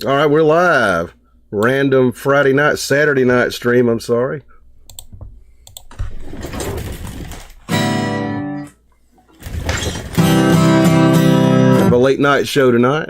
All right, we're live. Random Saturday night stream, I'm sorry. Have a late night show tonight.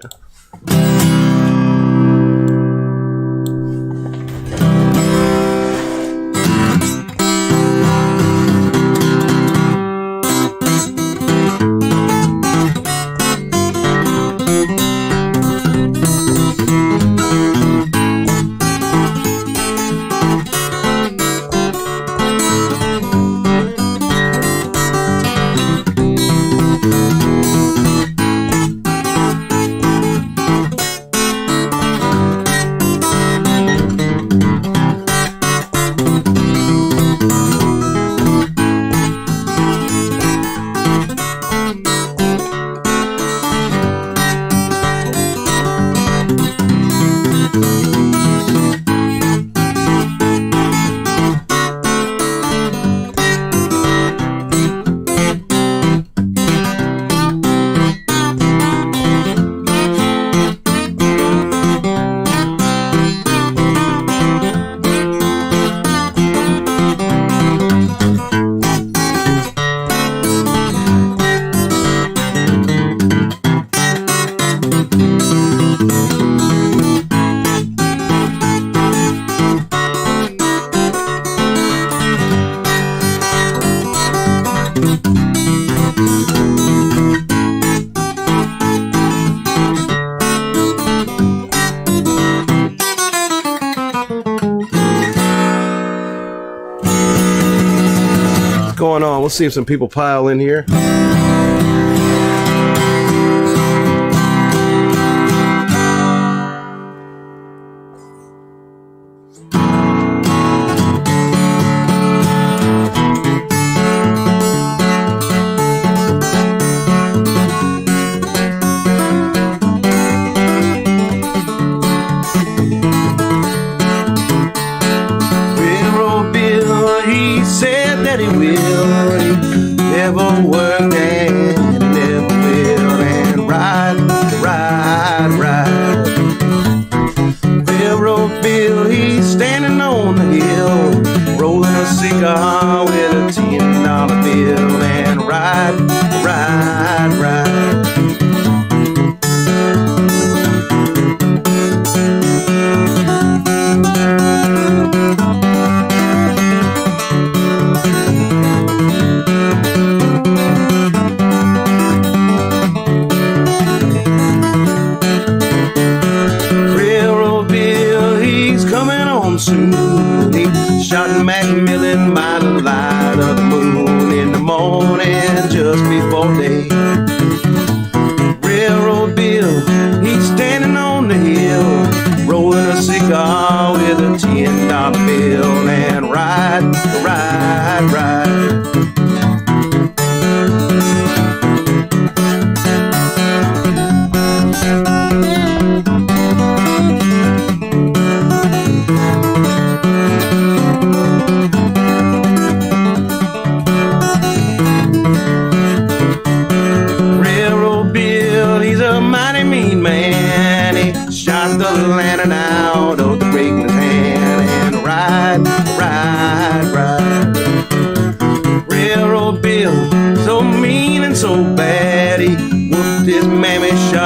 Let's see if some people pile in here.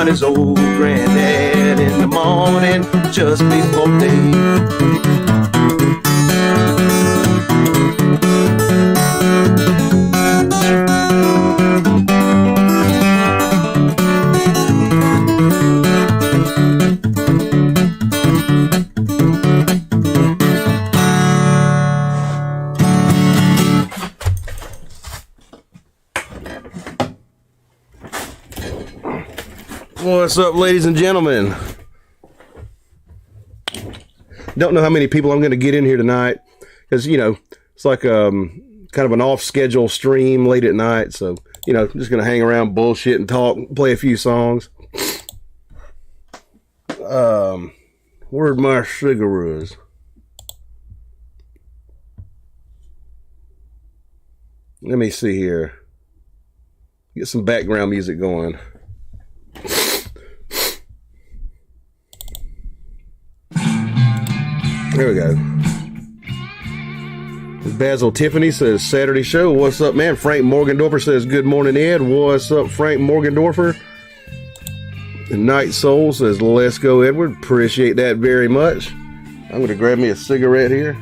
His old granddad in the morning just before day. What's up, ladies and gentlemen? Don't know how many people I'm going to get in here tonight because, you know, it's like kind of an off-schedule stream late at night. So, you know, I'm just going to hang around, bullshit, and talk, play a few songs. Where'd my cigarettes? Let me see here. Get some background music going. There we go. Basil Tiffany says, Saturday show. What's up, man? Frank Morgendorfer says, good morning, Ed. What's up, Frank Morgendorfer? And Night Soul says, let's go, Edward. Appreciate that very much. I'm going to grab me a cigarette here.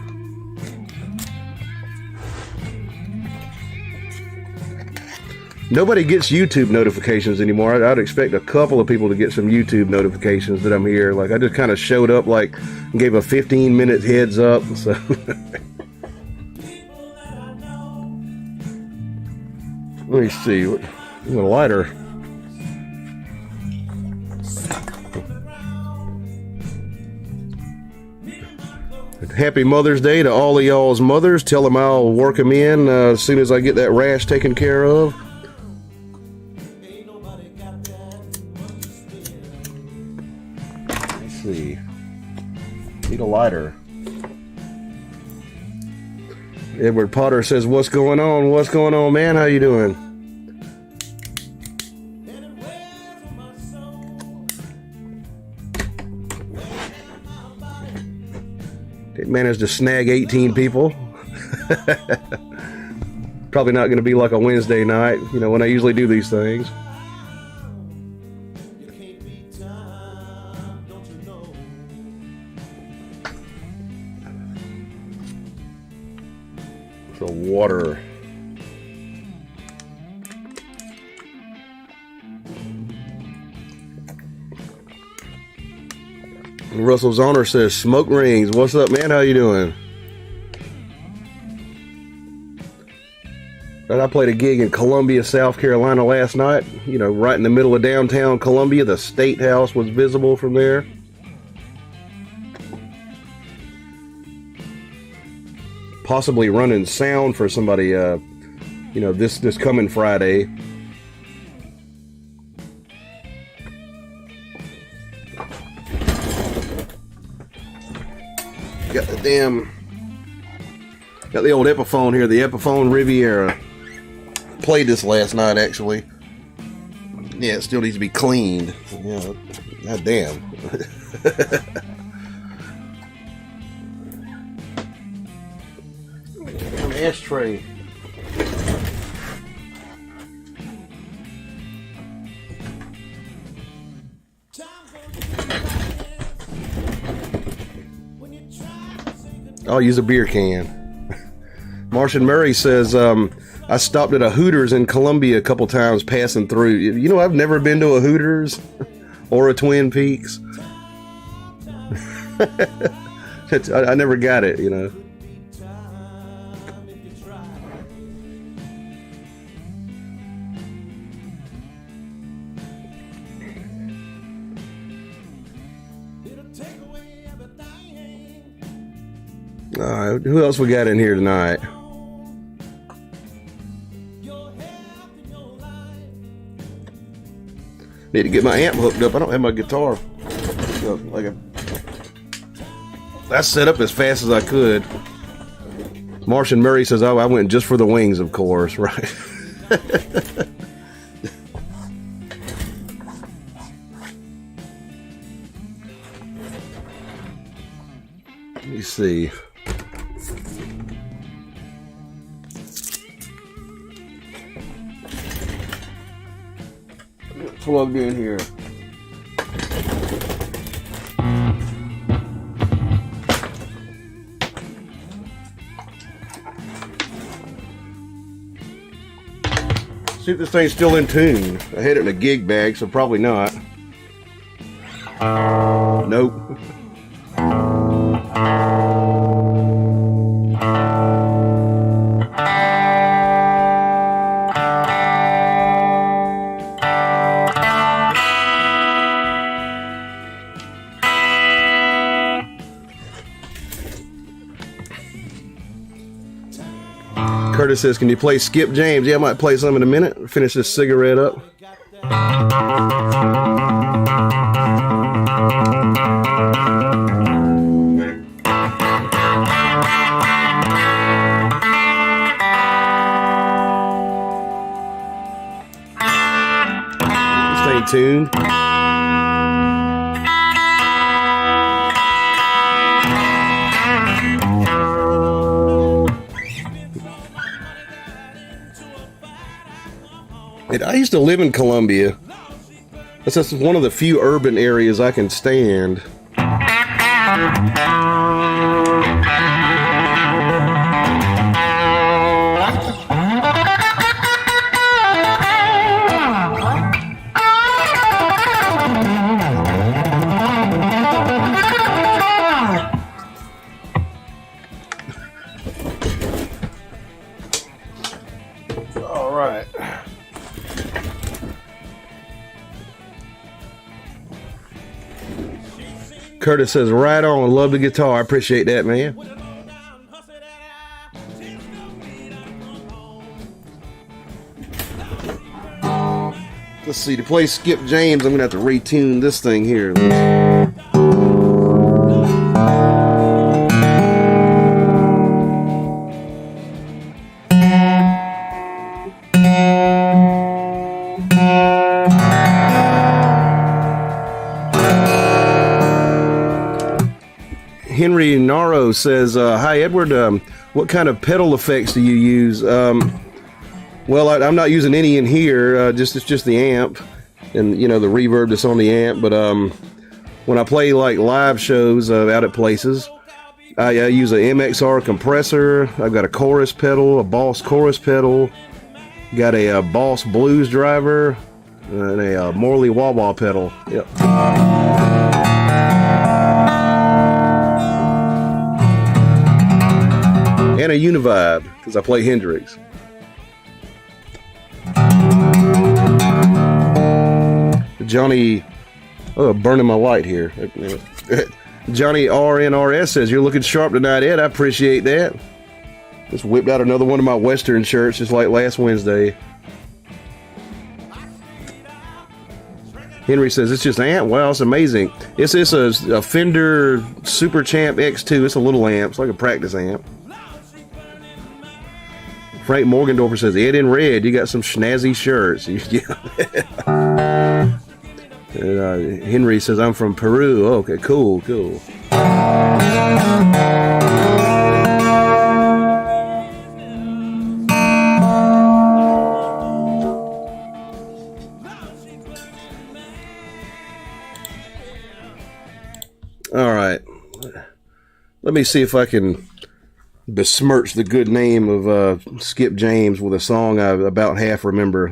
Nobody gets YouTube notifications anymore. I'd expect a couple of people to get some YouTube notifications that I'm here. Like, I just kind of showed up, like, and gave a 15-minute heads up. So, let me see. What a lighter. Happy Mother's Day to all of y'all's mothers. Tell them I'll work them in as soon as I get that rash taken care of. See. Need a lighter. Edward Potter says, what's going on? What's going on, man? How you doing? It managed to snag 18 people. Probably not going to be like a Wednesday night, you know, when I usually do these things. Water. Russell's Honor says, smoke rings. What's up, man? How you doing? And I played a gig in Columbia, South Carolina last night. You know, right in the middle of downtown Columbia. The State House was visible from there. Possibly running sound for somebody, you know, this coming Friday. Got the old Epiphone here, the Epiphone Riviera. Played this last night, actually. Yeah, it still needs to be cleaned. Yeah, god damn. Ashtray. I'll use a beer can. Martian Murray says, I stopped at a Hooters in Columbia a couple times passing through. You know, I've never been to a Hooters or a Twin Peaks. I never got it, you know. Alright, who else we got in here tonight? Need to get my amp hooked up. I don't have my guitar. I set up as fast as I could. Martian Murray says, oh, I went just for the wings, of course, right? Let me see. Plugged in here. See if this thing's still in tune. I had it in a gig bag, so probably not. Nope. Curtis says, can you play Skip James? Yeah, I might play some in a minute. Finish this cigarette up. Stay tuned. I used to live in Columbia. That's one of the few urban areas I can stand. All right. Curtis says, right on, love the guitar. I appreciate that, man. Let's see, to play Skip James, I'm going to have to retune this thing here. Henry Naro says, hi, Edward. What kind of pedal effects do you use? Well, I'm not using any in here. It's just the amp and, you know, the reverb that's on the amp. But when I play like live shows out at places, I use a MXR compressor. I've got a chorus pedal, a Boss chorus pedal, got a Boss blues driver, and a Morley wah wah pedal. Yep. And a Univibe, because I play Hendrix. Johnny, burning my light here. Johnny RNRS says, you're looking sharp tonight, Ed. I appreciate that. Just whipped out another one of my Western shirts, just like last Wednesday. Henry says, it's just an amp. Wow, it's amazing. It's a Fender Super Champ X2. It's a little amp. It's like a practice amp. Frank Morgendorfer says, Ed in red, you got some snazzy shirts. And, Henry says, I'm from Peru. Okay, cool. All right. Let me see if I can besmirch the good name of Skip James with a song I about half remember.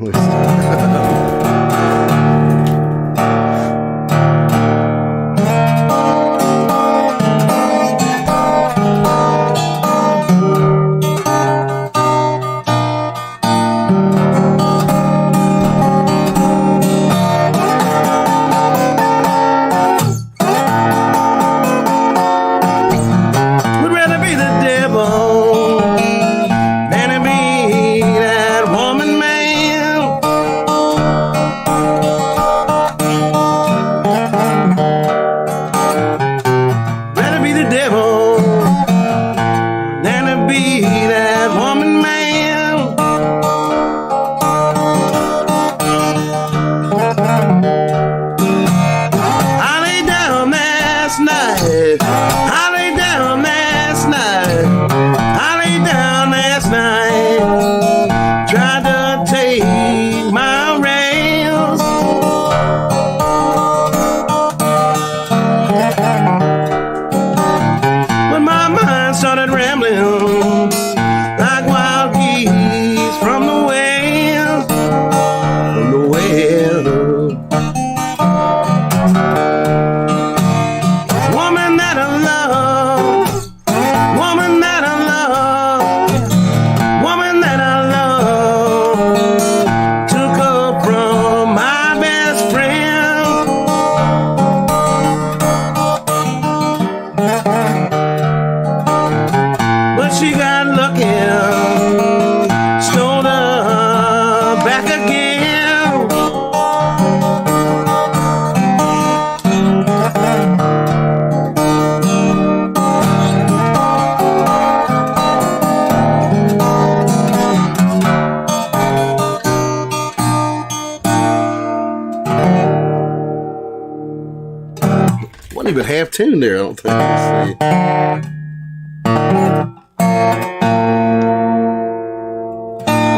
Wasn't even half tuned there, I don't think. Let's see.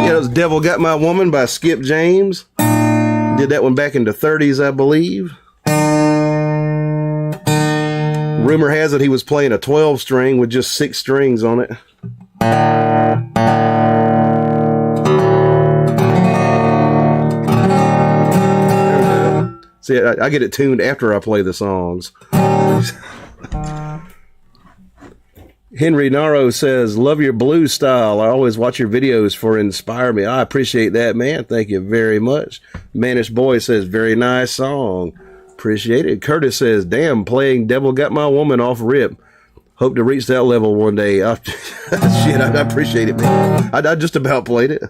You know, was Devil Got My Woman by Skip James. Did that one back in the 30s, I believe. Rumor has it he was playing a 12 string with just 6 strings on it. See, I get it tuned after I play the songs. Henry Naro says, love your blues style. I always watch your videos for inspire me. I appreciate that, man. Thank you very much. Manish Boy says, very nice song. Appreciate it. Curtis says, damn, playing Devil Got My Woman off rip. Hope to reach that level one day. Shit, I appreciate it, man. I just about played it.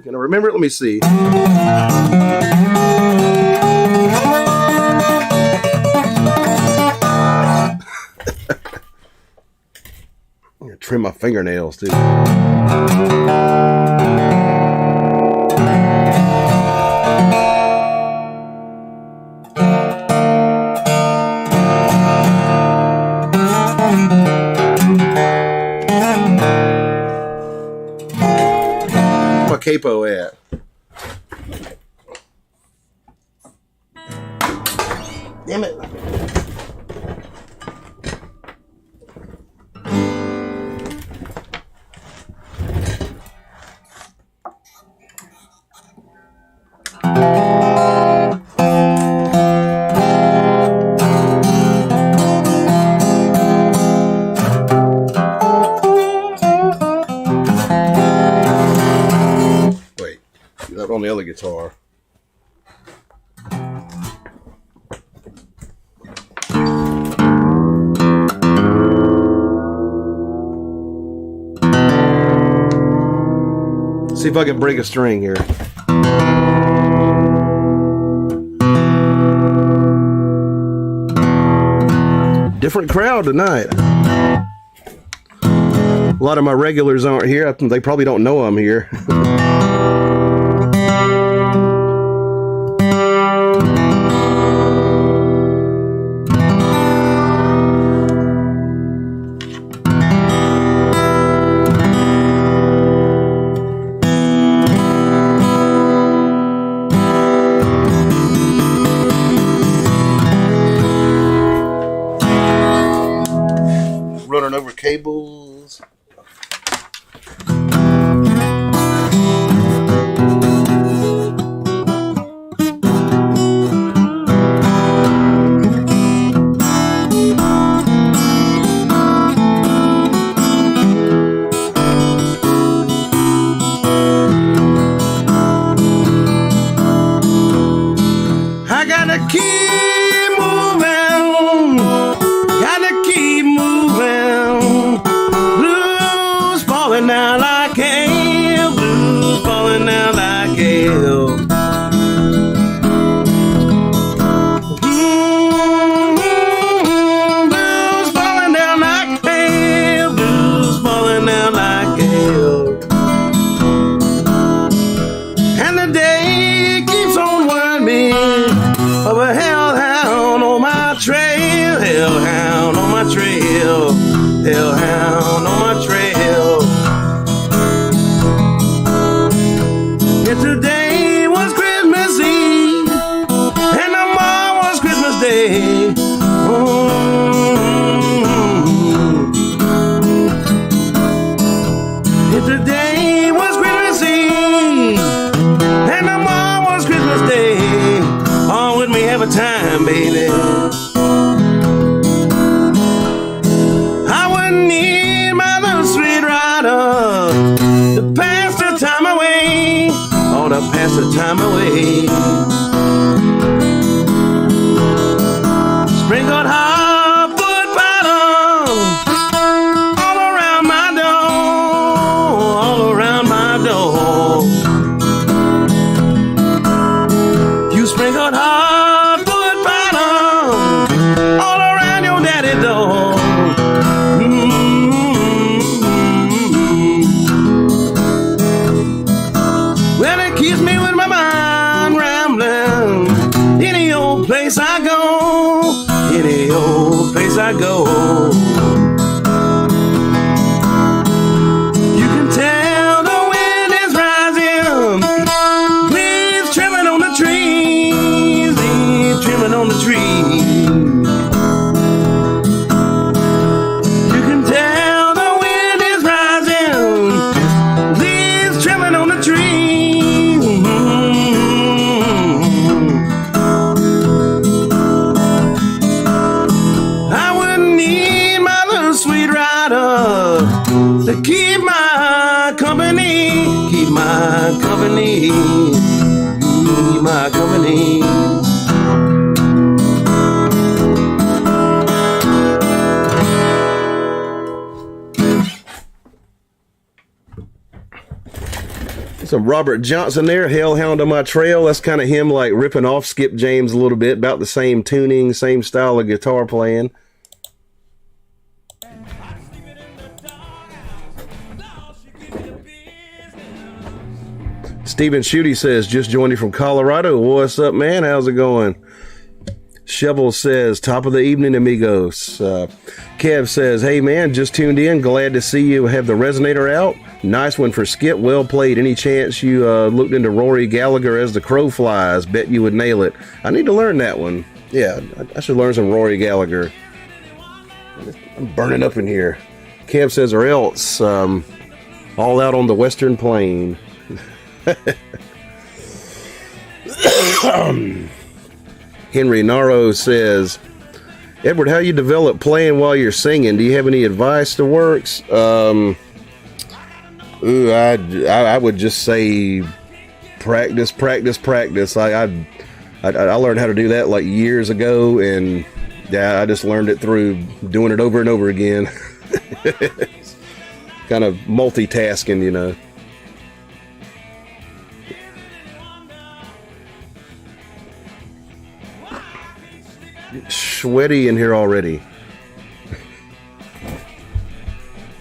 Can I remember it? Let me see. I'm gonna trim my fingernails too. Capo at? Damn it. On the other guitar. See if I can break a string here. Different crowd tonight. A lot of my regulars aren't here. They probably don't know I'm here. Running over cables. I gotta keep moving. Gotta keep moving. Blues falling down like hail. Blues falling down like hail. Blues falling down like hail. Blues falling down like hail. And the day keeps on whirling of a hellhound on my trail, hellhound on my trail, hellhound on my trail. If today was Christmas Eve and tomorrow was Christmas Day, if today was Christmas Eve and tomorrow was Christmas Day, oh, wouldn't we have a time, baby? I wouldn't need my little sweet rider to pass the time away, oh, to pass the time away. Sprinkled hardwood bottom all around my door, all around my door. You sprinkled hardwood bottom all around your daddy door. place I go, any old place I go. You can tell the wind is rising, leaves trimming on the trees, leaves trimming on the trees. You can tell the wind is rising, leaves trimming on the trees. I wouldn't need my little sweet rider to keep my company, keep my company, keep my company. Some Robert Johnson there, Hellhound on My Trail. That's kind of him like ripping off Skip James a little bit, about the same tuning, same style of guitar playing. Stephen Shooty says, just joined you from Colorado. What's up, man? How's it going? Shovel says, top of the evening, amigos. Kev says, hey, man, just tuned in. Glad to see you have the resonator out. Nice one for Skip. Well played. Any chance you looked into Rory Gallagher as the crow flies? Bet you would nail it. I need to learn that one. Yeah, I should learn some Rory Gallagher. I'm burning up in here. Kev says, or else, all out on the Western Plain. Henry Naro says, Edward, how you develop playing while you're singing? Do you have any advice to works? I would just say practice. I learned how to do that like years ago, and yeah, I just learned it through doing it over and over again. Kind of multitasking, you know. Sweaty in here already.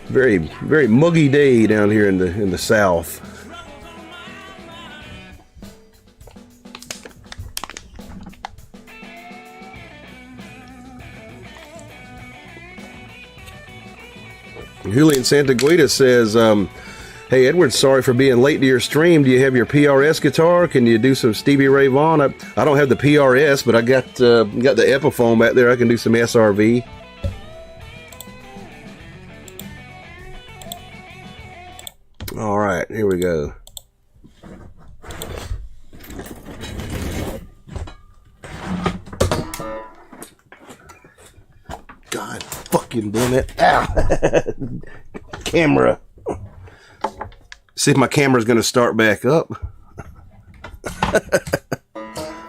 Very, very muggy day down here in the south. Julian Santaguida says, hey, Edward, sorry for being late to your stream. Do you have your PRS guitar? Can you do some Stevie Ray Vaughan? I don't have the PRS, but I got the Epiphone back there. I can do some SRV. All right, here we go. God fucking damn it. Ow. Camera. See if my camera's going to start back up.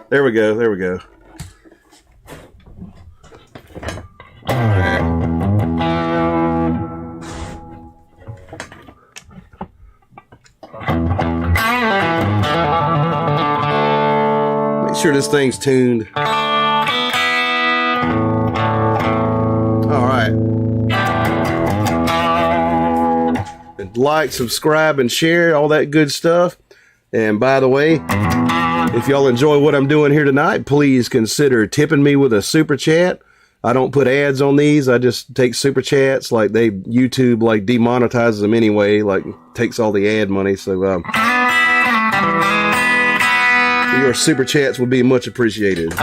There we go. There we go. All right. Make sure this thing's tuned. All right. Like, subscribe, and share, all that good stuff. And by the way, if y'all enjoy what I'm doing here tonight, please consider tipping me with a super chat. I don't put ads on these. I just take super chats. Like YouTube like demonetizes them anyway, like takes all the ad money. So your super chats would be much appreciated.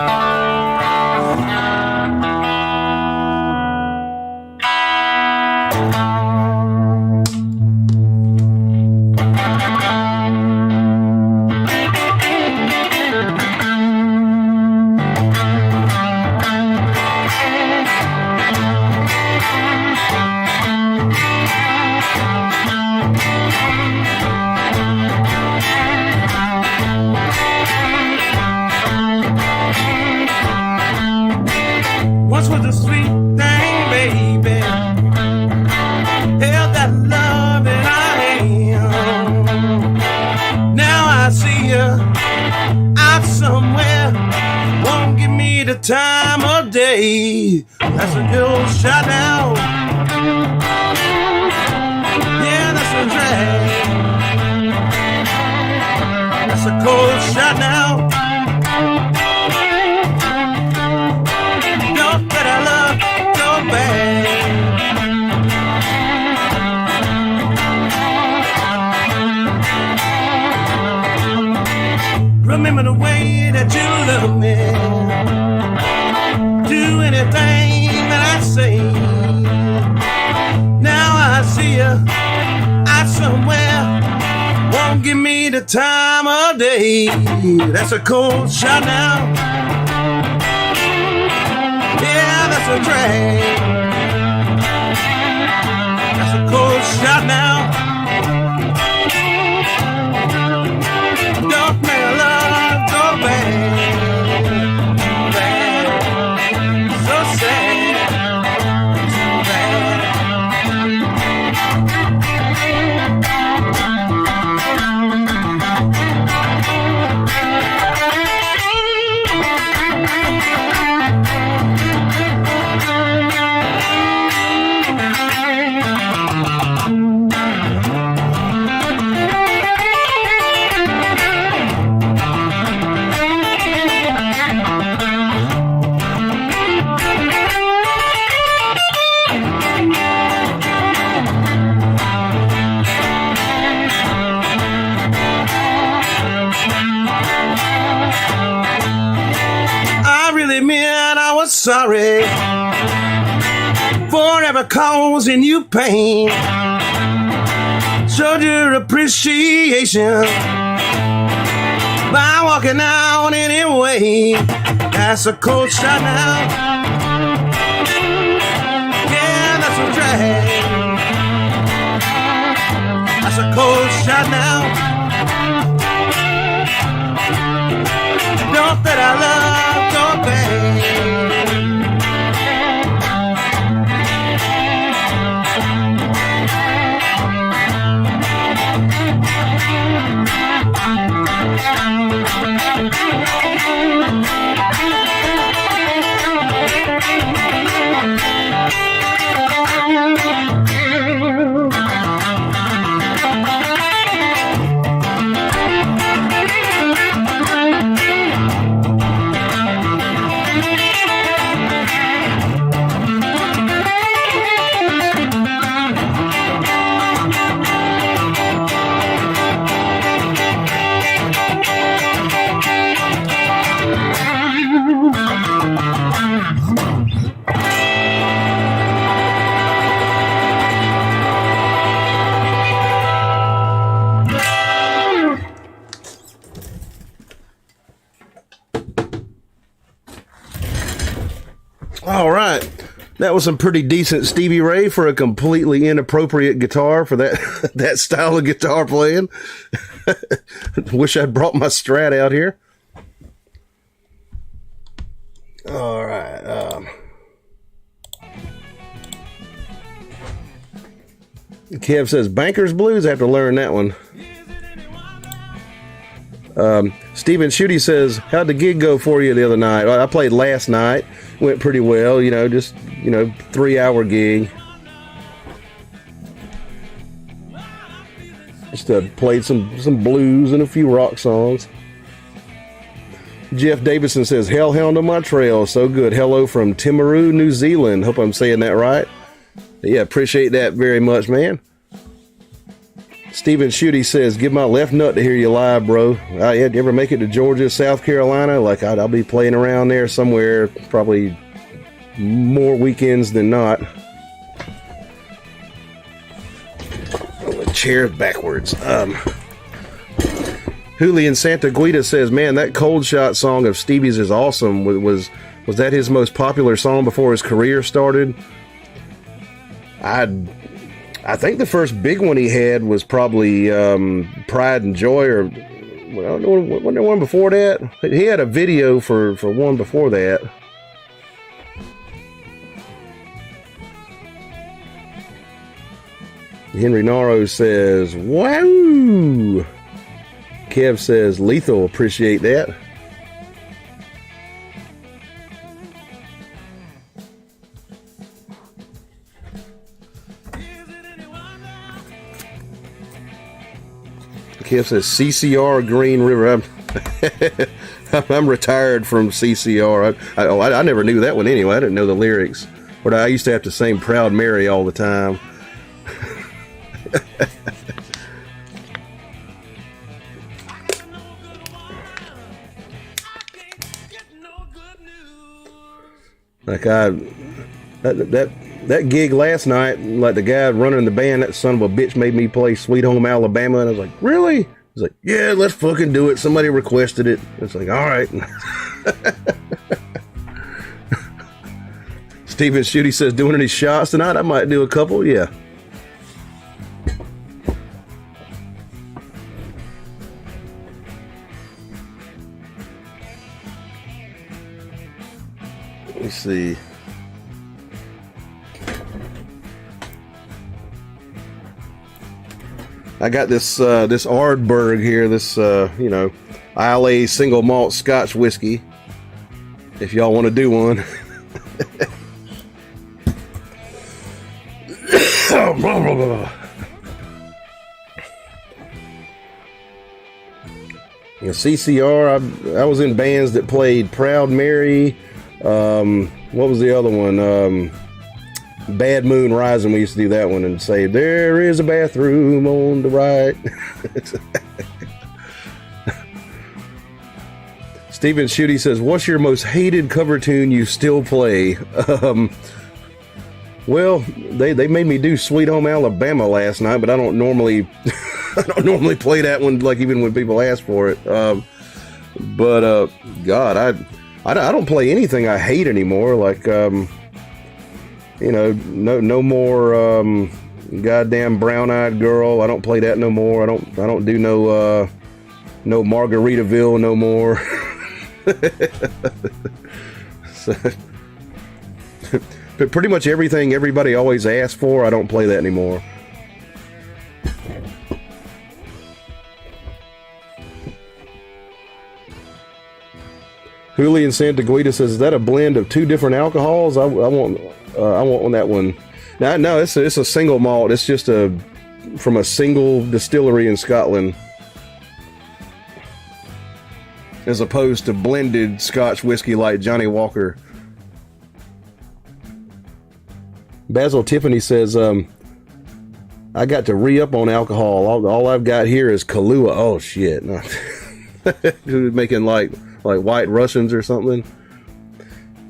Time of day, that's a good old shot now. Yeah, that's a drag. That's a cold shot now. Remember the way that you love me. Do anything that I say. Now I see you out somewhere. Won't give me the time of day. That's a cold shot now. Yeah, that's a drag. That's a cold shot now. Don't make love go bad. Bad. So sad. Too bad. Sorry for ever causing you pain. Showed your appreciation by walking out anyway. That's a cold shot now. Yeah, that's a drag. That's a cold shot now. Don't that I love go bad. All right. That was some pretty decent Stevie Ray for a completely inappropriate guitar for that that style of guitar playing. Wish I'd brought my Strat out here. All right. Kev says Banker's Blues. I have to learn that one. Stephen Shooty says, how'd the gig go for you the other night? Well, I played last night. Went pretty well, just 3-hour gig. Just played some blues and a few rock songs. Jeff Davison says, Hellhound on my trail. So good. Hello from Timaru, New Zealand. Hope I'm saying that right. Yeah, appreciate that very much, man. Stephen Shooty says, give my left nut to hear you live, bro. You ever make it to Georgia, South Carolina? I'll be playing around there somewhere, probably more weekends than not. Oh, the chair's backwards. Julian Santa Guida says, man, that Cold Shot song of Stevie's is awesome. Was that his most popular song before his career started? I think the first big one he had was probably Pride and Joy, or wasn't there one before that? He had a video for one before that. Henry Naro says, wow. Kev says, lethal, appreciate that. Kev says CCR Green River. I'm retired from CCR. I never knew that one anyway. I didn't know the lyrics. But I used to have to sing Proud Mary all the time. Like that gig last night, like the guy running the band, that son of a bitch made me play Sweet Home Alabama, and I was like, really? He's like, yeah, let's fucking do it. Somebody requested it. It's like, all right. Steven Shooty says, doing any shots tonight? I might do a couple, yeah. Let me see. I got this Ardbeg here, this Islay single malt Scotch whiskey. If y'all want to do one. CCR, I was in bands that played Proud Mary. What was the other one? Bad Moon Rising. We used to do that one and say, there is a bathroom on the right. Stephen Shooty says, what's your most hated cover tune you still play? Well, they made me do Sweet Home Alabama last night, but I don't normally play that one, like, even when people ask for it. God, I don't play anything I hate anymore. Like, no more goddamn Brown Eyed Girl. I don't play that no more. I don't do no Margaritaville no more. So, but pretty much everything everybody always asks for, I don't play that anymore. Julian Santaguida says, is that a blend of two different alcohols? I want on that one. No, it's a single malt. It's just from a single distillery in Scotland, as opposed to blended Scotch whiskey like Johnny Walker. Basil Tiffany says, I got to re-up on alcohol. All I've got here is Kahlua. Oh shit. No. Making like White Russians or something.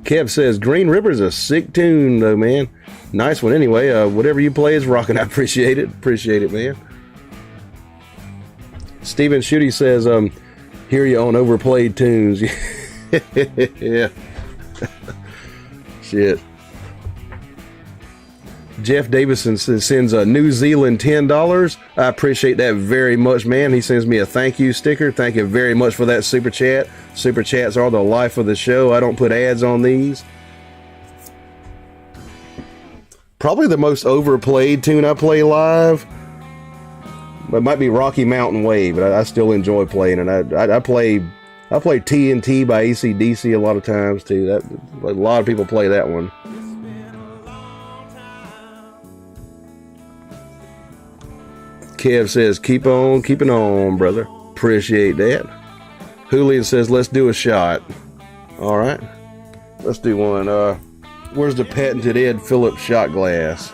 Kev says, Green River's a sick tune though, man. Nice one anyway. Whatever you play is rocking. I appreciate it. Appreciate it, man. Stephen Shooty says, hear you on overplayed tunes. Yeah. Shit. Jeff Davison sends a New Zealand $10. I appreciate that very much, man. He sends me a thank you sticker. Thank you very much for that super chat. Super chats are the life of the show. I don't put ads on these. Probably the most overplayed tune I play live, it might be Rocky Mountain Way, but I still enjoy playing it. I play TNT by AC/DC a lot of times too. A lot of people play that one. Kev says, keep on keeping on, brother. Appreciate that. Julian says, let's do a shot. All right. Let's do one. Where's the patented Ed Phillips shot glass?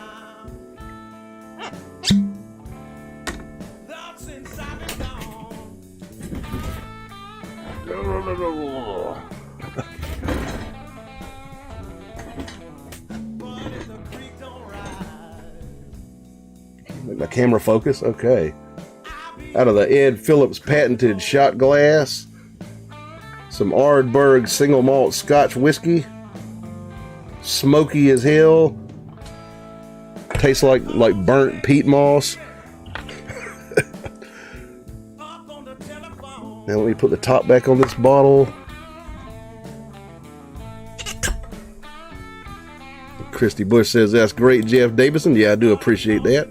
Make my camera focus. Okay. Out of the Ed Phillips patented shot glass, some Ardbeg single malt Scotch whiskey, smoky as hell, tastes like burnt peat moss. Now let me put the top back on this bottle. Christy Bush says, that's great, Jeff Davison. Yeah, I do appreciate that.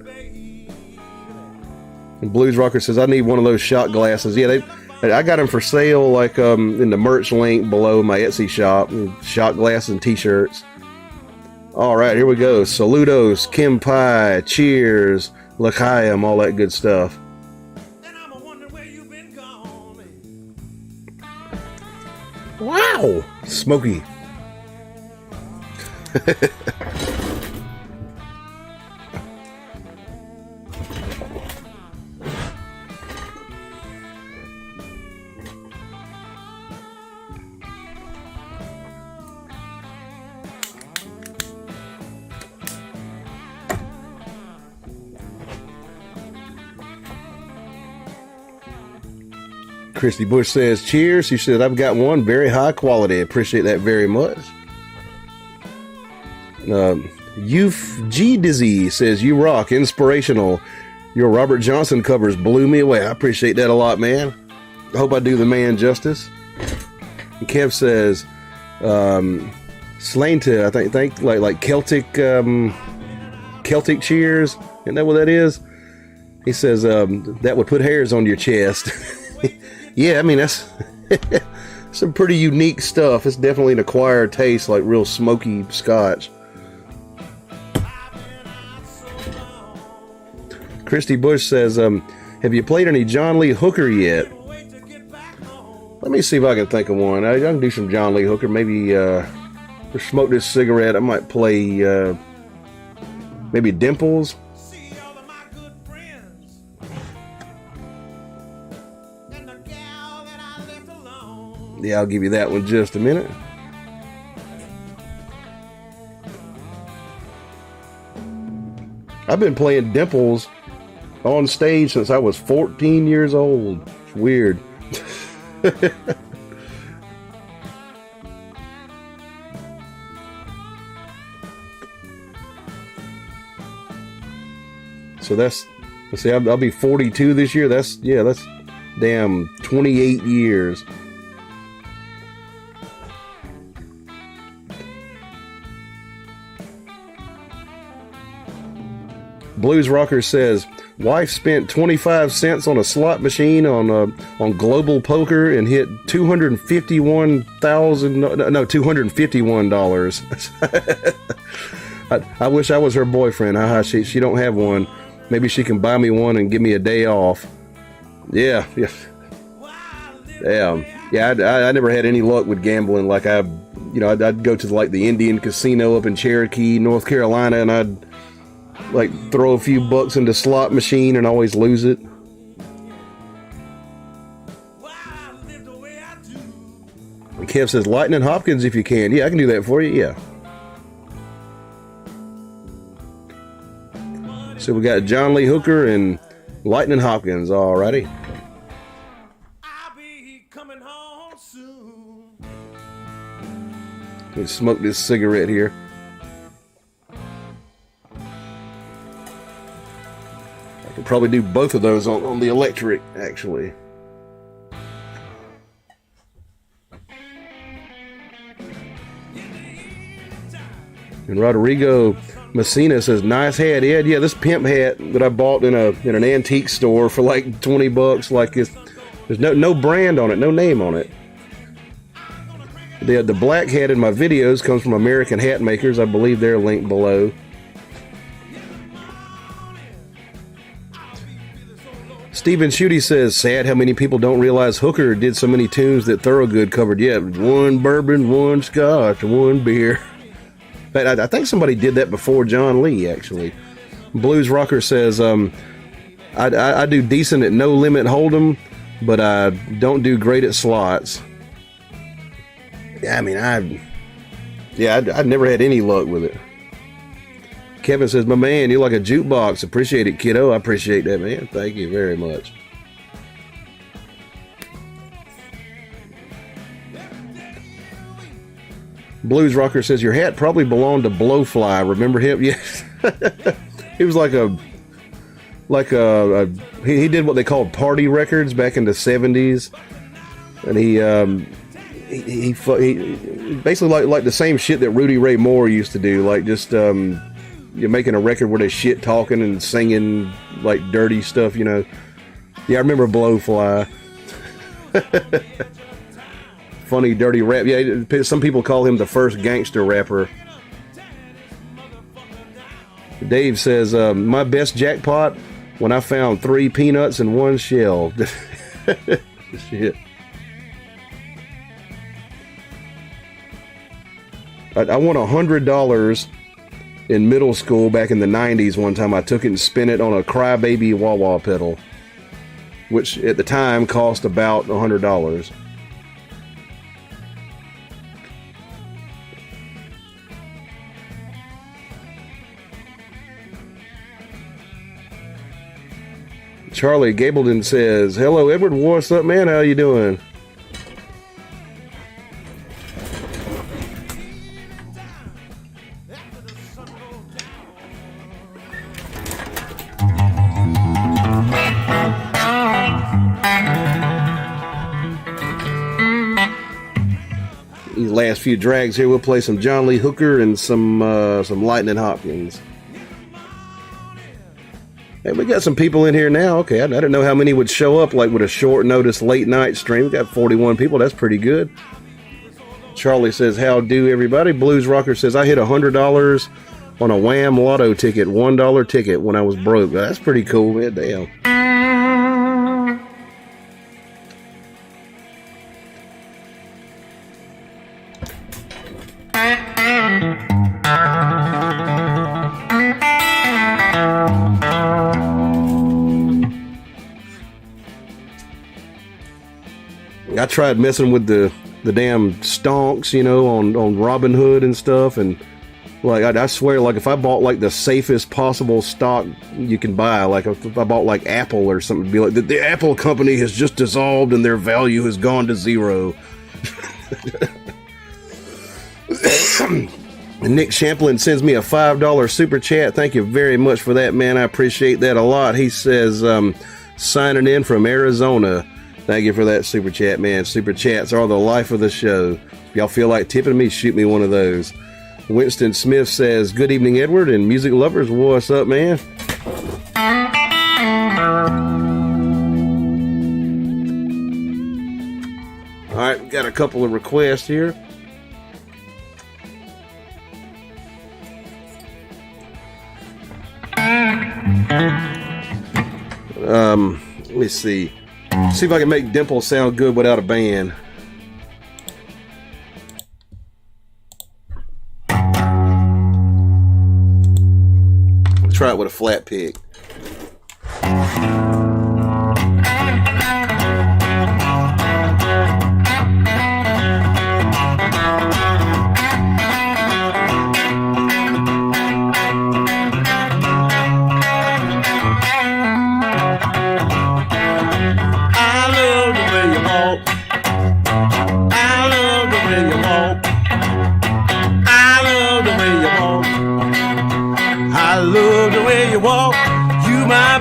And Blues Rocker says, I need one of those shot glasses. Yeah, I got them for sale, like in the merch link below my Etsy shop. Shot glasses and t-shirts. All right, here we go. Saludos, Kim Pai, cheers, L'chaim, all that good stuff. Wow, smoky. Christy Bush says, cheers. She said, I've got one very high quality. Appreciate that very much. Youth G Dizzy says, you rock, inspirational. Your Robert Johnson covers blew me away. I appreciate that a lot, man. I hope I do the man justice. And Kev says, Slainta, I think like Celtic cheers. Isn't that what that is? He says, that would put hairs on your chest. Yeah, I mean, that's some pretty unique stuff. It's definitely an acquired taste, like real smoky scotch. Christy Bush says, have you played any John Lee Hooker yet? Let me see if I can think of one. I can do some John Lee Hooker. Maybe smoke this cigarette. I might play maybe Dimples. Yeah, I'll give you that one just a minute. I've been playing Dimples on stage since I was 14 years old. It's weird. So let's see, I'll be 42 this year. That's damn 28 years. Blues Rocker says, wife spent 25 cents on a slot machine on Global Poker and hit $251. I wish I was her boyfriend. She don't have one. Maybe she can buy me one and give me a day off. Yeah. I never had any luck with gambling. Like I'd go to like the Indian Casino up in Cherokee, North Carolina, and I'd like throw a few bucks into slot machine and always lose it. And Kev says, Lightnin Hopkins if you can. Yeah, I can do that for you. Yeah. So we got John Lee Hooker and Lightnin Hopkins. Alrighty. I'll be coming home soon. Let's smoke this cigarette here. Probably do both of those on the electric, actually. And Rodrigo Messina says, nice hat, Ed. Yeah, this pimp hat that I bought in an antique store for like $20. Like there's no brand on it, no name on it. The black hat in my videos comes from American Hatmakers. I believe they're linked below. Stephen Schutte says, sad how many people don't realize Hooker did so many tunes that Thorogood covered. Yeah, one bourbon, one scotch, one beer. But I think somebody did that before John Lee, actually. Blues Rocker says, I do decent at No Limit Hold'em, but I don't do great at slots. Yeah, I mean, I'd never had any luck with it. Kevin says, my man, you're like a jukebox. Appreciate it, kiddo. I appreciate that, man. Thank you very much. Blues Rocker says, your hat probably belonged to Blowfly. Remember him? Yes. He was he did what they called party records back in the 70s. And he basically like the same shit that Rudy Ray Moore used to do. Like just, you're making a record where they shit talking and singing like dirty stuff, you know. Yeah, I remember Blowfly. Funny, dirty rap. Yeah, some people call him the first gangster rapper. Dave says, my best jackpot when I found 3 peanuts and 1 shell. Shit. I won $100 in middle school back in the 90s one time. I took it and spent it on a Crybaby wah-wah pedal, which at the time cost about $100. Charlie Gableton says, hello, Edward. What's up, man? How you doing? These last few drags here, we'll play some John Lee Hooker and some Lightnin Hopkins. Hey, we got some people in here now. Okay, I didn't know how many would show up like with a short notice late night stream. We got 41 people. That's pretty good. Charlie says, how do everybody? Blues Rocker says, I hit $100 on a Wham Lotto ticket, $1 ticket when I was broke. That's pretty cool, man. Damn. I tried messing with the damn stonks, you know, on Robinhood and stuff, and like I swear, like if I bought like the safest possible stock you can buy, like if I bought like Apple or something, it'd be like the Apple company has just dissolved and their value has gone to zero. And Nick Champlin sends me a $5 super chat. Thank you very much for that, man. I appreciate that a lot. He says, signing in from Arizona. Thank you for that super chat, man. Super chats are the life of the show. If y'all feel like tipping me, shoot me one of those. Winston Smith says, good evening, Edward, and music lovers. What's up, man? All right, we got a couple of requests here. Let me see. See if I can make Dimple sound good without a band. Try it with a flat pick.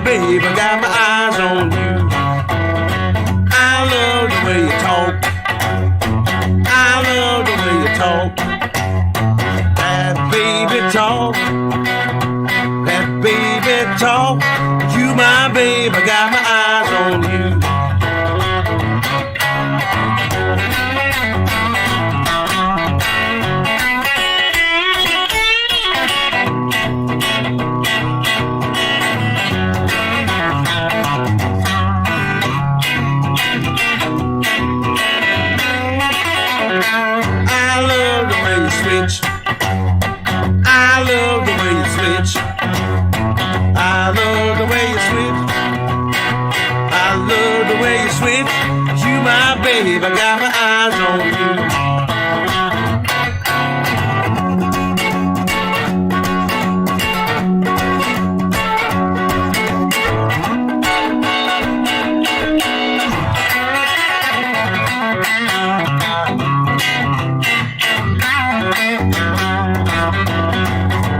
Babe, I got my eyes on you. I love the way you talk. I love the way you talk. That baby talk. That baby talk. You my babe, I got my eyes on you. I love the way you switch. I love the way you switch. I love the way you switch. You my babe, I got my eyes on you.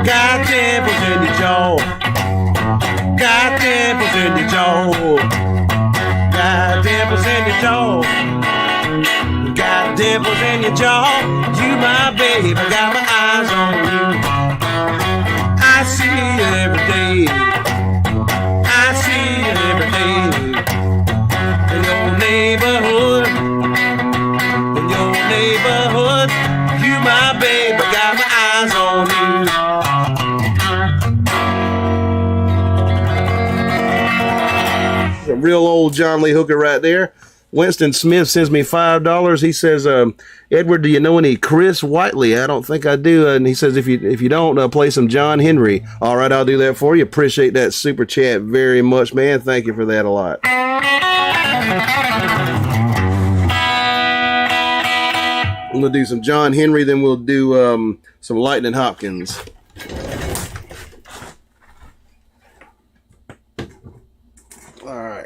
Got dimples in your jaw. Got dimples in your jaw. Got dimples in your jaw. Got dimples in your jaw. You my babe, I got my eyes on you. I see you every day. I see you every day. In your neighborhood. In your neighborhood. You my babe, I got my eyes on you. A real old John Lee Hooker right there. Winston Smith sends me $5. He says, Edward, do you know any Chris Whiteley? I don't think I do. And he says, if you don't, play some John Henry. All right, I'll do that for you. Appreciate that super chat very much, man. Thank you for that a lot. I'm going to do some John Henry, then we'll do some Lightnin Hopkins. All right.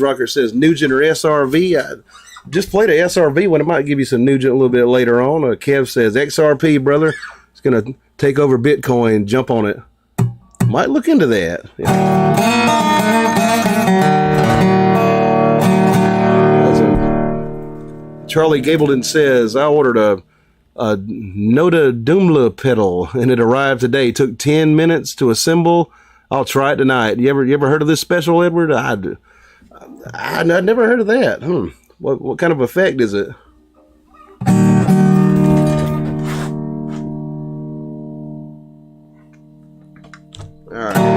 Rocker says Nugent or SRV. I just played a SRV one. It might give you some Nugent a little bit later on. Kev says XRP, brother. It's going to take over Bitcoin. Jump on it. Might look into that. Yeah. Charlie Gableton says, I ordered a Nota Dumla pedal and it arrived today. Took 10 minutes to assemble. I'll try it tonight. You ever heard of this special, Edward? I'd never heard of that. What kind of effect is it? All right.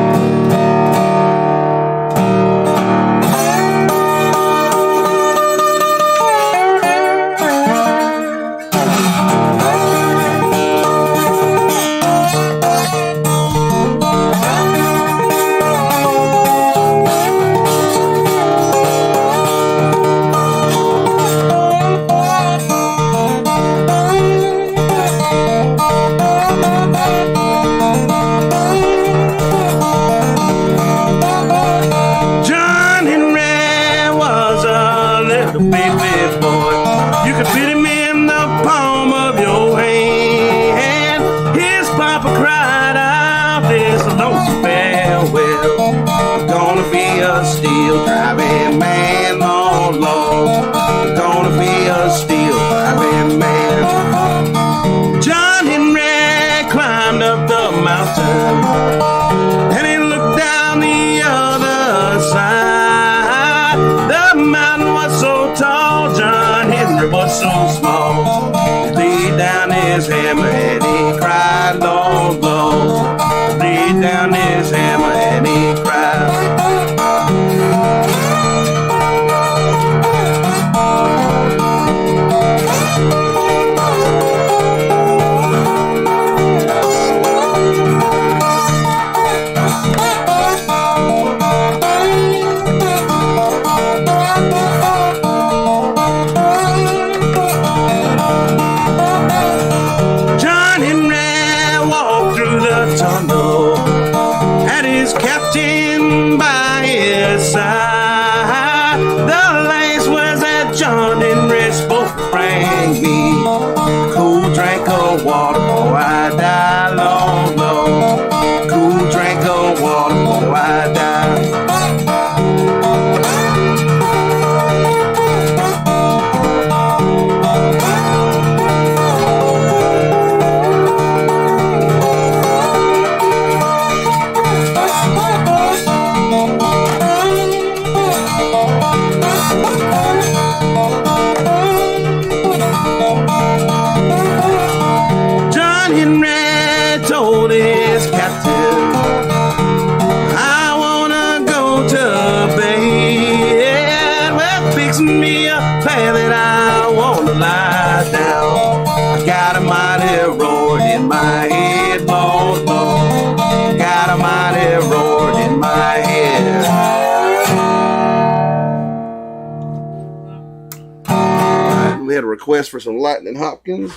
Request for some Lightnin Hopkins.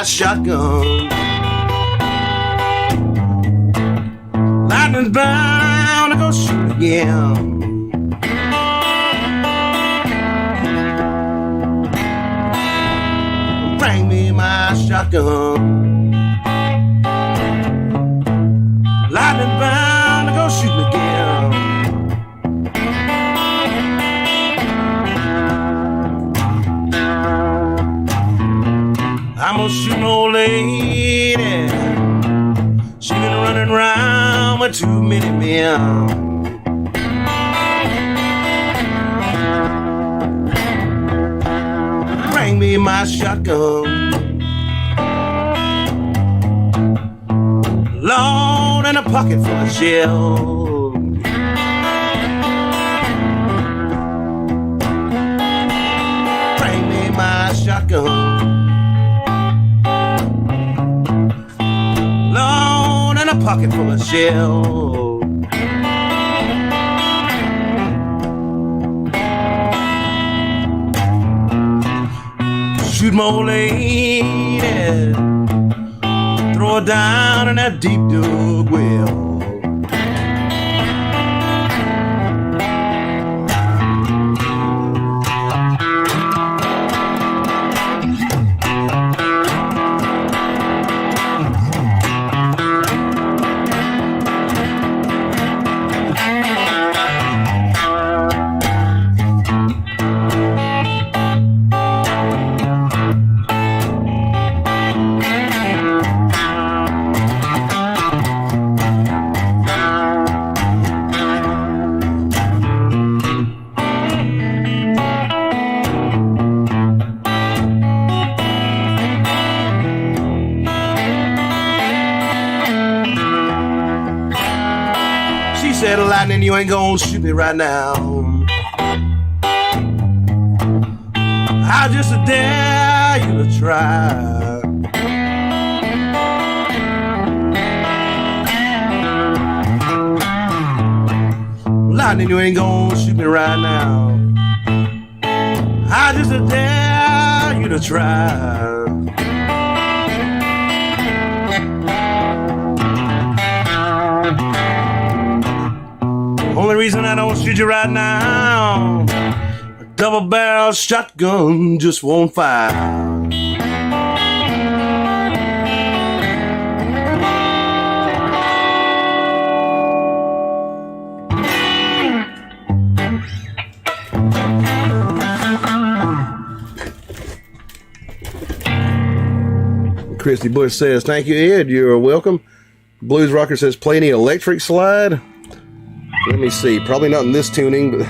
Shotgun, lightning's bound to go shoot again. Bring me my shotgun, lightning's bound to go shoot again. I'm gonna shoot an old lady. She been running around with too many men. Bring me my shotgun, and a pocket full of shells. Bring me my shotgun. Load and a pocket full of shells. Shoot my old lady, throw her down in that deep dug well. Said, Lightnin, you ain't gonna shoot me right now. I just dare you to try. Lightnin, you ain't gonna shoot me right now. I just dare you to try. Only reason I don't shoot you right now, a double-barrel shotgun just won't fire. Christy Bush says, thank you, Ed. You're welcome. Blues Rocker says, play any electric slide. Let me see. Probably not in this tuning, but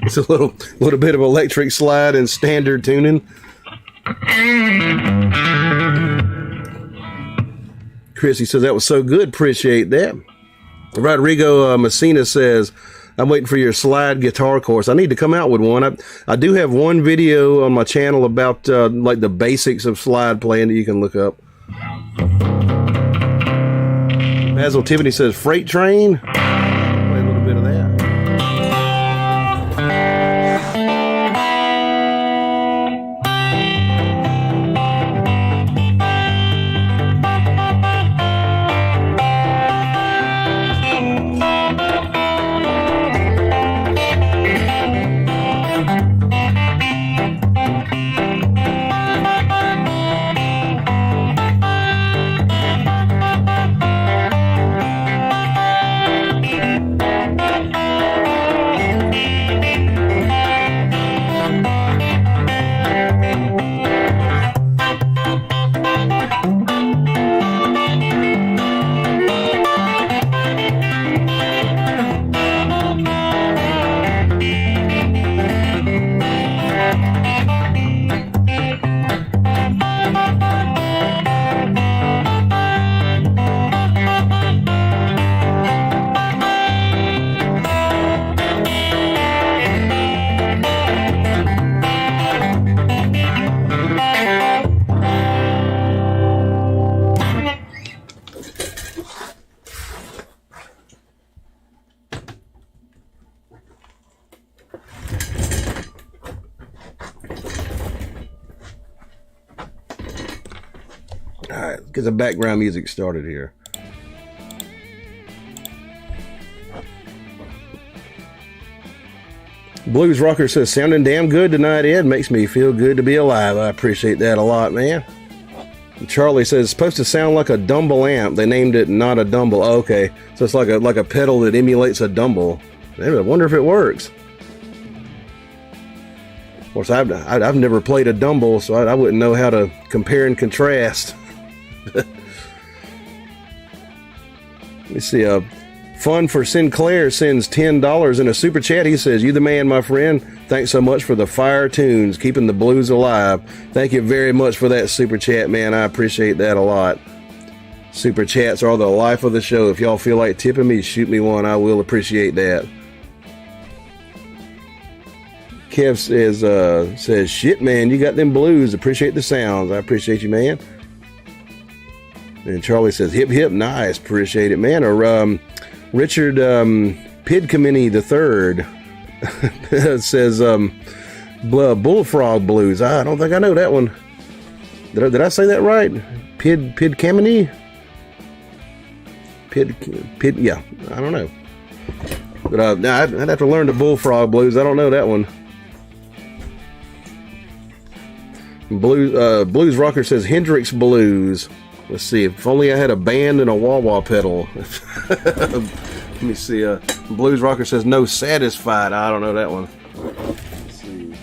it's a little bit of electric slide and standard tuning. Chrissy says that was so good. Appreciate that. Rodrigo Messina says, I'm waiting for your slide guitar course. I need to come out with one. I do have one video on my channel about like the basics of slide playing that you can look up. Basil Tiffany says, Freight Train. Play a little bit of that. Get the background music started here. Blues Rocker says, sounding damn good tonight, Ed. Makes me feel good to be alive. I appreciate that a lot, man. And Charlie says, it's supposed to sound like a Dumble amp. They named it Not a Dumble. Oh, okay. So it's like a pedal that emulates a Dumble. I wonder if it works. Of course, I've never played a Dumble, so I wouldn't know how to compare and contrast. Let me see. Fun for Sinclair sends $10 in a super chat. He says, "You the man, my friend. Thanks so much for the fire tunes, keeping the blues alive." Thank you very much for that super chat, man. I appreciate that a lot. Super chats are the life of the show. If y'all feel like tipping me, shoot me one. I will appreciate that. Kev says, "Shit, man, you got them blues. Appreciate the sounds." I appreciate you, man. And Charlie says, "Hip, hip, nice. Appreciate it, man." Or Richard Pidcomini III says, "Bullfrog Blues." I don't think I know that one. Did I say that right? Pidcomini? Yeah, I don't know. But I'd have to learn the Bullfrog Blues. I don't know that one. Blues Rocker says Hendrix Blues. Let's see. If only I had a band and a wah-wah pedal. Let me see. Blues Rocker says No Satisfied. I don't know that one. Let's see.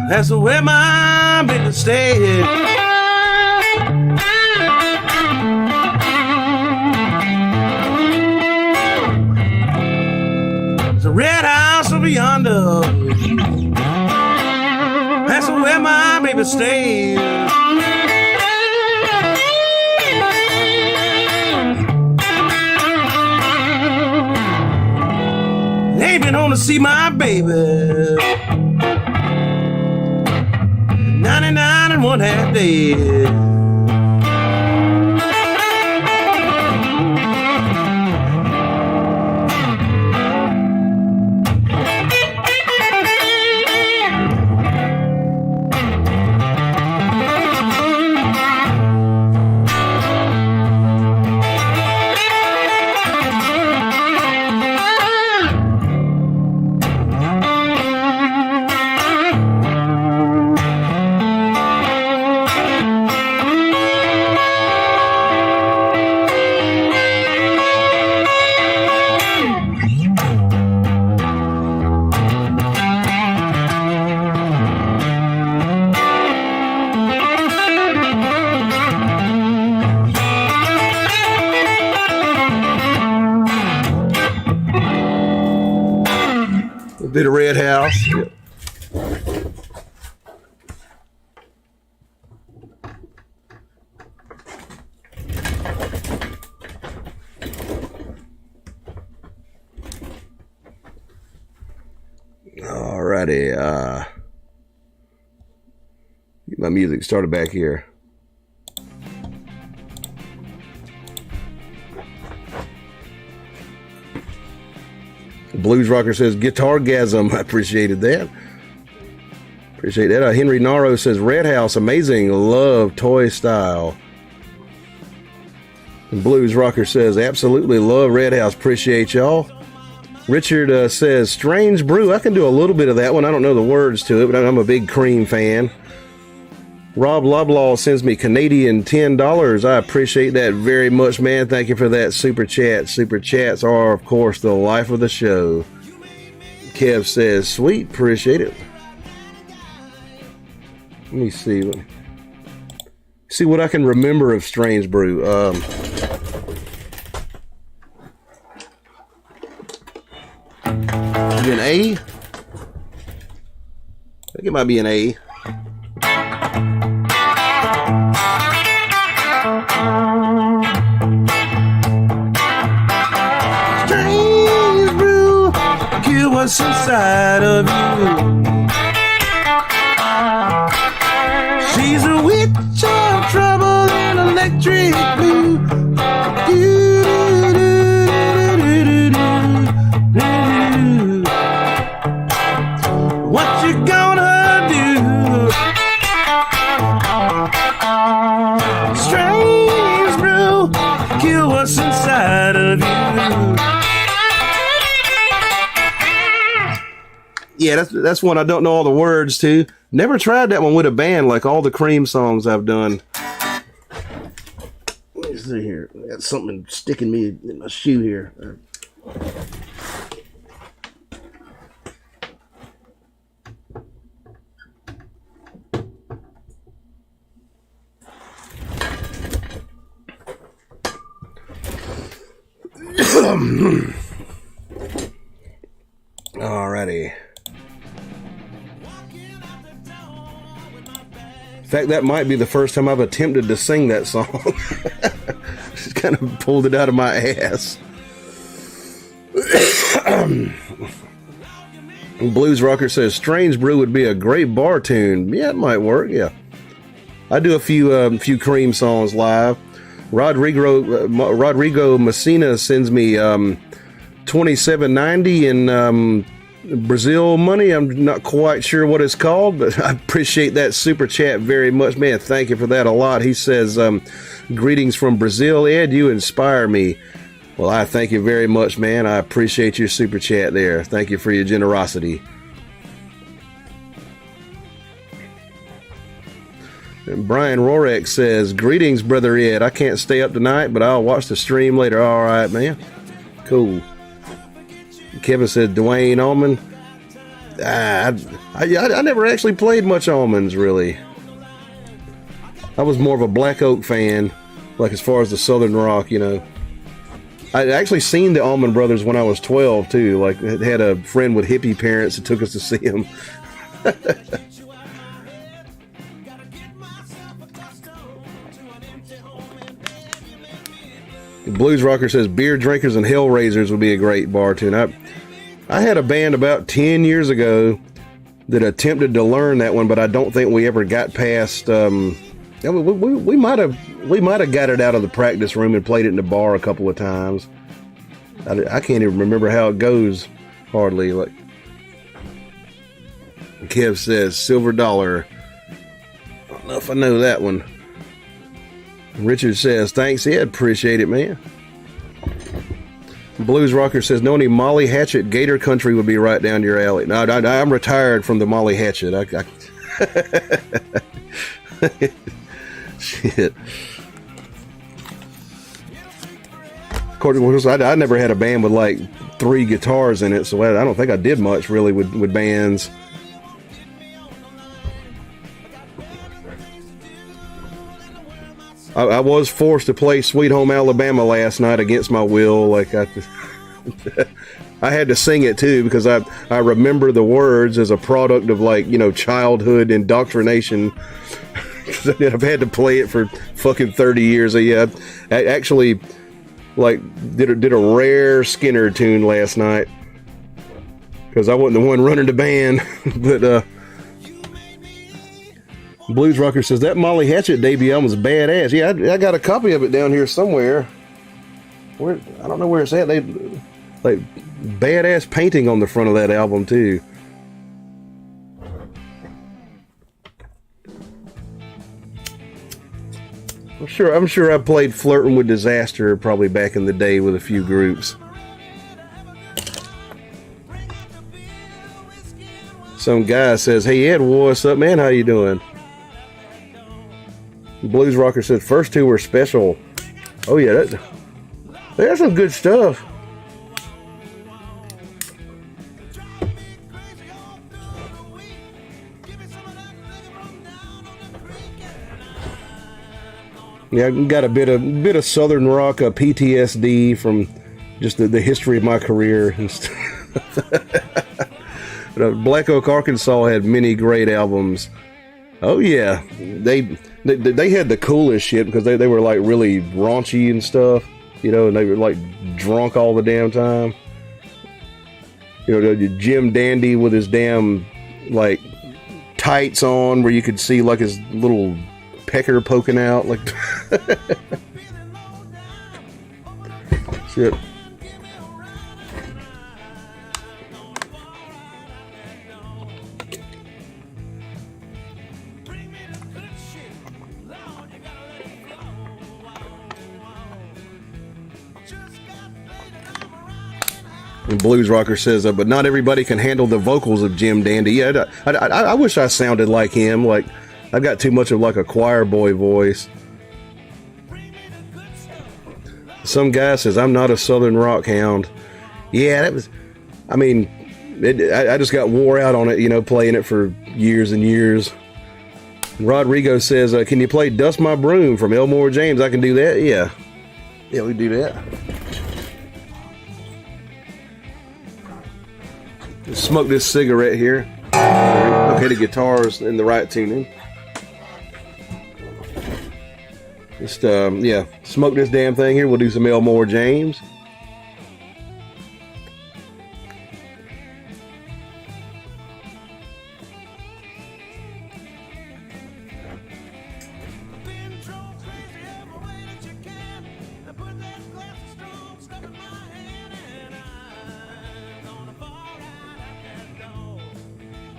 That's where my baby stayed. There's a red house over yonder. That's where my baby stayed. They been home to see my baby. 99 and one half days. Bit of Red House. Yep. Alrighty. Get my music started back here. Blues Rocker says Guitargasm. I appreciated that. Appreciate that. Henry Naro says Red House, amazing. Love toy style. And Blues Rocker says absolutely love Red House. Appreciate y'all. Richard says Strange Brew. I can do a little bit of that one. I don't know the words to it, but I'm a big Cream fan. Rob Loblaw sends me Canadian $10. I appreciate that very much, man. Thank you for that super chat. Super chats are, of course, the life of the show. Kev says, sweet, appreciate it. Let me see. See what I can remember of Strange Brew. Is it an A? I think it might be an A. what's inside of you. She's a witch of trouble and electric blue. What you gonna do? Strange brew, kill what's inside of you. Yeah, that's one I don't know all the words to. Never tried that one with a band like all the Cream songs I've done. Let me see here. I got something sticking me in my shoe here. Alrighty. In fact, that might be the first time I've attempted to sing that song. Just kind of pulled it out of my ass. Blues Rocker says Strange Brew would be a great bar tune. Yeah, it might work. Yeah, I do a few Cream songs live. Rodrigo Messina sends me $27.90 in Brazil money. I'm not quite sure what it's called, but I appreciate that super chat very much, man. Thank you for that a lot. He says, greetings from Brazil, Ed. You inspire me. Well, I thank you very much, man. I appreciate your super chat there. Thank you for your generosity. And Brian Rorek says, greetings, Brother Ed. I can't stay up tonight, but I'll watch the stream later. All right, man. Cool. Kevin said Dwayne Allman. I never actually played much Allmans, really. I was more of a Black Oak fan, like as far as the Southern rock, you know. I'd actually seen the Allman Brothers when I was 12, too. Like, had a friend with hippie parents that took us to see them. Blues Rocker says Beer Drinkers and Hellraisers would be a great bar tune. I had a band about 10 years ago that attempted to learn that one, but I don't think we ever got past. We might have got it out of the practice room and played it in the bar a couple of times. I can't even remember how it goes hardly. Like Kev says, Silver Dollar. I don't know if I know that one. Richard says, thanks, Ed. Appreciate it, man. Blues Rocker says, no, any Molly Hatchet Gator Country would be right down your alley. No, I'm retired from the Molly Hatchet. Shit. Of course, I never had a band with like 3 guitars in it, so I don't think I did much really with bands. I was forced to play Sweet Home Alabama last night against my will. Like I had to sing it too because I remember the words as a product of, like, you know, childhood indoctrination. I've had to play it for fucking 30 years. Yeah, I actually like did a rare Skinner tune last night because I wasn't the one running the band, but Blues Rocker says that Molly Hatchet debut album was badass. Yeah, I got a copy of it down here somewhere. Where I don't know where it's at. They like badass painting on the front of that album too. I'm sure I played Flirting with Disaster probably back in the day with a few groups. Some guy says, "Hey Ed, what's up, man? How you doing?" Blues Rocker said, first 2 were special. Oh yeah, that's some good stuff. Yeah, I got a bit of Southern rock PTSD from just the history of my career and stuff. Black Oak, Arkansas had many great albums. Oh yeah, they had the coolest shit because they were like really raunchy and stuff, you know, and they were like drunk all the damn time. You know, the Jim Dandy with his damn, like, tights on where you could see, like, his little pecker poking out. Like, shit. And Blues Rocker says, but not everybody can handle the vocals of Jim Dandy. Yeah, I wish I sounded like him. Like, I've got too much of like a choir boy voice. Some guy says, I'm not a Southern rock hound. Yeah, that was, I mean, I just got wore out on it, you know, playing it for years and years. Rodrigo says, can you play Dust My Broom from Elmore James? I can do that. Yeah. Yeah, we do that. Smoke this cigarette here. Okay, the guitar's in the right tuning. Just, yeah, smoke this damn thing here. We'll do some Elmore James.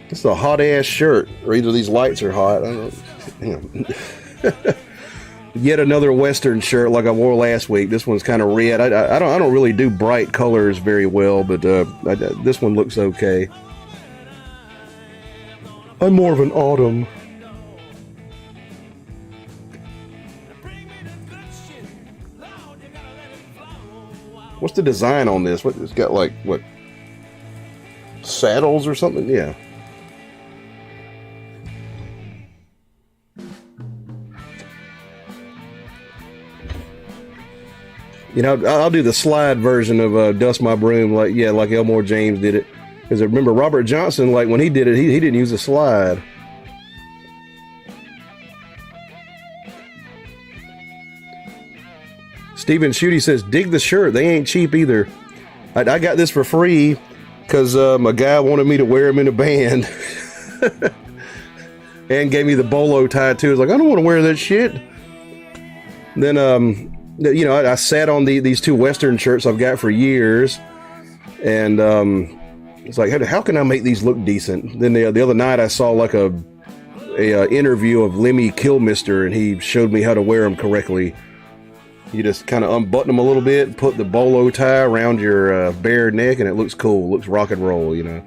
It's a hot ass shirt, or either these lights are hot. I don't know. Yet another Western shirt like I wore last week. This one's kind of red. I don't really do bright colors very well, but this one looks okay. I'm more of an autumn. What's the design on this? What, it's got like what, saddles or something? Yeah. You know, I'll do the slide version of Dust My Broom, like, yeah, like Elmore James did it. Because I remember Robert Johnson, like, when he did it, he didn't use a slide. Stephen Schutte says, dig the shirt. They ain't cheap either. I got this for free because a guy wanted me to wear them in a band. And gave me the bolo tie, too. I was like, I don't want to wear that shit. Then, you know, I sat on these two Western shirts I've got for years, and it's like, how can I make these look decent? Then the other night I saw like a interview of Lemmy Kilmister, and he showed me how to wear them correctly. You just kind of unbutton them a little bit, put the bolo tie around your bare neck, and it looks cool. It looks rock and roll, you know.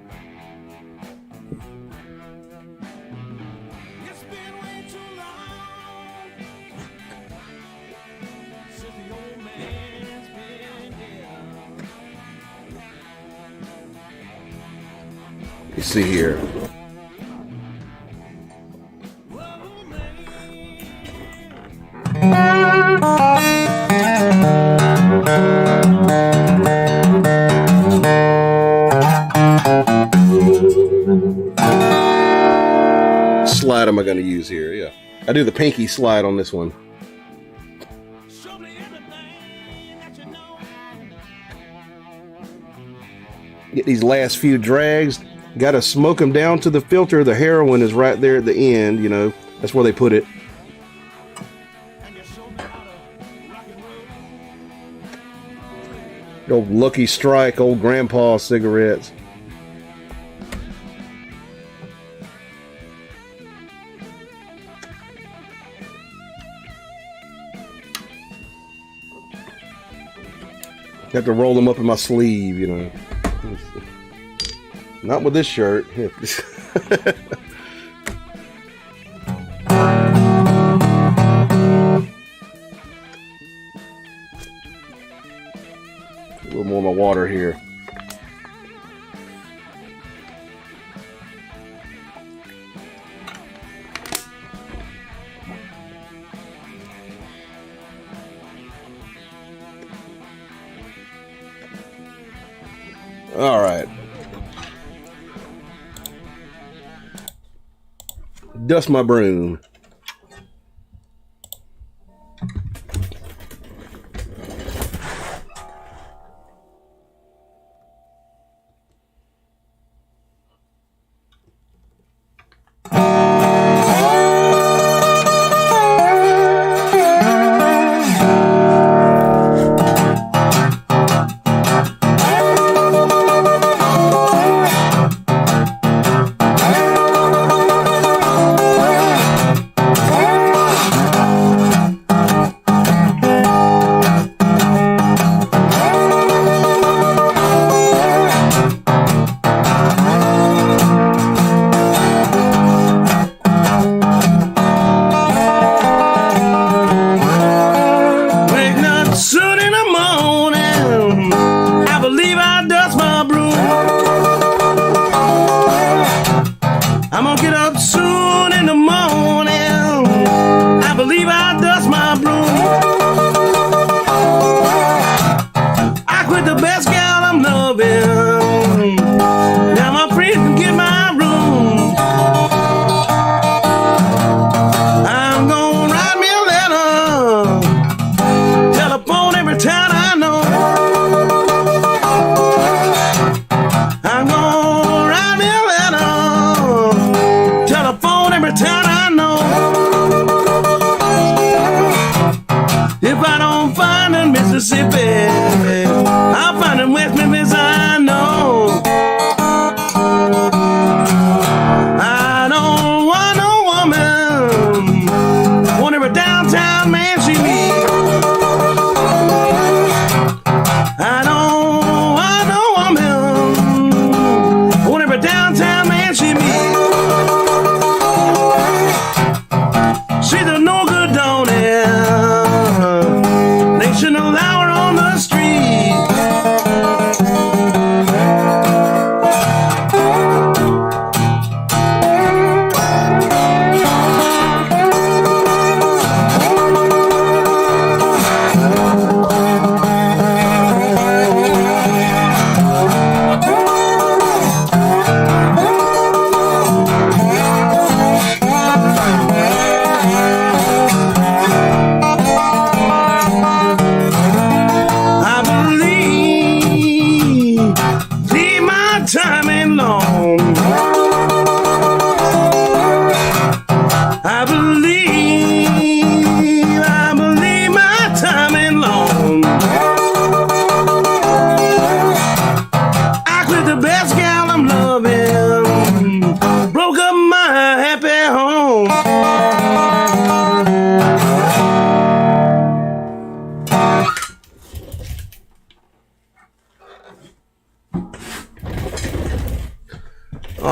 You see here. Slide am I going to use here? Yeah. I do the pinky slide on this one. Get these last few drags. Got to smoke them down to the filter. The heroin is right there at the end, you know. That's where they put it. Old Lucky Strike, old grandpa cigarettes. Have to roll them up in my sleeve, you know. Not with this shirt. A little more of my water here. All right. Dust My Broom.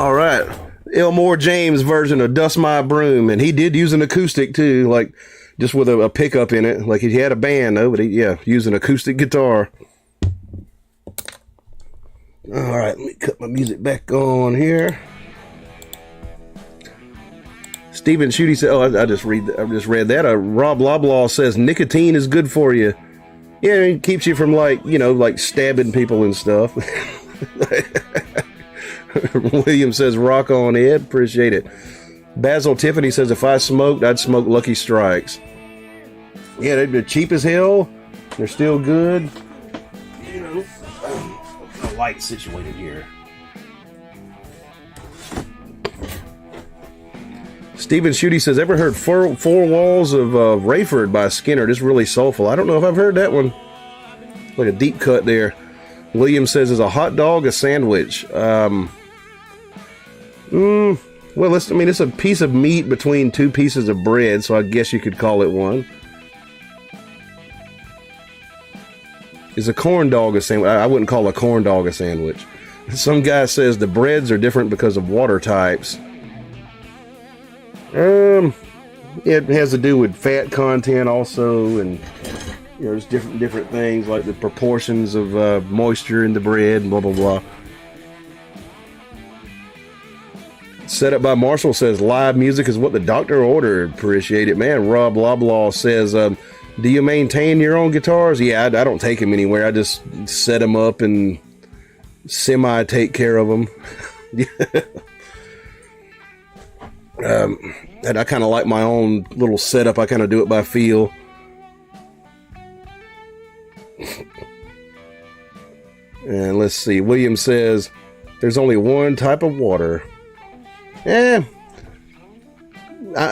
All right. Elmore James version of Dust My Broom. And he did use an acoustic too, like just with a pickup in it. Like he had a band though, but he used an acoustic guitar. All right, let me cut my music back on here. Stephen Shooty said, I just read that. Rob Loblaw says nicotine is good for you. Yeah, it keeps you from like stabbing people and stuff. William says, rock on, Ed. Appreciate it. Basil Tiffany says, if I smoked, I'd smoke Lucky Strikes. Yeah, they're cheap as hell. They're still good. You know, the light situated here. Stephen Shooty says, ever heard Four Walls of Rayford by Skinner? It's really soulful. I don't know if I've heard that one. Like a deep cut there. William says, is a hot dog a sandwich? Well, it's a piece of meat between two pieces of bread, so I guess you could call it one. Is a corn dog a sandwich? I wouldn't call a corn dog a sandwich. Some guy says the breads are different because of water types. It has to do with fat content also, and there's different things like the proportions of moisture in the bread and blah blah blah. Set Up by Marshall says live music is what the doctor ordered. Appreciate it, man. Rob Loblaw says, do you maintain your own guitars? Yeah, I don't take them anywhere. I just set them up and semi take care of them. And I kind of like my own little setup. I kind of do it by feel. And let's see. William says there's only one type of water. I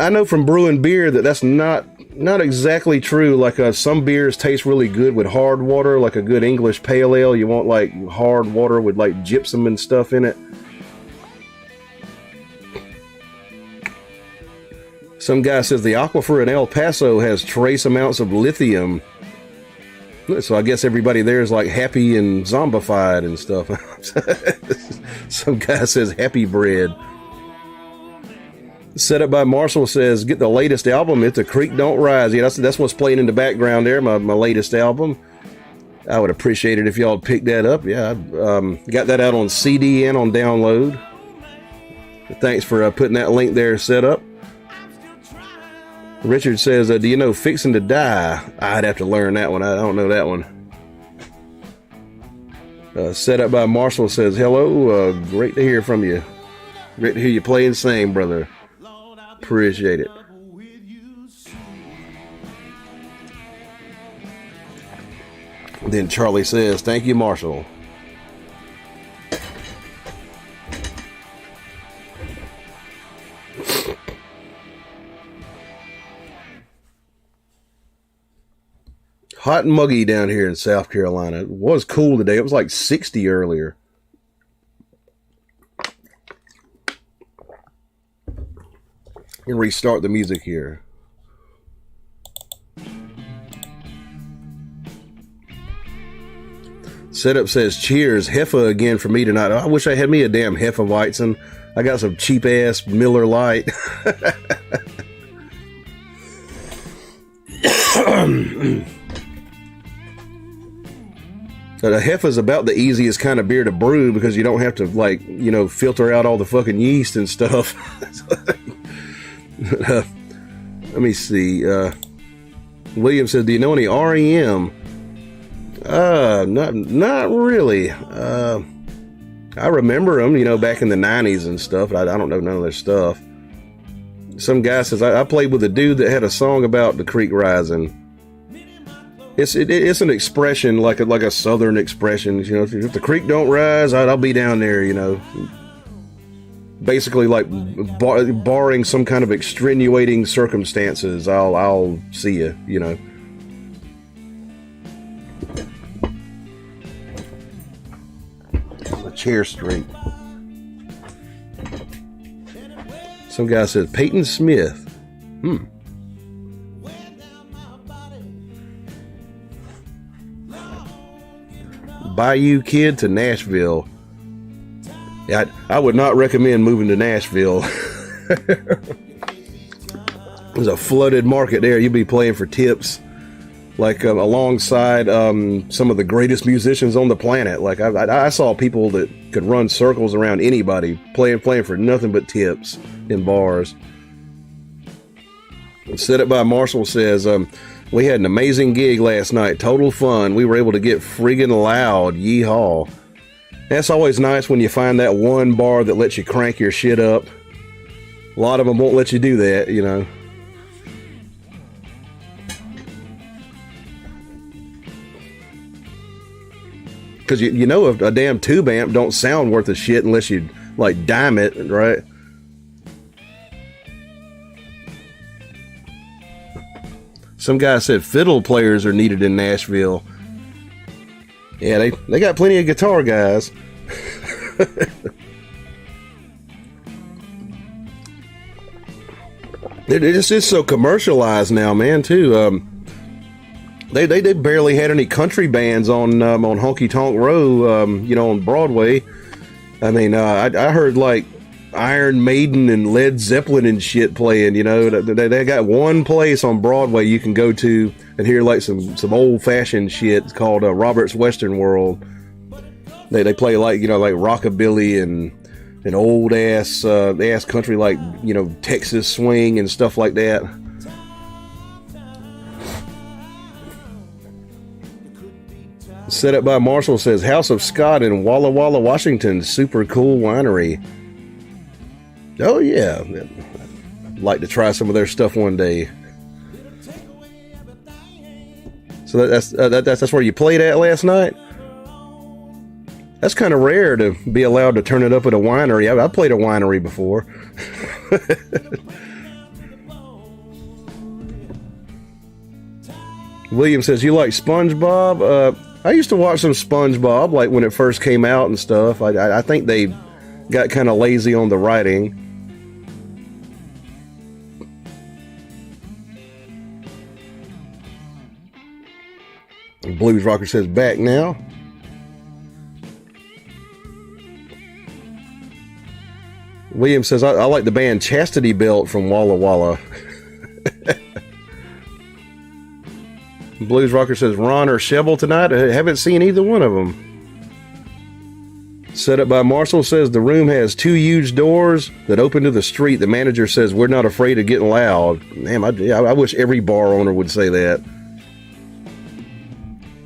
know from brewing beer that's not exactly true. Like some beers taste really good with hard water, like a good English pale ale. You want like hard water with like gypsum and stuff in it. Some guy says the aquifer in El Paso has trace amounts of lithium. So I guess everybody there is like happy and zombified and stuff. Some guy says happy bread. Set Up by Marshall says, get the latest album, If the Creek Don't Rise. Yeah, that's what's playing in the background there, my latest album. I would appreciate it if y'all picked that up. Yeah, got that out on CD and on download. Thanks for putting that link there, Set Up. Richard says, do you know Fixin' to Die? I'd have to learn that one. I don't know that one. Set Up by Marshall says, hello, great to hear from you. Great to hear you play and sing, brother. Appreciate it. Then Charlie says, thank you, Marshall. Hot and muggy down here in South Carolina. It was cool today. It was like 60 earlier. And restart the music here. Setup says, cheers, Heffa again for me tonight. I wish I had me a damn Hefeweizen. I got some cheap ass Miller Lite. A Heffa is about the easiest kind of beer to brew because you don't have to filter out all the fucking yeast and stuff. Let me see. William says, do you know any REM? Not really. I remember them, back in the 90s and stuff, but I don't know none of their stuff. Some guy says, I played with a dude that had a song about the creek rising. It's an expression, like a southern expression. If the creek don't rise, I'll be down there, Basically, like barring some kind of extenuating circumstances, I'll see you. A chair straight. Some guy says Peyton Smith. Bayou Kid to Nashville. Yeah, I would not recommend moving to Nashville. There's a flooded market there. You'll be playing for tips, like alongside some of the greatest musicians on the planet. Like I saw people that could run circles around anybody, playing for nothing but tips in bars. Set It by Marshall says, we had an amazing gig last night. Total fun. We were able to get friggin' loud. Yeehaw. That's always nice when you find that one bar that lets you crank your shit up. A lot of them won't let you do that, you know. Because you know a damn tube amp don't sound worth a shit unless you, like, dime it, right? Some guy said fiddle players are needed in Nashville. Yeah, they got plenty of guitar guys. It just is so commercialized now, man, too. They barely had any country bands on Honky Tonk Row, you know, on Broadway. I mean, I heard like Iron Maiden and Led Zeppelin and shit playing, you know. They got one place on Broadway you can go to and hear like some old fashioned shit called Robert's Western World. They play like, you know, like rockabilly and old ass country, like, you know, Texas swing and stuff like that. Set Up by Marshall says House of Scott in Walla Walla, Washington, super cool winery. Oh yeah, I'd like to try some of their stuff one day. So that's where you played at last night. That's kind of rare to be allowed to turn it up at a winery. I played a winery before. William says, you like SpongeBob? I used to watch some SpongeBob, like when it first came out and stuff. I think they got kind of lazy on the writing. Blues Rocker says, back now. William says, I like the band Chastity Belt from Walla Walla. Blues Rocker says, Ron or Shevel tonight? I haven't seen either one of them. Set Up by Marshall says, the room has two huge doors that open to the street. The manager says, we're not afraid of getting loud. Damn, I wish every bar owner would say that.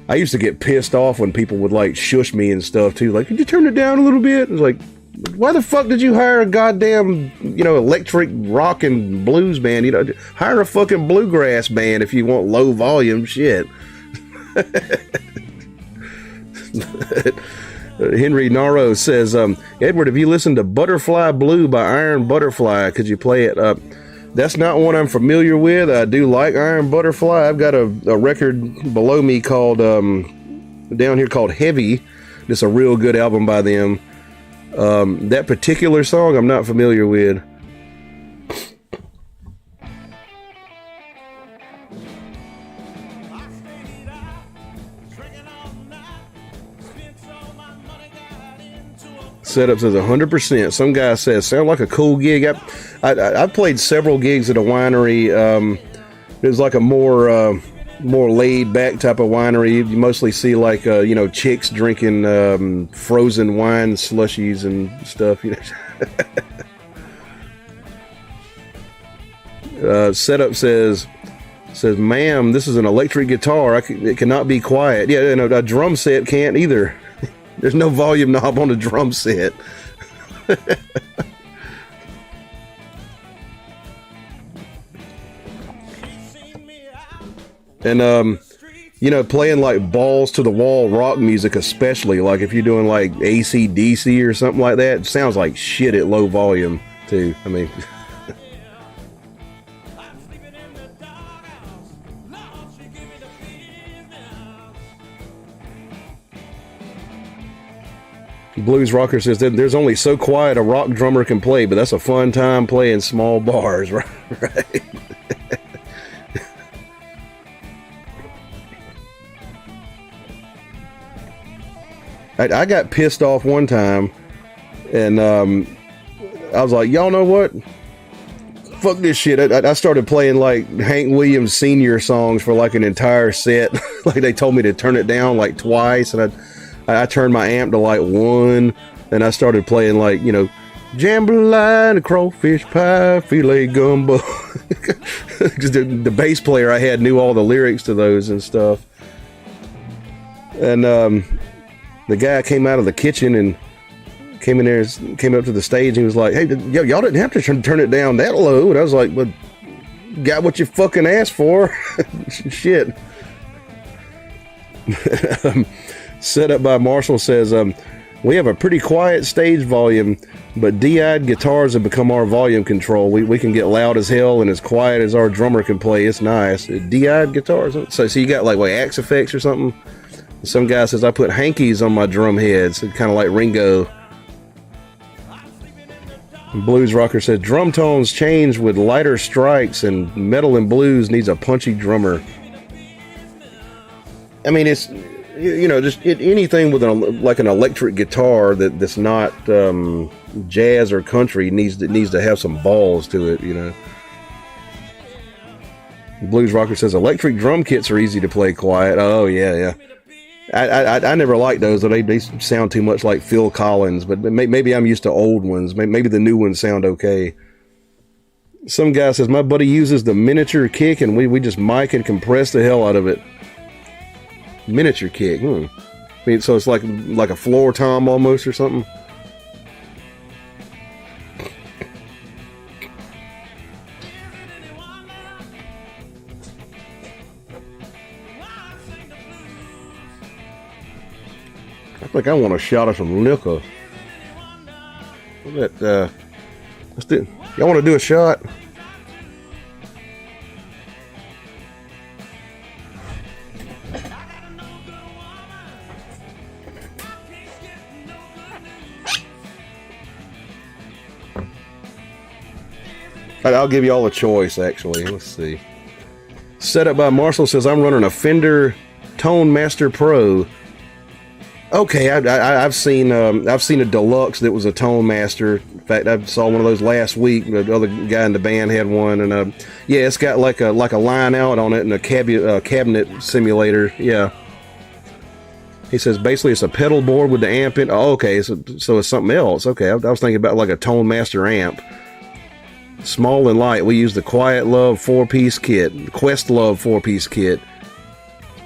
I used to get pissed off when people would like shush me and stuff too. Like, could you turn it down a little bit? It's like, why the fuck did you hire a goddamn, you know, electric rock and blues band? You know, hire a fucking bluegrass band if you want low volume shit. Henry Naro says, Edward, have you listened to Butterfly Blue by Iron Butterfly? Could you play it? That's not one I'm familiar with. I do like Iron Butterfly. I've got a record below me called, down here called Heavy. It's a real good album by them. That particular song I'm not familiar with. Setup says 100%. Some guy says, sound like a cool gig. I played several gigs at a winery. It was like a more laid back type of winery. You mostly see like you know, chicks drinking frozen wine slushies and stuff, you know. Setup says, ma'am, this is an electric guitar. It cannot be quiet. Yeah, you know, a drum set can't either. There's no volume knob on a drum set. And, you know, playing like balls to the wall rock music, especially, like if you're doing like AC/DC or something like that, it sounds like shit at low volume, too. I mean... Blues Rocker says that there's only so quiet a rock drummer can play, but that's a fun time playing small bars, right? I got pissed off one time. And I was like, y'all know what? Fuck this shit. I started playing like Hank Williams Sr. songs for like an entire set. Like they told me to turn it down like twice, and I turned my amp to like 1, and I started playing like, you know, jambalaya, the crawfish pie, filet gumbo. Because the bass player I had knew all the lyrics to those and stuff. And the guy came out of the kitchen and came in there, came up to the stage, and he was like, hey, y'all didn't have to turn it down that low. And I was like, well, got what you fucking asked for. Shit. Set up by Marshall says, we have a pretty quiet stage volume, but DI'd guitars have become our volume control. We can get loud as hell and as quiet as our drummer can play. It's nice. DI'd guitars. So you got like Axe effects or something? Some guy says, I put hankies on my drum heads, kind of like Ringo. Blues Rocker says, drum tones change with lighter strikes, and metal and blues needs a punchy drummer. I mean, it's, you know, just anything with like an electric guitar that's not jazz or country needs to have some balls to it, you know. Blues Rocker says, electric drum kits are easy to play quiet. Oh, yeah. I never liked those. They sound too much like Phil Collins, but maybe I'm used to old ones. Maybe the new ones sound okay. Some guy says, my buddy uses the miniature kick, and we just mic and compress the hell out of it. Miniature kick, I mean, so it's like a floor tom almost or something. I think I want a shot of some liquor. Let's do. Y'all want to do a shot? I'll give you all a choice, actually. Let's see. Setup by Marshall says, I'm running a Fender Tone Master Pro. Okay, I've seen a deluxe that was a Tone Master. In fact, I saw one of those last week. The other guy in the band had one, and yeah, it's got like a line out on it and a cabinet simulator. Yeah. He says basically it's a pedal board with the amp in. Oh, okay, so it's something else. Okay, I was thinking about like a Tone Master amp. Small and light. We use the Quiet Love 4-piece kit, Questlove 4-piece kit.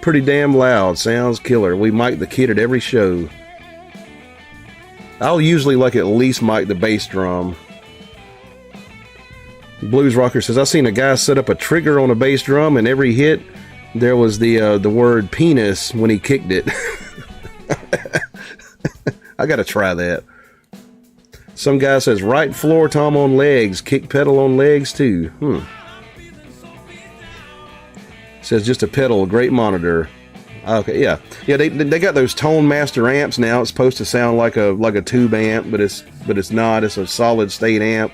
Pretty damn loud, sounds killer. We mic the kit at every show. I'll usually like at least mic the bass drum. Blues Rocker says, I seen a guy set up a trigger on a bass drum, and every hit there was the word penis when he kicked it. I gotta try that. Some guy says, right floor tom on legs, kick pedal on legs too. Says just a pedal, great monitor. Okay, yeah. They got those Tone Master amps now. It's supposed to sound like a tube amp, but it's not. It's a solid state amp.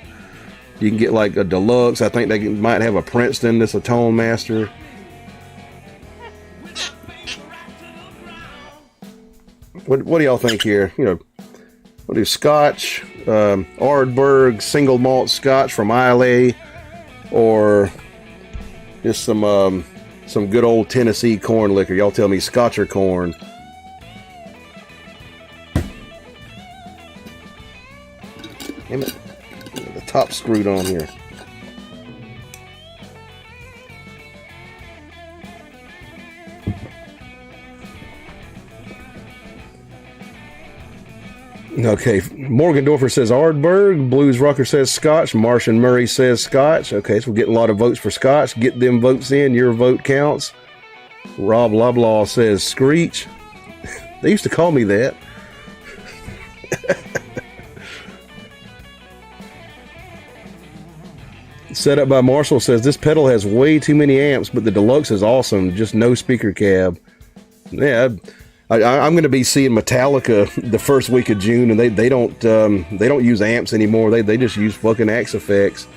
You can get like a deluxe. I think they might have a Princeton that's a Tone Master. What do y'all think here? You know, we'll do Scotch, Ardbeg single malt Scotch from Islay, or just some good old Tennessee corn liquor. Y'all tell me, Scotch or corn? Damn it. The top screwed on here. Okay, Morgendorfer says Ardbeg, Blues Rocker says Scotch, Martian Murray says Scotch. Okay, so we're getting a lot of votes for Scotch. Get them votes in, your vote counts. Rob Loblaw says Screech. They used to call me that. Set up by Marshall says this pedal has way too many amps, but the deluxe is awesome, just no speaker cab. Yeah, I'm going to be seeing Metallica the first week of June, and they don't use amps anymore. They just use fucking Axe effects.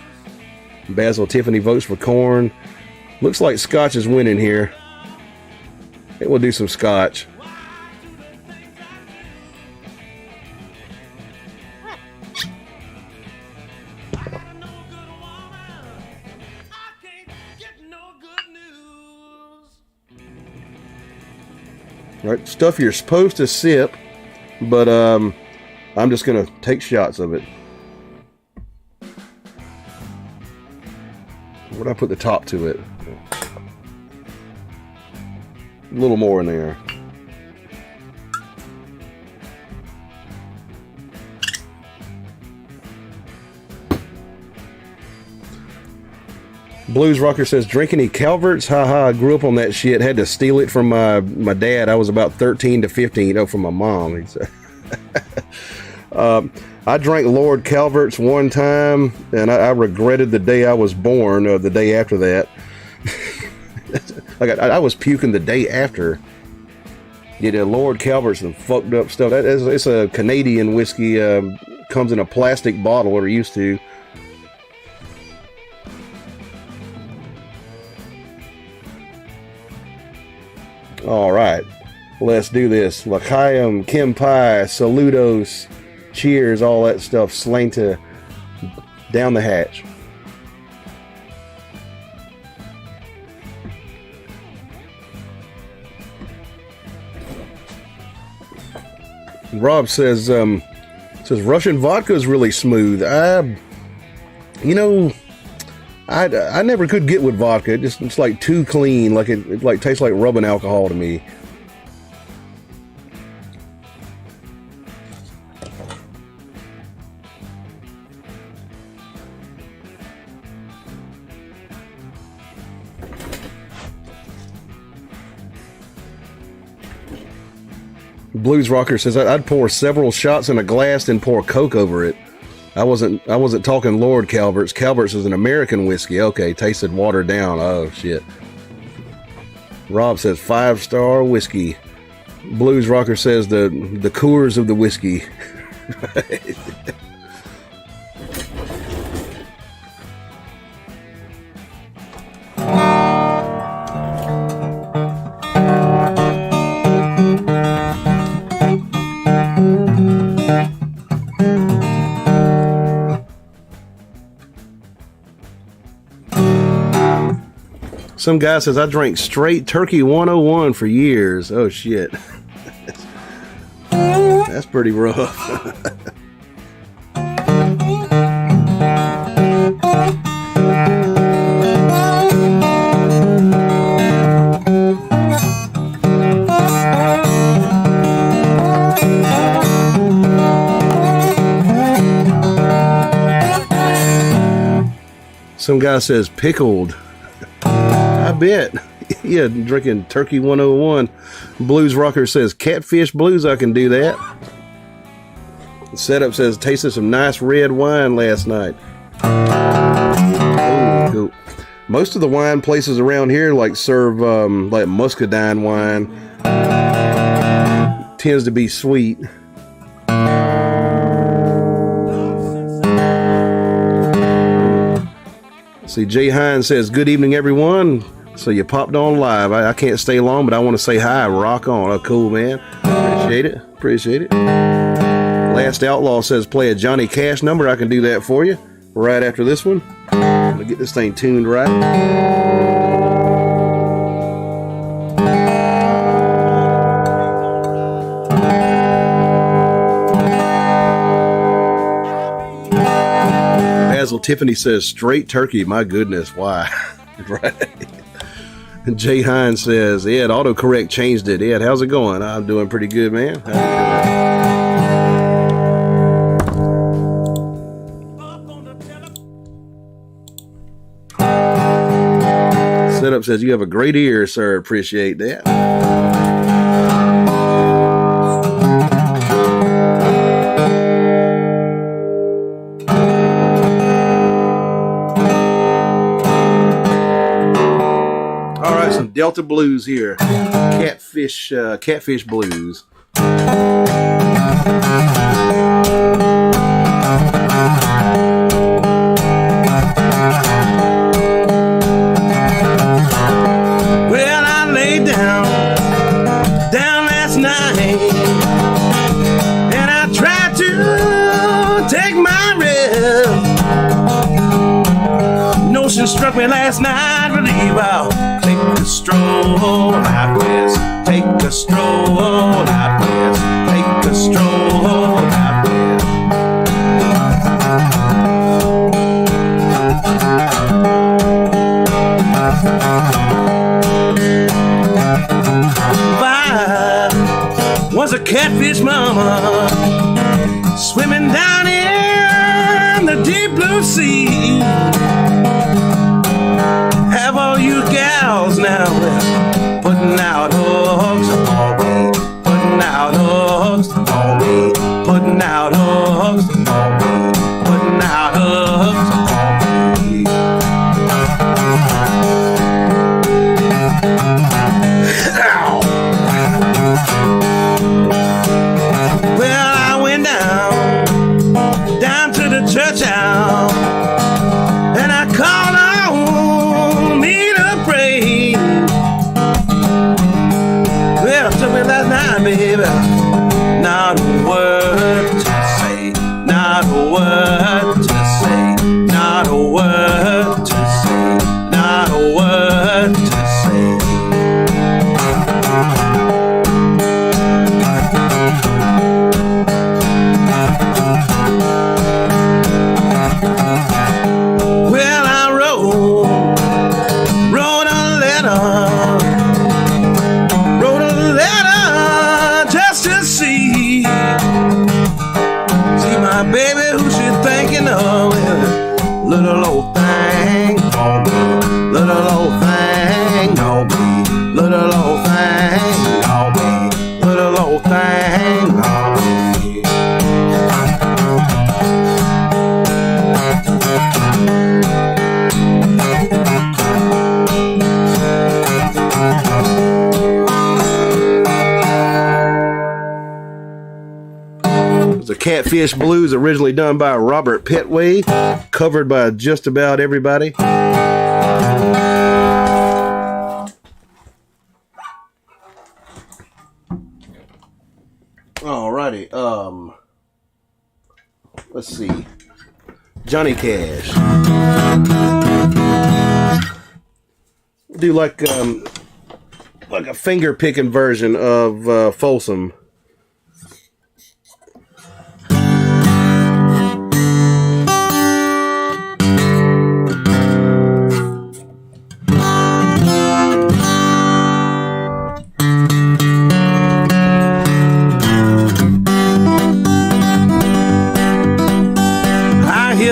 Basil Tiffany votes for corn. Looks like Scotch is winning here. It will do some Scotch. Right, stuff you're supposed to sip, but I'm just gonna take shots of it. Where'd I put the top to it? A little more in there. Blues Rocker says, drink any Calverts? Haha, I grew up on that shit. Had to steal it from my dad. I was about 13 to 15. Oh, from my mom. He said. I drank Lord Calvert's one time, and I regretted the day I was born, or the day after that. I was puking the day after. Yeah, Lord Calvert's and fucked up stuff. It's a Canadian whiskey. Comes in a plastic bottle, or used to. All right, let's do this. L'chaim, Kempai, Saludos, cheers, all that stuff. Slanta down the hatch. Rob says Russian vodka is really smooth. I never could get with vodka. It's like too clean. Like it like tastes like rubbing alcohol to me. Blues Rocker says I'd pour several shots in a glass and pour Coke over it. I wasn't talking Lord Calvert's. Calvert's is an American whiskey. Okay, tasted watered down. Oh shit. Rob says 5-star whiskey. Blues Rocker says the Coors of the whiskey. Some guy says, I drank straight Turkey 101 for years. Oh, shit. That's pretty rough. Some guy says, pickled. I bet. Yeah, drinking Turkey 101. Blues Rocker says, catfish blues, I can do that. Setup says, tasted some nice red wine last night. Oh, cool. Most of the wine places around here like serve like muscadine wine. Tends to be sweet. See, Jay Hines says, good evening, everyone. So you popped on live. I can't stay long, but I want to say hi. Rock on. Oh, cool, man. Appreciate it. Last Outlaw says, play a Johnny Cash number. I can do that for you right after this one. I'm going to get this thing tuned right. Basil Tiffany says, straight turkey. My goodness, why? Right. And Jay Hines says, Ed, autocorrect changed it. Ed, how's it going? I'm doing pretty good, man. Setup says, you have a great ear, sir. Appreciate that. Delta Blues here. Catfish Blues. Well, I laid down last night, and I tried to take my rest. Notion struck me last night, believe I'll click a stroll out west. Take a stroll out west. Take a stroll out west. If I was a catfish mama swimming down in the deep blue sea, have all you gals now putting out hooks on me, putting out hooks on me, putting out hooks on me, putting out hooks on me. Ow. Well, I went down to the church house, and I called on me to pray. Well, took me last night, baby, not a word to say, not a word to say, not a word to say, not a word to say. Well, I wrote a letter just to see my baby, who she thinking of. Little old thing on me, little old thing on me, little old thing on me, little old thing on me. The Catfish Blues, originally done by Robert Petway, covered by just about everybody. Alrighty, let's see. Johnny Cash. Do like a finger picking version of Folsom.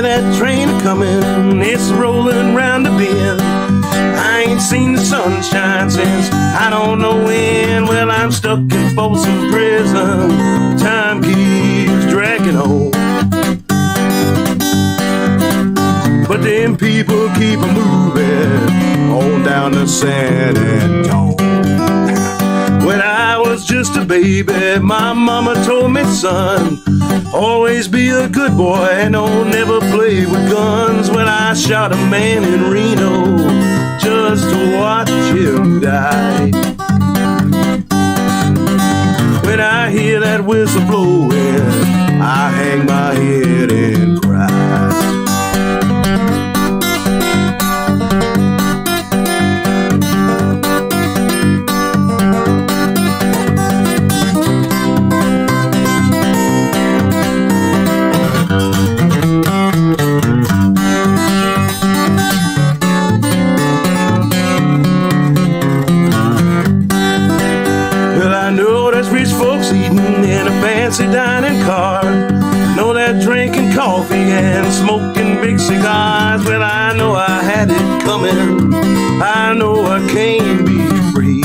That train coming, it's rolling round the bend. I ain't seen the sunshine since I don't know when. Well, I'm stuck in Folsom Prison, time keeps dragging on, but them people keep moving on down to San Antonio. When I was just a baby, my mama told me, son, always be a good boy and don't never play with guns. When I shot a man in Reno just to watch him die. When I hear that whistle blowing, I hang my head and cry. Fancy dining car, know that drinking coffee and smoking big cigars. Well, I know I had it coming, I know I can't be free,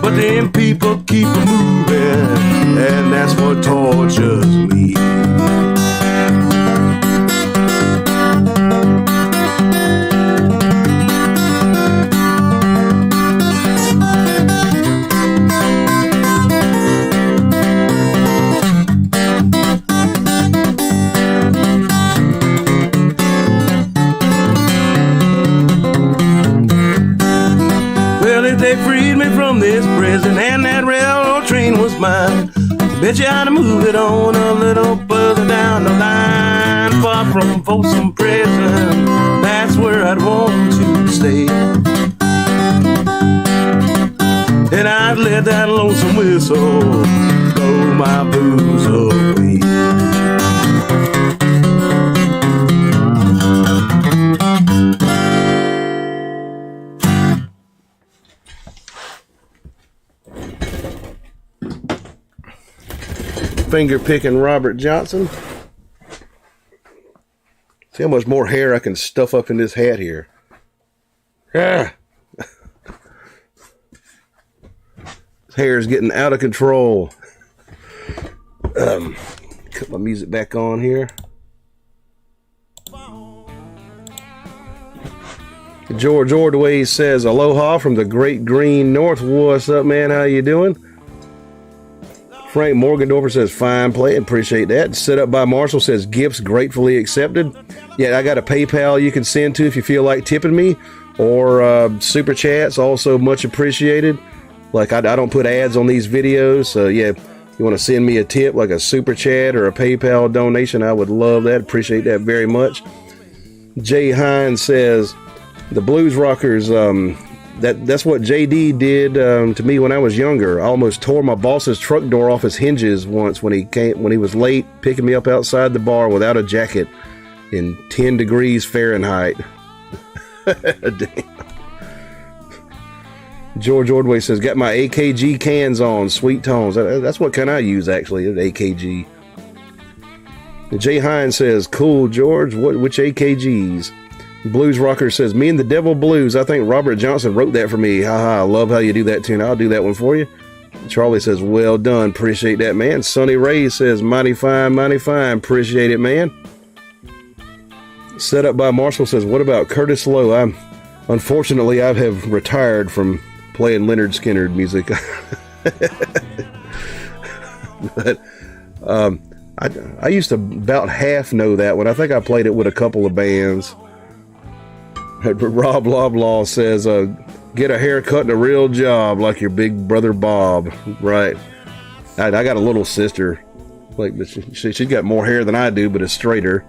but them people keep moving, and that's what tortures me. They freed me from this prison, and that railroad train was mine. Bet you I'd move it on a little further down the line, far from Folsom Prison. That's where I'd want to whistle, blow my blues away. Finger picking Robert Johnson. See how much more hair I can stuff up in this hat here. Ah. This hair is getting out of control. Cut my music back on here. George Ordway says, aloha from the great green north. What's up, man? How you doing? Frank Morgendorfer says, fine play. Appreciate that. Set up by Marshall says, gifts gratefully accepted. Yeah, I got a PayPal you can send to if you feel like tipping me, or super chats, also much appreciated. Like, I don't put ads on these videos, so yeah, if you want to send me a tip, like a super chat or a PayPal donation, I would love that. Appreciate that very much. Jay Hines says, the Blues Rockers, that's what JD did to me when I was younger. I almost tore my boss's truck door off his hinges once when he was late picking me up outside the bar without a jacket in 10 degrees Fahrenheit. Damn. George Ordway says, got my AKG cans on, sweet tones. That's what kind I use, actually, AKG. And Jay Hines says, cool, George, which AKGs? Blues Rocker says, me and the Devil Blues. I think Robert Johnson wrote that for me. Haha, I love how you do that tune. I'll do that one for you. Charlie says, well done. Appreciate that, man. Sonny Ray says, mighty fine, mighty fine. Appreciate it, man. Set up by Marshall says, what about Curtis Lowe? Unfortunately, I have retired from playing Leonard Skinner music. But I used to about half know that one. I think I played it with a couple of bands. Rob Loblaw says, get a haircut and a real job like your big brother Bob. Right. I got a little sister. Like, she's got more hair than I do, but it's straighter.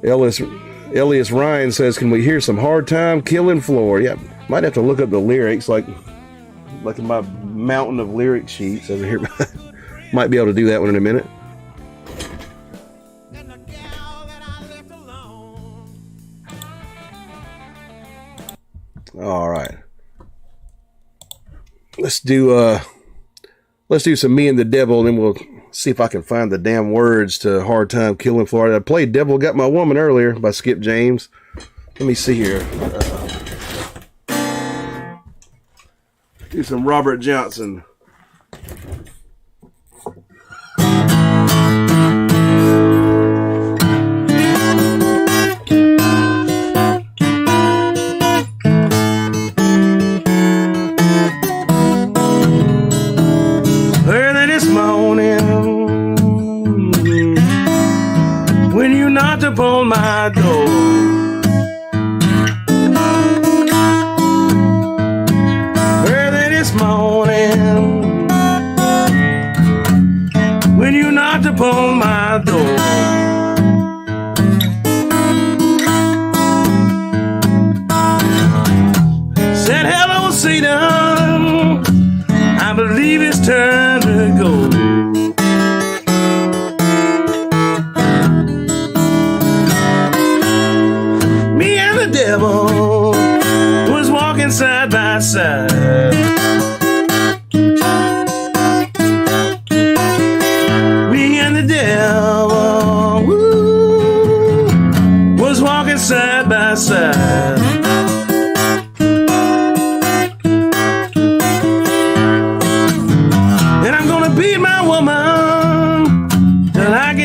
Elias Ryan says, can we hear some Hard Time Killing Floor? Yeah, might have to look up the lyrics, like in my mountain of lyric sheets over here. Might be able to do that one in a minute. All right. Let's do some Me and the Devil, and then we'll see if I can find the damn words to Hard Time Killing Florida. I played Devil Got My Woman earlier by Skip James. Let me see here. Do some Robert Johnson. Early this morning, when you knocked upon my door, early this morning, when you knocked upon my door, said hello, Satan, I believe it's time to go. Me and the devil was walking side by side. Me and the devil, was walking side by side.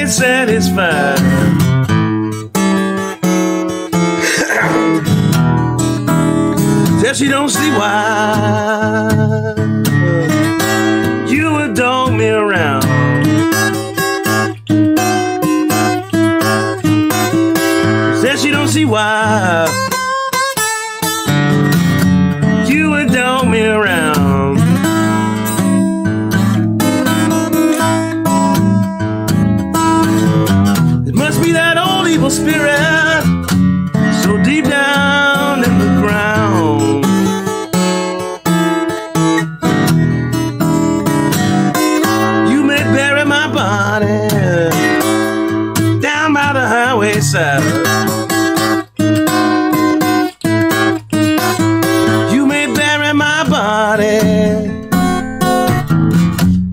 Satisfied. Said she don't see why you would dog me around. Said she don't see why you would dog me around. Be that old evil spirit so deep down in the ground. wayside. You may bury my body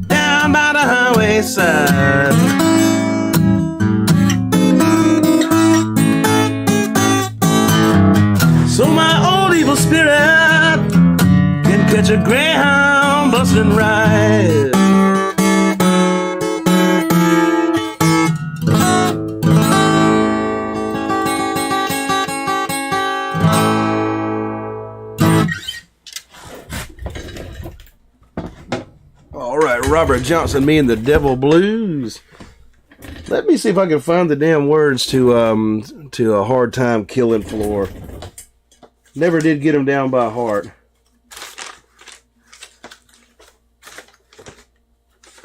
down by the highway side. So my old evil spirit can catch a greyhound bustin' ride. All right, Robert Johnson, Me and the Devil Blues. Let me see if I can find the damn words to A Hard Time Killing Floor. Never did get them down by heart.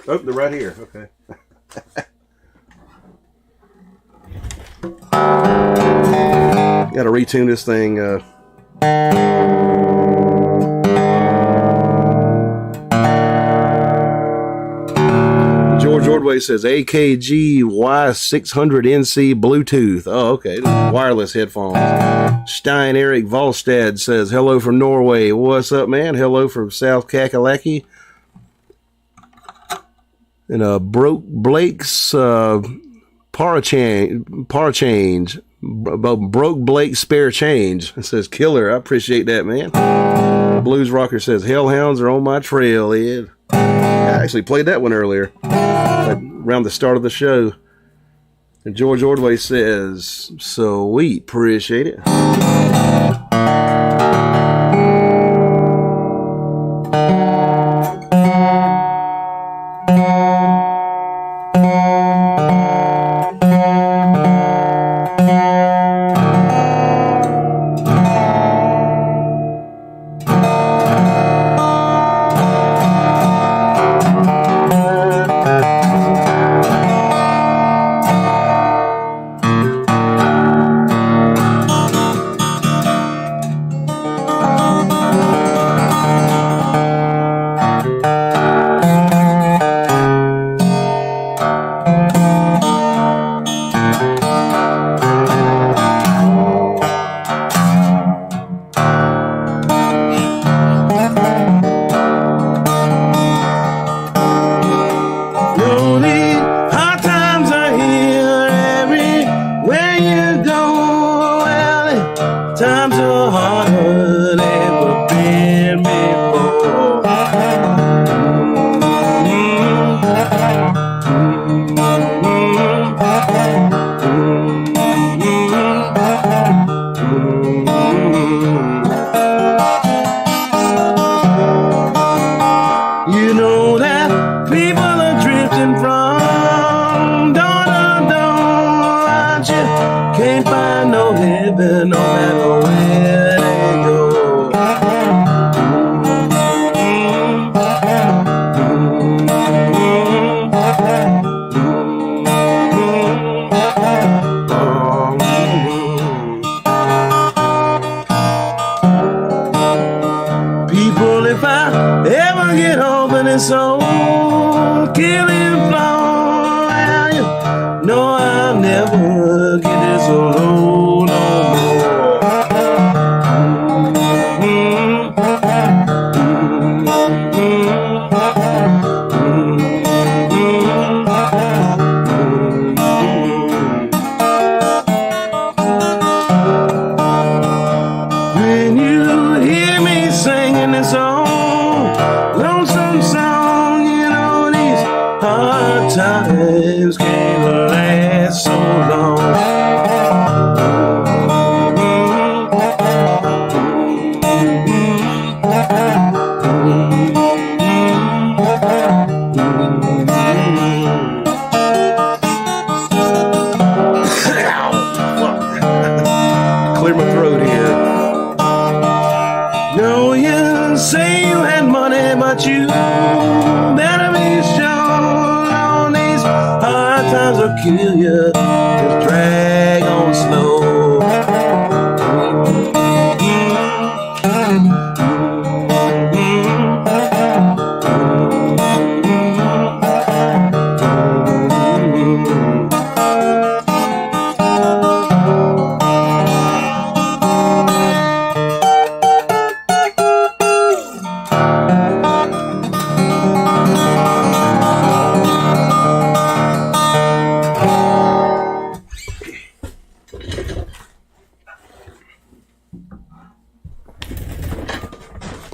Oh, they're right here. Okay. Got to retune this thing. George Ordway says AKG Y600NC Bluetooth. Oh, okay. Wireless headphones. Stein Eric Volstad says hello from Norway. What's up, man? Hello from South Kakalaki. And Broke Blake's Broke Blake Spare Change. It says killer. I appreciate that, man. Blues Rocker says Hellhounds are on my trail, Ed. I actually played that one earlier, around the start of the show. And George Ordway says, sweet, appreciate it.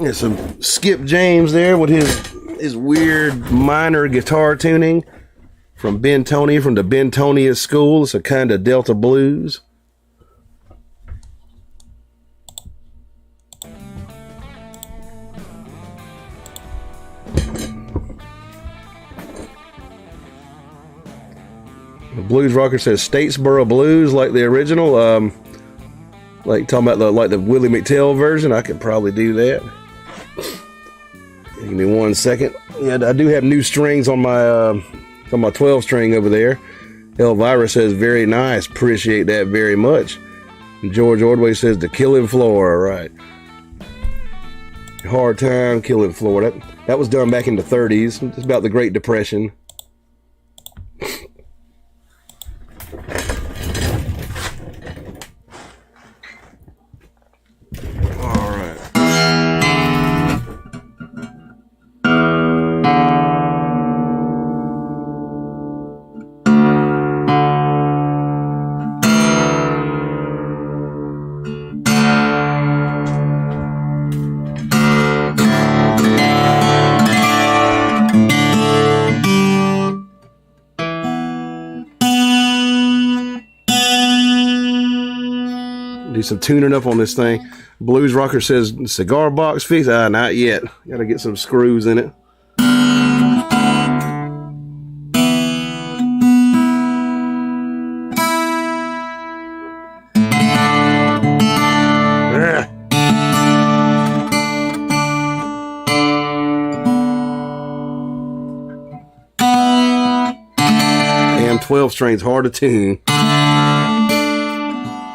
There's some Skip James there with his weird minor guitar tuning from Bentonia, from the Bentonia School. It's a kind of Delta blues. The blues rocker says Statesboro Blues, like the original. Like talking about the Willie McTell version. I could probably do that. Give me 1 second. Yeah, I do have new strings on my 12 string over there. Elvira says very nice. Appreciate that very much. And George Ordway says the Killing Floor. All right. Hard Time, Killing Floor. That was done back in the 30s. It's about the Great Depression. Do some tuning up on this thing. Blues rocker says cigar box fix. Not yet. Gotta get some screws in it. Damn, 12 strings hard to tune.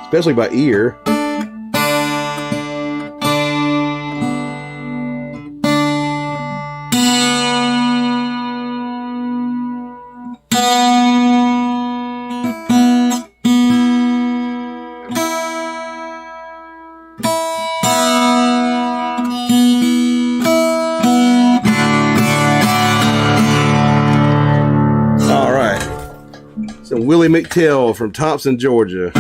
Especially by ear. All right. So Willie McTell from Thompson, Georgia.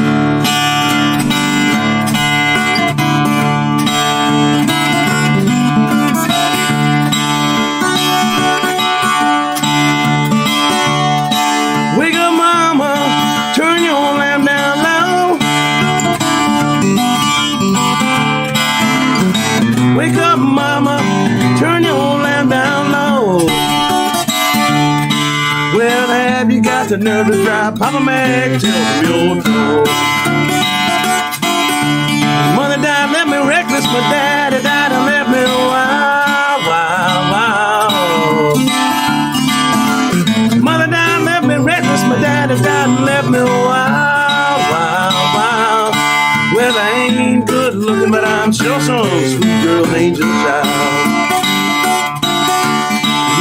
Wake up, mama, turn your lamp down low. Well, have you got the nerve to drive Papa Mac till the mule throat? Mother died, left me reckless, my daddy died and left me wild, wild, wild. Mother died, left me reckless, my daddy died and left me wild, wild, wild. Well, I ain't good looking, but I'm sure some sweet girl angel child.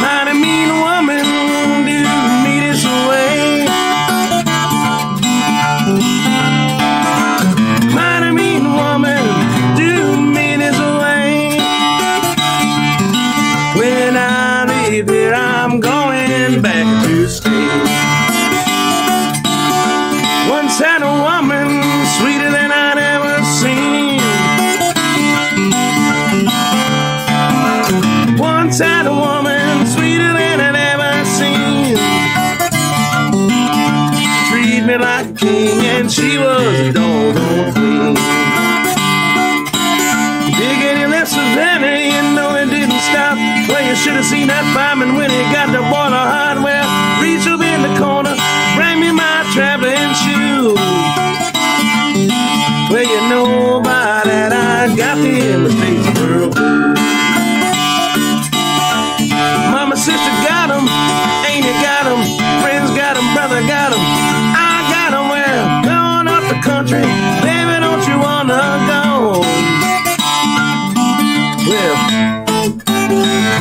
Mighty mean woman, do me this way. Mighty mean woman, do me this way. When I leave here, I'm going back to stay. Once had a woman sweeter than I'd ever seen. Once had a woman sweeter than I'd ever seen. Treat me like a king and she was a doggone queen. Dig any less of any, you know it didn't stop. Well, you should have seen that fireman when he got the boiler hot. Well, reach up in the corner, bring me my traveling shoes. Well, you know by that I got the imitation girl blues. Mama, sister got 'em, ain't you got 'em? Friends got 'em, brother got 'em. I got 'em, well, going up the country. Baby, don't you wanna go? Well,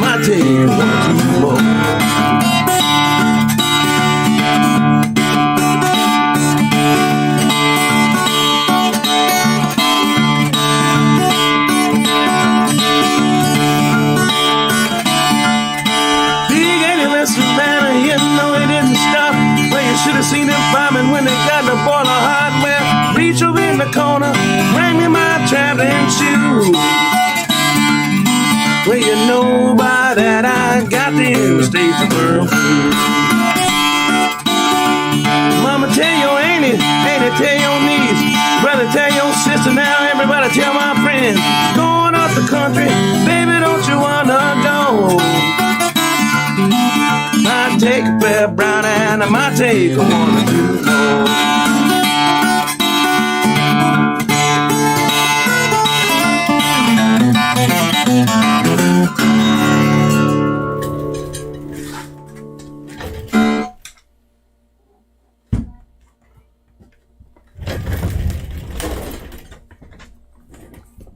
might tell you one or two more. Should have seen them firemen when they got the boiler hot. Well, reach over in the corner, bring me my traveling shoes. Well, you know by that I got the States of World. Mama, tell your auntie, auntie, tell your niece, brother, tell your sister, now everybody tell my friends. Going up the country, baby, don't you wanna go? Might take a pair of brown and I might take a one or two more.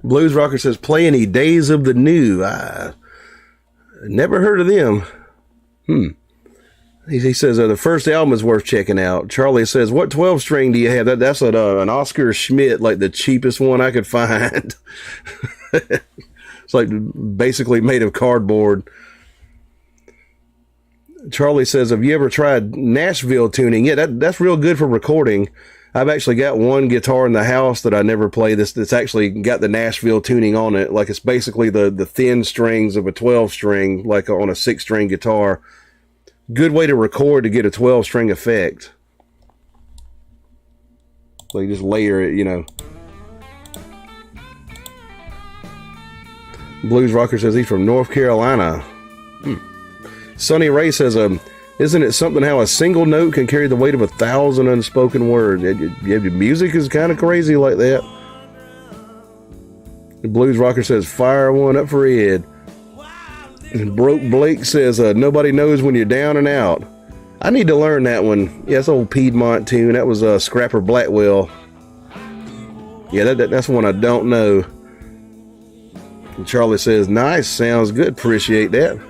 Blues Rocker says, play any Days of the New. I never heard of them. He says the first album is worth checking out. Charlie says, what 12 string do you have? That's an Oscar Schmidt, like the cheapest one I could find. It's like basically made of cardboard. Charlie says, have you ever tried Nashville tuning? Yeah, that's real good for recording. I've actually got one guitar in the house that I never play. That's actually got the Nashville tuning on it. Like it's basically the thin strings of a 12 string, like on a 6-string guitar. Good way to record to get a 12 string effect. So you just layer it, you know. Blues Rocker says he's from North Carolina. Sonny Ray says, isn't it something how a single note can carry the weight of 1,000 unspoken words? Music is kind of crazy like that. The Blues Rocker says, fire one up for Ed. And Broke Blake says, nobody knows when you're down and out. I need to learn that one. Yeah, it's old Piedmont tune. That was Scrapper Blackwell. Yeah, that's one I don't know. And Charlie says, nice, sounds good, appreciate that.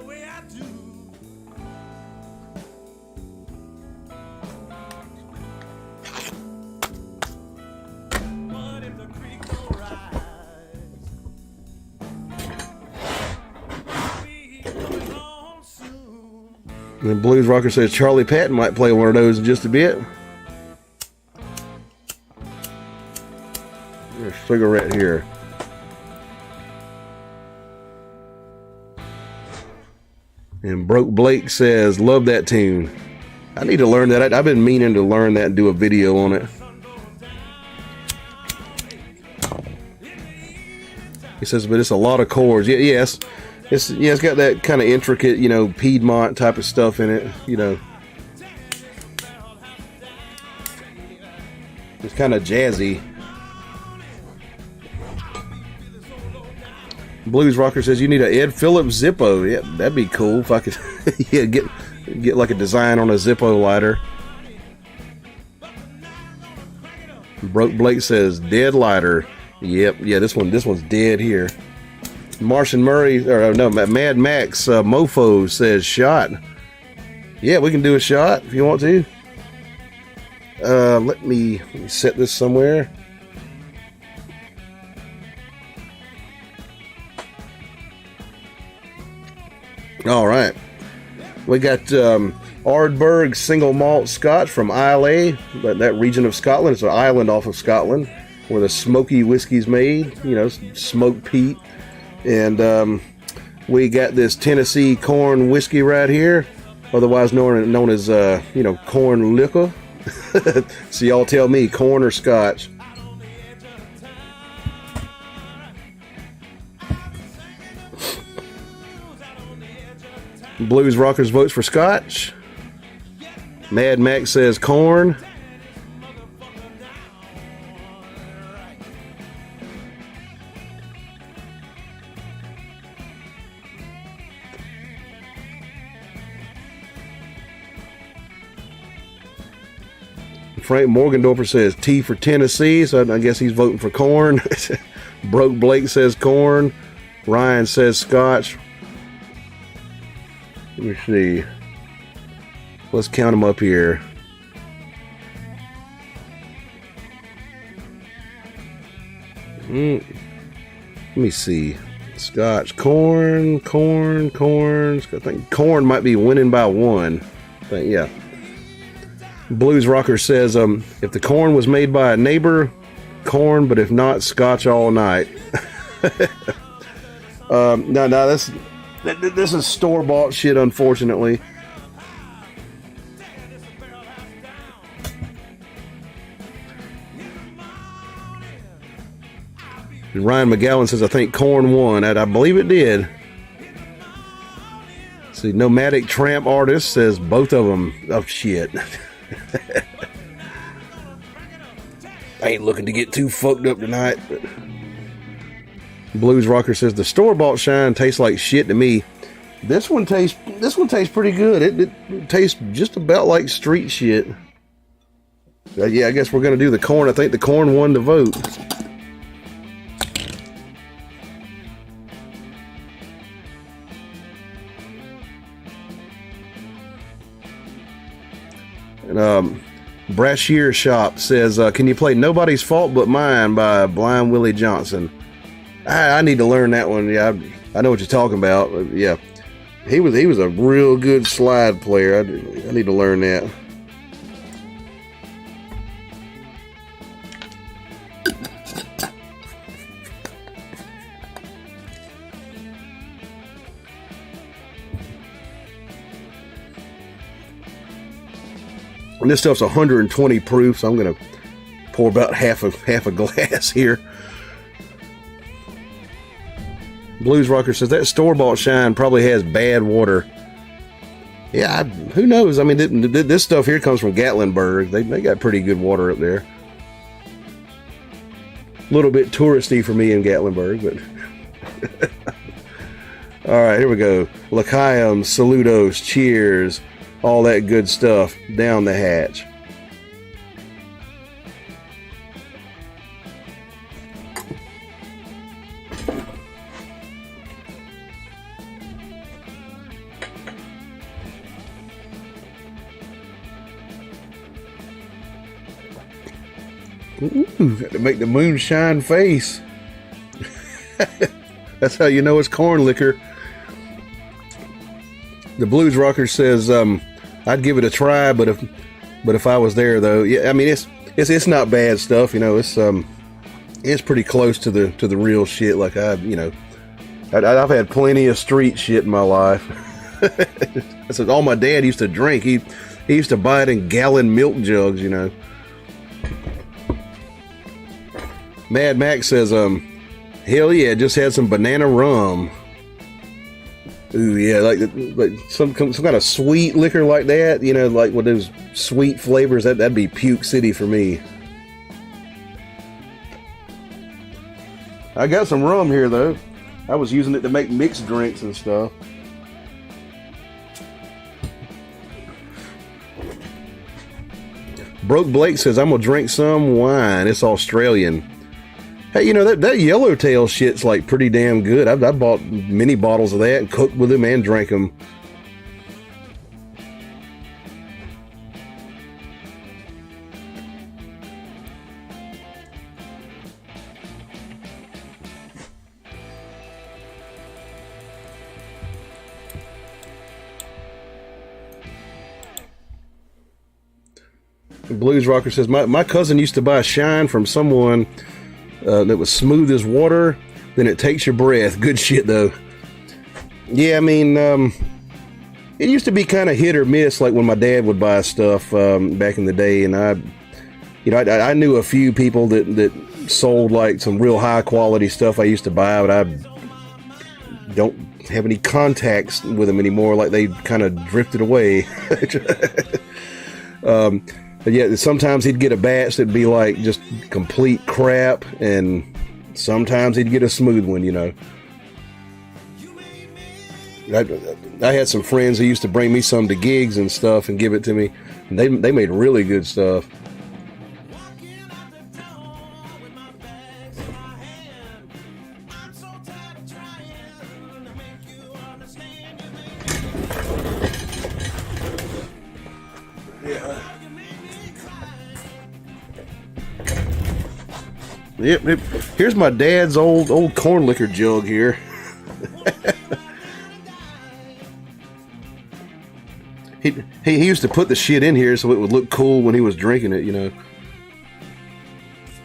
And the Blues Rocker says Charlie Patton might play one of those in just a bit. There's a cigarette here. And Broke Blake says, love that tune. I need to learn that. I've been meaning to learn that and do a video on it. He says, but it's a lot of chords. Yes. It's got that kind of intricate, you know, Piedmont type of stuff in it, you know. It's kind of jazzy. Blues Rocker says you need a Ed Phillips Zippo. Yeah, that'd be cool if I could yeah, get like a design on a Zippo lighter. Broke Blake says dead lighter. Yep, yeah, this one's dead here. Martian Murray, or no, Mad Max Mofo says shot. Yeah, we can do a shot if you want to. Let me set this somewhere. All right, we got Ardbeg single malt Scotch from Islay, that region of Scotland. It's an island off of Scotland where the smoky whiskey's made. You know, smoked peat. And we got this Tennessee corn whiskey right here, otherwise known as corn liquor. So y'all tell me, corn or Scotch? Blues Rockers votes for Scotch. Mad Max says corn. Frank Morgendorfer says T for Tennessee, so I guess he's voting for corn. Broke Blake says corn. Ryan says Scotch. Let me see. Let's count them up here. Let me see. Scotch, corn. I think corn might be winning by one. I think, yeah. Blues Rocker says, if the corn was made by a neighbor, corn, but if not, Scotch all night. No, this is store-bought shit, unfortunately. And Ryan McGowan says, I think Korn won. I believe it did. See, Nomadic Tramp Artist says both of them. Oh, shit. I ain't looking to get too fucked up tonight. But Blues Rocker says, the store-bought shine tastes like shit to me. This one tastes pretty good. It tastes just about like street shit. Yeah, I guess we're going to do the Korn. I think the Korn won the vote. And Brashear Shop says, can you play Nobody's Fault But Mine by Blind Willie Johnson? I need to learn that one. Yeah, I know what you're talking about. Yeah, he was a real good slide player. I need to learn that. And this stuff's 120 proof, so I'm gonna pour about half a glass here. Blues Rocker says that store-bought shine probably has bad water. Yeah, who knows? I mean, this stuff here comes from Gatlinburg. They got pretty good water up there. A little bit touristy for me in Gatlinburg, but all right, here we go. L'chaim, saludos, cheers, all that good stuff down the hatch. Ooh, got to make the moonshine face. That's how you know it's corn liquor. The Blues Rocker says, I'd give it a try, but if I was there though, yeah, I mean it's not bad stuff, you know. It's pretty close to the real shit. Like I've had plenty of street shit in my life. That's all my dad used to drink. He used to buy it in gallon milk jugs, you know. Mad Max says, hell yeah, just had some banana rum. Ooh yeah, like some kind of sweet liquor like that, you know, like with those sweet flavors. That'd be Puke City for me. I got some rum here though. I was using it to make mixed drinks and stuff. Broke Blake says, I'm gonna drink some wine. It's Australian. Hey, you know, that yellowtail shit's like pretty damn good. I bought many bottles of that and cooked with them and drank them. The Blues Rocker says, my cousin used to buy shine from someone that was smooth as water, then it takes your breath. Good shit though. Yeah, I mean, it used to be kind of hit or miss, like when my dad would buy stuff back in the day, and I knew a few people that sold like some real high quality stuff I used to buy, but I don't have any contacts with them anymore. Like they kind of drifted away. But yeah, sometimes he'd get a batch that'd be like just complete crap, and sometimes he'd get a smooth one, you know. I had some friends who used to bring me some to gigs and stuff and give it to me. And they made really good stuff. Yep. Here's my dad's old corn liquor jug here. he used to put the shit in here so it would look cool when he was drinking it, you know.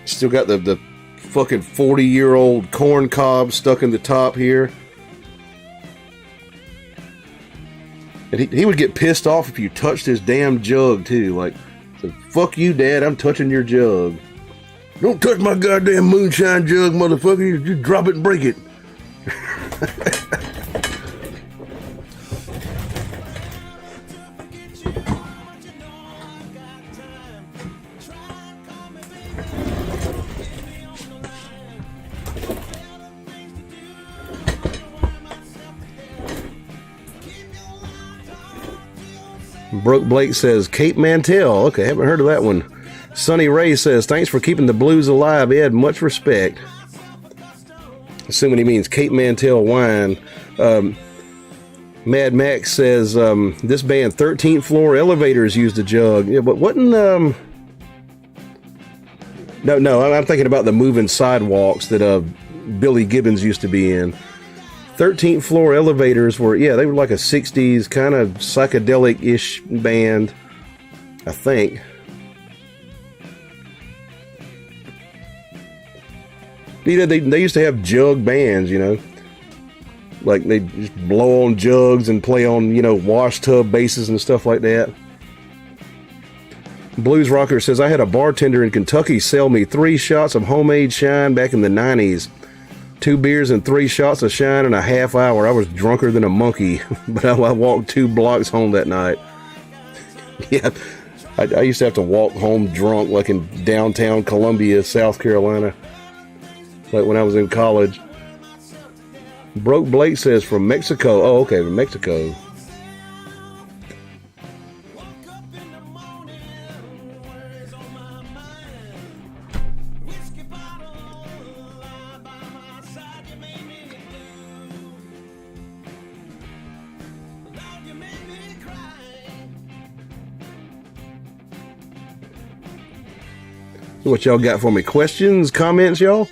Still got the fucking 40-year-old corn cob stuck in the top here. And he would get pissed off if you touched his damn jug, too. Like, so, fuck you, Dad, I'm touching your jug. Don't touch my goddamn moonshine jug, motherfucker. You drop it and break it. Brooke Blake says, Cape Mantell. Okay, haven't heard of that one. Sonny Ray says, thanks for keeping the blues alive, Ed. Much respect. Assuming he means Cape Mantell wine. Mad Max says, this band 13th Floor Elevators used a jug. Yeah, but wasn't, No, I'm thinking about the moving sidewalks that Billy Gibbons used to be in. 13th Floor Elevators were, yeah, they were like a 60s kind of psychedelic-ish band, I think. You know, they used to have jug bands, you know. Like, they just blow on jugs and play on, you know, wash tub basses and stuff like that. Blues Rocker says, I had a bartender in Kentucky sell me 3 shots of homemade shine back in the 90s. 2 beers and 3 shots of shine in a half hour. I was drunker than a monkey, but I walked 2 blocks home that night. Yeah, I used to have to walk home drunk, like in downtown Columbia, South Carolina, like when I was in college. Broke Blake says, from Mexico. Oh, okay, from Mexico. What y'all got for me? Questions, comments, y'all?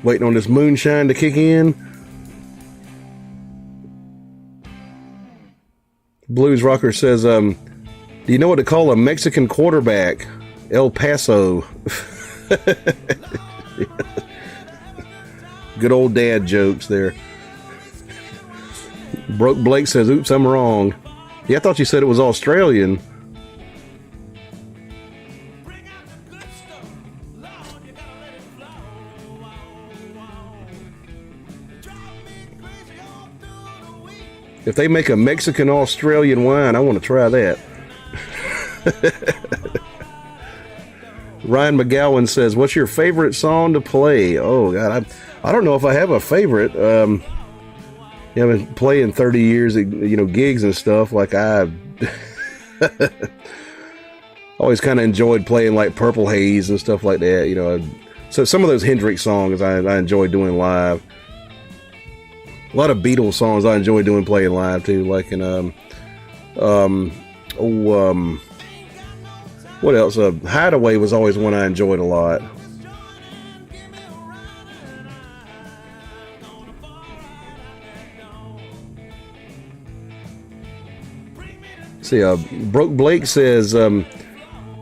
Waiting on this moonshine to kick in. Blues Rocker says, do you know what to call a Mexican quarterback? El Paso. Good old dad jokes there. Broke Blake says, oops, I'm wrong. Yeah, I thought you said it was Australian. If they make a Mexican Australian wine, I want to try that. Ryan McGowan says, what's your favorite song to play? Oh, God, I don't know if I have a favorite. I've been playing 30 years at, you know, gigs and stuff. Like, I always kind of enjoyed playing like Purple Haze and stuff like that, you know. So some of those Hendrix songs I enjoy doing live. A lot of Beatles songs I enjoy playing live too, like in what else? Hideaway was always one I enjoyed a lot. See, Broke Blake says, the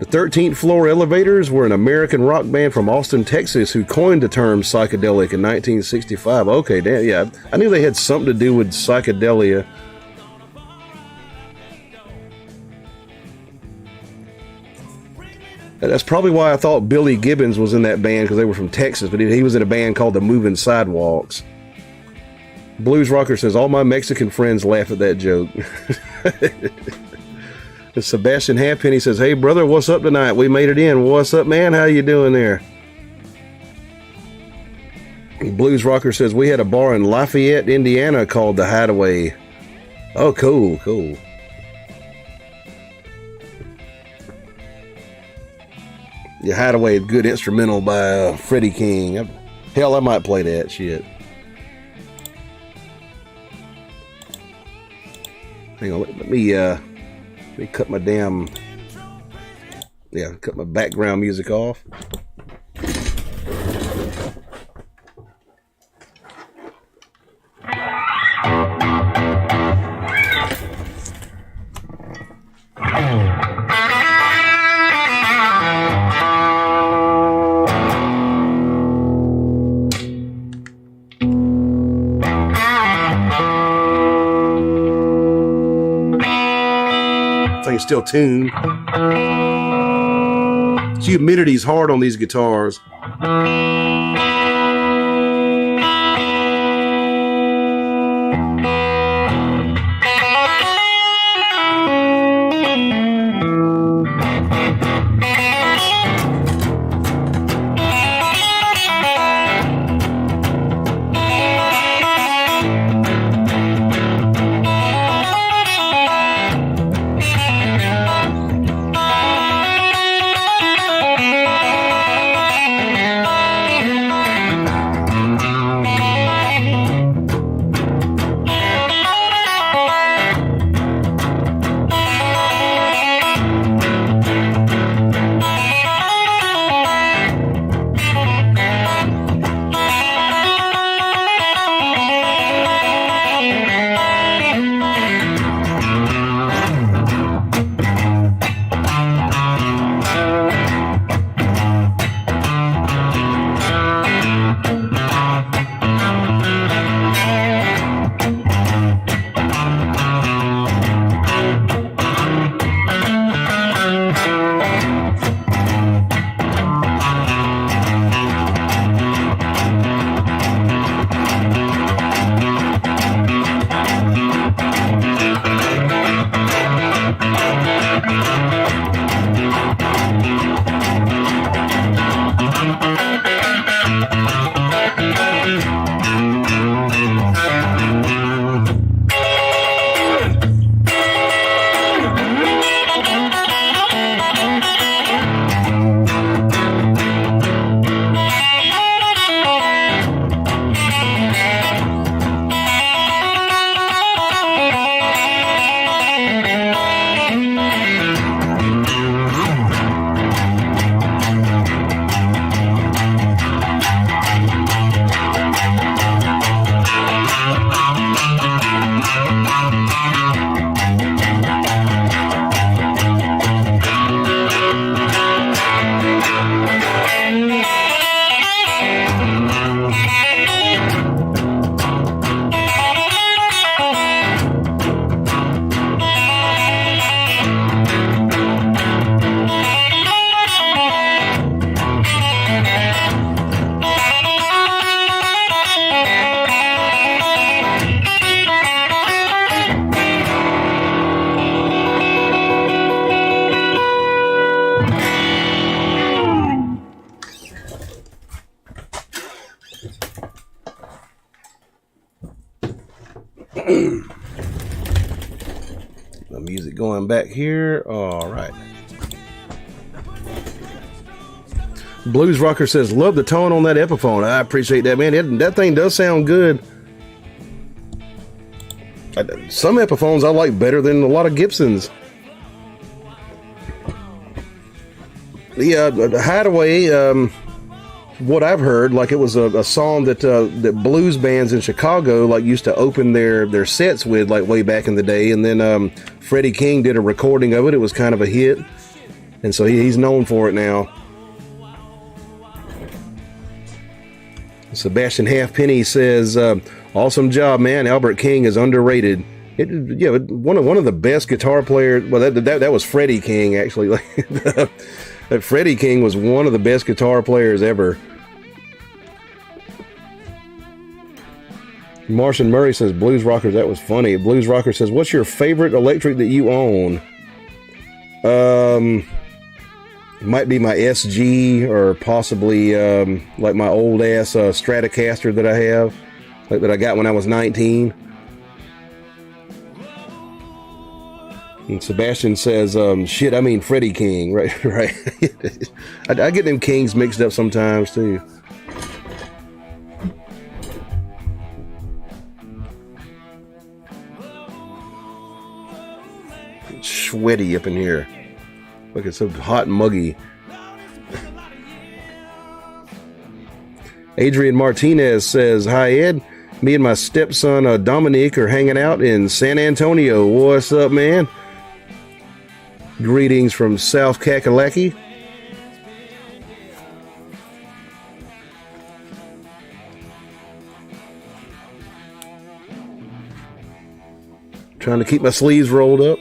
13th Floor Elevators were an American rock band from Austin, Texas, who coined the term psychedelic in 1965. Okay, damn, yeah. I knew they had something to do with psychedelia. That's probably why I thought Billy Gibbons was in that band, because they were from Texas, but he was in a band called the Moving Sidewalks. Blues Rocker says, all my Mexican friends laugh at that joke. Sebastian Halfpenny says, hey brother, what's up tonight? We made it in. What's up, man? How you doing there? Blues Rocker says, we had a bar in Lafayette, Indiana called the Hideaway. Oh, cool. Yeah, Hideaway, good instrumental by Freddie King. Hell, I might play that shit. Hang on, let me cut my cut my background music off. Thing's still tuned. The humidity's hard on these guitars. The music going back here. All right. Blues Rocker says, love the tone on that Epiphone. I appreciate that, man. That thing does sound good. Some Epiphones I like better than a lot of Gibsons. The Hideaway, what I've heard, like it was a song that blues bands in Chicago like used to open their sets with, like way back in the day, and then Freddie King did a recording of it. It was kind of a hit, and so he's known for it now. Sebastian Halfpenny says, awesome job, man. Albert King is underrated. One of the best guitar players. Well, that was Freddie King, actually. That Freddie King was one of the best guitar players ever. Martian Murray says, Blues Rockers, that was funny. Blues Rocker says, what's your favorite electric that you own? Might be my SG, or possibly like my old ass Stratocaster that I have, like that I got when I was 19. And Sebastian says, shit, I mean Freddie King, right? Right. I get them Kings mixed up sometimes too. It's sweaty up in here. Look, it's so hot and muggy. Adrian Martinez says, hi Ed, me and my stepson Dominique are hanging out in San Antonio. What's up, man? Greetings from South Kakalaki. Trying to keep my sleeves rolled up.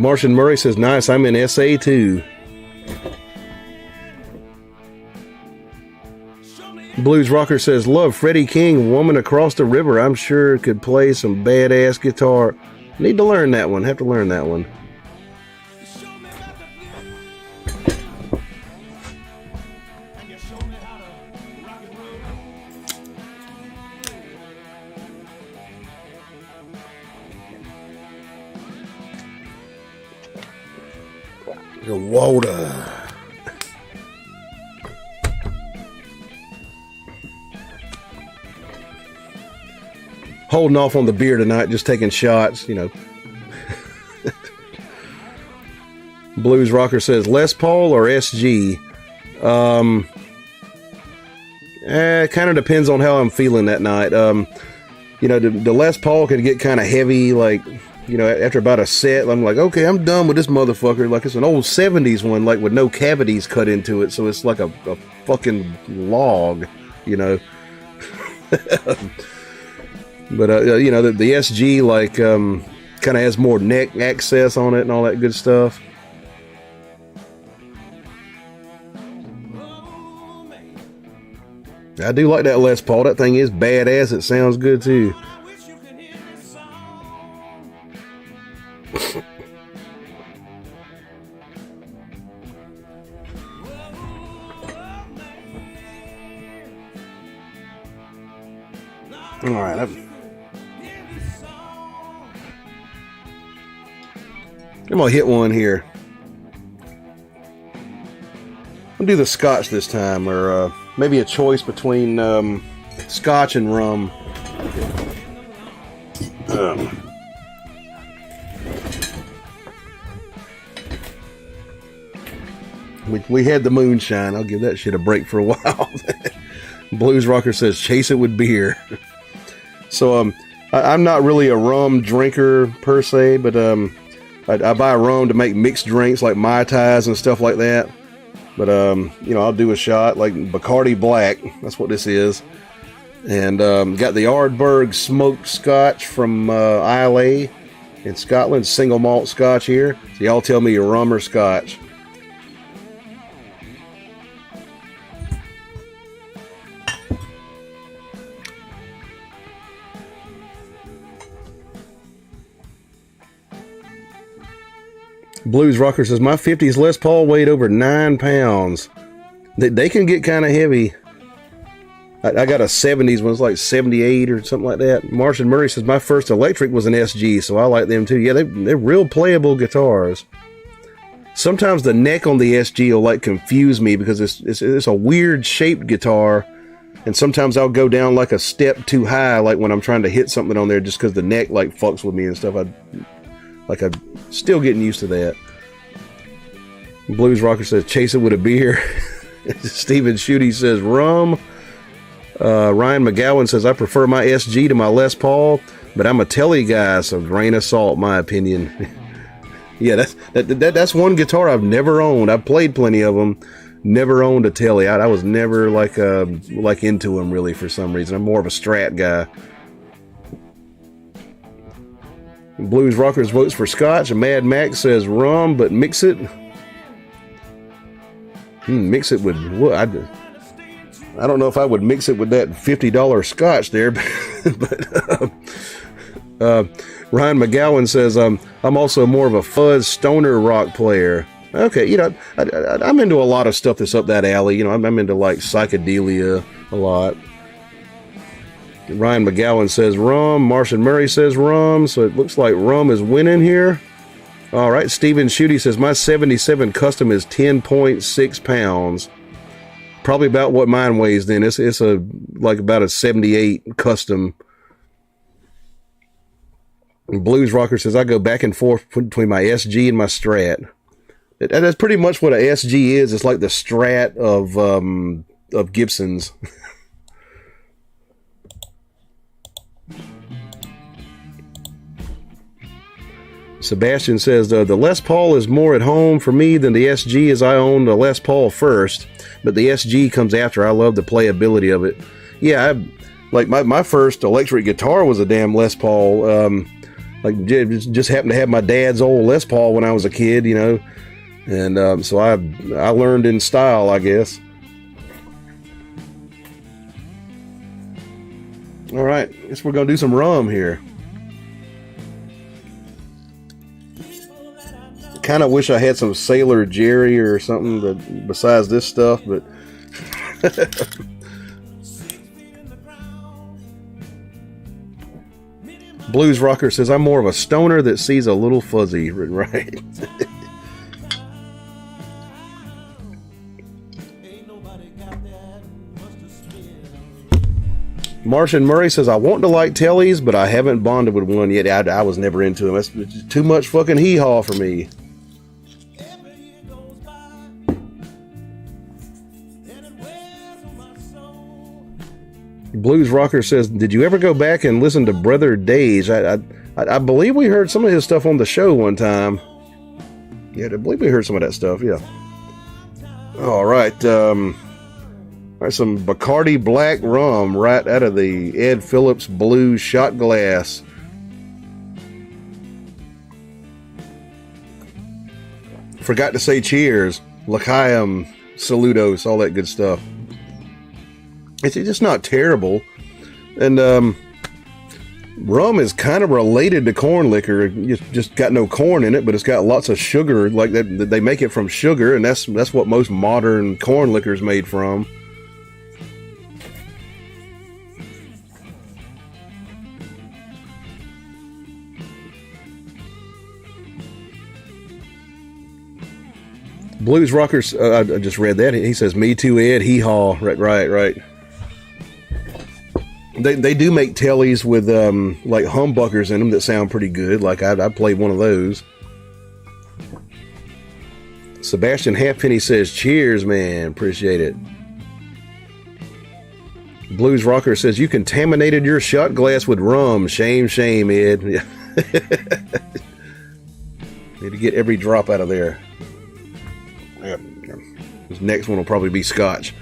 Martian Murray says, nice, I'm in SA too. Blues Rocker says, love Freddie King, Woman Across the River. I'm sure could play some badass guitar. Need to learn that one. Have to learn that one. The water. Holding off on the beer tonight, just taking shots, you know. Blues Rocker says, Les Paul or SG? It kind of depends on how I'm feeling that night. You know, the Les Paul could get kind of heavy, like, you know, after about a set, I'm like, okay, I'm done with this motherfucker. Like, it's an old 70s one, like, with no cavities cut into it, so it's like a fucking log, you know. But, you know, the SG, like, kind of has more neck access on it and all that good stuff. I do like that Les Paul. That thing is badass. It sounds good, too. All right, I'm gonna hit one here. I'll do the Scotch this time, or maybe a choice between Scotch and rum. We had the moonshine. I'll give that shit a break for a while. Blues Rocker says, chase it with beer. So I'm not really a rum drinker per se, but I buy rum to make mixed drinks like Mai Tais and stuff like that. But you know, I'll do a shot like Bacardi Black. That's what this is. And got the Ardbeg smoked Scotch from Islay in Scotland, single malt Scotch here. So y'all tell me your rum or Scotch. Blues Rocker says, my 50s Les Paul weighed over 9 pounds. They can get kind of heavy. I got a 70s one, it's like 78 or something like that. Martian Murray says, my first electric was an SG, so I like them too. Yeah, they're real playable guitars. Sometimes the neck on the SG will like confuse me because it's a weird shaped guitar. And sometimes I'll go down like a step too high, like when I'm trying to hit something on there just because the neck like fucks with me and stuff. I'm still getting used to that. Blues Rocker says, chase it with a beer. Steven Schutte says, rum. Ryan McGowan says, I prefer my SG to my Les Paul, but I'm a Telly guy, so grain of salt, my opinion. Yeah, that's one guitar I've never owned. I've played plenty of them. Never owned a Telly. I was never like into them really for some reason. I'm more of a Strat guy. Blues Rockers votes for Scotch. Mad Max says rum, but mix it. Mix it with what? I don't know if I would mix it with that $50 Scotch there, but Ryan McGowan says I'm also more of a fuzz stoner rock player. Okay, you know, I'm into a lot of stuff that's up that alley. You know, I'm into like psychedelia a lot. Ryan McGowan says rum. Martian Murray says rum. So it looks like rum is winning here. All right. Steven Schutte says my 77 custom is 10.6 pounds. Probably about what mine weighs then. It's like about a 78 custom. And Blues Rocker says I go back and forth between my SG and my Strat. That's pretty much what a SG is. It's like the Strat of Gibsons. Sebastian says, the Les Paul is more at home for me than the SG, as I owned a Les Paul first, but the SG comes after. I love the playability of it. Yeah, like my first electric guitar was a damn Les Paul. like just happened to have my dad's old Les Paul when I was a kid, you know, and so I learned in style, I guess. All right, guess we're gonna do some rum here. Kind of wish I had some Sailor Jerry or something besides this stuff, but Blues Rocker says, I'm more of a stoner that sees a little fuzzy. Right. Martian Murray says, I want to like tellies, but I haven't bonded with one yet. I was never into them. That's too much fucking hee-haw for me. Blues Rocker says, did you ever go back and listen to Brother Dage? I believe we heard some of his stuff on the show one time. Yeah, I believe we heard some of that stuff, yeah. All right, some Bacardi Black Rum right out of the Ed Phillips Blue shot glass. Forgot to say cheers. L'chaim, saludos, all that good stuff. It's just not terrible. And rum is kind of related to corn liquor. It's just got no corn in it, but it's got lots of sugar. Like they make it from sugar, and that's what most modern corn liquor is made from. Blues Rockers, I just read that. He says, me too, Ed. Hee-haw. Right. They do make tellies with like humbuckers in them that sound pretty good. Like I played one of those. Sebastian Halfpenny says, cheers, man. Appreciate it. Blues Rocker says, you contaminated your shot glass with rum. Shame, Ed. Need to get every drop out of there. This next one will probably be scotch.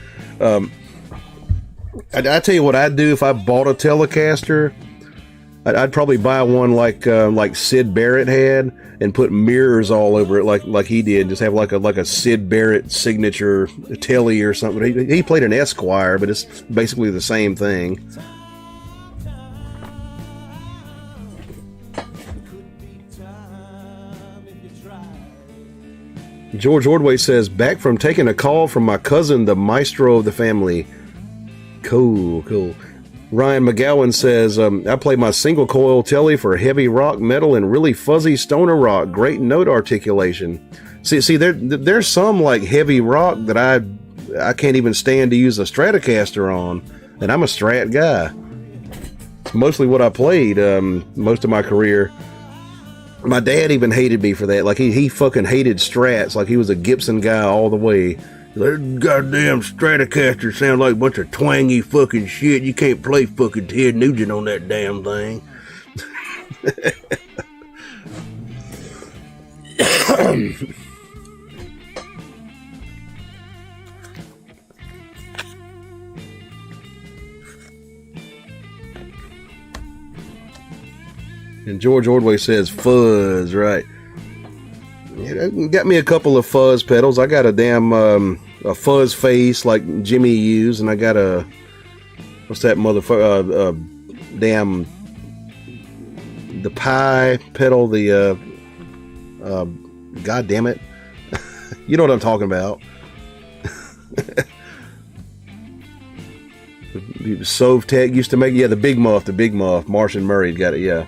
I tell you what I'd do if I bought a Telecaster. I'd probably buy one like Sid Barrett had, and put mirrors all over it like he did. Just have like a Sid Barrett signature telly or something. He played an Esquire, but it's basically the same thing. George Ordway says, back from taking a call from my cousin, the maestro of the family. Cool. Ryan McGowan says, I play my single coil telly for heavy rock, metal, and really fuzzy stoner rock. Great note articulation. See, there's some like heavy rock that I can't even stand to use a Stratocaster on, and I'm a Strat guy. It's mostly what I played most of my career. My dad even hated me for that. Like he fucking hated Strats. Like he was a Gibson guy all the way. That goddamn Stratocaster sound like a bunch of twangy fucking shit. You can't play fucking Ted Nugent on that damn thing. And George Ordway says fuzz, right? Got me a couple of fuzz pedals. I got a damn a fuzz face like Jimmy used, and I got a what's that motherfucker? Damn the pie pedal. The god damn it, you know what I'm talking about. Sovtek used to make the big muff. Martian Murray got it, yeah.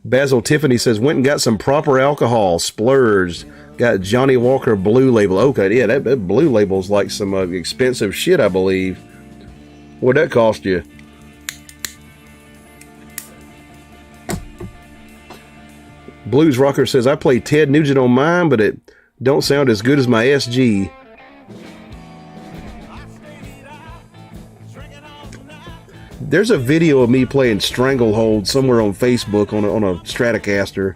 Basil Tiffany says, went and got some proper alcohol, splurged, got Johnny Walker Blue Label. Okay, yeah, that Blue Label's like some expensive shit, I believe. What'd that cost you? Blues Rocker says, I play Ted Nugent on mine, but it don't sound as good as my SG. There's a video of me playing Stranglehold somewhere on Facebook on a Stratocaster.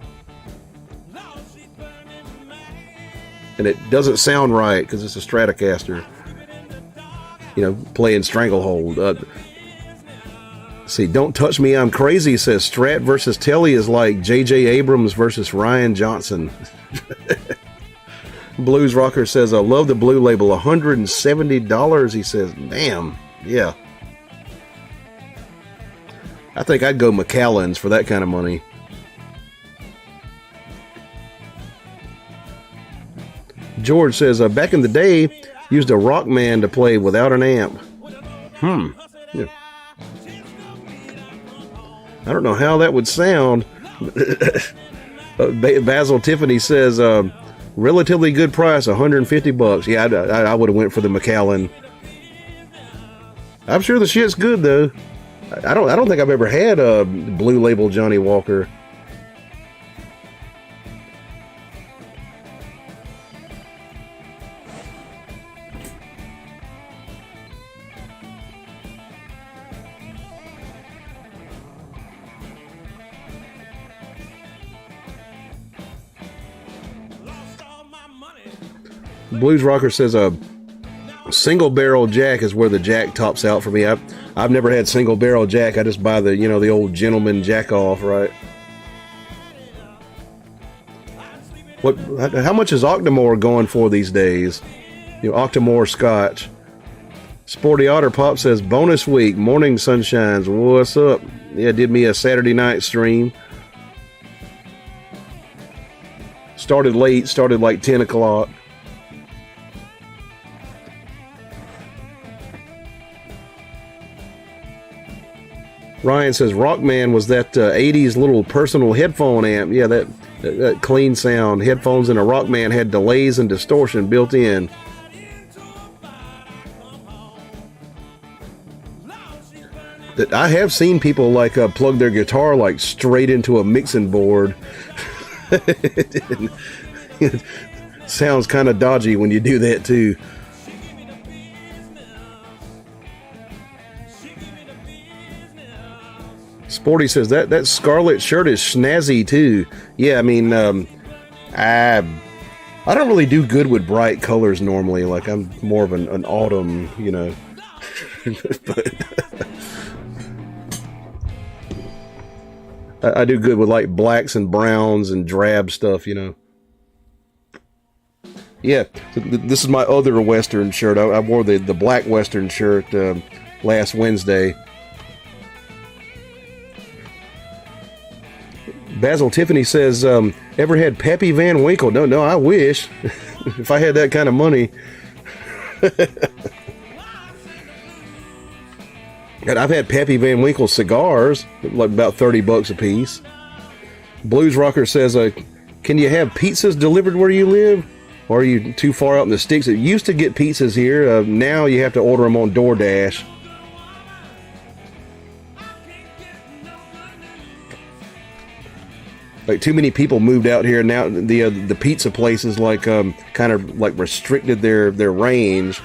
And it doesn't sound right because it's a Stratocaster. playing Stranglehold. See, Don't Touch Me, I'm Crazy says Strat versus Telly is like J.J. Abrams versus Ryan Johnson. Blues Rocker says, I love the Blue Label, $170, he says. Damn, yeah. I think I'd go Macallan's for that kind of money. George says, back in the day, used a Rockman to play without an amp. Yeah. I don't know how that would sound. Basil Tiffany says, relatively good price, $150. Yeah, I would have went for the Macallan. I'm sure the shit's good though. I don't think I've ever had a Blue Label Johnny Walker. Blues Rocker says a single barrel jack is where the jack tops out for me. I've never had single barrel jack. I just buy the the old gentleman jack off, right? How much is Octomore going for these days? Octomore Scotch. Sporty Otter Pop says bonus week, morning sunshines. What's up? Yeah, did me a Saturday night stream. Started late, started like 10 o'clock. Ryan says Rockman was that 80s little personal headphone amp. Yeah, that clean sound. Headphones in a Rockman had delays and distortion built in. That I have seen people like plug their guitar like straight into a mixing board. It sounds kind of dodgy when you do that too. Sporty says that scarlet shirt is snazzy too. Yeah, I mean, I don't really do good with bright colors normally. Like I'm more of an autumn, but I do good with like blacks and browns and drab stuff, Yeah, this is my other Western shirt. I wore the black Western shirt last Wednesday. Basil Tiffany says, ever had Pappy Van Winkle? No, I wish. If I had that kind of money. And I've had Pappy Van Winkle cigars, like about $30 a piece. Blues Rocker says, can you have pizzas delivered where you live? Or are you too far out in the sticks? It used to get pizzas here. Now you have to order them on DoorDash. Like too many people moved out here now. The pizza places like kind of like restricted their range.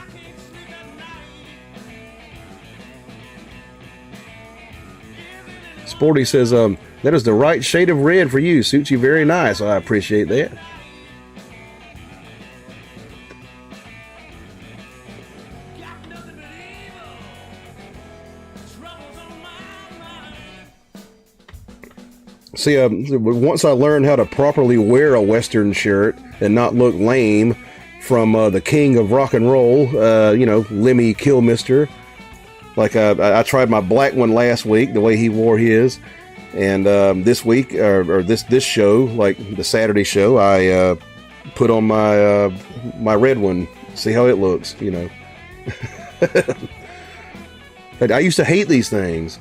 Sporty says that is the right shade of red for you. Suits you very nice. I appreciate that. See, once I learned how to properly wear a Western shirt and not look lame from the king of rock and roll, Lemmy Kilmister. Like, I tried my black one last week, the way he wore his. And this week, or this show, like the Saturday show, I put on my red one. See how it looks, I used to hate these things.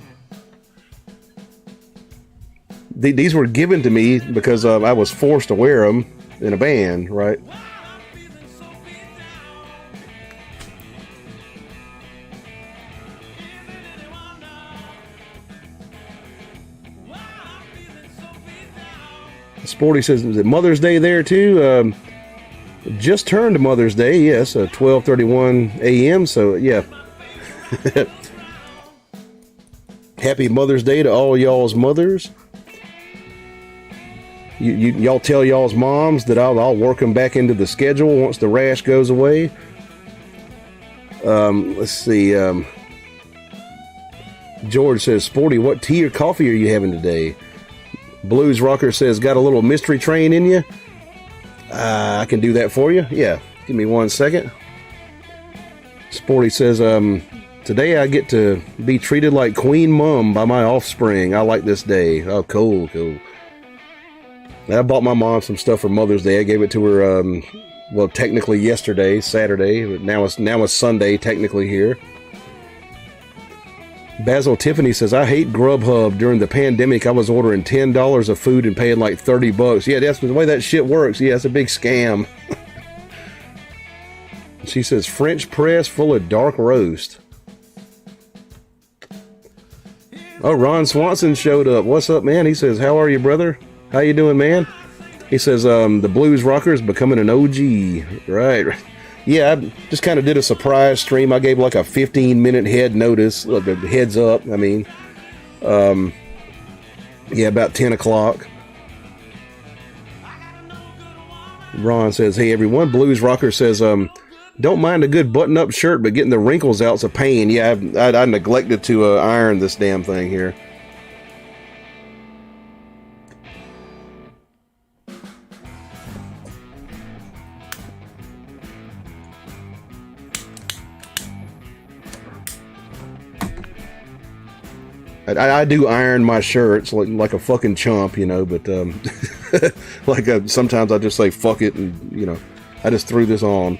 These were given to me because I was forced to wear them in a band, right? Sporty says, is it Mother's Day there too? Just turned Mother's Day, yes, 12:31 a.m. So yeah. Happy Mother's Day to all y'all's mothers. Y'all tell y'all's moms that I'll work them back into the schedule once the rash goes away. Let's see. George says, Sporty, what tea or coffee are you having today? Blues Rocker says, got a little mystery train in you? I can do that for you. Yeah, give me 1 second. Sporty says, today I get to be treated like Queen Mum by my offspring. I like this day. Oh, cool. I bought my mom some stuff for Mother's Day. I gave it to her, well, technically yesterday, Saturday. But now it's Sunday, technically here. Basil Tiffany says, I hate Grubhub. During the pandemic, I was ordering $10 of food and paying like $30. Yeah, that's the way that shit works. Yeah, it's a big scam. She says, French press full of dark roast. Oh, Ron Swanson showed up. What's up, man? He says, how are you, brother? How you doing, man? He says, the Blues Rocker is becoming an OG. Right. Yeah, I just kind of did a surprise stream. I gave like a 15-minute heads up. I mean, yeah, about 10 o'clock. Ron says, hey, everyone. Blues Rocker says, don't mind a good button-up shirt, but getting the wrinkles out's a pain. Yeah, I neglected to iron this damn thing here. I do iron my shirts like a fucking chump, you know, but sometimes I just say fuck it and, you know, I just threw this on.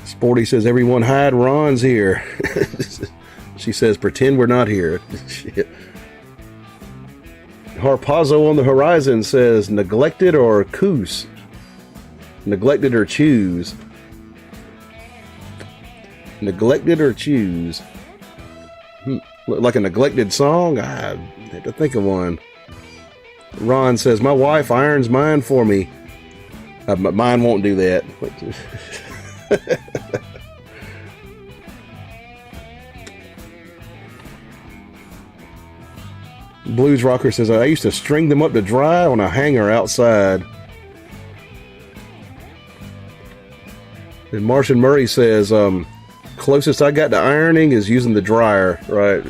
Sporty says, everyone hide, Ron's here. She says, pretend we're not here. Shit. Harpazo on the horizon says, neglected or coos? Neglected or choose? Neglected or choose? Like a neglected song? I had to think of one. Ron says, my wife irons mine for me. Mine won't do that. Blues Rocker says, I used to string them up to dry on a hanger outside. And Martian Murray says, closest I got to ironing is using the dryer, right?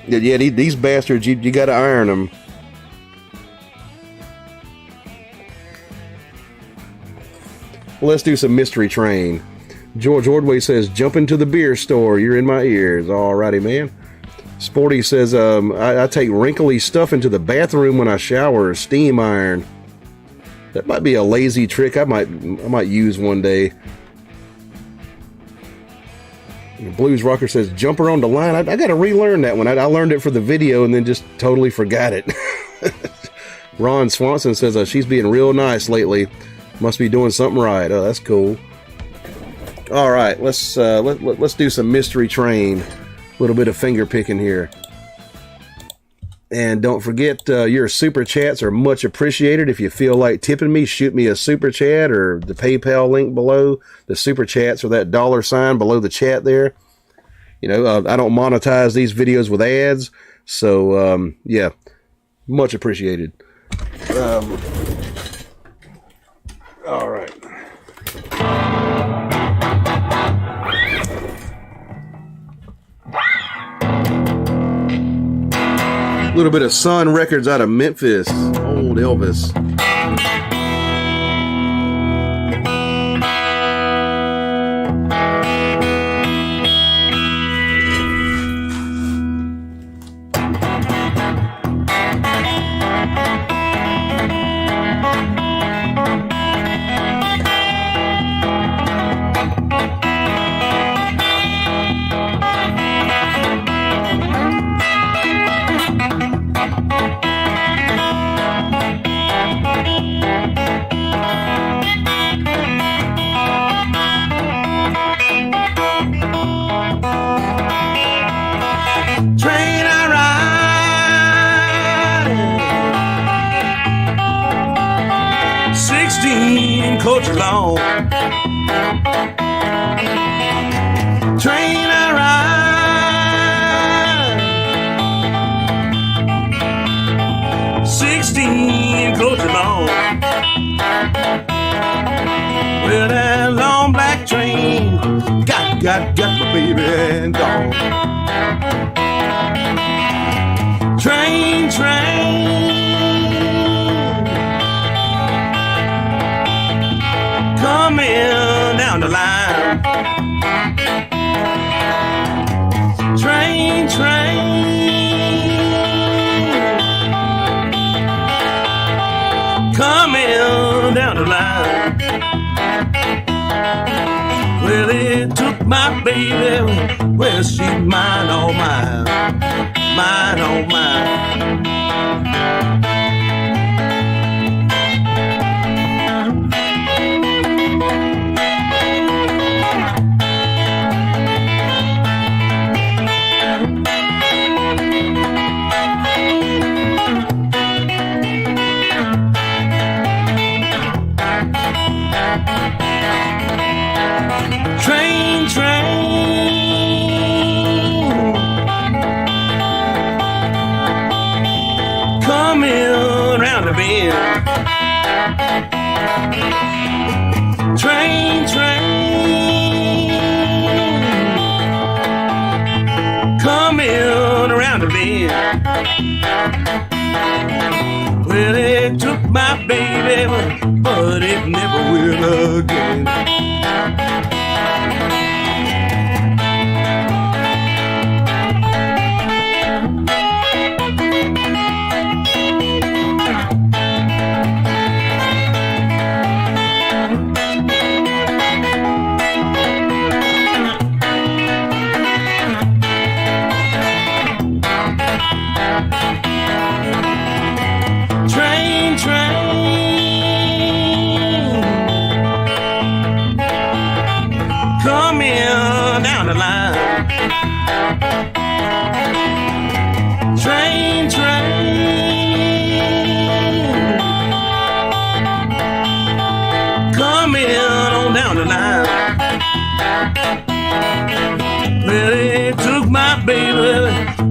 Yeah, these bastards, you got to iron them. Well, let's do some mystery train. George Ordway says, jump into the beer store. You're in my ears. Alrighty, man. Sporty says, I take wrinkly stuff into the bathroom when I shower, steam iron. That might be a lazy trick I might use one day. Blues Rocker says, jumper on the line. I got to relearn that one. I learned it for the video and then just totally forgot it. Ron Swanson says, she's being real nice lately. Must be doing something right. Oh, that's cool. All right, let's do some mystery train. A little bit of finger picking here. And don't forget, your super chats are much appreciated. If you feel like tipping me, shoot me a super chat or the PayPal link below. The super chats are that $sign below the chat there. You know, I don't monetize these videos with ads. So, yeah, much appreciated. All right. A little bit of Sun Records out of Memphis. Old Elvis. Coach long. Train I ride. 16 coach long. baby and gone. Train, coming down the line. Train, coming down the line. Well, it took my baby, well, she's mine, all mine, mine, all mine. Train, coming around the bend. Well, it took my baby, but it never will again.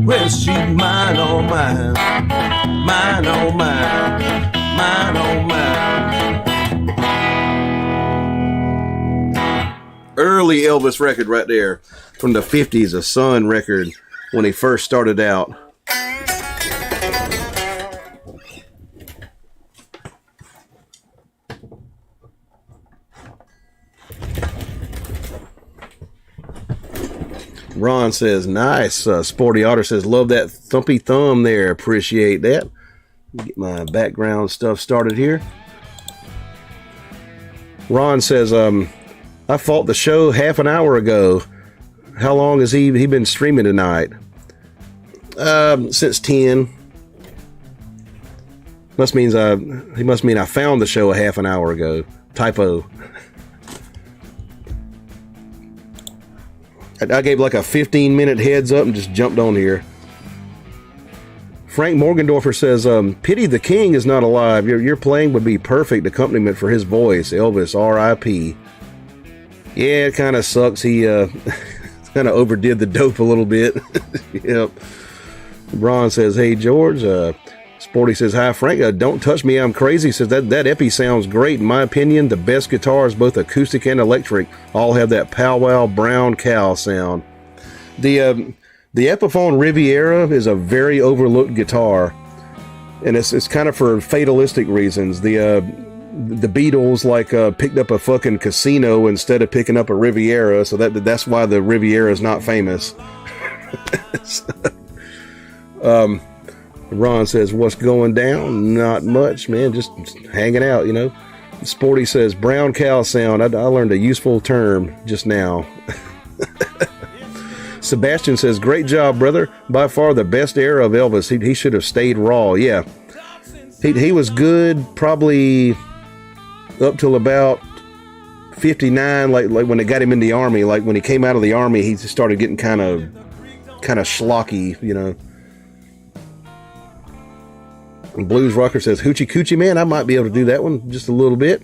Well, she's mine, all mine, mine, all mine, mine, all mine. Early Elvis record right there from the 50s, a Sun record when he first started out. Ron says, nice. Sporty Otter says, love that thumpy thumb there. Appreciate that. Get my background stuff started here. Ron says, I fought the show half an hour ago. How long has he been streaming tonight? Since 10. He must mean I found the show a half an hour ago. Typo. I gave like a 15-minute heads up and just jumped on here. Frank Morgendorfer says, pity the king is not alive. Your playing would be perfect accompaniment for his voice. Elvis, R.I.P. Yeah, it kind of sucks. He kind of overdid the dope a little bit. Yep. Ron says, hey, George. Sporty says, hi, Frank. Don't touch me, I'm crazy. Says, that Epi sounds great. In my opinion, the best guitars, both acoustic and electric, all have that powwow brown cow sound. The Epiphone Riviera is a very overlooked guitar, and it's kind of for fatalistic reasons. The Beatles picked up a fucking Casino instead of picking up a Riviera, so that's why the Riviera is not famous. Ron says, what's going down? Not much, man. Just hanging out, you know. Sporty says, brown cow sound. I learned a useful term just now. Sebastian says, great job, brother. By far the best era of Elvis. He should have stayed raw. Yeah. He was good probably up till about 59, like when they got him in the army. Like when he came out of the army, he started getting kind of schlocky, you know. Blues Rocker says, hoochie coochie man, I might be able to do that one just a little bit.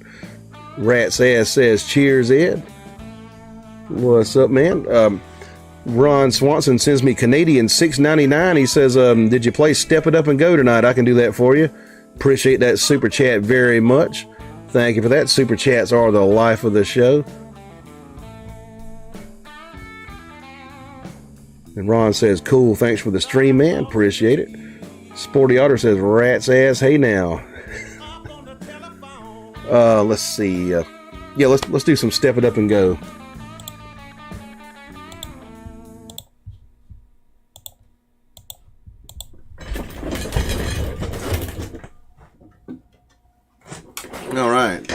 Rat's Ass says, cheers, Ed. What's up, man? Ron Swanson sends me Canadian $6.99. He says, did you play Step It Up and Go tonight? I can do that for you. Appreciate that super chat very much. Thank you for that. Super chats are the life of the show. And Ron says, cool, thanks for the stream, man. Appreciate it. Sporty Otter says, rat's ass, hey now. Let's see. Yeah, let's do some Step It Up and Go. All right.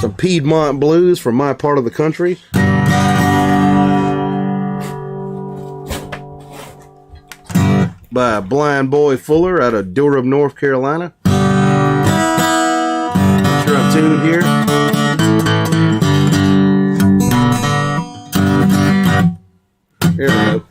Some Piedmont blues from my part of the country. By Blind Boy Fuller out of Durham, North Carolina. Not sure I'm tuned here. Here we go.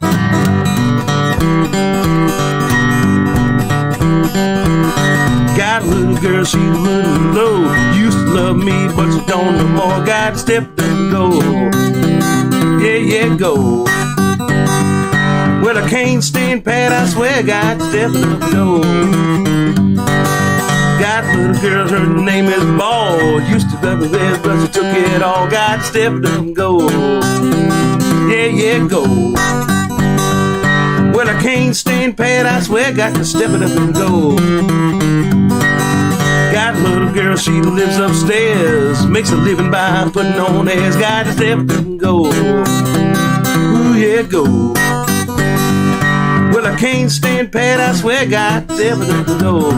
Got a little girl, she's a little low. Used to love me, but she don't no more. Got to step and go. Yeah, go. Well, I can't stand pat, I swear, got to step up and go. Got a little girl, her name is Ball. Used to love me best, but she took it all. Got to step up and go. Yeah, go. Well, I can't stand pat, I swear, got to step it up and go. Got a little girl, she lives upstairs. Makes a living by putting on airs. Got to step up and go. Ooh, yeah, go. Well, I can't stand pat, I swear, got to step it up and go.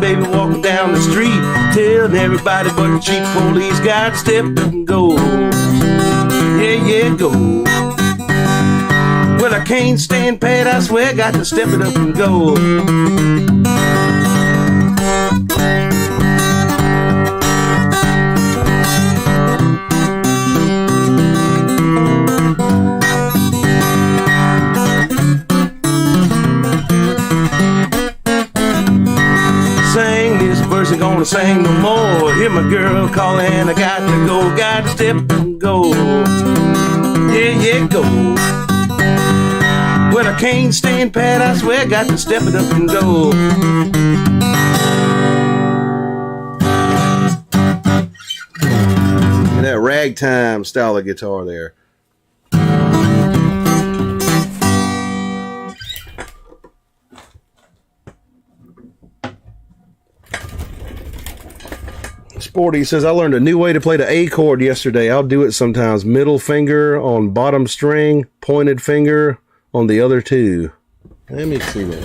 Baby walking down the street, telling everybody but the cheap police, got to step up and go. Yeah, go. Well, I can't stand pat, I swear, got to step it up and go. Ain't gonna sing no more. Hear my girl calling, I got to go. Got to step and go. Yeah, go. Well, I can't stand pat, I swear, got to step it up and go. And that ragtime style of guitar there. Sporty says, I learned a new way to play the A chord yesterday. I'll do it sometimes. Middle finger on bottom string, pointed finger on the other two. Let me see that.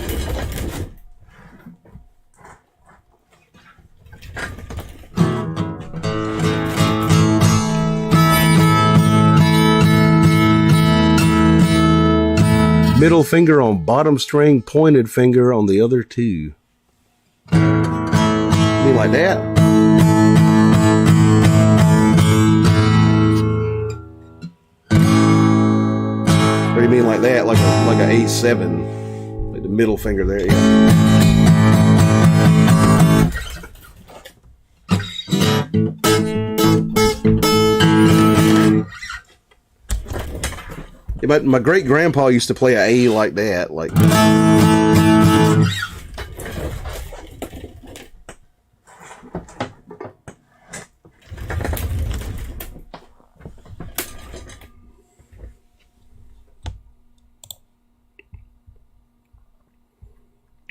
Middle finger on bottom string, pointed finger on the other two. You mean like that? What do you mean like that? Like a A7, like the middle finger there. Yeah. Yeah, but my great grandpa used to play an A like that, like.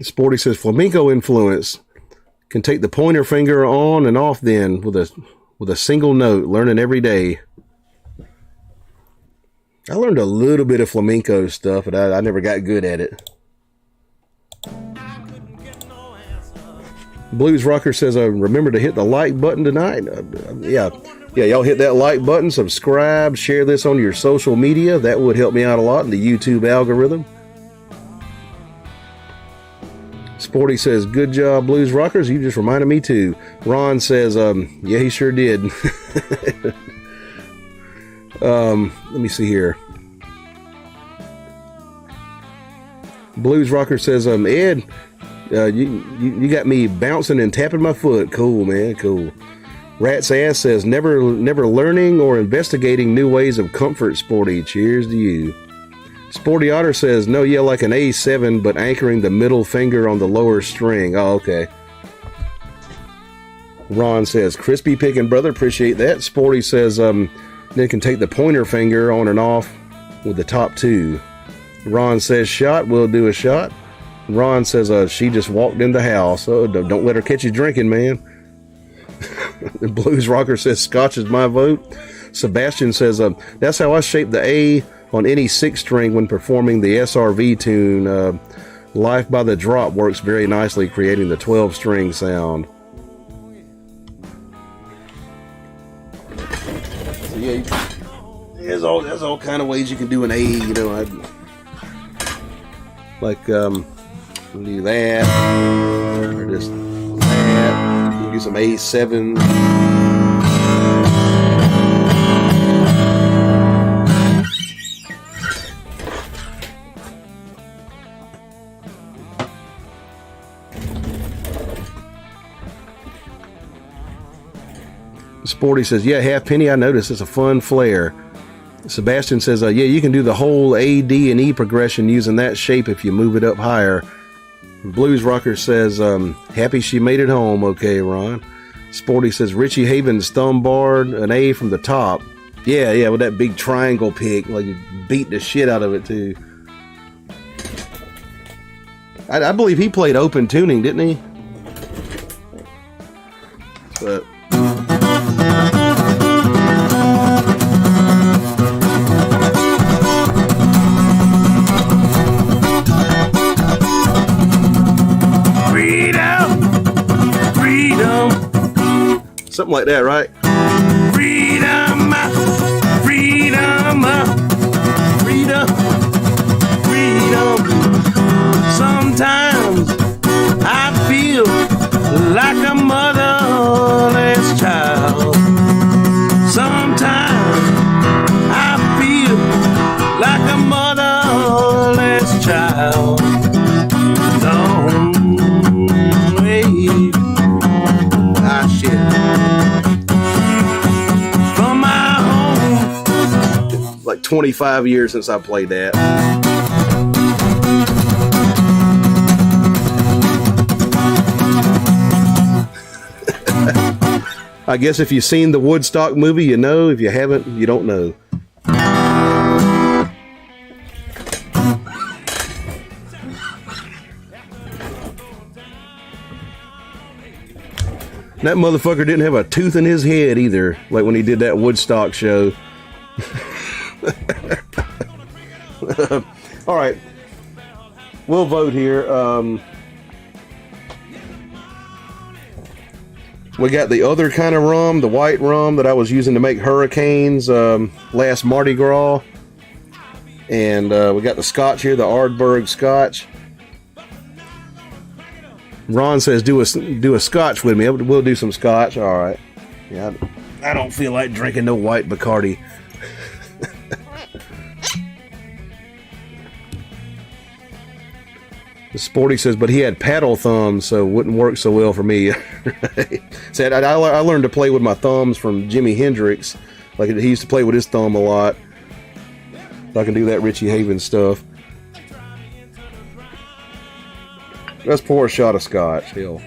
Sporty says flamenco influence can take the pointer finger on and off then with a single note, learning every day. I learned a little bit of flamenco stuff, but I never got good at it. Blues Rocker says, remember to hit the like button tonight. Yeah, y'all hit that like button, subscribe, share this on your social media. That would help me out a lot in the YouTube algorithm. Sporty says, good job, Blues Rockers. You just reminded me too. Ron says, yeah, he sure did. Let me see here. Blues Rocker says, Ed, you got me bouncing and tapping my foot. Cool, man, cool. Rat's Ass says, never learning or investigating new ways of comfort, Sporty. Cheers to you. Sporty Otter says, no, yeah, like an A7, but anchoring the middle finger on the lower string. Oh, okay. Ron says, crispy picking, brother. Appreciate that. Sporty says, then can take the pointer finger on and off with the top two. Ron says, shot. We'll do a shot. Ron says, she just walked in the house. Oh, don't let her catch you drinking, man. The Blues Rocker says, scotch is my vote. Sebastian says, that's how I shape the A on any 6-string when performing the SRV tune. Life by the Drop works very nicely, creating the 12-string sound. So yeah, there's all kind of ways you can do an A. You know, do that or just that. You can do some A7. Sporty says, yeah, halfpenny, I noticed. It's a fun flare. Sebastian says, yeah, you can do the whole A, D, and E progression using that shape if you move it up higher. Blues Rocker says, happy she made it home. Okay, Ron. Sporty says, Richie Havens thumb barred an A from the top. Yeah, with that big triangle pick. Like you beat the shit out of it, too. I believe he played open tuning, didn't he? But... something like that, right? Freedom, freedom, freedom, freedom. Sometimes I feel like a motherless child. Sometimes I feel like a motherless child. Long way. Ah, shit. From my home. Like 25 years since I played that. I guess if you've seen the Woodstock movie, you know. If you haven't, you don't know. That motherfucker didn't have a tooth in his head either, like when he did that Woodstock show. All right. We'll vote here. We got the other kind of rum, the white rum that I was using to make hurricanes last Mardi Gras. And we got the scotch here, the Ardbeg scotch. Ron says, do a scotch with me. We'll do some scotch. All right. Yeah, I don't feel like drinking no white Bacardi. Sporty says, but he had paddle thumbs, so it wouldn't work so well for me. Said, I learned to play with my thumbs from Jimi Hendrix. Like he used to play with his thumb a lot. So I can do that Richie Havens stuff. Let's pour a shot of scotch. Hell.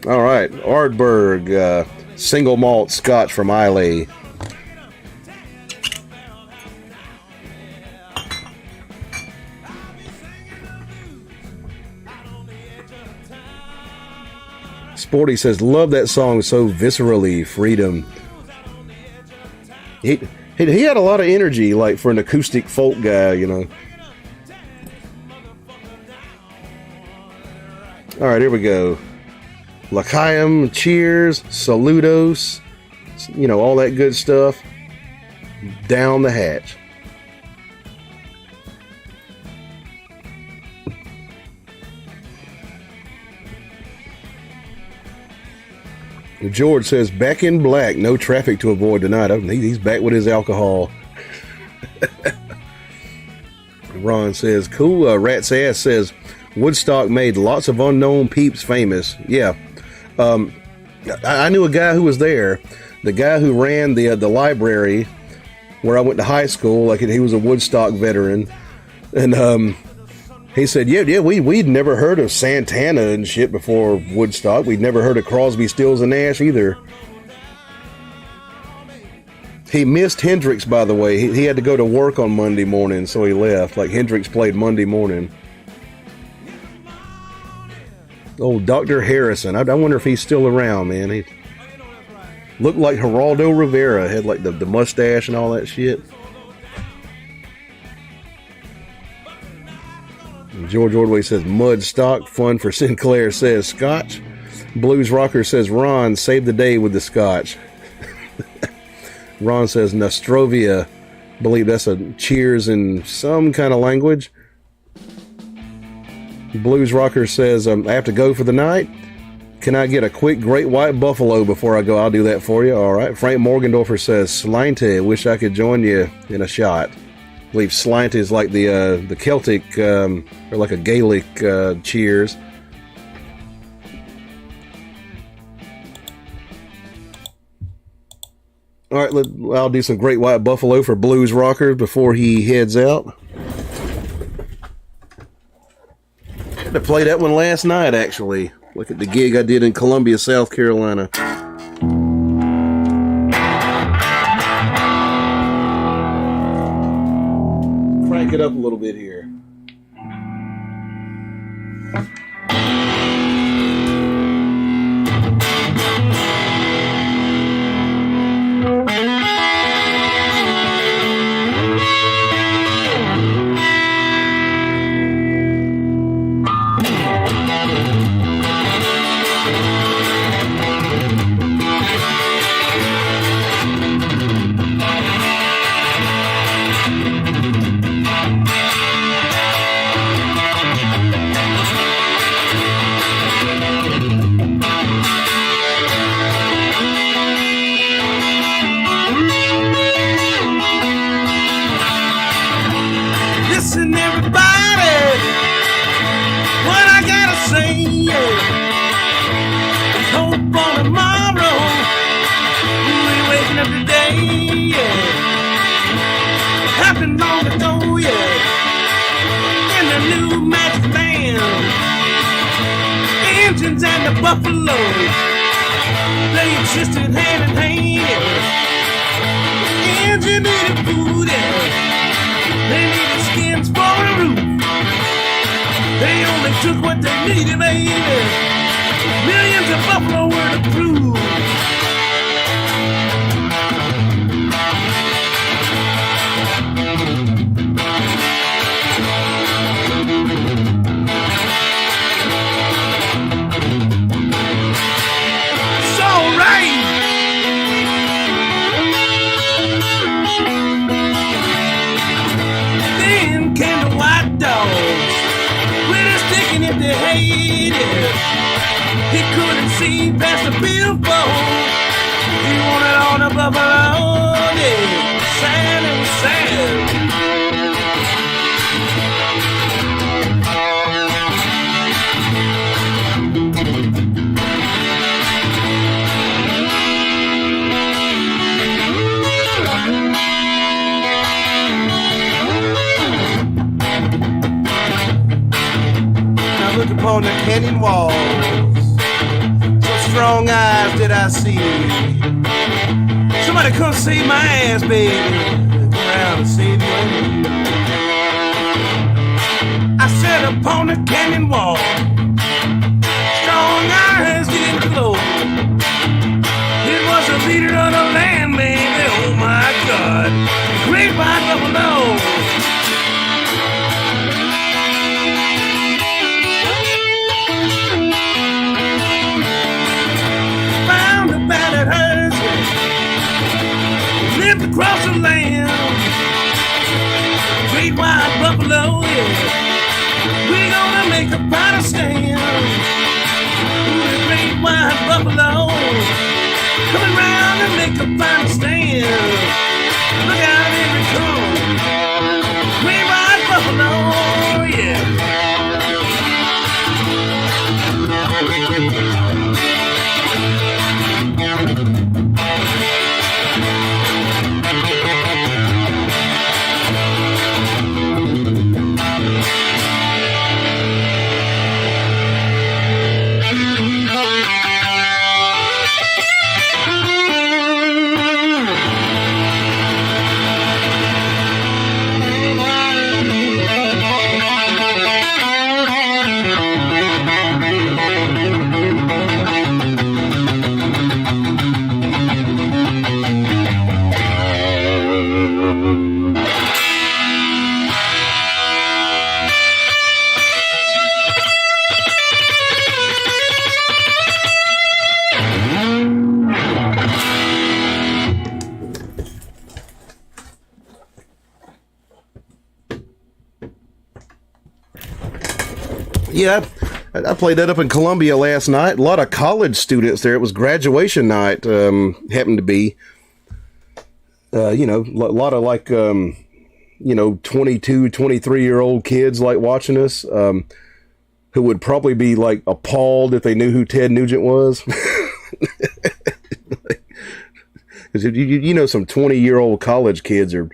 All right, Ardbeg single malt scotch from Islay. Sporty says, love that song so viscerally. Freedom. He had a lot of energy, like for an acoustic folk guy, you know. All right, here we go. L'chaim, cheers, saludos, you know, all that good stuff. Down the hatch. George says, back in black, no traffic to avoid tonight. Oh, he's back with his alcohol. Ron says, cool. Rat's Ass says, Woodstock made lots of unknown peeps famous. Yeah. I knew a guy who was there. The guy who ran the library where I went to high school, like he was a Woodstock veteran, and he said, yeah, we'd never heard of Santana and shit before Woodstock. We'd never heard of Crosby, Stills, and Nash either. He missed Hendrix, by the way. He had to go to work on Monday morning, so he left. Like, Hendrix played Monday morning. Oh, Dr. Harrison. I wonder if he's still around, man. He looked like Geraldo Rivera. Had, like, the mustache and all that shit. And George Ordway says, Mudstock. Fun for Sinclair says, Scotch. Blues Rocker says, Ron, save the day with the Scotch. Ron says Nostrovia. Believe that's a cheers in some kind of language. Blues Rocker says, I have to go for the night. Can I get a quick Great White Buffalo before I go? I'll do that for you. All right. Frank Morgendorfer says, Slinte. Wish I could join you in a shot. I believe Slinte is like the Celtic, or like a Gaelic cheers. All right, I'll do some Great White Buffalo for Blues Rocker before he heads out. I played that one last night, actually. Look at the gig I did in Columbia, South Carolina. Crank it up a little bit here. Buffalo, they existed hand in hand. Engine needed food, they needed skins for a roof. They only took what they needed, baby. Millions of buffalo were to prove. He couldn't see past the billboard. He wanted all the buffalo. Yeah, sad and sad. Now look upon the canyon walls. Strong eyes did I see. Somebody come save my ass, baby. Come around and save you. I sat upon the canyon wall. Strong eyes didn't glow. It was a leader of the land, baby. Oh my God. Great white buffalo. Across the land, great white buffalo, yeah. We're gonna make a fight stand. The great white buffalo, coming round and make a fight stand. Look out, here we come. Great white buffalo, yeah. Yeah, I played that up in Columbia last night. A lot of college students there. It was graduation night, happened to be. A lot of like, 22, 23-year-old kids like watching us, who would probably be like appalled if they knew who Ted Nugent was. Because some 20-year-old college kids are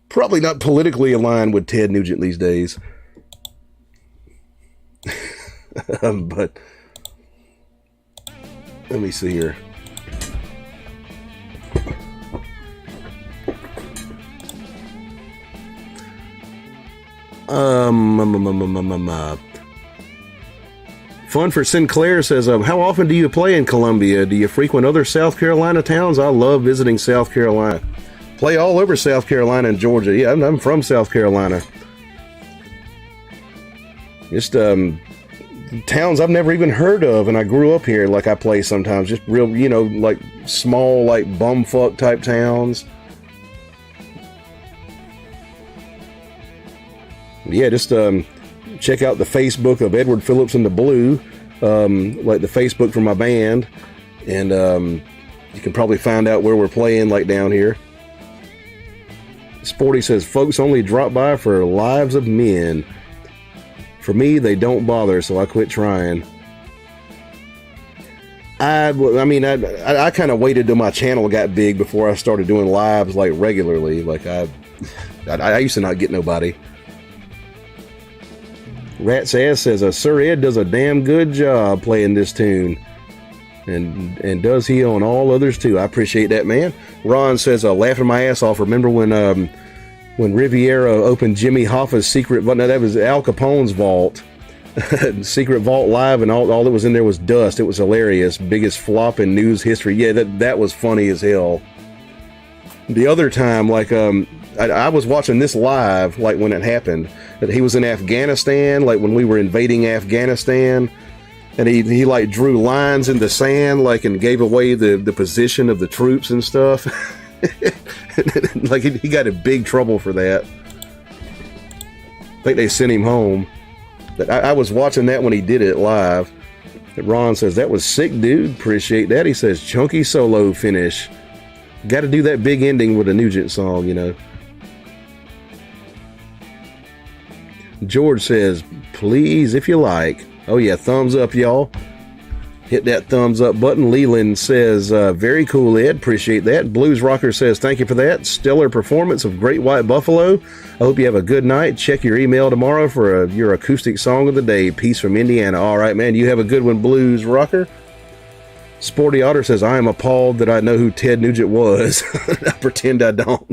probably not politically aligned with Ted Nugent these days. But let me see here. Fun for Sinclair says, how often do you play in Columbia? Do you frequent other South Carolina towns? I love visiting South Carolina. Play all over South Carolina and Georgia. Yeah, I'm from South Carolina. Just towns I've never even heard of, and I grew up here. Like I play sometimes, just real, like small, like bumfuck type towns. Yeah, just check out the Facebook of Edward Phillips and the Blue, like the Facebook for my band, and you can probably find out where we're playing, like down here. Sporty says, folks only drop by for Lives of Men. For me, they don't bother, so I quit trying. I kind of waited till my channel got big before I started doing lives like regularly. Like I used to not get nobody. Rat's Ass says, Sir Ed does a damn good job playing this tune. And does he on all others too. I appreciate that, man. Ron says, laughing my ass off. Remember when Riviera opened Jimmy Hoffa's secret vault? No, that was Al Capone's vault. Secret vault live, and all that was in there was dust. It was hilarious. Biggest flop in news history. Yeah, that was funny as hell. The other time, like, I was watching this live, like when it happened, that he was in Afghanistan, like when we were invading Afghanistan, and he like drew lines in the sand, like, and gave away the position of the troops and stuff. Like he got in big trouble for that. I think they sent him home. But I was watching that when he did it live. Ron says, that was sick, dude. Appreciate that. He says, chunky solo finish. Got to do that big ending with a Nugent song, George says, please, if you like. Oh yeah, thumbs up, y'all. Hit that thumbs up button. Leland says, very cool, Ed. Appreciate that. Blues Rocker says, thank you for that. Stellar performance of Great White Buffalo. I hope you have a good night. Check your email tomorrow for your acoustic song of the day. Peace from Indiana. All right, man. You have a good one, Blues Rocker. Sporty Otter says, I am appalled that I know who Ted Nugent was. I pretend I don't.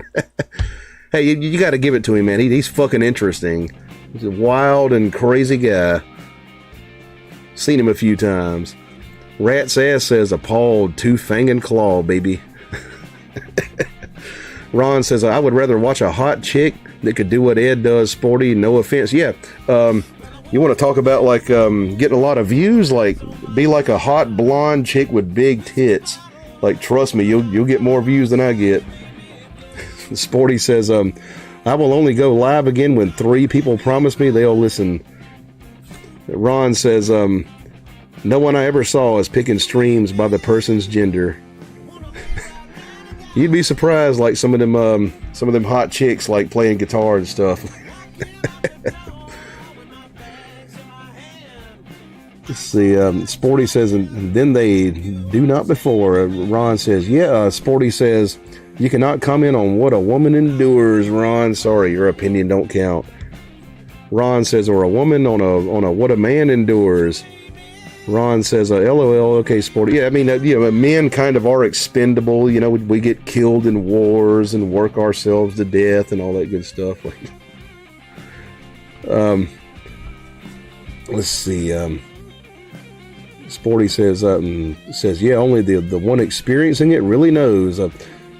Hey, you got to give it to him, man. He's fucking interesting. He's a wild and crazy guy. Seen him a few times. Rat's Ass says, appalled, two-fang and claw, baby. Ron says, I would rather watch a hot chick that could do what Ed does, Sporty. No offense. Yeah. You want to talk about, like, getting a lot of views? Like, be like a hot blonde chick with big tits. Like, trust me, you'll get more views than I get. Sporty says, I will only go live again when 3 people promise me they'll listen. Ron says, no one I ever saw is picking streams by the person's gender. You'd be surprised, like some of them hot chicks like playing guitar and stuff. Let's see. Sporty says, and then they do not before. Ron says, yeah. Sporty says, you cannot comment on what a woman endures, Ron. Sorry, your opinion don't count. Ron says, or a woman on a what a man endures. Ron says, LOL, okay, Sporty. Yeah, I mean, men kind of are expendable. We get killed in wars and work ourselves to death and all that good stuff. Let's see. Sporty says, yeah, only the one experiencing it really knows.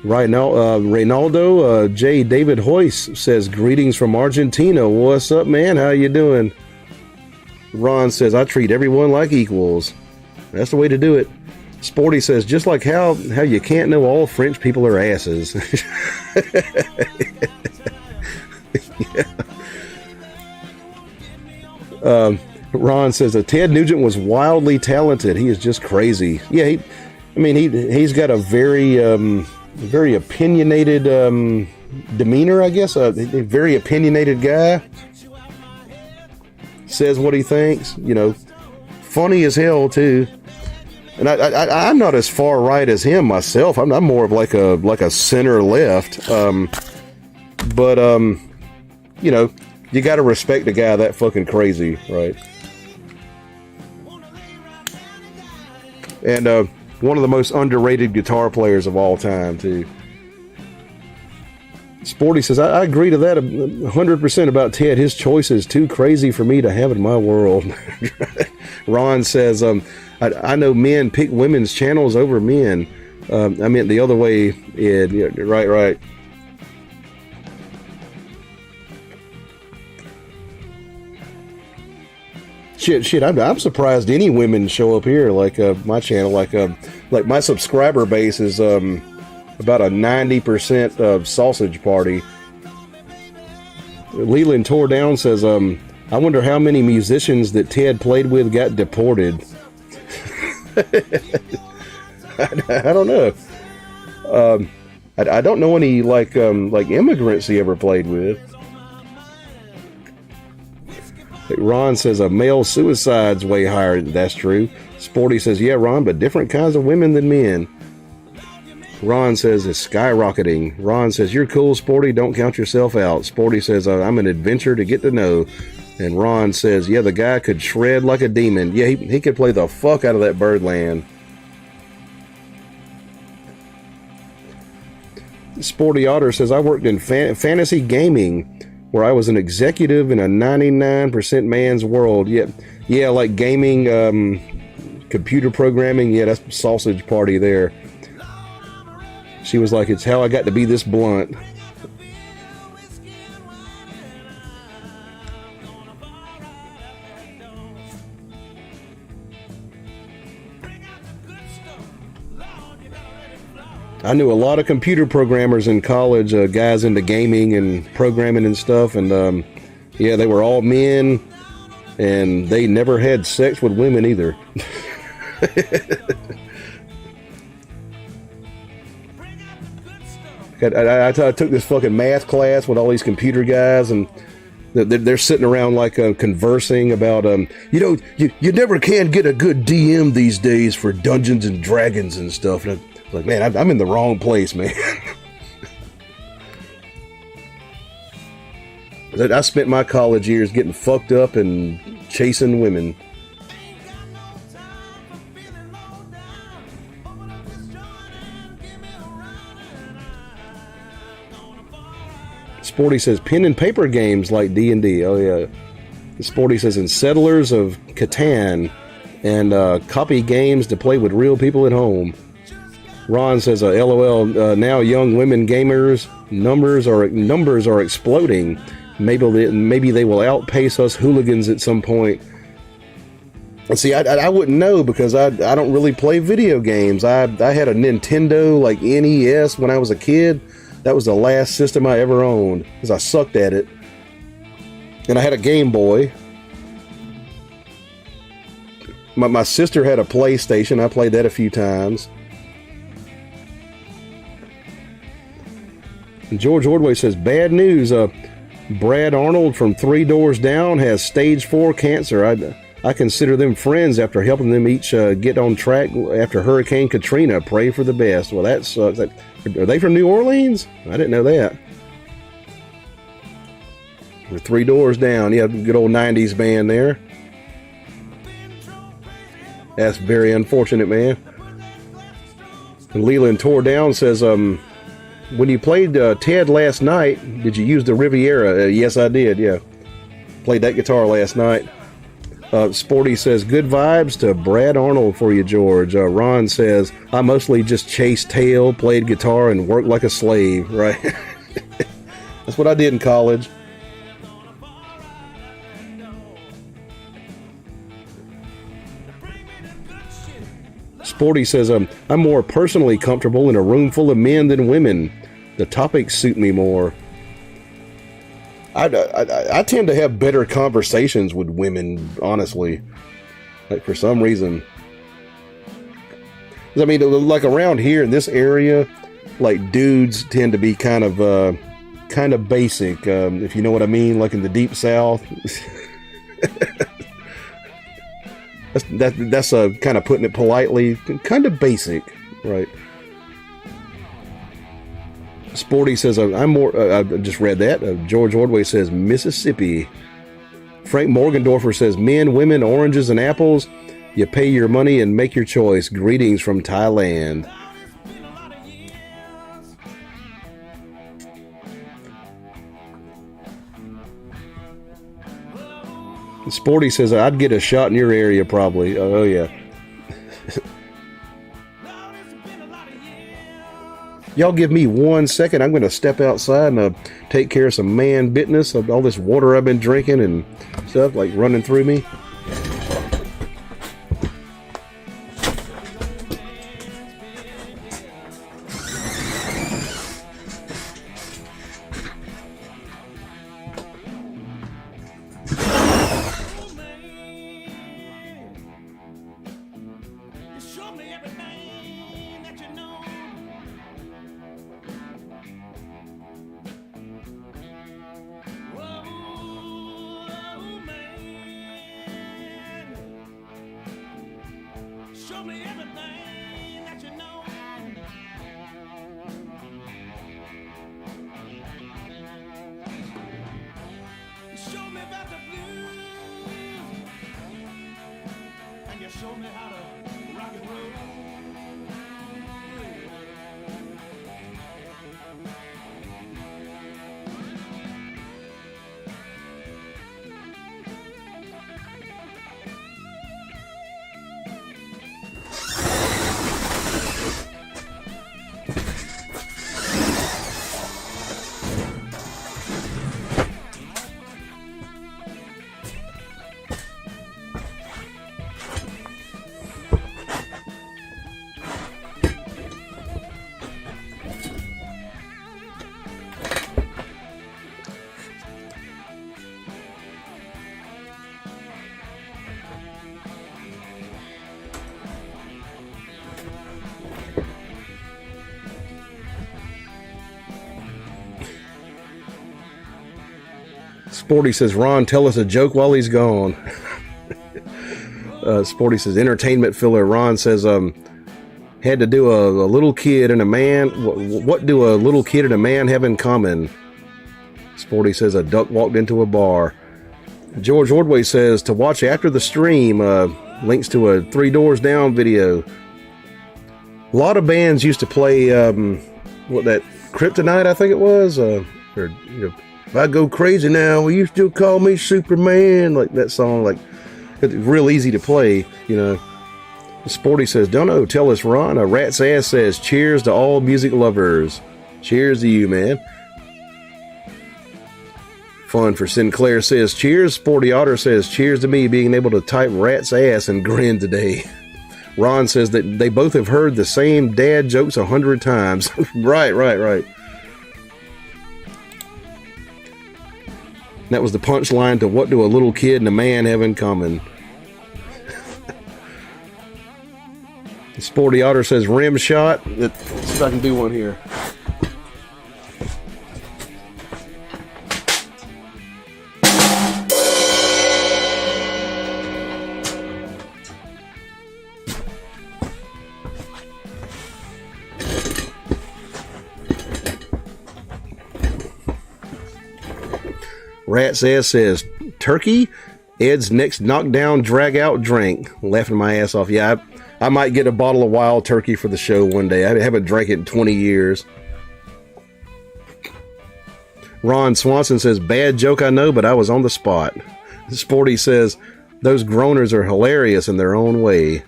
Right now, Reynaldo J. David Hoyce says, greetings from Argentina. What's up, man? How you doing? Ron says, I treat everyone like equals. That's the way to do it. Sporty says, just like how you can't know all French people are asses. Yeah. Ron says Ted Nugent was wildly talented. He is just crazy. Yeah, he's got a very opinionated demeanor, I guess. A very opinionated guy. Says what he thinks. Funny as hell too. And I'm not as far right as him myself. I'm more of like a center left. But you got to respect a guy that fucking crazy, right? And one of the most underrated guitar players of all time, too. Sporty says, I agree to that 100% about Ted. His choice is too crazy for me to have in my world. Ron says, I know men pick women's channels over men. I meant the other way, Ed. Yeah, right. Shit, I'm surprised any women show up here like my channel. Like my subscriber base is about a 90% sausage party. Leland Tore Down says, I wonder how many musicians that Ted played with got deported. I don't know. I don't know any like immigrants he ever played with. Ron says male suicide's way higher. That's true. Sporty says, yeah, Ron, but different kinds of women than men. Ron says it's skyrocketing. Ron says, you're cool, Sporty. Don't count yourself out. Sporty says, I'm an adventure to get to know. And Ron says, yeah, the guy could shred like a demon. Yeah, he could play the fuck out of that Birdland. Sporty Otter says, I worked in fantasy gaming, where I was an executive in a 99% man's world. Yeah, like gaming, computer programming. Yeah, that's sausage party there. She was like, it's how I got to be this blunt. I knew a lot of computer programmers in college, guys into gaming and programming and stuff, and yeah, they were all men, and they never had sex with women either. I took this fucking math class with all these computer guys, and they're sitting around like conversing about you never can get a good DM these days for Dungeons and Dragons and stuff. And like, man, I'm in the wrong place, man. I spent my college years getting fucked up and chasing women. Sporty says pen and paper games like D&D. Oh yeah. Sporty says in Settlers of Catan and copy games to play with real people at home. Ron says, LOL, now young women gamers, numbers are exploding. Maybe they will outpace us hooligans at some point. See, I wouldn't know because I don't really play video games. I had a Nintendo, like NES when I was a kid. That was the last system I ever owned because I sucked at it. And I had a Game Boy. My sister had a PlayStation. I played that a few times. George Ordway says, bad news. Brad Arnold from 3 Doors Down has stage 4 cancer. I consider them friends after helping them each get on track after Hurricane Katrina. Pray for the best. Well, that sucks. Are they from New Orleans? I didn't know that. We're 3 Doors Down. Yeah, good old 90s band there. That's very unfortunate, man. And Leland Tore Down says, when you played Ted last night, did you use the Riviera? Yes, I did, yeah. Played that guitar last night. Sporty says, good vibes to Brad Arnold for you, George. Ron says, I mostly just chased tail, played guitar, and worked like a slave, right? That's what I did in college. Sporty says, I'm more personally comfortable in a room full of men than women. The topics suit me more. I tend to have better conversations with women, honestly. Like, for some reason. I mean, like around here in this area, like dudes tend to be kind of basic, if you know what I mean. Like in the deep south. that's kind of putting it politely, kind of basic, right? Sporty says, I'm more, I just read that. George Ordway says, Mississippi. Frank Morgendorfer says, men, women, oranges, and apples. You pay your money and make your choice. Greetings from Thailand. Sporty says, I'd get a shot in your area probably. Oh, yeah. Y'all give me 1 second. I'm going to step outside and take care of some man business of all this water I've been drinking and stuff like running through me. Sporty says, Ron, tell us a joke while he's gone. Sporty says, entertainment filler. Ron says, had to do a little kid and a man. What do a little kid and a man have in common? Sporty says, a duck walked into a bar. George Ordway says, to watch after the stream, links to a 3 Doors Down video. A lot of bands used to play, that Kryptonite, I think it was, if I go crazy now, will you still call me Superman? Like that song, like it's real easy to play, you know. Sporty says, don't know, tell us, Ron. A rat's ass says, cheers to all music lovers. Cheers to you, man. Fun for Sinclair says, cheers. Sporty Otter says, cheers to me being able to type rat's ass and grin today. Ron says that they both have heard the same dad jokes 100 times. Right. That was the punchline to what do a little kid and a man have in common. Sporty Otter says rim shot. Let's see if I can do one here. Rat's ass says, turkey, Ed's next knockdown, drag out drink. Laughing my ass off. Yeah, I might get a bottle of wild turkey for the show one day. I haven't drank it in 20 years. Ron Swanson says, bad joke I know, but I was on the spot. Sporty says, those groaners are hilarious in their own way.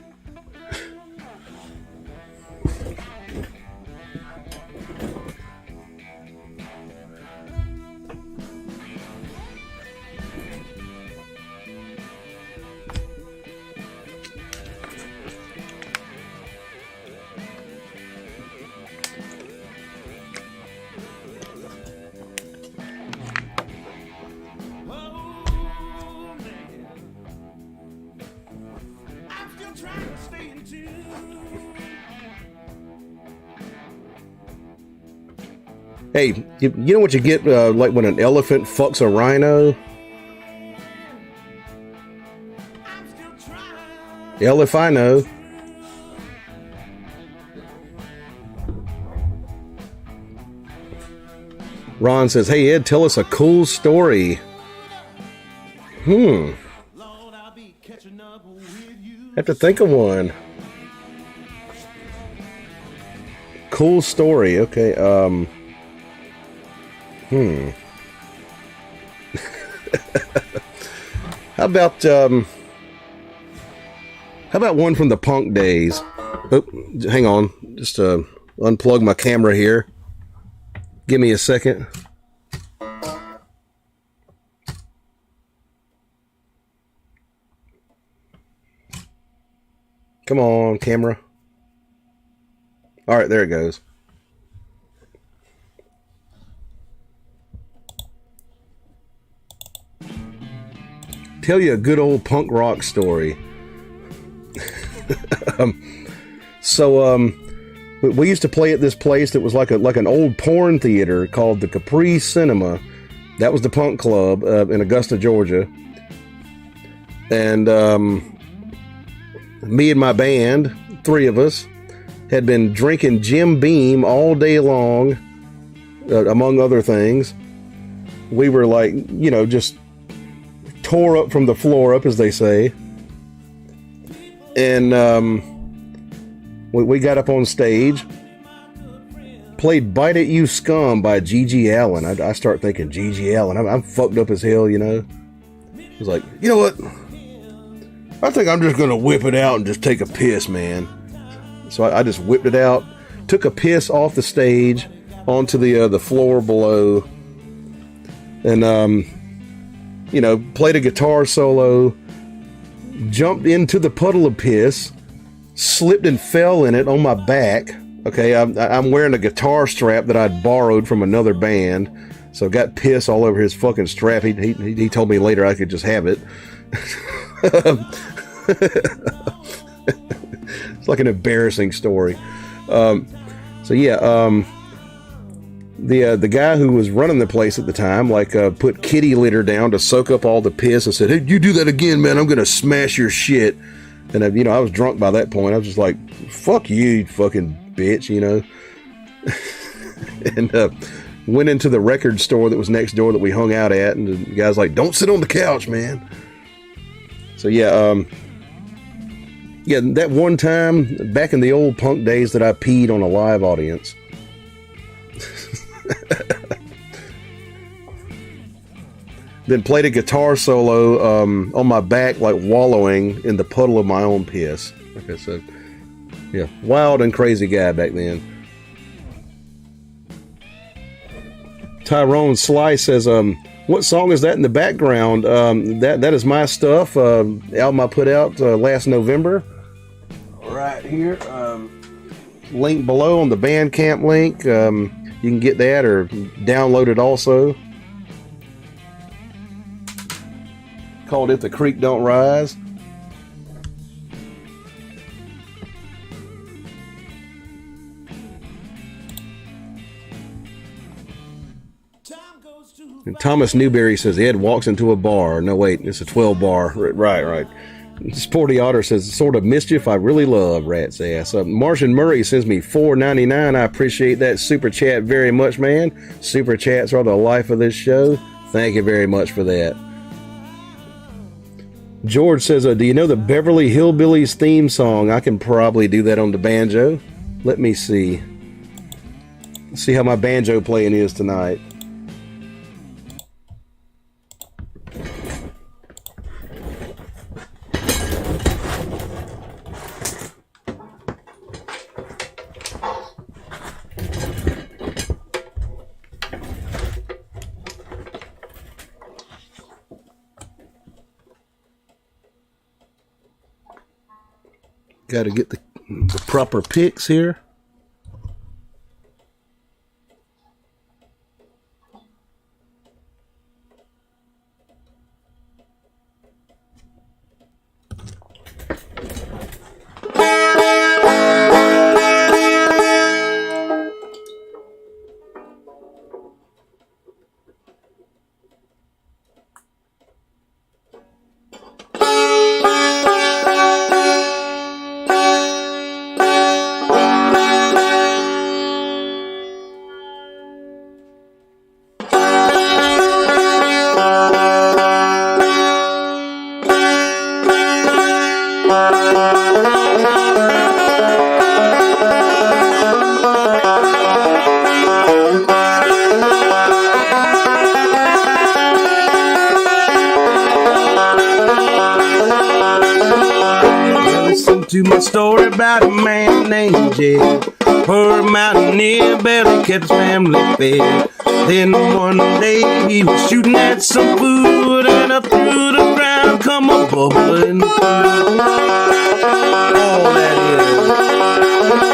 Hey, you know what you get like when an elephant fucks a rhino? Hell if I know. Ron says, hey Ed, tell us a cool story. Have to think of one. Cool story. Okay. How about one from the punk days? Oh, hang on. Just unplug my camera here. Give me a second. Come on, camera. All right, there it goes. Tell you a good old punk rock story. We used to play at this place that was like an old porn theater called the Capri Cinema. That was the punk club in Augusta, Georgia. And me and my band, 3 of us, had been drinking Jim Beam all day long, among other things. We were like, just tore up from the floor up, as they say. And we got up on stage, played Bite at You Scum by G.G. Allen. I start thinking, G.G. Allen, I'm fucked up as hell, I was like, you know what? I think I'm just going to whip it out and just take a piss, man. So I just whipped it out, took a piss off the stage onto the floor below, and, played a guitar solo, jumped into the puddle of piss, slipped and fell in it on my back. Okay, I'm wearing a guitar strap that I'd borrowed from another band, so got piss all over his fucking strap. He told me later I could just have it. It's like an embarrassing story. The guy who was running the place at the time, put kitty litter down to soak up all the piss and said, hey, you do that again, man, I'm gonna smash your shit. And I was drunk by that point. I was just like, fuck you fucking bitch, and went into the record store that was next door that we hung out at, and the guy's like, don't sit on the couch, man. So that one time back in the old punk days that I peed on a live audience. Then played a guitar solo on my back, like wallowing in the puddle of my own piss. Like I said, yeah, wild and crazy guy back then. Tyrone Sly says, what song is that in the background? That is my stuff. Album I put out last November. Right here. Link below on the Bandcamp link. You can get that or download it also. Called If the Creek Don't Rise. And Thomas Newberry says Ed walks into a bar. No, wait, it's a 12 bar. Right. Sporty Otter says, sort of mischief I really love, rat's ass. Martian Murray sends me $4.99. I appreciate that super chat very much, man. Super chats are the life of this show. Thank you very much for that. George says, do you know the Beverly Hillbillies theme song? I can probably do that on the banjo. Let me see. Let's see how my banjo playing is tonight. Got to get the proper picks here. to my story about a man named Jed. Poor mountaineer barely kept his family fed. Then one day he was shooting at some food, and up through the ground come a bubbling pool. All that is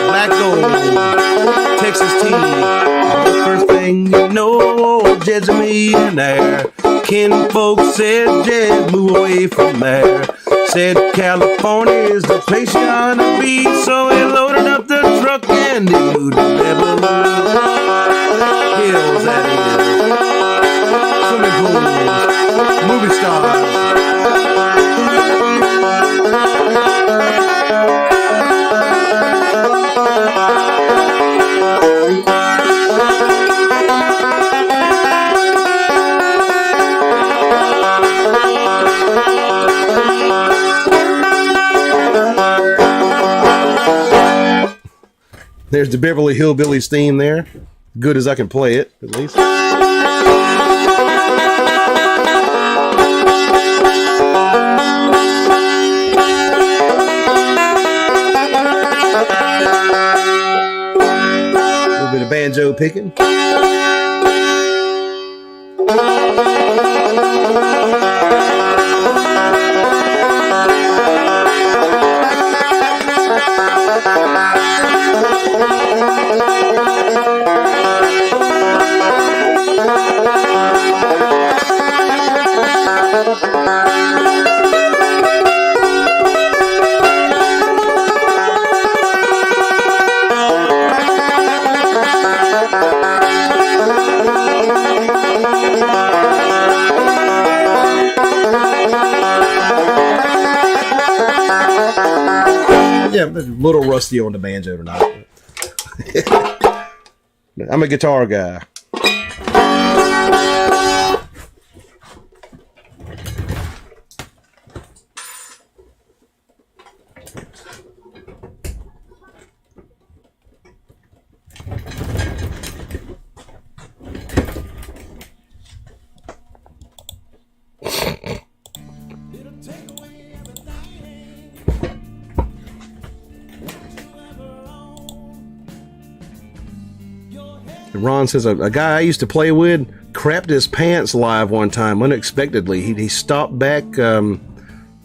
black gold, Texas tea. The first thing you know, Jed's a millionaire. Kin folks said, Jed, move away from there. Said California is the place you ought to be, so he loaded up the truck and he moved to Beverly Hills, that is. Swimming pools, movie stars. There's the Beverly Hillbillies theme there. Good as I can play it, at least. A little bit of banjo picking. Yeah, a little rusty on the banjo tonight. I'm a guitar guy. Ron says, a guy I used to play with crapped his pants live one time unexpectedly. He stopped back,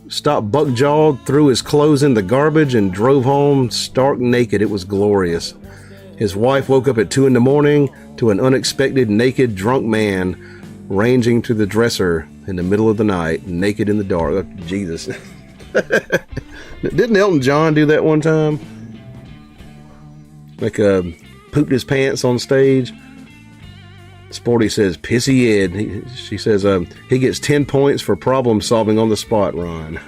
stopped buck-jawed, threw his clothes in the garbage, and drove home stark naked. It was glorious. His wife woke up at 2 a.m. to an unexpected naked drunk man ranging to the dresser in the middle of the night, naked in the dark. Oh, Jesus. Didn't Elton John do that one time? Like, pooped his pants on stage. Sporty says, pissy Ed. She says, he gets 10 points for problem solving on the spot, Ron.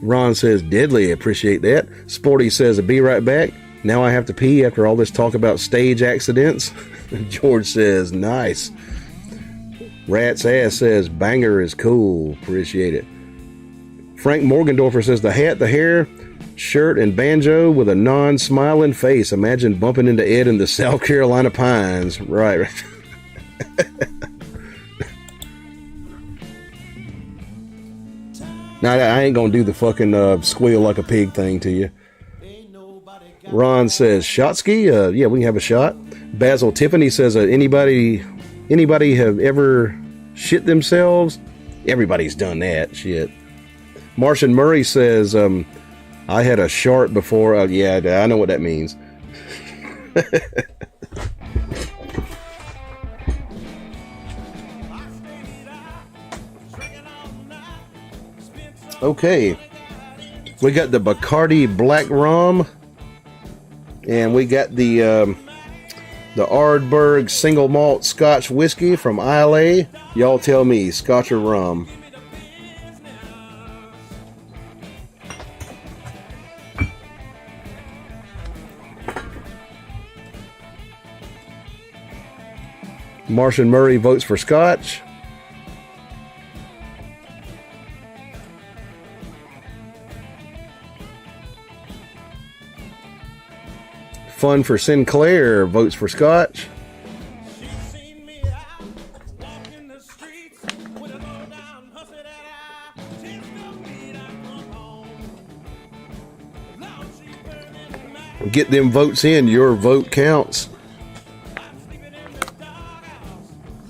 Ron says, deadly, appreciate that. Sporty says, I'll be right back. Now I have to pee after all this talk about stage accidents. George says, nice. Rat's ass says, banger is cool, appreciate it. Frank Morgendorfer says, the hat, the hair, shirt, and banjo with a non-smiling face. Imagine bumping into Ed in the South Carolina pines. Right. Now, I ain't gonna do the fucking squeal like a pig thing to you. Ron says, Shotsky? Yeah, we can have a shot. Basil Tiffany says, anybody have ever shit themselves? Everybody's done that shit. Martian Murray says, I had a shart before. Yeah, I know what that means. Okay. We got the Bacardi Black Rum. And we got the Ardbeg Single Malt Scotch Whiskey from Islay. Y'all tell me, Scotch or rum? Martian Murray votes for Scotch. Fun for Sinclair votes for Scotch. Get them votes in. Your vote counts.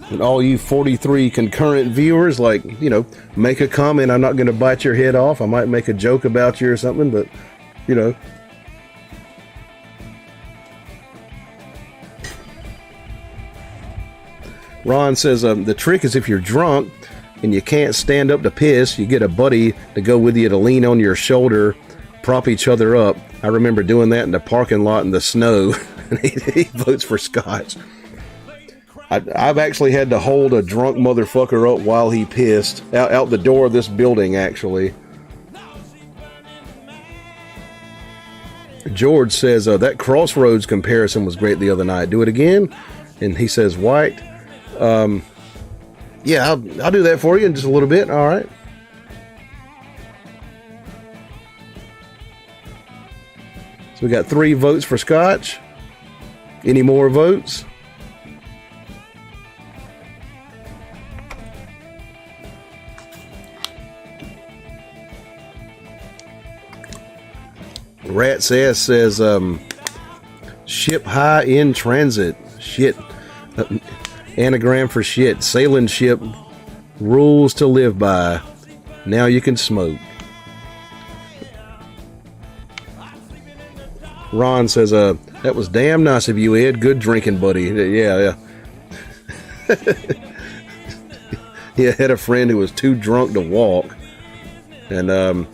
And all you 43 concurrent viewers, like, you know, make a comment. I'm not going to bite your head off. I might make a joke about you or something, but, you know. Ron says, the trick is if you're drunk and you can't stand up to piss, you get a buddy to go with you to lean on your shoulder, prop each other up. I remember doing that in the parking lot in the snow. And he votes for Scotch. I've actually had to hold a drunk motherfucker up while he pissed out the door of this building, actually. George says, that Crossroads comparison was great the other night. Do it again? And he says, White. Yeah, I'll do that for you in just a little bit. All right. So we got 3 votes for Scotch. Any more votes? Rat's Ass says, ship high in transit. Shit. Anagram for shit. Sailing ship. Rules to live by. Now you can smoke. Ron says, that was damn nice of you, Ed. Good drinking, buddy. Yeah. He had a friend who was too drunk to walk. And,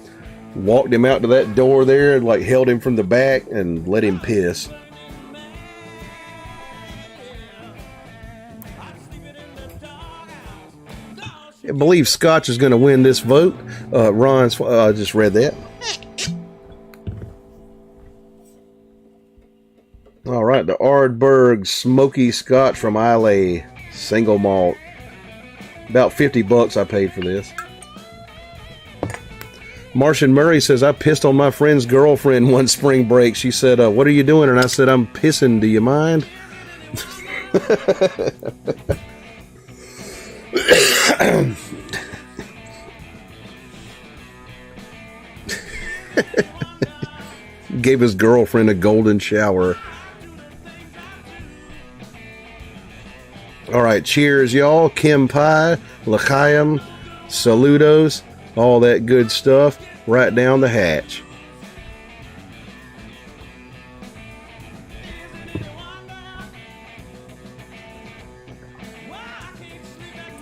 walked him out to that door there, like held him from the back and let him piss. I believe Scotch is going to win this vote. Ron's, I just read that. All right, the Ardbeg Smoky Scotch from Islay, single malt. About $50 I paid for this. Martian Murray says, I pissed on my friend's girlfriend one spring break. She said, what are you doing? And I said, I'm pissing. Do you mind? Gave his girlfriend a golden shower. All right, cheers, y'all. Kim Pie, L'chaim, saludos, all that good stuff right down the hatch.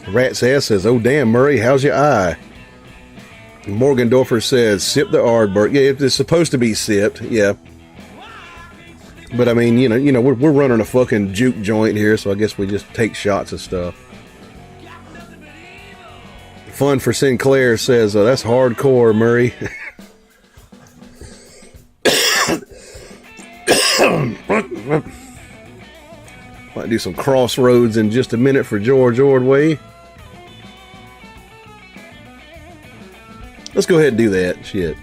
Rat's Ass says, oh damn, Murray, how's your eye? Morgendorfer says, sip the Ardbeg. Yeah, it's supposed to be sipped, yeah. But I mean, you know, we're running a fucking juke joint here, so I guess we just take shots of stuff. Fun for Sinclair says, that's hardcore, Murray. Might do some Crossroads in just a minute for George Ordway. Let's go ahead and do that. Shit.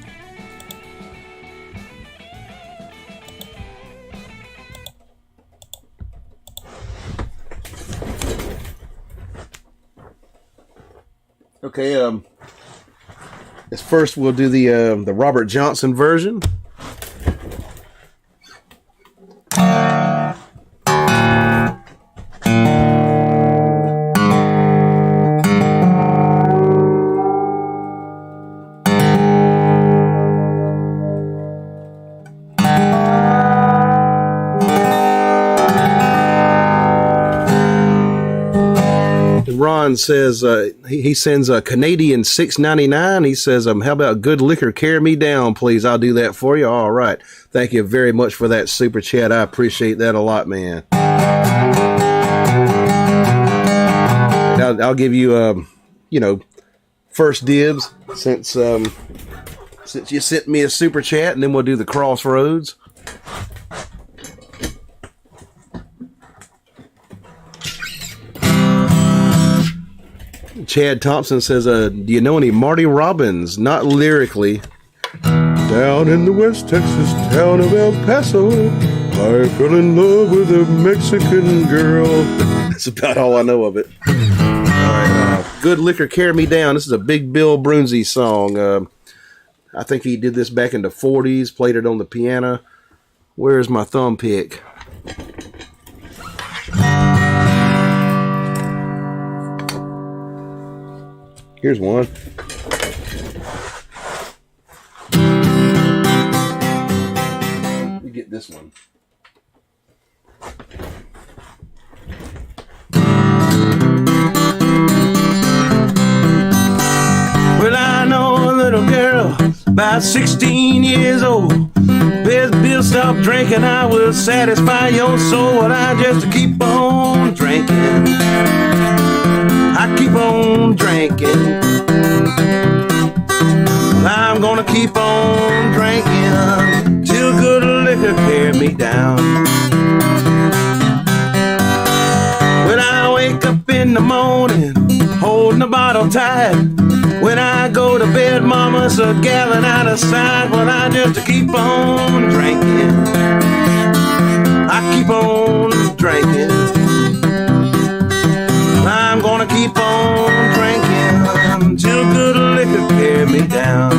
Okay, as first we'll do the Robert Johnson version. Ron says he sends a Canadian $6.99. He says, how about good liquor carry me down, please? I'll do that for you. All right. Thank you very much for that super chat. I appreciate that a lot, man. I'll give you, first dibs since you sent me a super chat, and then we'll do the Crossroads. Chad Thompson says, do you know any Marty Robbins? Not lyrically. Down in the West Texas town of El Paso, I fell in love with a Mexican girl. That's about all I know of it. All right, Good Liquor Carry Me Down. This is a Big Bill Broonzy song. I think he did this back in the 40s, played it on the piano. Where's my thumb pick? Here's one. Let me get this one. Well, I know a little girl, about 16 years old. Best Bill, stop drinking, I will satisfy your soul. Well, I just keep on drinking. I keep on drinking. Well, I'm gonna keep on drinking till good liquor carry me down. When I wake up in the morning, holding the bottle tight. When I go to bed, mama's a gallon out of sight. Well, I just keep on drinking. I keep on drinking. I'm gonna keep on drinking until good liquor carry me down.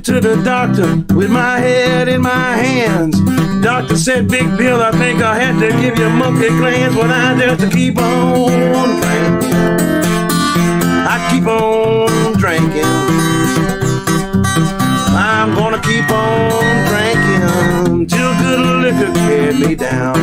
To the doctor with my head in my hands. Doctor said, Big Bill, I think I had to give you monkey glands. Well, I just keep on drinking. I keep on drinking. I'm gonna keep on drinking till good liquor carry me down.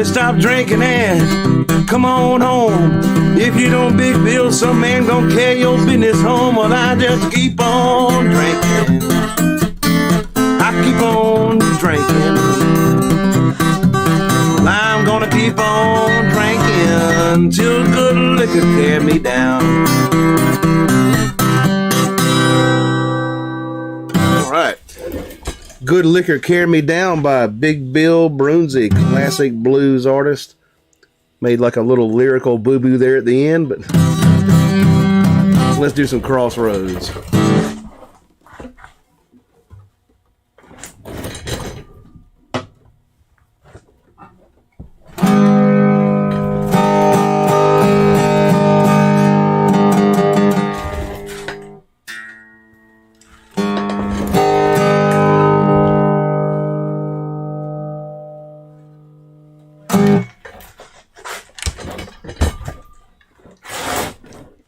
Stop drinking and come on home. If you don't Big Bill, some man gon' carry your business home. Well, I just keep on drinking. I keep on drinking. Well, I'm gonna keep on drinking until good liquor carry me down. All right. Good Liquor Carry Me Down by Big Bill Brunzi, classic blues artist. Made like a little lyrical boo-boo there at the end, but let's do some Crossroads.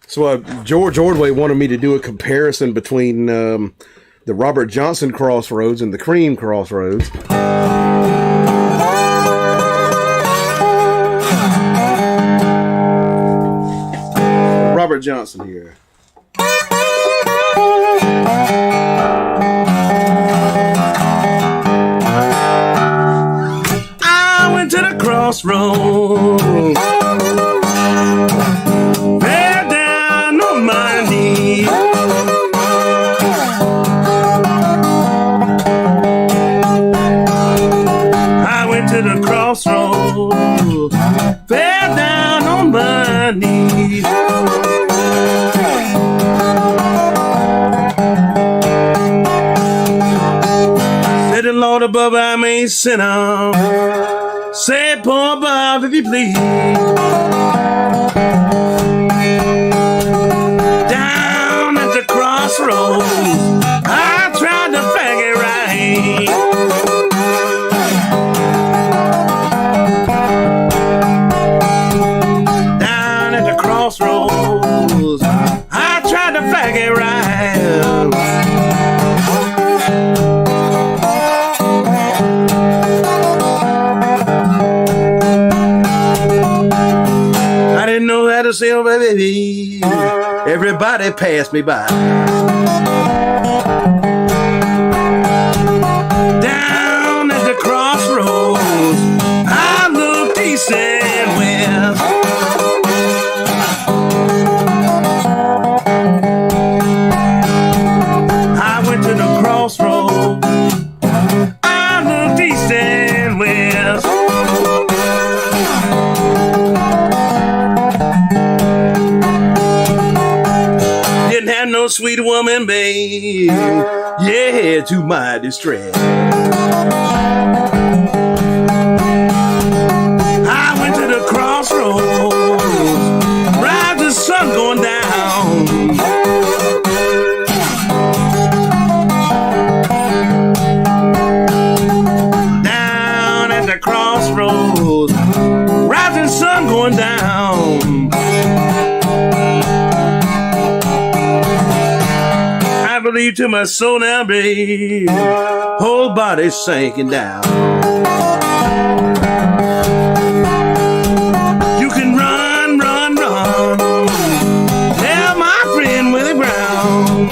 So George Ordway wanted me to do a comparison between the Robert Johnson Crossroads and the Cream Crossroads. Robert Johnson here. I went to the crossroads. Crossroads, fell down on my knees. Said the Lord above, I'm a sinner. Say, poor Bob, if you please. I didn't know how to sail, baby. Everybody passed me by. Down at the crossroads, I looked east and west. I went to the crossroads, I looked east and west. Didn't have no sweet woman, babe, yeah, to my distress. I went to the crossroads, ride the sun going down. Down at the crossroads, rising sun going down. I believe to my soul now, babe, whole body sinking down. You can run, run, run, tell my friend Willie Brown.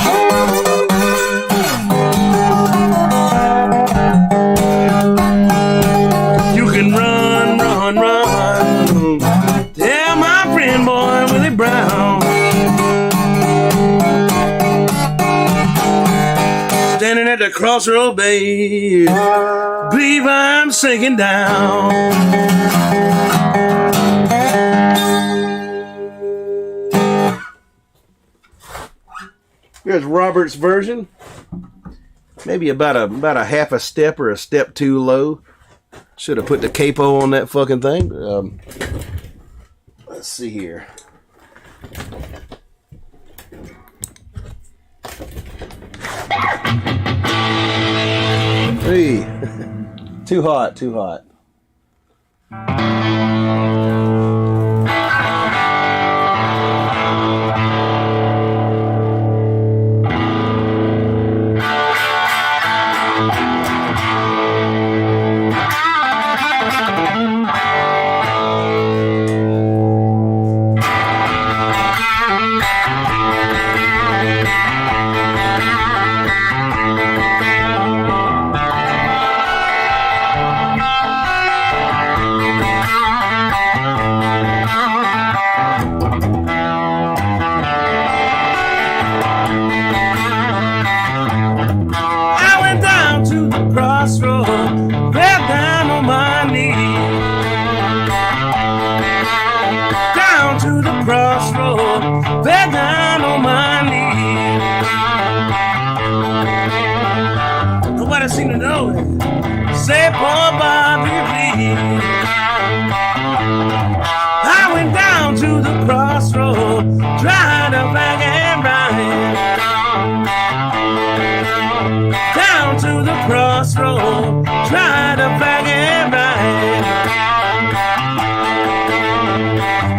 You can run, run, run, tell my friend boy Willie Brown. Standing at the crossroad, babe, believe I'm sinking down. Here's Robert's version. Maybe about a half a step or a step too low. Should have put the capo on that fucking thing. Let's see here. Hey, too hot, too hot. Seem to know it. Say, poor Bobby, please. I went down to the crossroad, tried to black and right. Down to the crossroad, tried to black and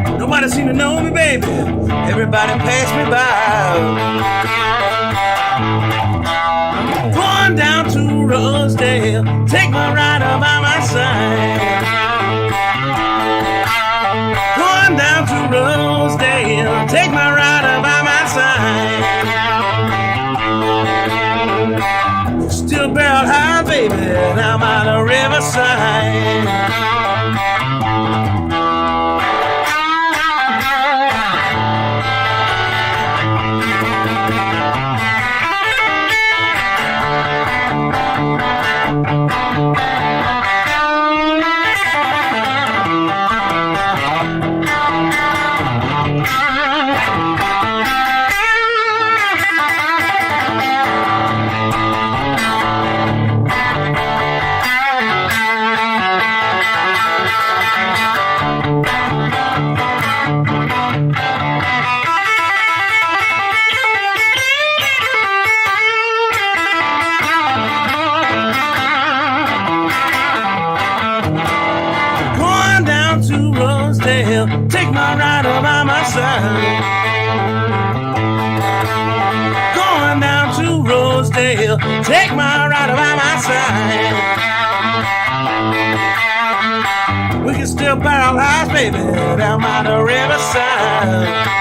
right. Nobody seemed to know me, baby. Everybody passed me by. Down to Rosedale, take my rider by my side. Going down to Rosedale, take my rider by my side. Still barrel high, baby, down by the riverside. Take my rider by my side. Going down to Rosedale, take my rider by my side. We can still paralyzed, baby, down by the riverside.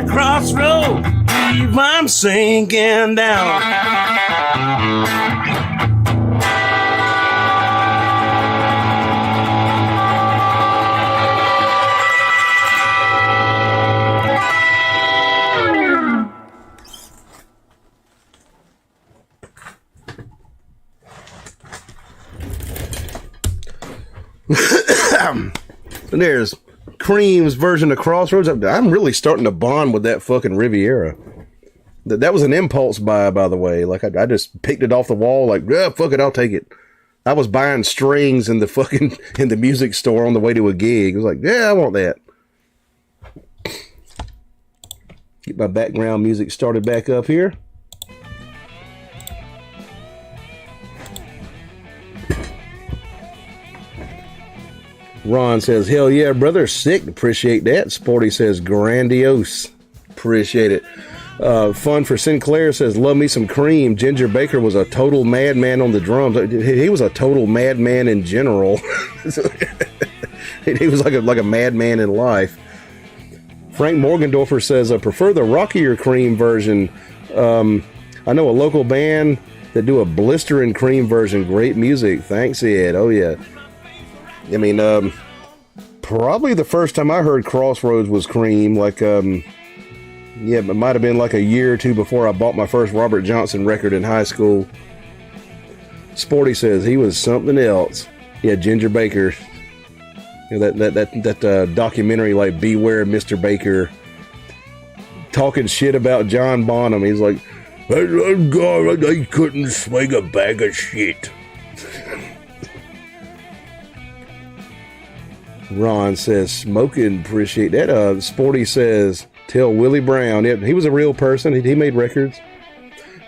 Crossroad, I'm sinking down. And there's Cream's version of Crossroads. I'm really starting to bond with that fucking Riviera. That was an impulse buy, by the way. Like I just picked it off the wall. Like, yeah, fuck it, I'll take it. I was buying strings in the music store on the way to a gig. I was like, yeah, I want that. Get my background music started back up here. Ron says, hell yeah, brother. Sick. Appreciate that. Sporty says, grandiose. Appreciate it. Fun for Sinclair says, love me some Cream. Ginger Baker was a total madman on the drums. He was a total madman in general. He was like a madman in life. Frank Morgendorfer says, I prefer the rockier Cream version. I know a local band that do a blistering Cream version. Great music. Thanks, Ed. Oh, yeah. I mean, probably the first time I heard Crossroads was Cream. Like, yeah, it might have been like a year or two before I bought my first Robert Johnson record in high school. Sporty says he was something else. Yeah, Ginger Baker. You know, that documentary, like Beware Mr. Baker, talking shit about John Bonham. He's like, God, I couldn't swing a bag of shit. Ron says, smoking, appreciate that. Sporty says, tell Willie Brown. Yeah, he was a real person. He made records.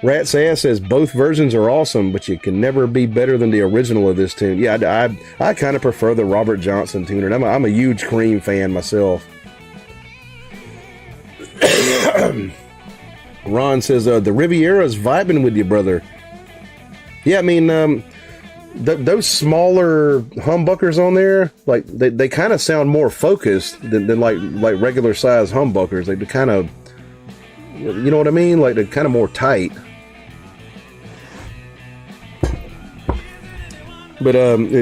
Rat's Ass says, both versions are awesome, but you can never be better than the original of this tune. Yeah, I kind of prefer the Robert Johnson tune, and I'm a huge Cream fan myself. Ron says, the Riviera's vibing with you, brother. Yeah, I mean, those smaller humbuckers on there, like they kind of sound more focused than like regular size humbuckers. They kind of, you know what I mean? Like they're kind of more tight. But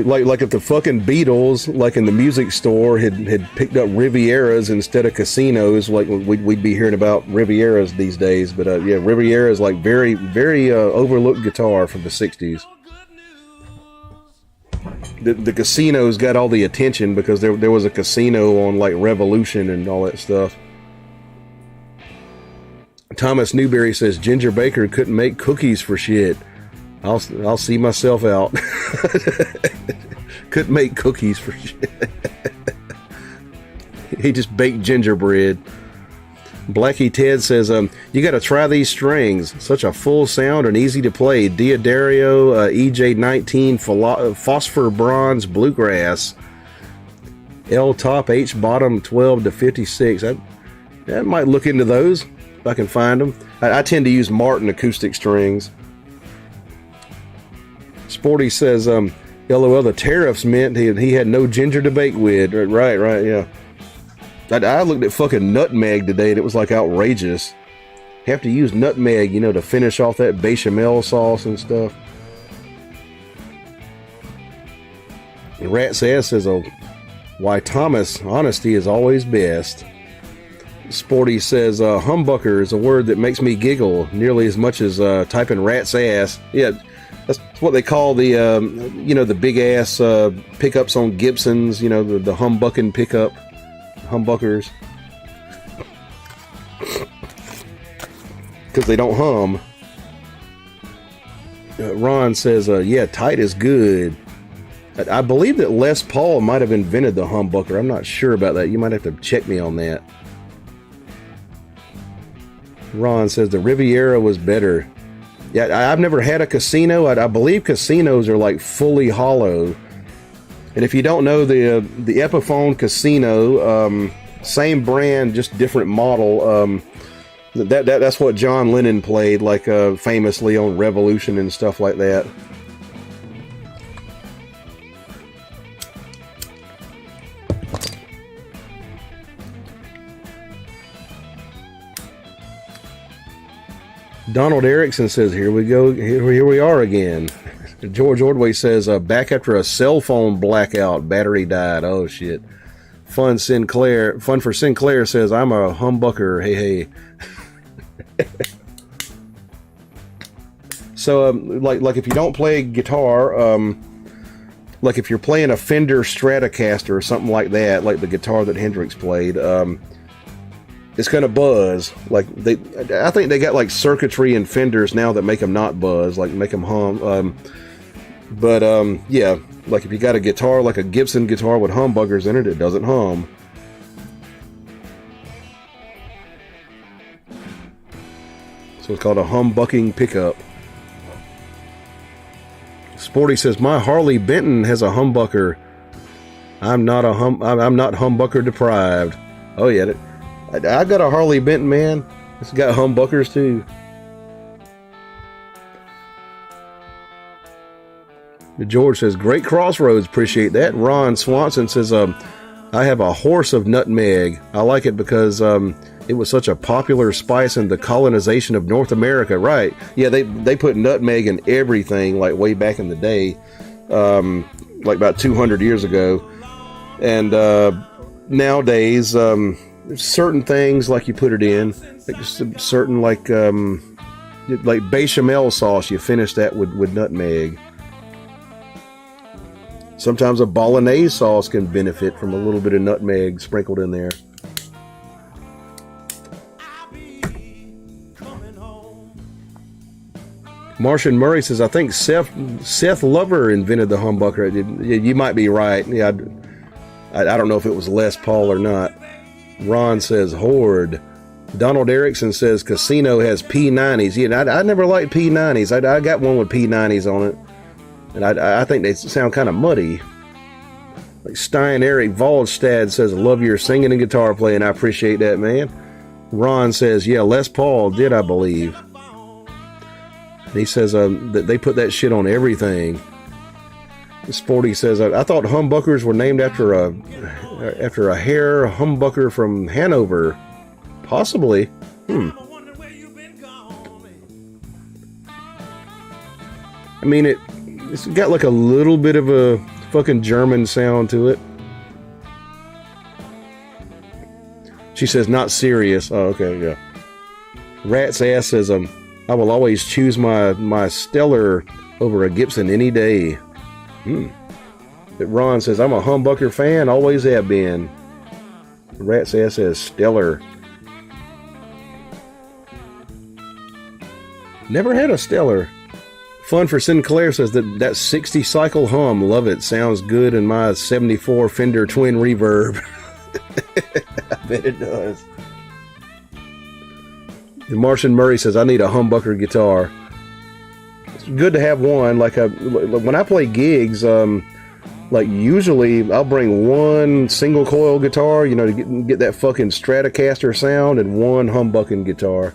like if the fucking Beatles, like in the music store, had picked up Rivieras instead of Casinos, like we'd be hearing about Rivieras these days. But yeah, Riviera is like very, very overlooked guitar from the 60s. The Casinos got all the attention because there was a casino on like Revolution and all that stuff. Thomas Newberry says Ginger Baker couldn't make cookies for shit. I'll see myself out. Couldn't make cookies for shit. He just baked gingerbread. Blackie Ted says, you got to try these strings. Such a full sound and easy to play. Diodario, EJ19, Phosphor Bronze, Bluegrass. L top, H bottom, 12 to 56. I might look into those if I can find them. I tend to use Martin acoustic strings. Sporty says, LOL, the tariffs meant he had no ginger to bake with. Right, yeah. I looked at fucking nutmeg today and it was like outrageous. You have to use nutmeg, to finish off that bechamel sauce and stuff. And Rat's Ass says, Why, Thomas, honesty is always best. Sporty says, humbucker is a word that makes me giggle nearly as much as typing rat's ass. Yeah, that's what they call the, the big ass pickups on Gibsons, the humbucking pickup, humbuckers. Because they don't hum. Ron says, yeah, tight is good. I believe that Les Paul might have invented the humbucker. I'm not sure about that. You might have to check me on that. Ron says the Riviera was better. Yeah, I've never had a casino. I believe casinos are like fully hollow. And if you don't know, the Epiphone Casino, same brand, just different model. That's what John Lennon played, like famously on Revolution and stuff like that. Donald Erickson says, here we go. Here we are again. George Ordway says, back after a cell phone blackout, battery died. Oh, shit. Fun for Sinclair says, I'm a humbucker. Hey. So, like if you don't play guitar, like if you're playing a Fender Stratocaster or something like that, like the guitar that Hendrix played, it's gonna buzz. Like I think they got like circuitry in Fenders now that make them not buzz, like make them hum. Yeah, like if you got a guitar like a Gibson guitar with humbuckers in it, it doesn't hum. So it's called a humbucking pickup. Sporty says, my Harley Benton has a humbucker. I'm not humbucker deprived. Oh yeah. I got a Harley Benton, man. It's got humbuckers too. George says, great crossroads. Appreciate that. Ron Swanson says, I have a horse of nutmeg. I like it because it was such a popular spice in the colonization of North America. Right. Yeah, they put nutmeg in everything, like way back in the day, like about 200 years ago. And nowadays, certain things like you put it in, like certain like bechamel sauce, you finish that with nutmeg. Sometimes a bolognese sauce can benefit from a little bit of nutmeg sprinkled in there. Martian Murray says, I think Seth Lover invented the humbucker. You might be right. Yeah, I don't know if it was Les Paul or not. Ron says Horde. Donald Erickson says Casino has P90s. Yeah, I never liked P90s. I got one with P90s on it, and I think they sound kind of muddy. Like Stein Eric Waldstad says, love your singing and guitar playing. I appreciate that, man. Ron says, yeah, Les Paul did, I believe. He says that they put that shit on everything. Sporty says, I thought humbuckers were named after a hair humbucker from Hanover. Possibly. I mean, it's got like a little bit of a fucking German sound to it. She says, not serious. Oh, okay, yeah. Rat's ass says, I will always choose my Stellar over a Gibson any day. But Ron says, I'm a humbucker fan, always have been. Rat's ass says Stellar. Never had a Stellar. Fun for Sinclair says that 60 cycle hum, love it. Sounds good in my 74 Fender twin reverb. I bet it does. And Martian Murray says, I need a humbucker guitar. It's good to have one. Like when I play gigs, like usually I'll bring one single coil guitar, to get that fucking Stratocaster sound, and one humbucking guitar.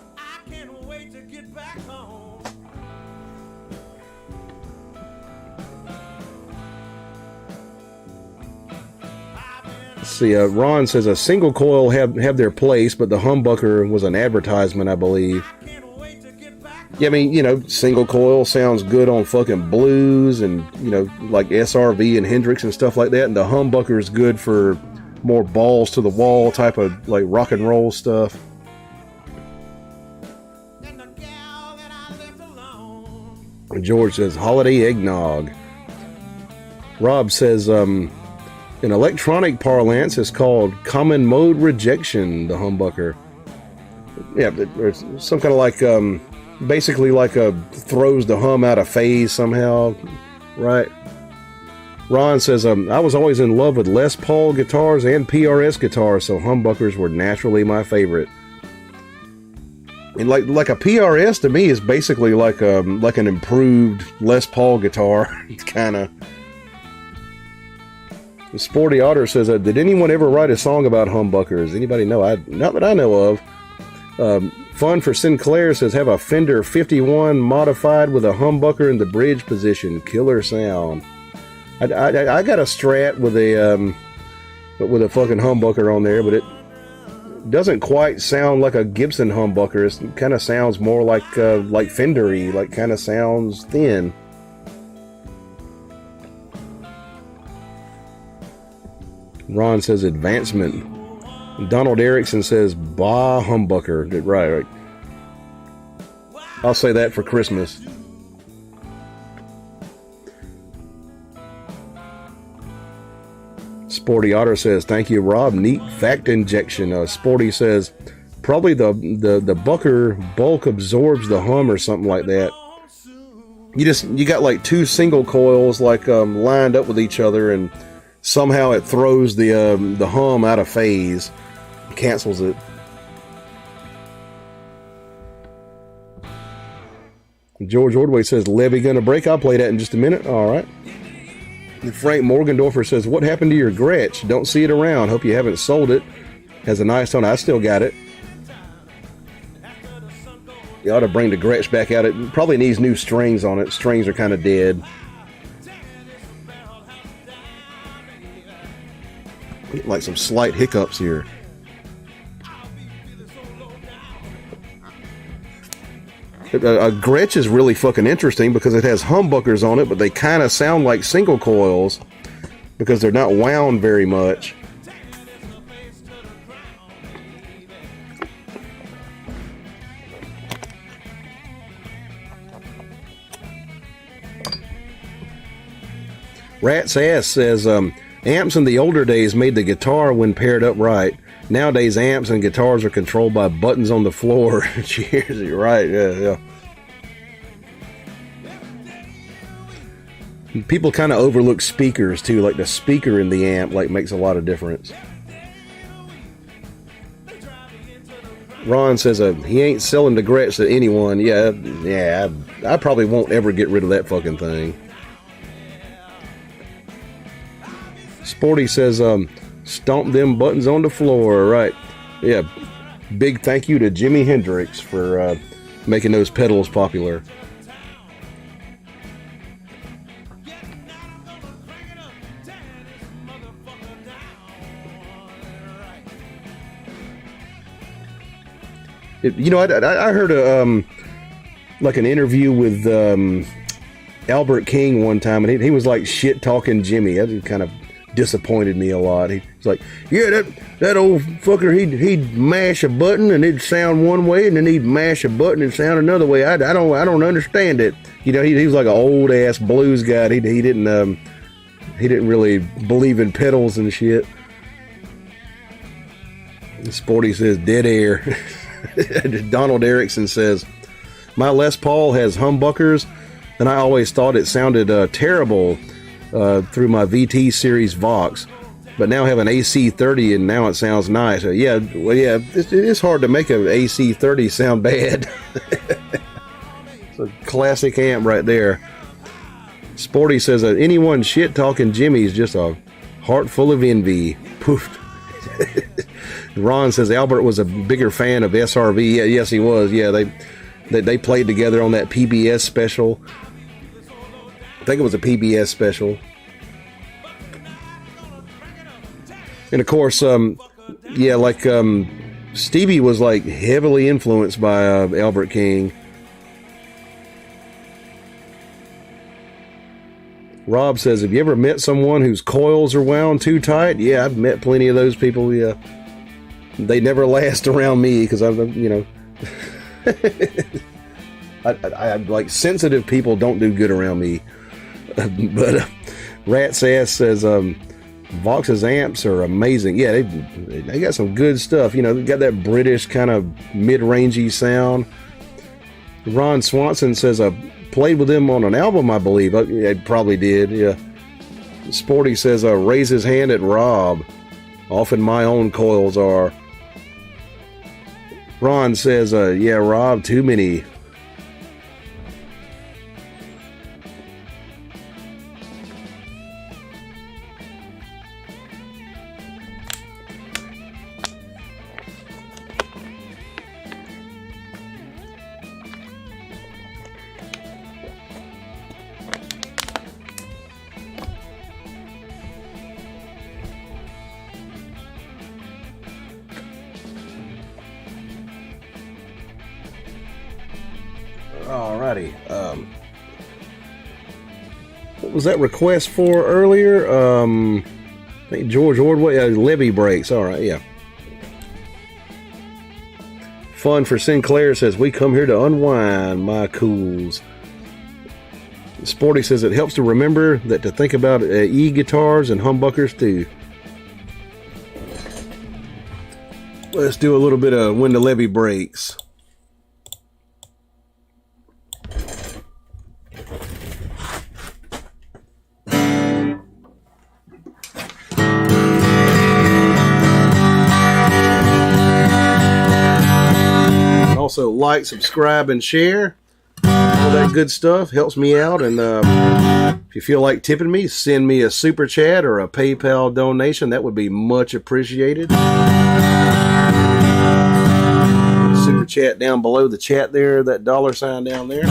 Let's see, Ron says a single coil have their place, but the humbucker was an advertisement, I believe. Yeah, I mean, you know, single coil sounds good on fucking blues and, you know, like SRV and Hendrix and stuff like that. And the humbucker is good for more balls to the wall type of like rock and roll stuff. And George says, holiday eggnog. Rob says, in electronic parlance, it's called common mode rejection, the humbucker. Yeah, there's some kind of like, basically like a throws the hum out of phase somehow, right? Ron says, I was always in love with Les Paul guitars and PRS guitars, so humbuckers were naturally my favorite. And like a PRS to me is basically like an improved Les Paul guitar, kind of. Sporty Otter says, did anyone ever write a song about humbuckers? Anybody know? Not that I know of. Fun for Sinclair says, have a Fender 51 modified with a humbucker in the bridge position. Killer sound. I got a Strat with a fucking humbucker on there, but it doesn't quite sound like a Gibson humbucker. It kind of sounds more like Fender-y, like kind of sounds thin. Ron says advancement. Donald Erickson says bah humbucker. Right. I'll say that for Christmas. Sporty Otter says, thank you, Rob. Neat fact injection. Sporty says, probably the bucker bulk absorbs the hum or something like that. You got like two single coils like lined up with each other, and somehow it throws the hum out of phase, cancels it. George Ordway says, levee gonna break. I'll play that in just a minute. All right. Frank Morgendorfer says, what happened to your Gretsch? Don't see it around. Hope you haven't sold it. Has a nice tone. I still got it. You ought to bring the Gretsch back out. It probably needs new strings on it. Strings are kind of dead. Like some slight hiccups here. A Gretsch is really fucking interesting because it has humbuckers on it, but they kind of sound like single coils because they're not wound very much. Rat's Ass says, amps in the older days made the guitar when paired up right. Nowadays, amps and guitars are controlled by buttons on the floor. Cheers, you're right. Yeah. People kind of overlook speakers too. Like the speaker in the amp, like makes a lot of difference. Ron says he ain't selling the Gretsch to anyone. Yeah. I probably won't ever get rid of that fucking thing. Sporty says, stomp them buttons on the floor. Right. Yeah. Big thank you to Jimi Hendrix for making those pedals popular. You know, I heard like an interview with Albert King one time, and he was like shit talking Jimmy. That kind of disappointed me a lot. He's like, yeah, that old fucker, he'd mash a button and it'd sound one way, and then he'd mash a button and sound another way. I don't understand it. You know, he was like an old ass blues guy. He didn't really believe in pedals and shit. Sporty says dead air. Donald Erickson says, my Les Paul has humbuckers, and I always thought it sounded terrible through my VT series Vox, but now I have an AC30 and now it sounds nice. It's hard to make an AC30 sound bad. It's a classic amp right there. Sporty says, anyone shit talking Jimmy is just a heart full of envy. Poof. Ron says Albert was a bigger fan of SRV. Yeah, yes, he was. Yeah, they played together on that PBS special. I think it was a PBS special. And of course, Stevie was like heavily influenced by Albert King. Rob says, have you ever met someone whose coils are wound too tight? Yeah, I've met plenty of those people. Yeah, they never last around me because I'm, I like sensitive people don't do good around me. But Rat's Ass says, Vox's amps are amazing. Yeah, they got some good stuff. They got that British kind of mid-rangey sound. Ron Swanson says, I played with them on an album, I believe. I probably did, yeah. Sporty says, raise his hand at Rob. Often my own coils are. Ron says, yeah, Rob, too many. Alrighty. What was that request for earlier? I think George Ordway, levee breaks. Alright, yeah. Fun for Sinclair says, we come here to unwind my cools. Sporty says, it helps to remember that to think about e-guitars and humbuckers too. Let's do a little bit of When the Levee Breaks. Also like, subscribe, and share. All that good stuff helps me out. And if you feel like tipping me, send me a super chat or a PayPal donation. That would be much appreciated. Super chat down below the chat there, that $sign down there.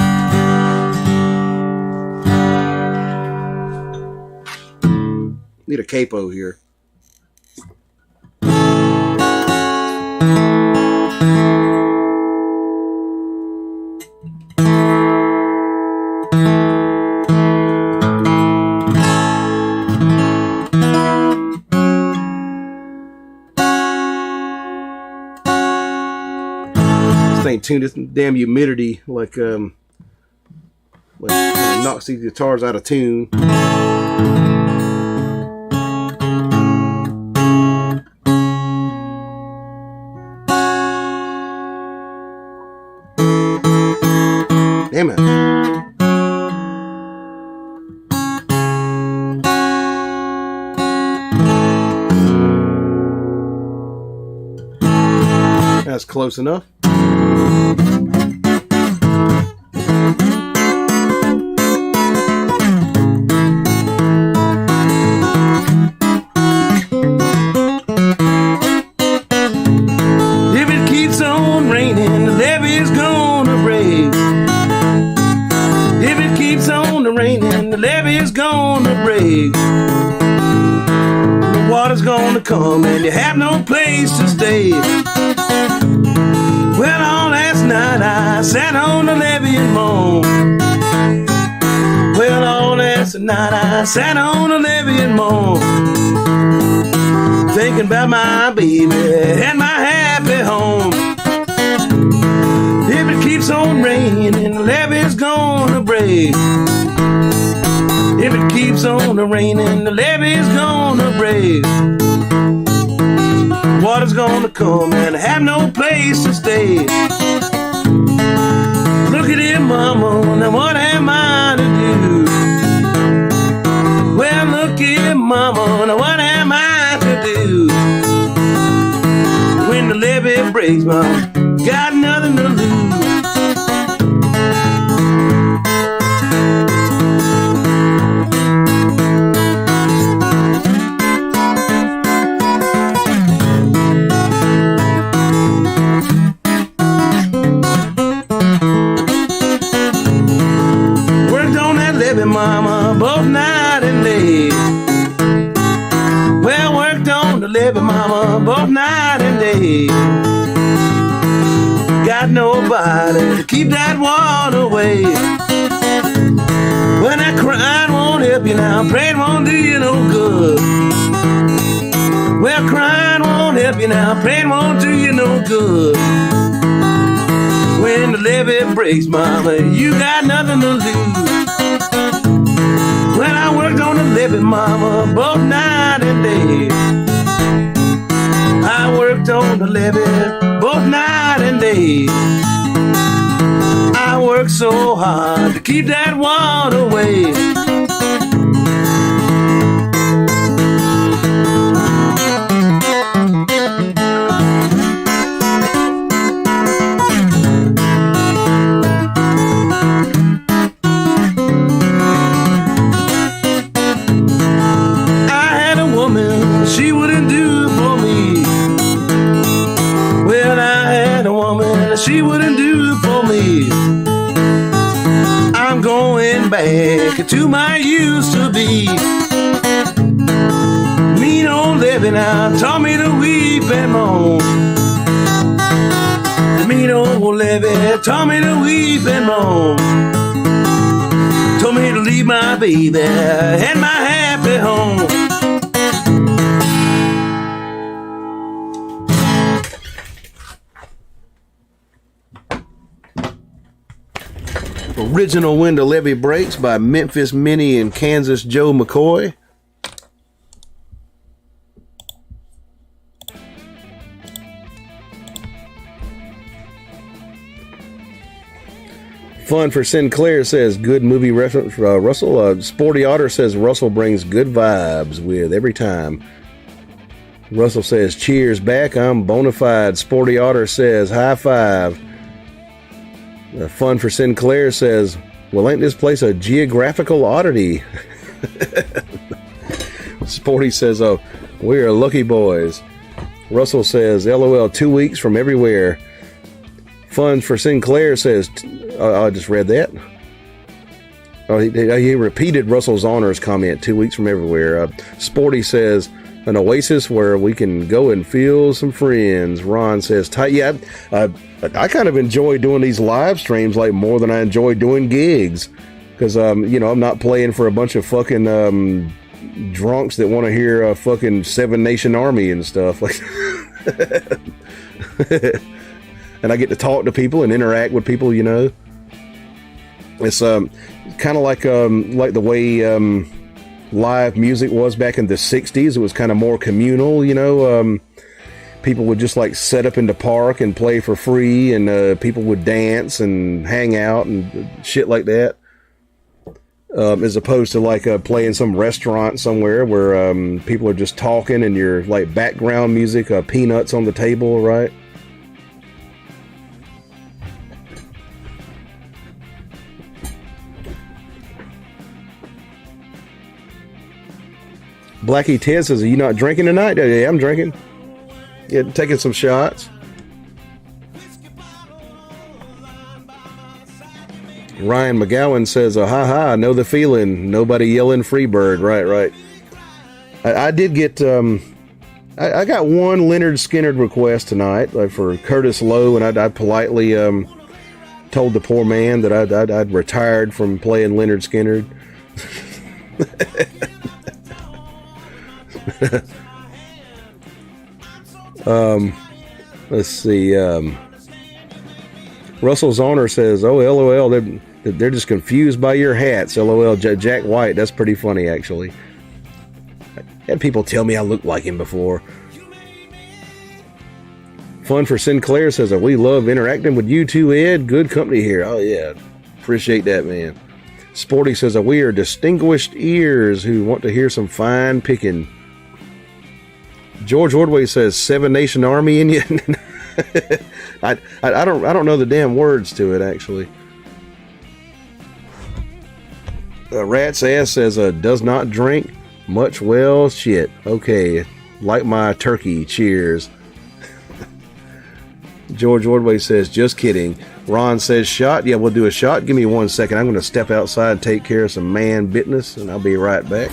Need a capo here. Tune this damn humidity like knocks these guitars out of tune. Damn it. That's close enough. Come and you have no place to stay. Well, all last night I sat on the levee and moaned. Well, all last night I sat on the levee and moaned, thinking about my baby and my happy home. If it keeps on raining, the levee's gonna break. If it keeps on raining, the levee's gonna break. Water's gonna come and have no place to stay. Look at him, mama, now what am I to do? Well, look at him, mama, now what am I to do? When the levee breaks, mama, got nothing to lose. Mama, both night and day. Well, worked on the levee, mama, both night and day. Got nobody to keep that water away. When I cried one help you now, praying won't do you no good. Well, crying won't help you now, praying won't do you no good. When the levee breaks, mama, you got nothing to lose. When I worked on the levee, mama, both night and day. I worked on the levee both night and day. I worked so hard to keep that water away. She wouldn't do for me. Well, I had a woman, she wouldn't do for me. I'm going back to my used to be. Mean old Levy now taught me to weep and moan. The mean old Levy taught me to weep and moan. Told me to leave my baby and my happy home. Original When the Levee Breaks by Memphis Minnie and Kansas Joe McCoy. Fun for Sinclair says good movie reference. Russell Sporty Otter says Russell brings good vibes with every time. Russell says cheers back. I'm bona fide. Sporty Otter says high five. Fun for Sinclair says, well, ain't this place a geographical oddity? Sporty says, oh, we are lucky boys. Russell says, LOL, 2 weeks from everywhere. Fun for Sinclair says, I just read that. Oh, he repeated Russell's honors comment, 2 weeks from everywhere. Sporty says, an oasis where we can go and feel some friends. Ron says, yeah, I kind of enjoy doing these live streams like more than I enjoy doing gigs. Because, I'm not playing for a bunch of fucking drunks that want to hear a fucking Seven Nation Army and stuff. Like, and I get to talk to people and interact with people, It's kind of like the way live music was back in the 60s. It was kind of more communal, people would just like set up in the park and play for free, and people would dance and hang out and shit like that, as opposed to like playing some restaurant somewhere where people are just talking and you're like background music, peanuts on the table, right? Blackie Ted says, are you not drinking tonight? Yeah, I'm drinking. Yeah, taking some shots. Ryan McGowan says, I know the feeling. Nobody yelling Freebird. Right. I did get, I got one Leonard Skinner request tonight for Curtis Lowe, and I politely told the poor man that I'd retired from playing Leonard Skinner. Let's see. Russell's owner says, oh, LOL, they're just confused by your hats. LOL, Jack White. That's pretty funny, actually. I had people tell me I looked like him before. Fun for Sinclair says, we love interacting with you too, Ed. Good company here. Oh, yeah. Appreciate that, man. Sporty says, we are distinguished ears who want to hear some fine picking. George Ordway says, Seven Nation Army in you. I don't know the damn words to it, actually. Rat's Ass says, does not drink much. Well, shit. Okay. Like my turkey. Cheers. George Ordway says, just kidding. Ron says, shot. Yeah, we'll do a shot. Give me 1 second. I'm going to step outside and take care of some man business, and I'll be right back.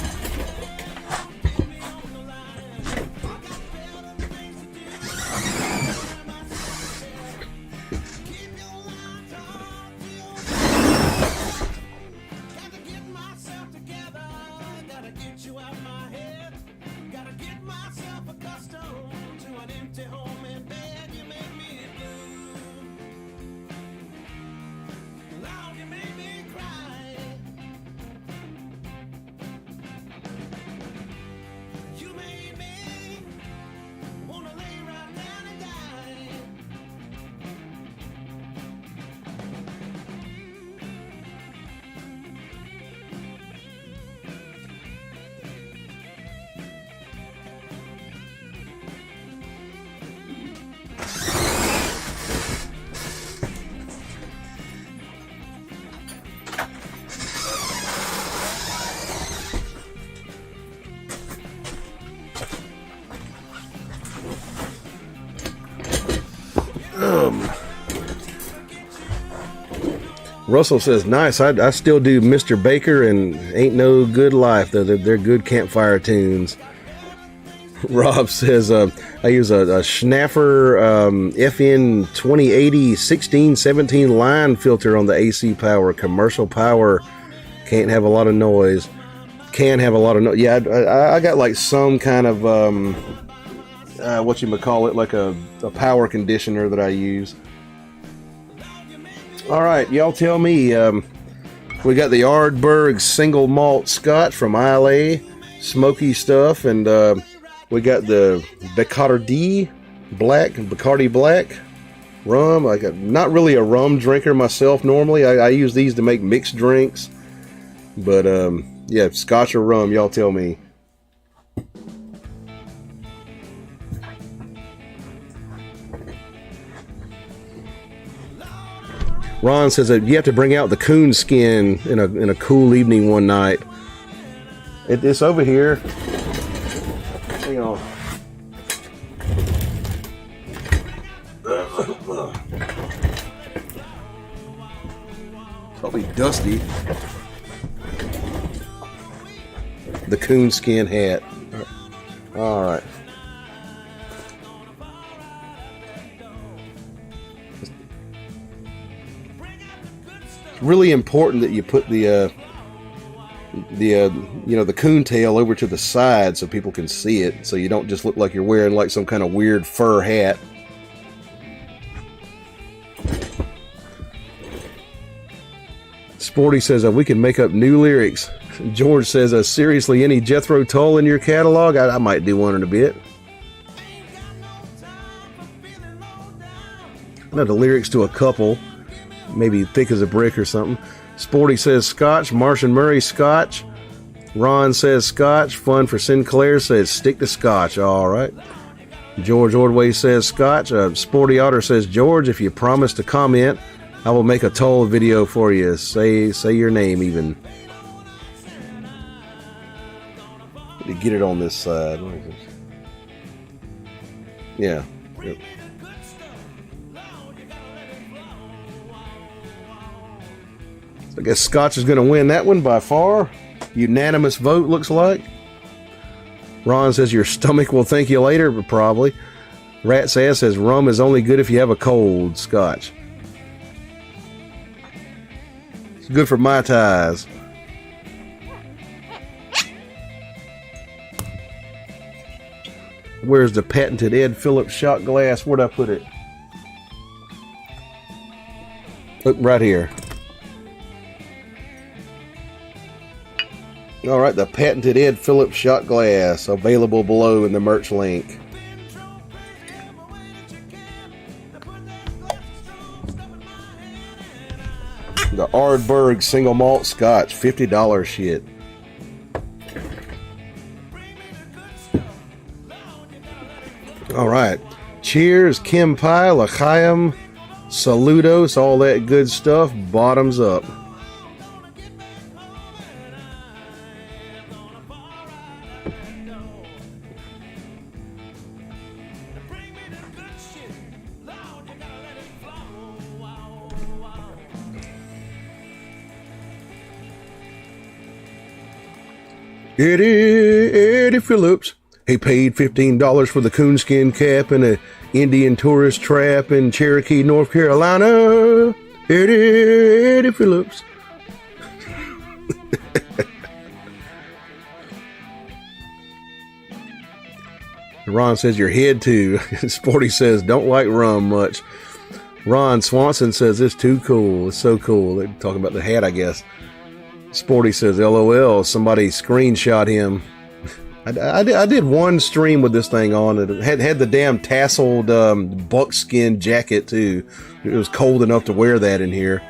Russell says, nice. I still do Mr. Baker and Ain't No Good Life. They're good campfire tunes. Rob says, I use a Schnaffer FN 2080 1617 line filter on the AC power. Commercial power. Can't have a lot of noise. Can have a lot of noise. Yeah, I got like some kind of, whatchamacallit, like a power conditioner that I use. All right, y'all tell me. We got the Ardbeg single malt scotch from Islay. Smoky stuff, and we got the Bacardi Black rum. I'm not really a rum drinker myself normally. I use these to make mixed drinks. But, yeah, scotch or rum, y'all tell me. Ron says that you have to bring out the coon skin in a cool evening one night. It's over here. Hang on. Probably dusty. The coonskin hat. All right. It's really important that you put the coon tail over to the side so people can see it, so you don't just look like you're wearing like some kind of weird fur hat. Sporty says we can make up new lyrics. George says, seriously, any Jethro Tull in your catalog? I might do one in a bit. I know the lyrics to a couple, maybe Thick as a Brick or something. Sporty says Scotch. Martian Murray Scotch. Ron says Scotch. Fun for Sinclair says stick to Scotch. All right. George Ordway says Scotch. Sporty Otter says, George, if you promise to comment, I will make a Tull video for you. Say your name even. To get it on this side. Yeah. Yep. I guess Scotch is going to win that one by far. Unanimous vote, looks like. Ron says your stomach will thank you later, but probably. Rat's Ass says rum is only good if you have a cold. Scotch. It's good for Mai Tais. Where's the patented Ed Phillips shot glass? Where'd I put it? Look, right here. All right, the patented Ed Phillips shot glass, available below in the merch link. The Ardbeg single malt scotch, $50 shit. All right. Cheers, Kim Pai, L'chaim, Saludos, all that good stuff. Bottoms up. Eddie Phillips. He paid $15 for the coonskin cap and an Indian tourist trap in Cherokee, North Carolina. Eddie Phillips. Ron says your head too. Sporty says don't like rum much. Ron Swanson says it's too cool. It's so cool. They're talking about the hat, I guess. Sporty says LOL. Somebody screenshot him. I did one stream with this thing on. It had the damn tasseled buckskin jacket too. It was cold enough to wear that in here.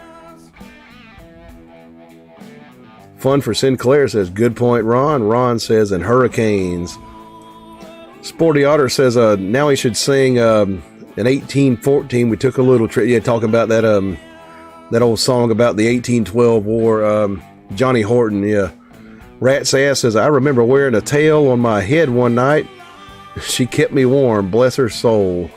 Fun for Sinclair says good point, Ron. Ron says and hurricanes. Sporty Otter says now he should sing in 1814 we took a little trip. Yeah, talking about that old song about the 1812 war. Johnny Horton, yeah. Rat's Ass says, I remember wearing a tail on my head one night. She kept me warm, bless her soul.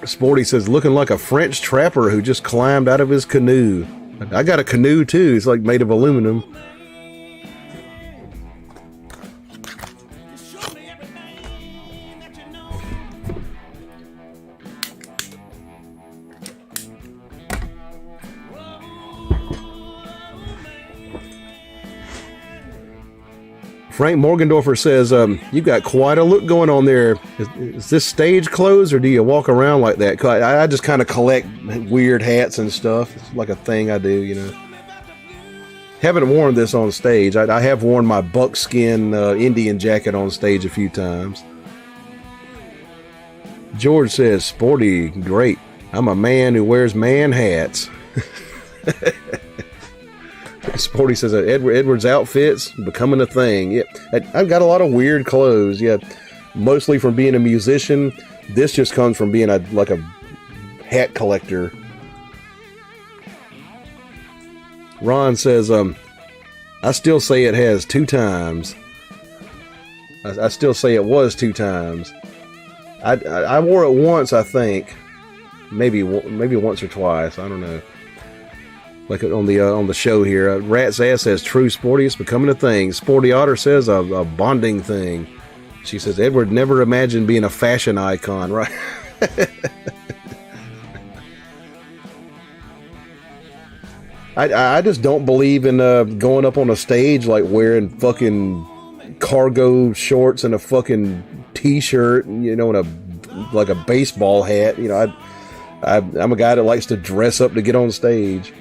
Sporty says, looking like a French trapper who just climbed out of his canoe. I got a canoe too. It's like made of aluminum. Frank Morgendorfer says, you've got quite a look going on there. Is this stage clothes or do you walk around like that? I just kind of collect weird hats and stuff. It's like a thing I do, you know. Haven't worn this on stage. I have worn my buckskin Indian jacket on stage a few times. George says, Sporty, great. I'm a man who wears man hats. Sporty says Edward's outfits becoming a thing. Yeah, I've got a lot of weird clothes. Yeah, mostly from being a musician. This just comes from being a hat collector. Ron says, I still say it has 2 times. I still say it was 2 times. I wore it once, I think. Maybe once or twice. I don't know. Like on the show here, Rat's Ass says, true, Sporty, it's becoming a thing. Sporty Otter says a bonding thing. She says, Edward never imagined being a fashion icon, right? I just don't believe in going up on a stage like wearing fucking cargo shorts and a fucking t-shirt, you know, and a baseball hat. You know, I'm a guy that likes to dress up to get on stage.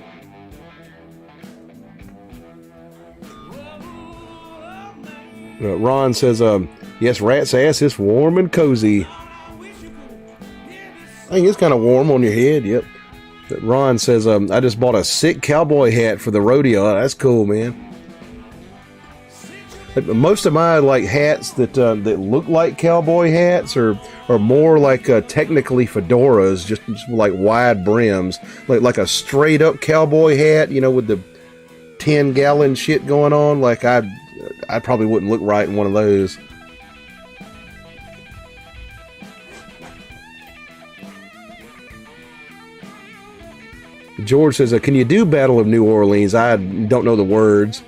Ron says, yes, Rat's Ass is warm and cozy. I think it's kind of warm on your head, yep. Ron says, I just bought a sick cowboy hat for the rodeo. Oh, that's cool, man. Most of my hats that look like cowboy hats are more like technically fedoras, just like wide brims, like a straight up cowboy hat, you know, with the 10-gallon shit going on. Like I probably wouldn't look right in one of those. George says, can you do Battle of New Orleans? I don't know the words.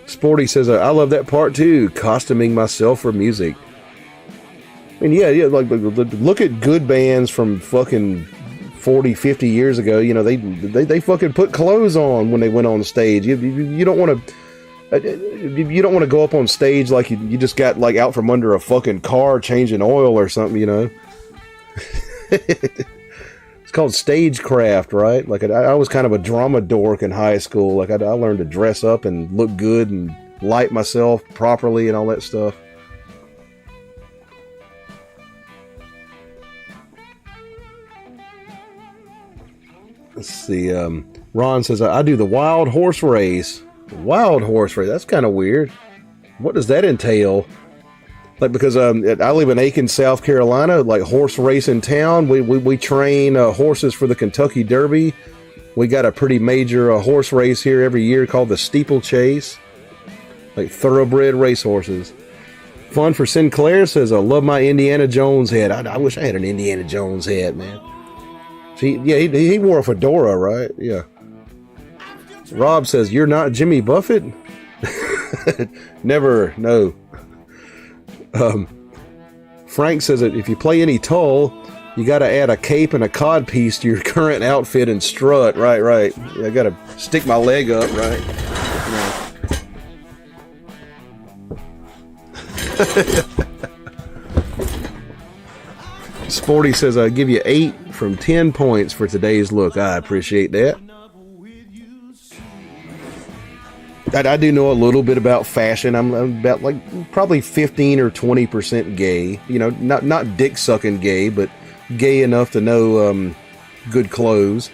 Sporty says, I love that part too, costuming myself for music. I mean, yeah, like look at good bands from fucking 40, 50 years ago. You know, they fucking put clothes on when they went on stage. You don't want to go up on stage like you just got like out from under a fucking car changing oil or something, you know. It's called stagecraft, right? Like I was kind of a drama dork in high school. Like I learned to dress up and look good and light myself properly and all that stuff. Let's see. Ron says, I do the wild horse race. Wild horse race? That's kind of weird. What does that entail? Like, because I live in Aiken, South Carolina, like horse race in town. We train horses for the Kentucky Derby. We got a pretty major horse race here every year called the Steeplechase. Like thoroughbred racehorses. Fun for Sinclair says, I love my Indiana Jones hat. I wish I had an Indiana Jones hat, man. See, yeah, he wore a fedora, right? Yeah. Rob says, you're not Jimmy Buffett? Never, no. Frank says that if you play any tull, you got to add a cape and a codpiece to your current outfit and strut. Right. Yeah, I got to stick my leg up, right? Yeah. Sporty says, I'll give you 8 from 10 points for today's look. I appreciate that. I do know a little bit about fashion. I'm about like probably 15 or 20% gay. You know, not dick sucking gay, but gay enough to know good clothes.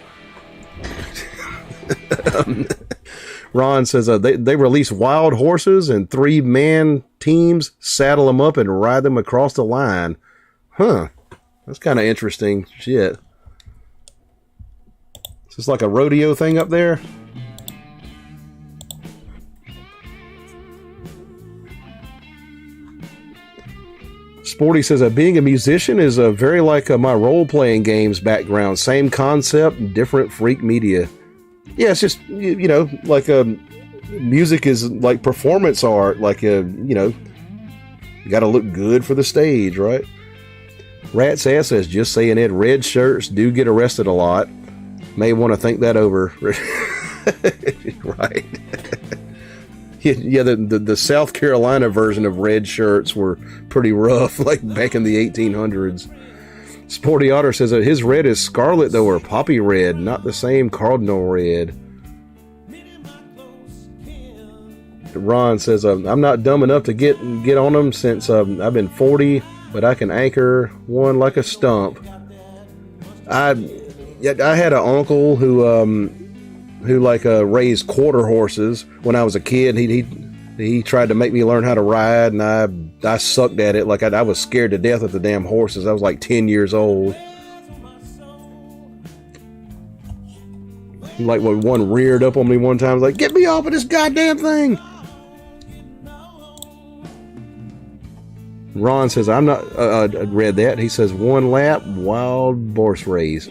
Ron says they release wild horses and 3-man teams, saddle them up and ride them across the line. Huh. That's kind of interesting shit. Is this like a rodeo thing up there? Sporty says, being a musician is very like my role-playing games background. Same concept, different freak media. Yeah, it's just, you know, like music is like performance art. Like, you know, you got to look good for the stage, right? Rat's Ass says, just saying it, red shirts do get arrested a lot. May want to think that over. Right. Yeah, the South Carolina version of red shirts were pretty rough, like back in the 1800s. Sporty Otter says that his red is scarlet, though, or poppy red, not the same cardinal red. Ron says, I'm not dumb enough to get on them since I've been 40, but I can anchor one like a stump. I had an uncle who like raised quarter horses when I was a kid. He tried to make me learn how to ride, and I sucked at it. Like I was scared to death of the damn horses. I was like 10 years old. Like when one reared up on me one time, I was like, "Get me off of this goddamn thing!" Ron says, "I'm not." Read that. He says, "1 lap, wild horse race.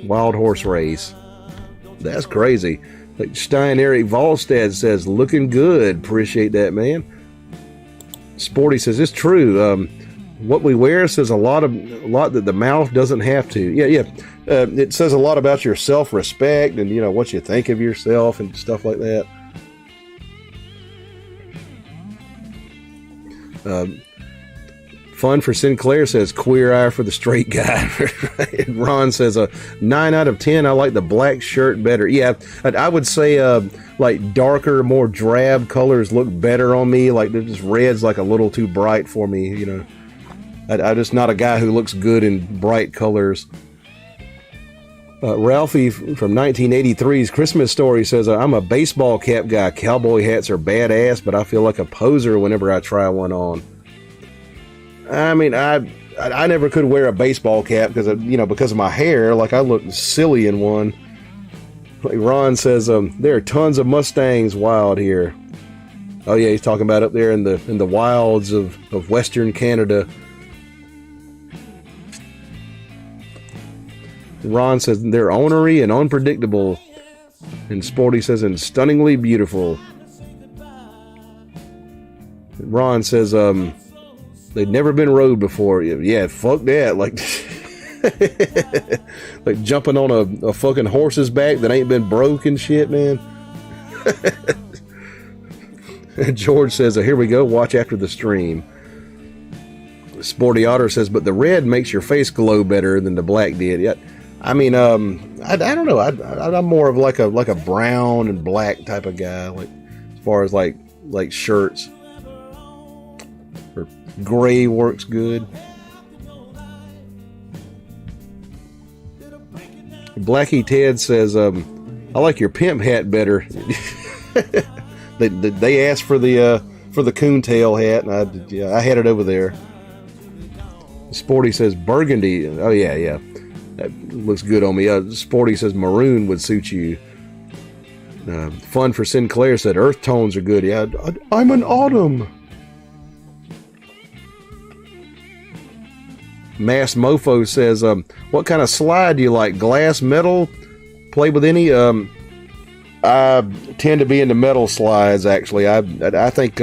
That's crazy." Like Stein Eric Volstad says, "Looking good. Appreciate that, man." Sporty says, "It's true. What we wear says a lot that the mouth doesn't have to." Yeah. It says a lot about your self-respect and, you know, what you think of yourself and stuff like that. Fun for Sinclair says, "Queer eye for the straight guy." Ron says, 9 out of 10. I like the black shirt better. Yeah, I would say like darker, more drab colors look better on me. Like this red's like a little too bright for me. You know, I'm just not a guy who looks good in bright colors. Ralphie from 1983's Christmas Story says, "I'm a baseball cap guy. Cowboy hats are badass, but I feel like a poser whenever I try one on." I mean, I never could wear a baseball cap because of my hair. Like I look silly in one. Like Ron says, there are tons of Mustangs wild here. Oh yeah, he's talking about up there in the wilds of Western Canada. Ron says they're ornery and unpredictable. And Sporty says, and stunningly beautiful. Ron says, they'd never been rode before. Yeah, fuck that. Like, like jumping on a fucking horse's back that ain't been broke and shit, man. George says, here we go. Watch after the stream. Sporty Otter says, but the red makes your face glow better than the black did. Yeah, I mean, I don't know. I'm more of like a brown and black type of guy. Like as far as like shirts. Gray works good. Blackie Ted says, I like your pimp hat better. They asked for the coontail hat, and I had it over there. Sporty says burgundy. Oh yeah, that looks good on me. Sporty says maroon would suit you. Fun for Sinclair said earth tones are good. Yeah, I'm an autumn. Mass Mofo says, what kind of slide do you like? Glass, metal? Play with any? I tend to be into metal slides, actually. I think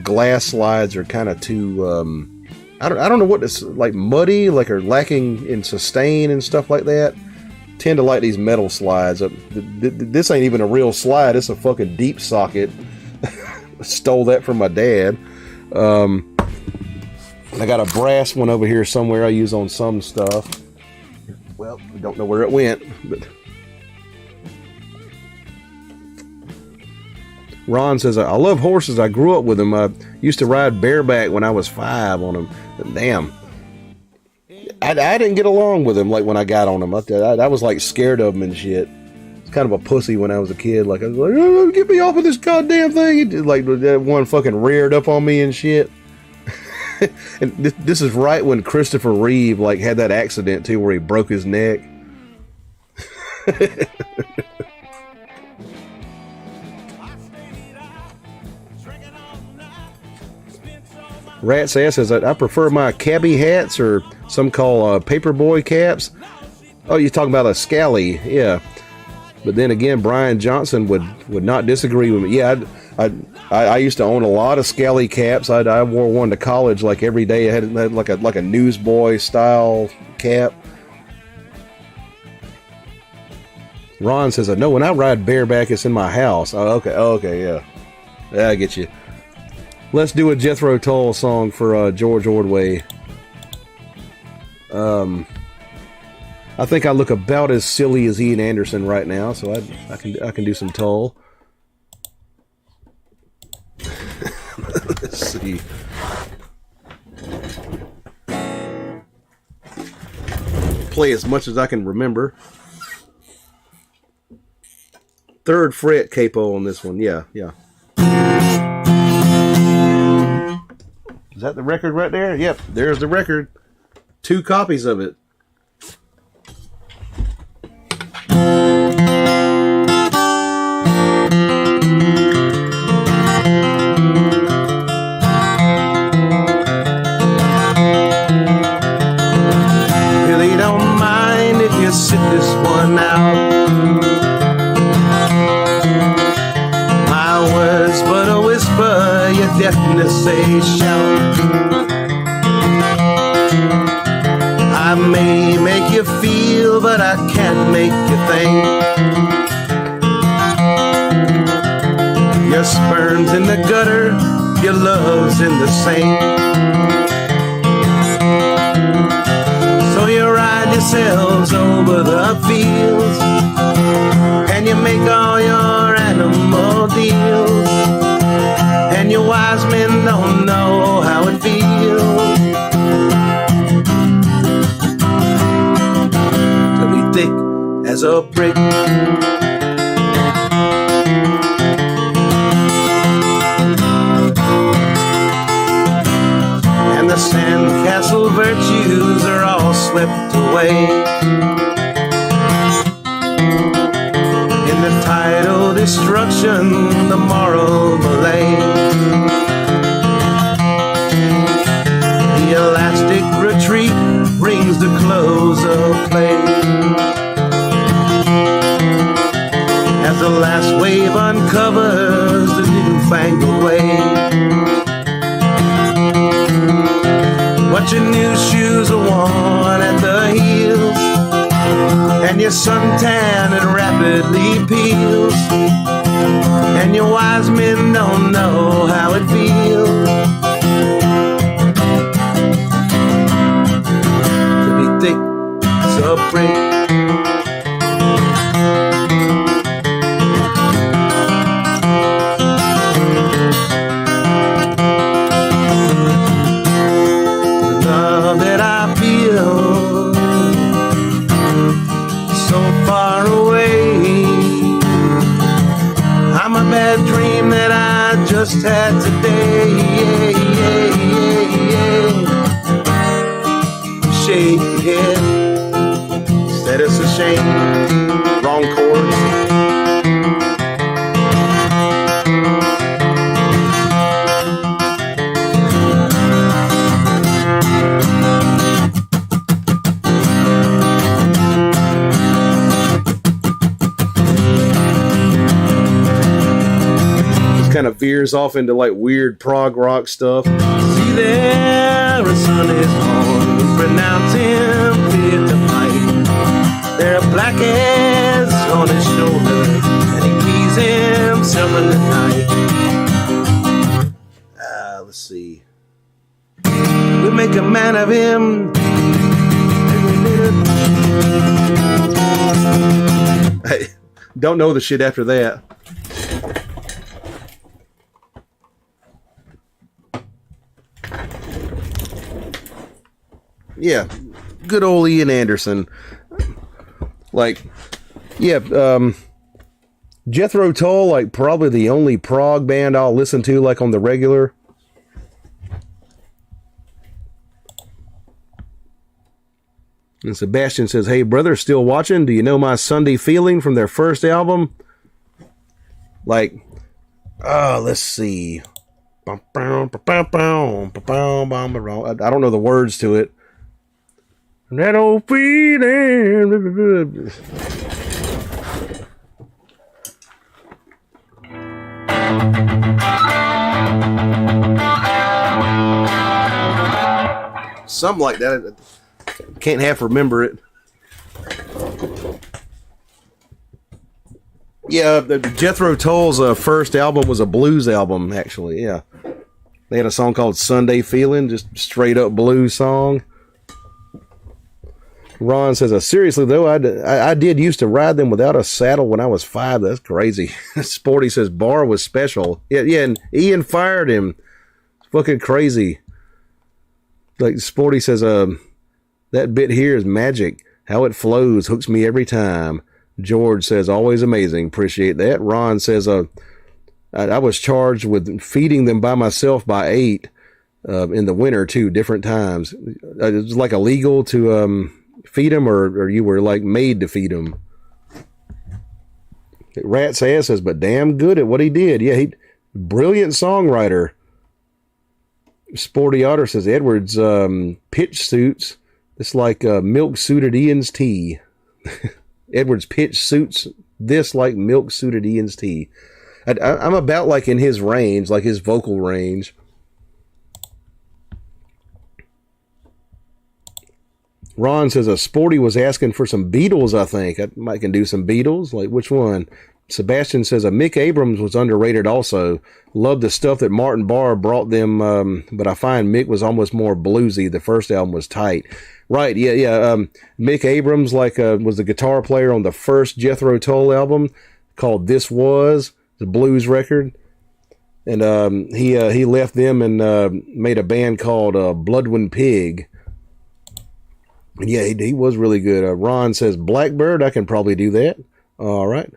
glass slides are kind of too, I don't know what it's like, muddy, like are lacking in sustain and stuff like that. Tend to like these metal slides. This ain't even a real slide. It's a fucking deep socket. Stole that from my dad. I got a brass one over here somewhere I use on some stuff. Well, I don't know where it went, but Ron says, I love horses. I grew up with them. I used to ride bareback when I was 5 on them. But damn, I didn't get along with them like when I got on them. I was like scared of them and shit. It's kind of a pussy when I was a kid. Like I was like, oh, get me off of this goddamn thing. Like that one fucking reared up on me and shit. And this is right when Christopher Reeve like had that accident too, where he broke his neck. Rat's Ass says that I prefer my cabbie hats, or some call paperboy caps. Oh, you're talking about a scally, yeah. But then again, Brian Johnson would not disagree with me. Yeah, I used to own a lot of scally caps. I wore one to college like every day. I had like a newsboy style cap. Ron says, no, when I ride bareback, it's in my house. Oh, okay, yeah. I get you. Let's do a Jethro Tull song for George Ordway. I think I look about as silly as Ian Anderson right now, so I can do some Tull. Let's see. Play as much as I can remember. 3rd fret capo on this one. Yeah. Is that the record right there? Yep, there's the record. 2 copies of it. Really don't mind if you sit this one out. My words but a whisper, your deafness a shout. I may make you feel, but I can't make you think. Your sperm's in the gutter, your love's in the sink. So you ride yourselves over the fields, and you make all your animal deals, and your wise men don't know how it feels to be thick as a brick. And the sandcastle virtues are all swept away in the tidal destruction, the moral malaise. The elastic retreat brings the close of play as the last wave uncovers the newfangled way. But your new shoes are worn at the heels, and your suntan it rapidly peels, and your wise men don't know how it feels to be thick as a brick. Just had today, shake your head, said it's a shame, wrong chords. Kind of veers off into like weird prog rock stuff. See there, a son is born, we pronounce him fit to fight. There are black hairs on his shoulders, and he keys himself in the night. Let's see. We make a man of him. Hey, don't know the shit after that. Yeah, good old Ian Anderson. Like, yeah, Jethro Tull, like probably the only prog band I'll listen to like on the regular. And Sebastian says, hey brother, still watching? Do you know My Sunday Feeling from their first album? Like, let's see. don't know the words to it. That old feeling. Something like that. Can't half remember it. Yeah, Jethro Tull's first album was a blues album, actually. Yeah. They had a song called Sunday Feeling, just straight up blues song. Ron says, seriously though, I did used to ride them without a saddle when I was 5. That's crazy. Sporty says, Barr was special. Yeah, and Ian fired him. Fucking crazy. Like Sporty says, that bit here is magic. How it flows hooks me every time. George says, always amazing. Appreciate that. Ron says, I was charged with feeding them by myself by 8 in the winter, too, different times. It's like illegal to feed them, or you were like made to feed them. Rat's Ass says, but damn good at what he did. Yeah, brilliant songwriter. Sporty Otter says, Edwards pitch suits. It's like milk suited Ian's tea. Edwards pitch suits this like milk suited Ian's tea. I'm about like in his range, like his vocal range. Ron says Sporty was asking for some Beatles, I think. I might can do some Beatles. Like which one? Sebastian says Mick Abrams was underrated also. Loved the stuff that Martin Barr brought them, but I find Mick was almost more bluesy. The first album was tight. Right, yeah. Mick Abrams was the guitar player on the first Jethro Tull album called This Was, the blues record. And he left them and made a band called Bloodwind Pig. Yeah, he was really good. Ron says Blackbird, I can probably do that. All right.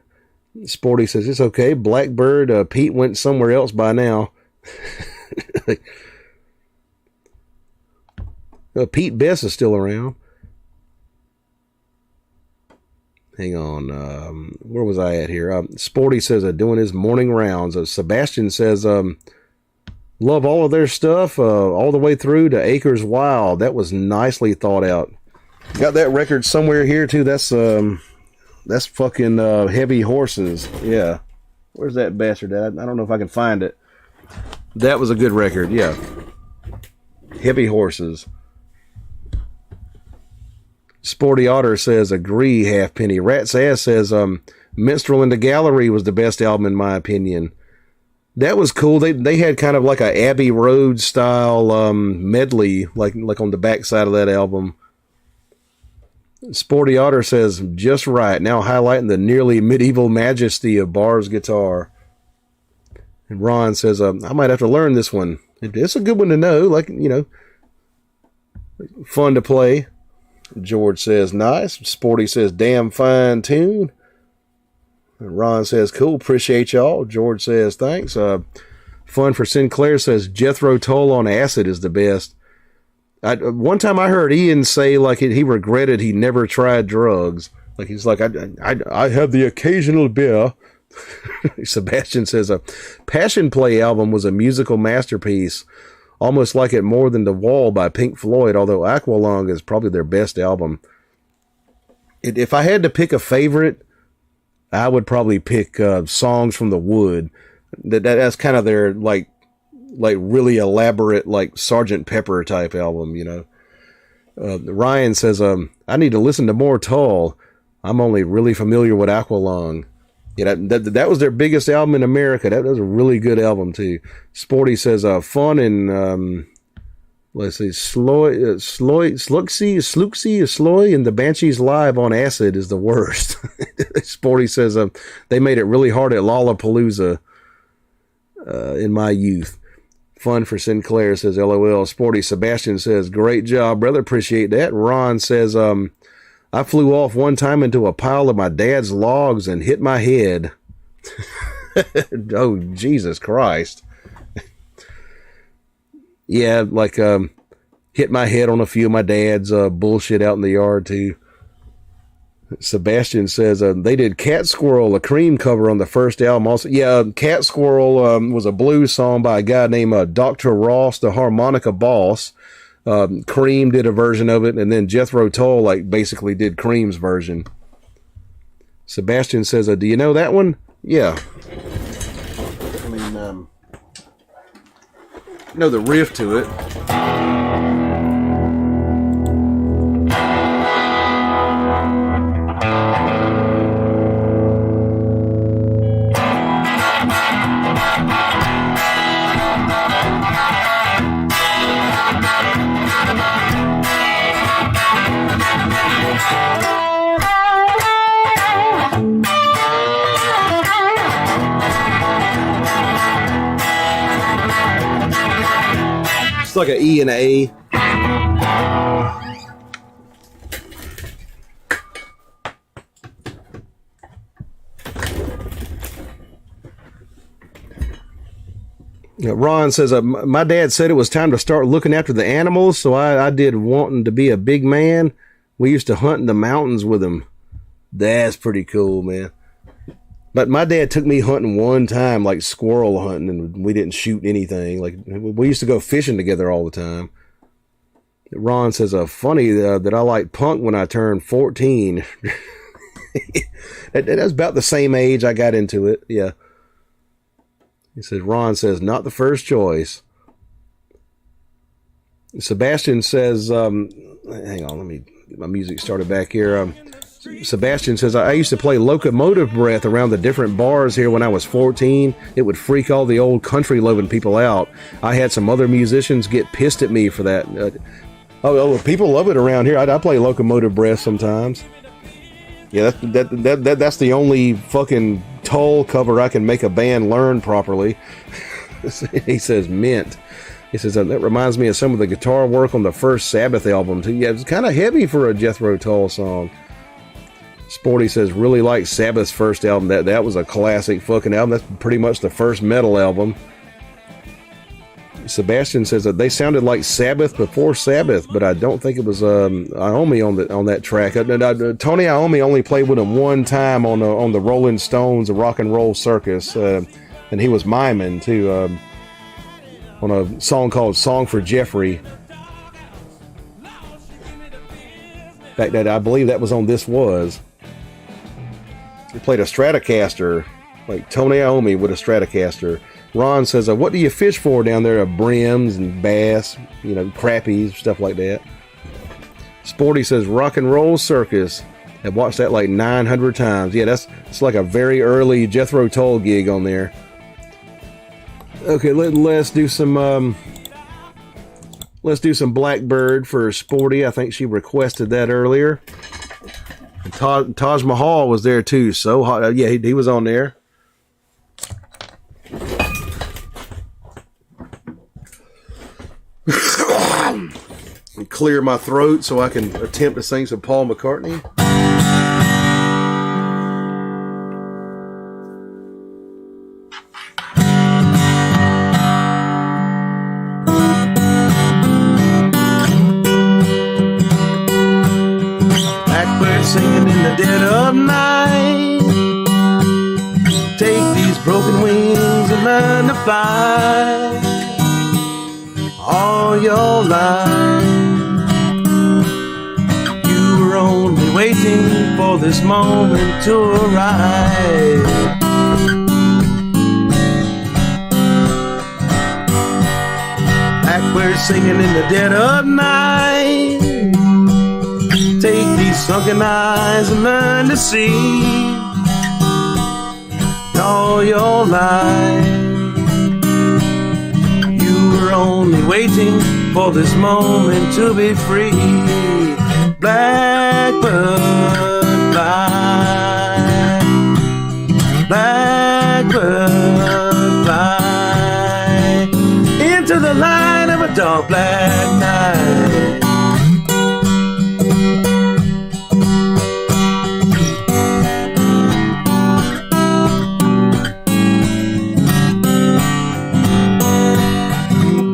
Sporty says it's okay. Blackbird, Pete went somewhere else by now. Pete Best is still around. Hang on. Where was I at here? Sporty says doing his morning rounds. Sebastian says love all of their stuff all the way through to Acres Wild. That was nicely thought out. Got that record somewhere here too. That's fucking Heavy Horses. Yeah. Where's that bastard at? I don't know if I can find it. That was a good record. Yeah. Heavy Horses. Sporty Otter says, agree, Halfpenny. Rat's Ass says, Minstrel in the Gallery was the best album in my opinion. That was cool. They had kind of like a Abbey Road style medley, like on the back side of that album. Sporty Otter says, just right. Now highlighting the nearly medieval majesty of Barr's guitar. And Ron says, I might have to learn this one. It's a good one to know, fun to play. George says, nice. Sporty says, damn fine tune. And Ron says, cool, appreciate y'all. George says, thanks. Fun for Sinclair says, Jethro Tull on acid is the best. One time I heard Ian say, he regretted he never tried drugs. He's like, I have the occasional beer. Sebastian says, a Passion Play album was a musical masterpiece. Almost like it more than The Wall by Pink Floyd, although Aqualung is probably their best album. If I had to pick a favorite, I would probably pick Songs from the Wood. That's kind of their, really elaborate, Sgt. Pepper type album, Ryan says, I need to listen to more Tull. I'm only really familiar with Aqualung. Yeah, that was their biggest album in America. That was a really good album too. Sporty says, fun and let's see, Sluxy, and the Banshees live on acid is the worst. Sporty says, they made it really hard at Lollapalooza in my youth. Fun for Sinclair says, LOL. Sporty Sebastian says, great job, brother. Appreciate that. Ron says, I flew off one time into a pile of my dad's logs and hit my head. Oh, Jesus Christ. Yeah, hit my head on a few of my dad's bullshit out in the yard, too. Sebastian says they did Cat Squirrel, a Cream cover on the first album. Also, yeah, Cat Squirrel was a blues song by a guy named Dr. Ross, the harmonica boss. Cream did a version of it, and then Jethro Tull basically did Cream's version. Sebastian says, do you know that one? Yeah. I mean, know the riff to it. It's like an E and an A. Ron says, my dad said it was time to start looking after the animals, so I did wanting to be a big man. We used to hunt in the mountains with him. That's pretty cool, man. But my dad took me hunting one time, squirrel hunting, and we didn't shoot anything. We used to go fishing together all the time. Ron says, funny that I liked punk when I turned 14. That's about the same age I got into it, yeah. He says, Ron says, not the first choice. Sebastian says, hang on, my music started back here. Sebastian says, I used to play Locomotive Breath around the different bars here when I was 14. It would freak all the old country-loving people out. I had some other musicians get pissed at me for that. People love it around here. I play Locomotive Breath sometimes. Yeah, that's the only fucking Tull cover I can make a band learn properly. He says, mint. He says, that reminds me of some of the guitar work on the first Sabbath album, too. Yeah, it's kind of heavy for a Jethro Tull song. Sporty says, really like Sabbath's first album. That was a classic fucking album. That's pretty much the first metal album. Sebastian says that they sounded like Sabbath before Sabbath, but I don't think it was Iommi on that track. Tony Iommi only played with him one time on the Rolling Stones, the Rock and Roll Circus, and he was miming too on a song called "Song for Jeffrey." In fact, I believe that was on This Was. He played a Stratocaster, like Tony Iommi with a Stratocaster. Ron says, what do you fish for down there? Brims and bass, crappies, stuff like that. Sporty says, Rock and Roll Circus. I've watched that 900 times. Yeah, it's like a very early Jethro Tull gig on there. Okay, let's do some Blackbird for Sporty. I think she requested that earlier. And Taj Mahal was there too. So hot. Yeah, he was on there. Clear my throat so I can attempt to sing some Paul McCartney. Blackbird singing in the dead of night. Take these broken wings and learn to fly all your life. Only waiting for this moment to arrive. Blackbird singing in the dead of night. Take these sunken eyes and learn to see all your life. You were only waiting for this moment to be free. Blackbird fly, blackbird fly into the light of a dark black night.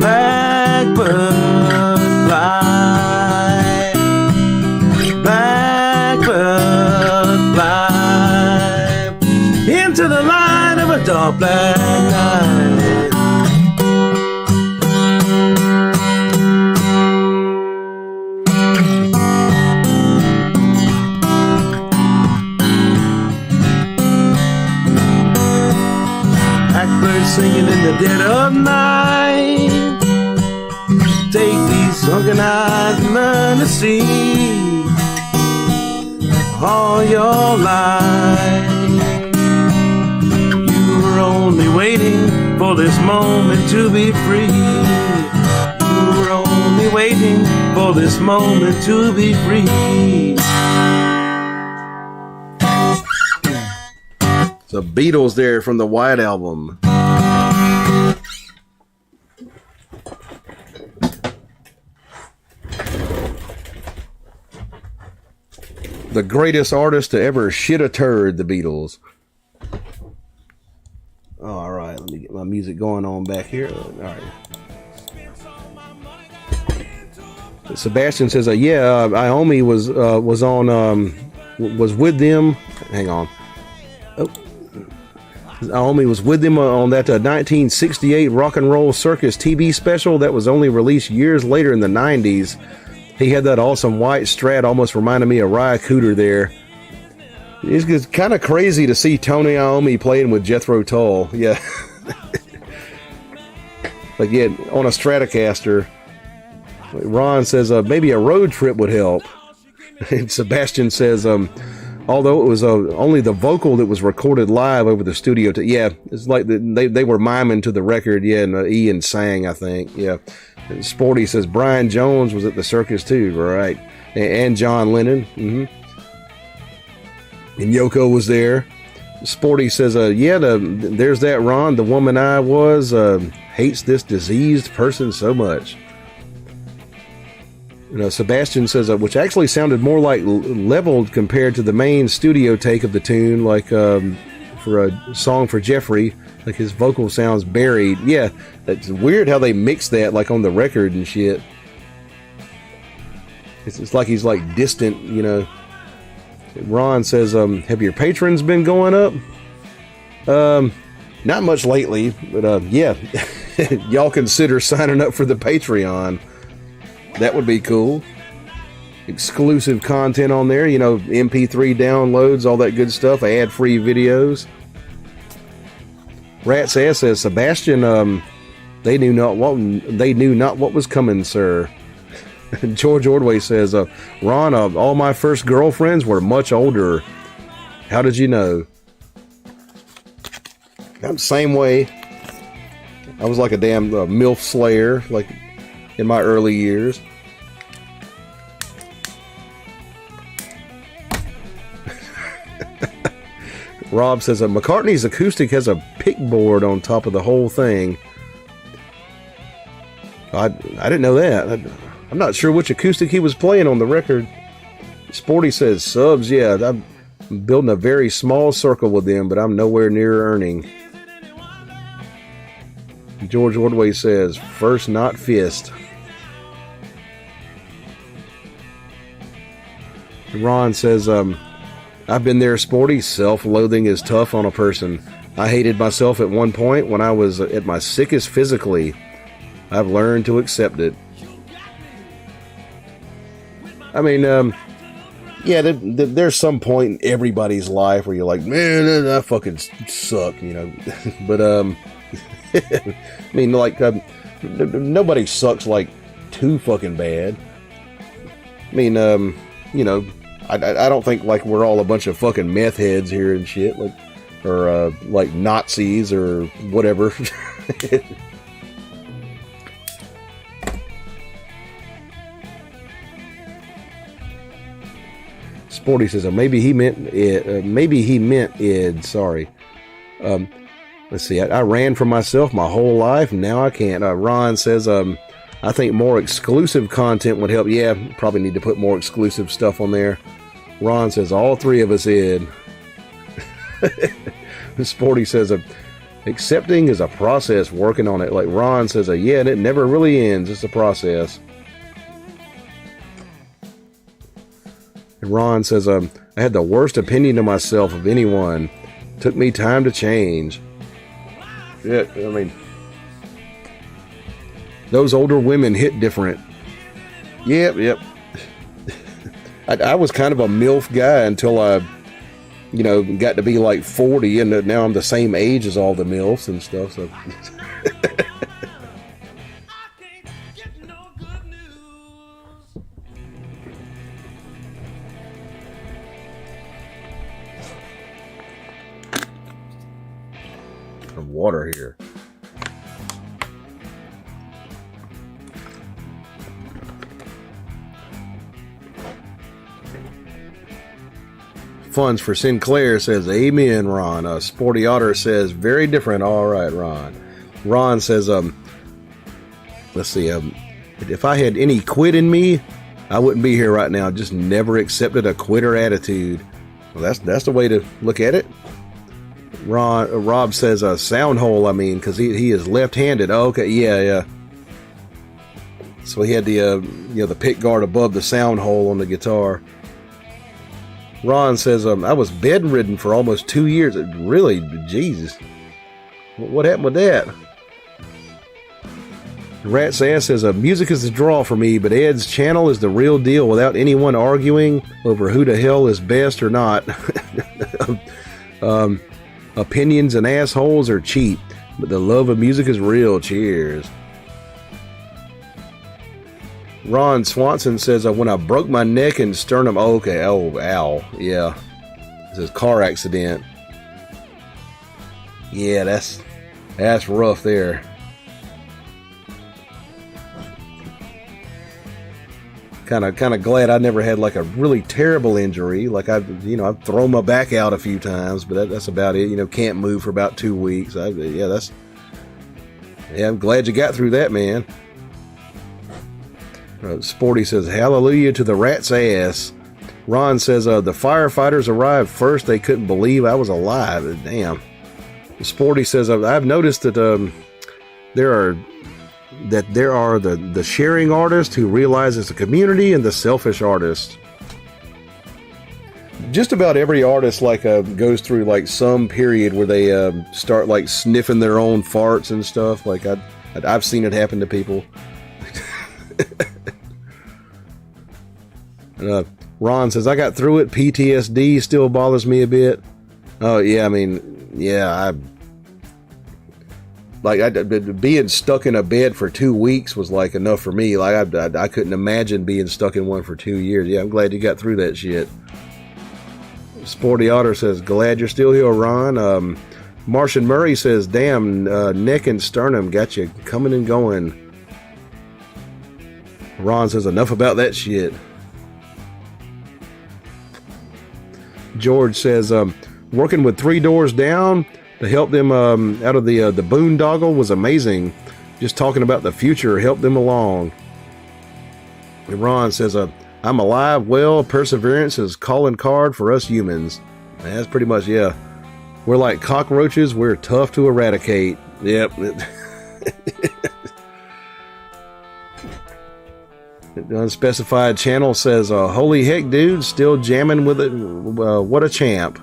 Blackbird fly, blackbird black night. Blackbirds singing in the dead of night. Take these sunken eyes and learn to see all your life. You were only waiting for this moment to be free. You were only waiting for this moment to be free. The Beatles there from the White Album. The greatest artist to ever shit a turd, the Beatles. Oh, all right, let me get my music going on back here. All right. Sebastian says, yeah, Iommi was with them. Hang on. Oh. Iommi was with them on that 1968 Rock and Roll Circus TV special that was only released years later in the 90s. He had that awesome white Strat, almost reminded me of Rye Cooter there. It's kind of crazy to see Tony Iommi playing with Jethro Tull. Yeah. Like, yeah, on a Stratocaster. Ron says, maybe a road trip would help. And Sebastian says, although it was only the vocal that was recorded live over the studio. Yeah, it's like they were miming to the record. Yeah, and Ian sang, I think. Yeah. And Sporty says Brian Jones was at the circus too, right? And John Lennon. Mm-hmm. And Yoko was there. Sporty says, yeah, there's that Ron. The woman I was hates this diseased person so much. You know, Sebastian says, which actually sounded more like leveled compared to the main studio take of the tune, like for a song for Jeffrey, like his vocal sounds buried. Yeah, it's weird how they mix that, like on the record and shit. It's like he's like distant, you know. Ron says, have your patrons been going up? Not much lately, but yeah, y'all consider signing up for the Patreon. That would be cool. Exclusive content on there, you know, MP3 downloads, all that good stuff, ad-free videos. Rat's Ass says, Sebastian, they knew not what was coming, sir. George Ordway says, Ron, all my first girlfriends were much older. How did you know? I'm the same way. I was like a damn MILF slayer, like in my early years. Rob says McCartney's acoustic has a pick board on top of the whole thing. I didn't know that. I'm not sure which acoustic he was playing on the record. Sporty says subs, yeah, I'm building a very small circle with them, but I'm nowhere near earning. George Ordway says first not fist. Ron says, I've been there, Sporty. Self-loathing is tough on a person. I hated myself at one point when I was at my sickest physically. I've learned to accept it. I mean, yeah, there's some point in everybody's life where you're like, man, I fucking suck, you know. But, I mean, like, nobody sucks, like, too fucking bad. I mean, you know, I don't think, like, we're all a bunch of fucking meth heads here and shit, like, or, like, Nazis or whatever. Sporty says, maybe he meant Ed, sorry. Let's see, I ran for myself my whole life, and now I can't. Ron says, I think more exclusive content would help. Yeah, probably need to put more exclusive stuff on there. Ron says, all three of us, Ed. Sporty says, accepting is a process, working on it. Like Ron says, yeah, and it never really ends. It's a process. And Ron says, I had the worst opinion of myself of anyone. Took me time to change. Yeah, I mean, those older women hit different. Yep. I was kind of a MILF guy until I, got to be like 40, and now I'm the same age as all the MILFs and stuff. So. Some water here. Funds for Sinclair says, amen, Ron. Sporty Otter says, very different. All right, Ron. Ron says, let's see, if I had any quit in me, I wouldn't be here right now. Just never accepted a quitter attitude. Well, that's the way to look at it. Rob says, sound hole, because he is left-handed. Oh, okay, yeah. So he had the pick guard above the sound hole on the guitar. Ron says, I was bedridden for almost 2 years. Really? Jesus. What happened with that? Rat's Ass says, music is the draw for me, but Ed's channel is the real deal without anyone arguing over who the hell is best or not. Opinions and assholes are cheap, but the love of music is real. Cheers. Ron Swanson says, when I broke my neck and sternum. Oh, okay. Oh, ow. Yeah. This is a car accident. Yeah, that's rough there. Kind of glad I never had like a really terrible injury. Like I've thrown my back out a few times, but that's about it. Can't move for about 2 weeks. I'm glad you got through that, man. Sporty says, hallelujah to the rat's ass. Ron says, the firefighters arrived first. They couldn't believe I was alive. Damn. Sporty says, I've noticed that there are the sharing artist who realize it's a community and the selfish artist. Just about every artist goes through like some period where they start like sniffing their own farts and stuff. Like I've seen it happen to people. Ron says, I got through it. PTSD still bothers me a bit. Oh yeah, being stuck in a bed for 2 weeks was like enough for me. Like I couldn't imagine being stuck in one for 2 years. Yeah, I'm glad you got through that shit. Sporty Otter says, glad you're still here, Ron. Martian Murray says, damn, neck and sternum got you coming and going. Ron says, enough about that shit. George says, working with 3 doors down to help them out of the boondoggle was amazing. Just talking about the future helped them along. And Ron says, I'm alive, well, perseverance is calling card for us humans. And that's pretty much, yeah. We're like cockroaches, we're tough to eradicate. Yep. The unspecified channel says, holy heck, dude, still jamming with it. What a champ.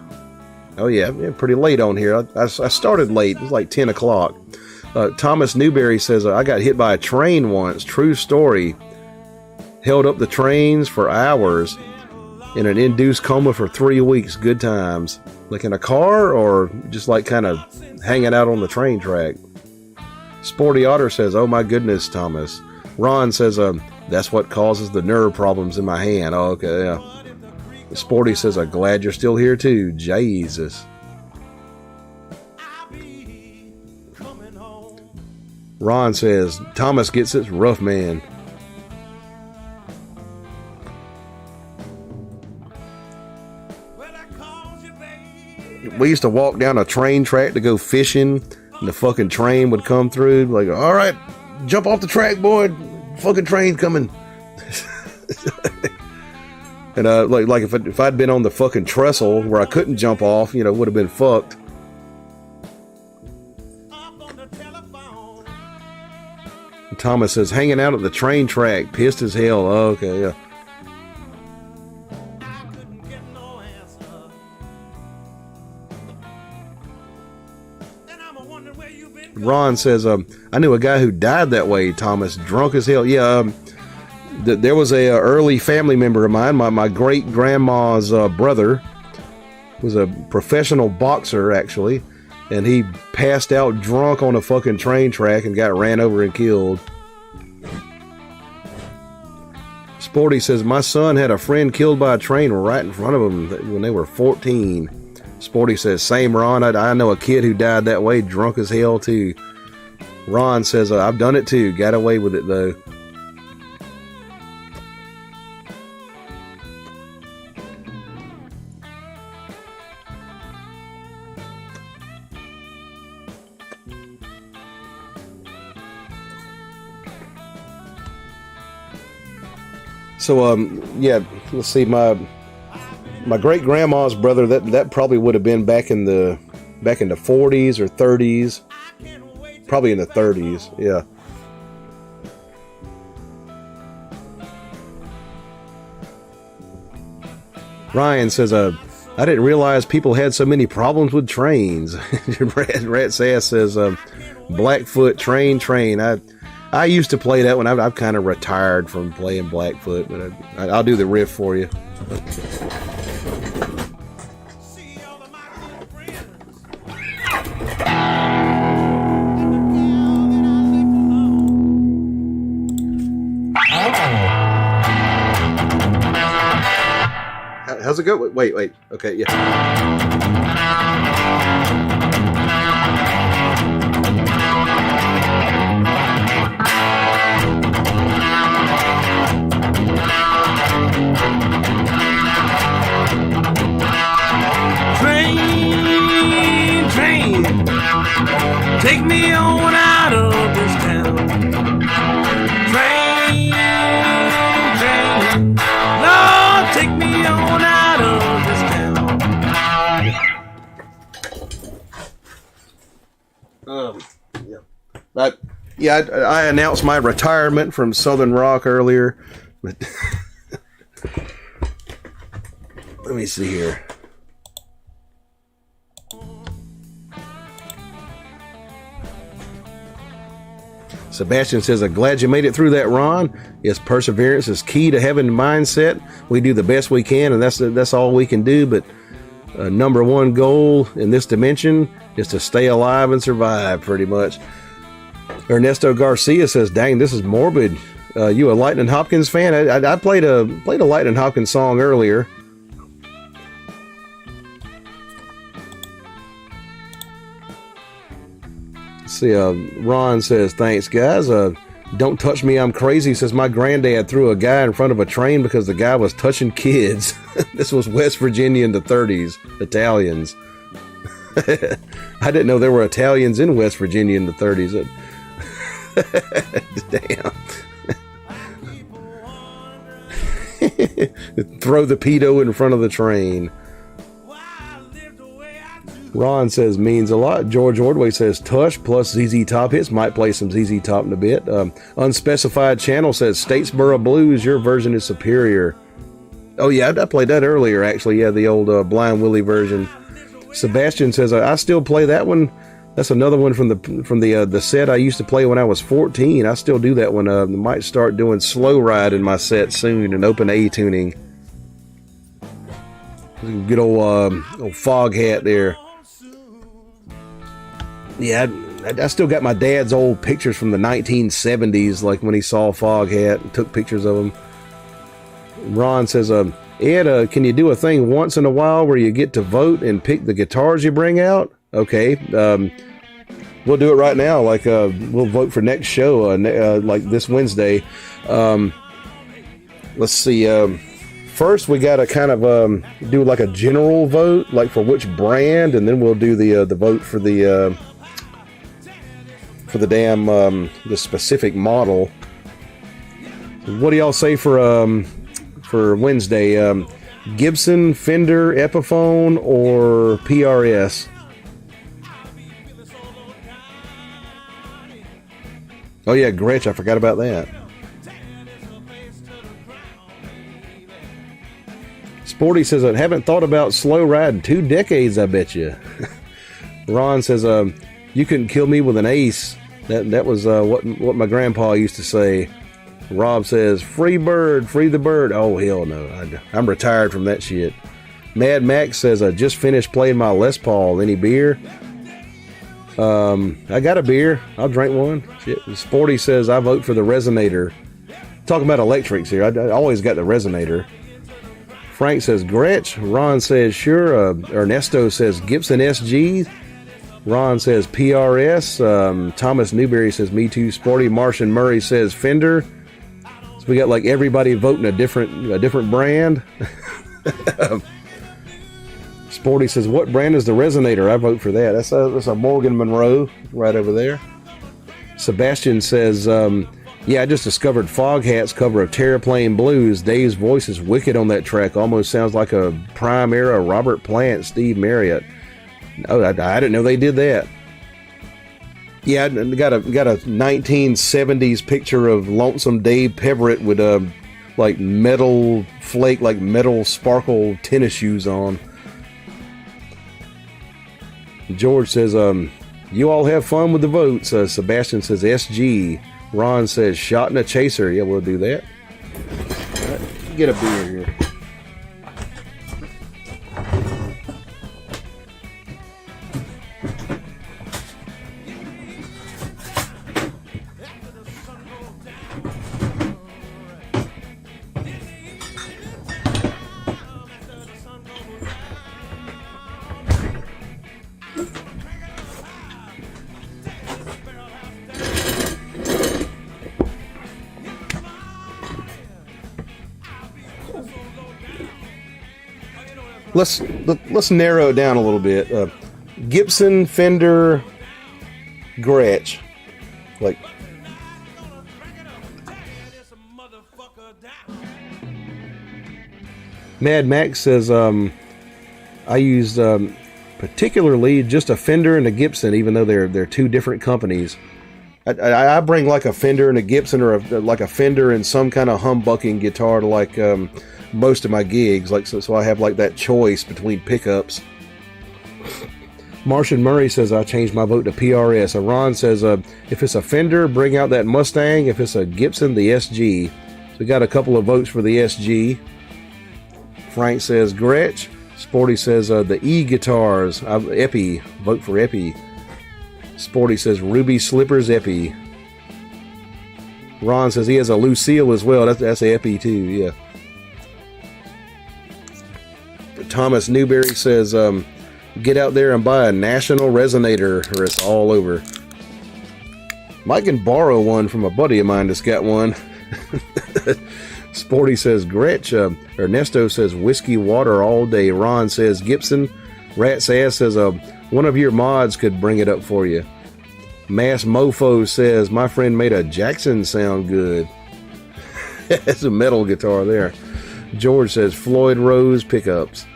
Oh, yeah, pretty late on here. I started late. It was like 10 o'clock. Thomas Newberry says, I got hit by a train once. True story. Held up the trains for hours in an induced coma for 3 weeks. Good times. Like in a car or just like kind of hanging out on the train track? Sporty Otter says, oh, my goodness, Thomas. Ron says, that's what causes the nerve problems in my hand. Oh, okay, yeah. Sporty says, I'm glad you're still here too. Jesus. Ron says, Thomas gets it, rough man. We used to walk down a train track to go fishing, and the fucking train would come through. Like, all right, jump off the track, boy. Fucking train coming. And like if I'd been on the fucking trestle where I couldn't jump off, would have been fucked. And Thomas says, hanging out at the train track, pissed as hell. Oh, okay, yeah. Ron says, I knew a guy who died that way, Thomas, drunk as hell. Yeah, there was a early family member of mine, my great-grandma's brother, was a professional boxer, actually, and he passed out drunk on a fucking train track and got ran over and killed. Sporty says, my son had a friend killed by a train right in front of him when they were 14. Sporty says, same Ron, I know a kid who died that way, drunk as hell too. Ron says, I've done it too, got away with it though. So, yeah, let's see, my great grandma's brother, that probably would have been back in the 40s or 30s, probably in the 30s. Yeah. Ryan says, I didn't realize people had so many problems with trains. Rat Sass says, Blackfoot train. I used to play that one. I've kind of retired from playing Blackfoot, but I'll do the riff for you. How's it go? Wait. Okay, yeah. Take me on out of this town. Train, Lord, take me on out of this town. Yeah. I announced my retirement from Southern Rock earlier. But let me see here. Sebastian says, I'm glad you made it through that, Ron. Yes, perseverance is key to having mindset. We do the best we can, and that's all we can do. But number one goal in this dimension is to stay alive and survive, pretty much. Ernesto Garcia says, dang, this is morbid. You a Lightnin Hopkins fan? I played a Lightnin Hopkins song earlier. See, Ron says, thanks, guys. Don't touch me, I'm crazy. He says, my granddad threw a guy in front of a train because the guy was touching kids. This was West Virginia in the 30s. Italians. I didn't know there were Italians in West Virginia in the 30s. Damn. Throw the pedo in front of the train. Ron says, means a lot. George Ordway says, Tush plus ZZ Top hits. Might play some ZZ Top in a bit. Unspecified Channel says, Statesboro Blues, your version is superior. Oh, yeah, I played that earlier, actually. Yeah, the old Blind Willie version. Sebastian says, I still play that one. That's another one from the set I used to play when I was 14. I still do that one. Might start doing Slow Ride in my set soon and open A tuning. Good old Foghat there. Yeah, I still got my dad's old pictures from the 1970s, like when he saw Foghat and took pictures of him. Ron says, Ed, can you do a thing once in a while where you get to vote and pick the guitars you bring out? Okay, we'll do it right now. Like, we'll vote for next show, like this Wednesday. Let's see. First, we got to kind of do like a general vote, like for which brand, and then we'll do the vote for the damn the specific model. What do y'all say for Wednesday? Gibson, Fender, Epiphone, or PRS? Oh yeah, Gretsch, I forgot about that. Sporty says, I haven't thought about Slow Ride in 2 decades, I bet you. Ron says, You couldn't kill me with an ace. That was what my grandpa used to say. Rob says, free bird, free the bird. Oh, hell no. I'm retired from that shit. Mad Max says, I just finished playing my Les Paul. Any beer? I got a beer. I'll drink one. Shit. Sporty says, I vote for the Resonator. Talking about electrics here. I always got the Resonator. Frank says, Gretsch. Ron says, sure. Ernesto says, Gibson SG. Ron says, PRS. Thomas Newberry says, me too. Sporty. Martian Murray says, Fender. So we got like everybody voting a different brand. Sporty says, what brand is the Resonator? I vote for that. That's a Morgan Monroe right over there. Sebastian says, yeah, I just discovered Foghat's cover of Terraplane Blues. Dave's voice is wicked on that track. Almost sounds like a prime era Robert Plant, Steve Marriott. Oh, I didn't know they did that. Yeah, I got a 1970s picture of Lonesome Dave Peverett with like metal flake, like metal sparkle tennis shoes on. George says, you all have fun with the votes. Sebastian says SG. Ron says shot in a chaser. Yeah, we'll do that. All right, get a beer here. Let's narrow it down a little bit. Gibson, Fender, Gretsch. Like, Mad Max says, I used particularly just a Fender and a Gibson, even though they're two different companies. I bring like a Fender and a Gibson, or like a Fender and some kind of humbucking guitar to like most of my gigs, like so I have like that choice between pickups. Martian Murray says I changed my vote to PRS. Ron says if it's a Fender, bring out that Mustang. If it's a Gibson, the SG. So we got a couple of votes for the SG. Frank says Gretsch. Sporty says the E guitars. Epi. Vote for Epi. Sporty says Ruby Slippers Epi. Ron says he has a Lucille as well. That's a Epi too. Yeah. Thomas Newberry says, get out there and buy a National Resonator or it's all over. Mike can borrow one from a buddy of mine that's got one. Sporty says Gretsch. Ernesto says whiskey water all day. Ron says Gibson. Rat's Ass says one of your mods could bring it up for you. Mass Mofo says my friend made a Jackson sound good. That's a metal guitar there. George says Floyd Rose pickups.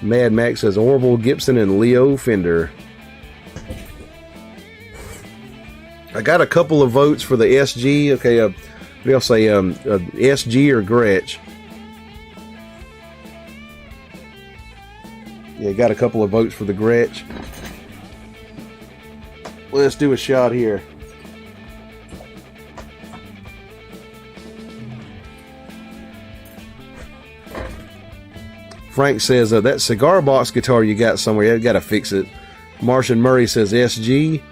Mad Max says Orville Gibson and Leo Fender. I got a couple of votes for the SG. Okay, what else say? SG or Gretsch? Yeah, got a couple of votes for the Gretsch. Let's do a shot here. Frank says, that cigar box guitar you got somewhere, you got to fix it. Martian Murray says SG.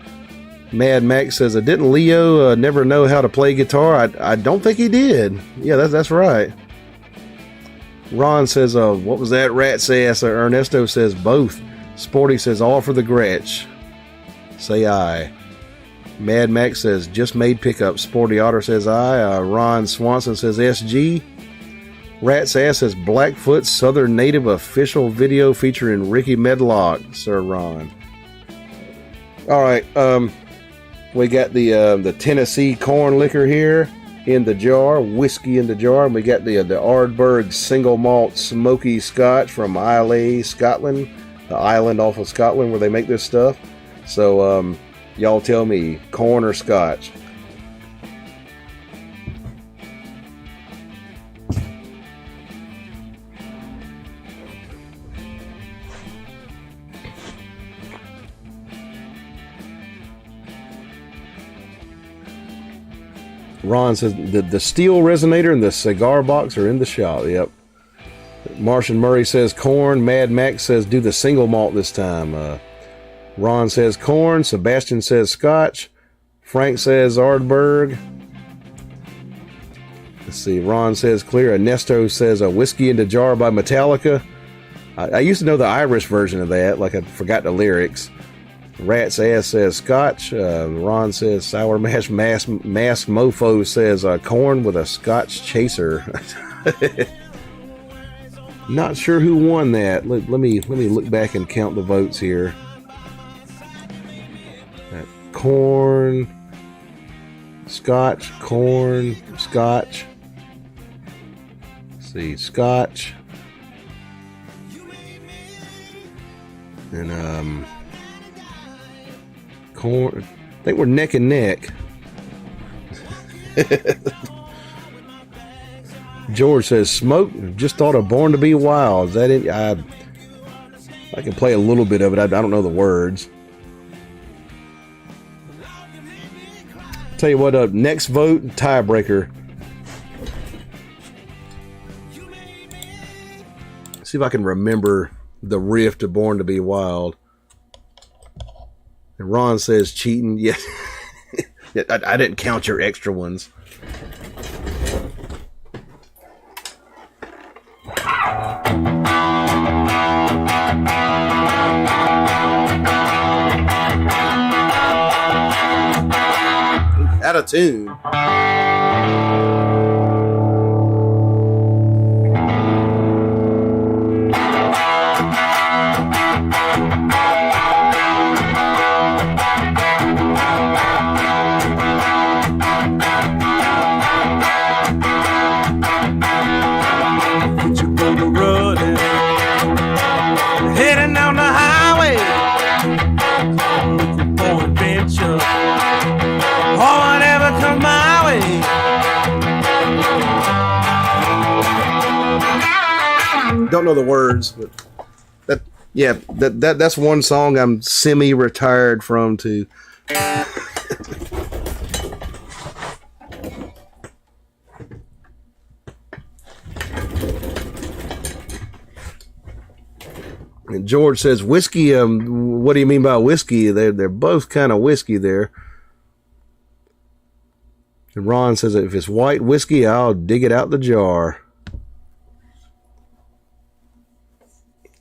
Mad Max says, didn't Leo never know how to play guitar? I don't think he did. Yeah, that's right. Ron says, what was that? Rat's Ass. Ernesto says both. Sporty says all for the Gretsch. Say aye. Mad Max says just made pickup. Sporty Otter says aye. Ron Swanson says SG. Rat's Ass says Blackfoot Southern Native official video featuring Ricky Medlock, Sir Ron. All right, we got the Tennessee corn liquor here in the jar, whiskey in the jar, and we got the Ardbeg single malt smoky Scotch from Islay, Scotland, the island off of Scotland where they make this stuff. So y'all tell me, corn or Scotch? Ron says the steel resonator and the cigar box are in the shop. Yep. Martian Murray says corn. Mad Max says do the single malt this time. Ron says corn. Sebastian says scotch. Frank says Ardbeg. Let's see. Ron says clear. Ernesto says a whiskey in the jar by Metallica. I used to know the Irish version of that. Like I forgot the lyrics. Rat's Ass says scotch. Ron says sour mash. Mask Mofo says corn with a scotch chaser. Not sure who won that. Let me look back and count the votes here. Corn, scotch, corn, scotch. Let's see, scotch. And corn. I think we're neck and neck. George says smoke. Just thought of Born to Be Wild. Is that it? I can play a little bit of it. I don't know the words. Tell you what, next vote, tiebreaker. See if I can remember the riff to Born to Be Wild. And Ron says cheating. Yeah, I didn't count your extra ones. Out of tune. Heading down the highway for adventure. Whatever comes my way. Don't know the words, but that's one song I'm semi-retired from too. And George says whiskey. What do you mean by whiskey? They're both kind of whiskey there. And Ron says if it's white whiskey, I'll dig it out the jar.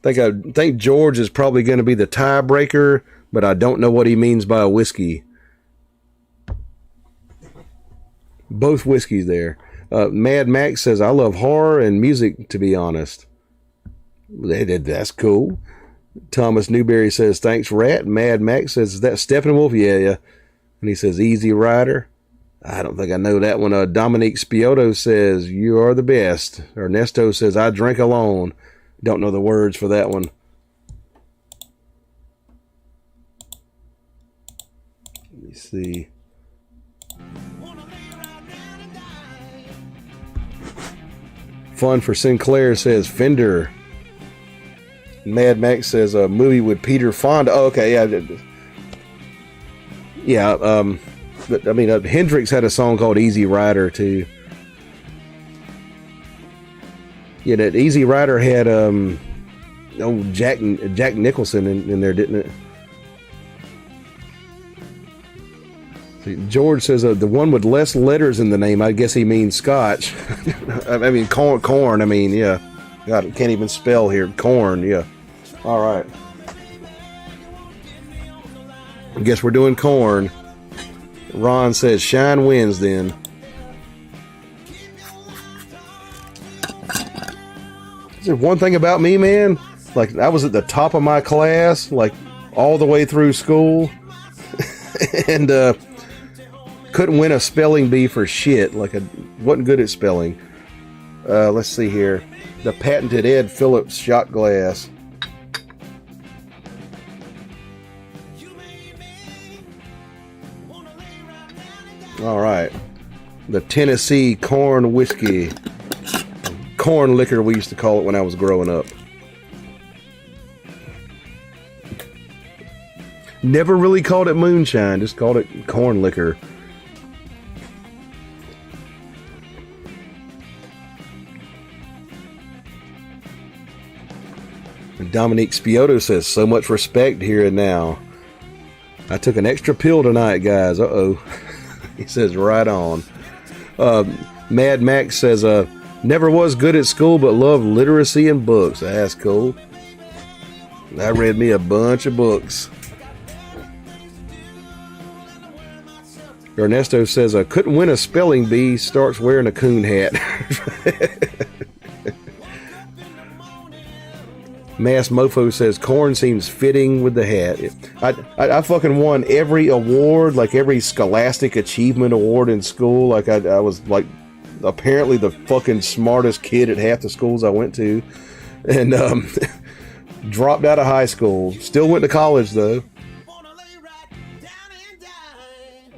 I think George is probably going to be the tiebreaker, but I don't know what he means by a whiskey. Both whiskeys there. Mad Max says I love horror and music, to be honest. That's cool. Thomas Newberry says thanks, Rat. Mad Max says is that Steppenwolf? Yeah. And he says Easy Rider. I don't think I know that one. Dominique Spiotto says you are the best. Ernesto says I drink alone. Don't know the words for that one. Let me see. Fun for Sinclair says Fender. Mad Max says a movie with Peter Fonda. Oh, okay, yeah. I mean, Hendrix had a song called Easy Rider too. Yeah, that Easy Rider had Jack Nicholson in there, didn't it? See, George says the one with less letters in the name. I guess he means Scotch. I mean corn. I mean, yeah. God, I can't even spell here. Corn. Yeah. All right. I guess we're doing corn. Ron says Shine wins then. There's one thing about me, man. Like, I was at the top of my class, like, all the way through school. And couldn't win a spelling bee for shit. Like, I wasn't good at spelling. Let's see here. The patented Ed Phillips shot glass. All right. The Tennessee corn whiskey. Corn liquor, we used to call it when I was growing up. Never really called it moonshine, just called it corn liquor. Dominique Spioto says, so much respect here and now. I took an extra pill tonight, guys. Uh-oh. He says, right on. Mad Max says, never was good at school, but loved literacy and books. That's cool. I read me a bunch of books. Ernesto says, couldn't win a spelling bee, starts wearing a coon hat. Mass Mofo says, corn seems fitting with the hat. I fucking won every award, like every scholastic achievement award in school. Like I was like apparently the fucking smartest kid at half the schools I went to. And dropped out of high school. Still went to college though.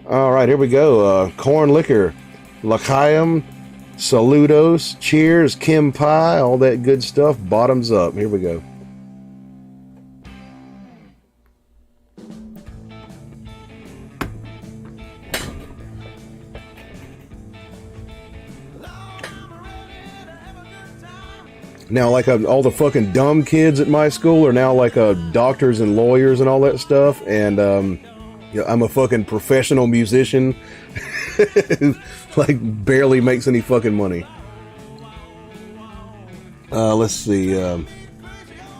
All right, here we go. Corn liquor, L'chaim, saludos, cheers, Kim Pie, all that good stuff. Bottoms up. Here we go. Now, like all the fucking dumb kids at my school are now like doctors and lawyers and all that stuff. And I'm a fucking professional musician who like barely makes any fucking money. Let's see.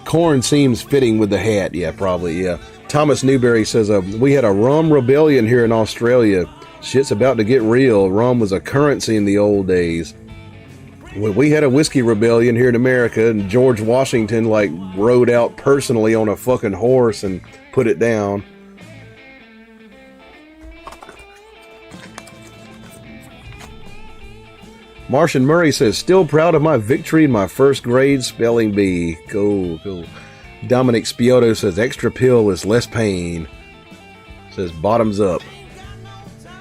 Corn seems fitting with the hat. Yeah, probably. Yeah. Thomas Newberry says, we had a rum rebellion here in Australia. Shit's about to get real. Rum was a currency in the old days. We had a whiskey rebellion here in America, and George Washington like rode out personally on a fucking horse and put it down. Martian Murray says, still proud of my victory in my first grade spelling bee. Cool, cool. Dominic Spioto says, extra pill is less pain. Says, bottoms up.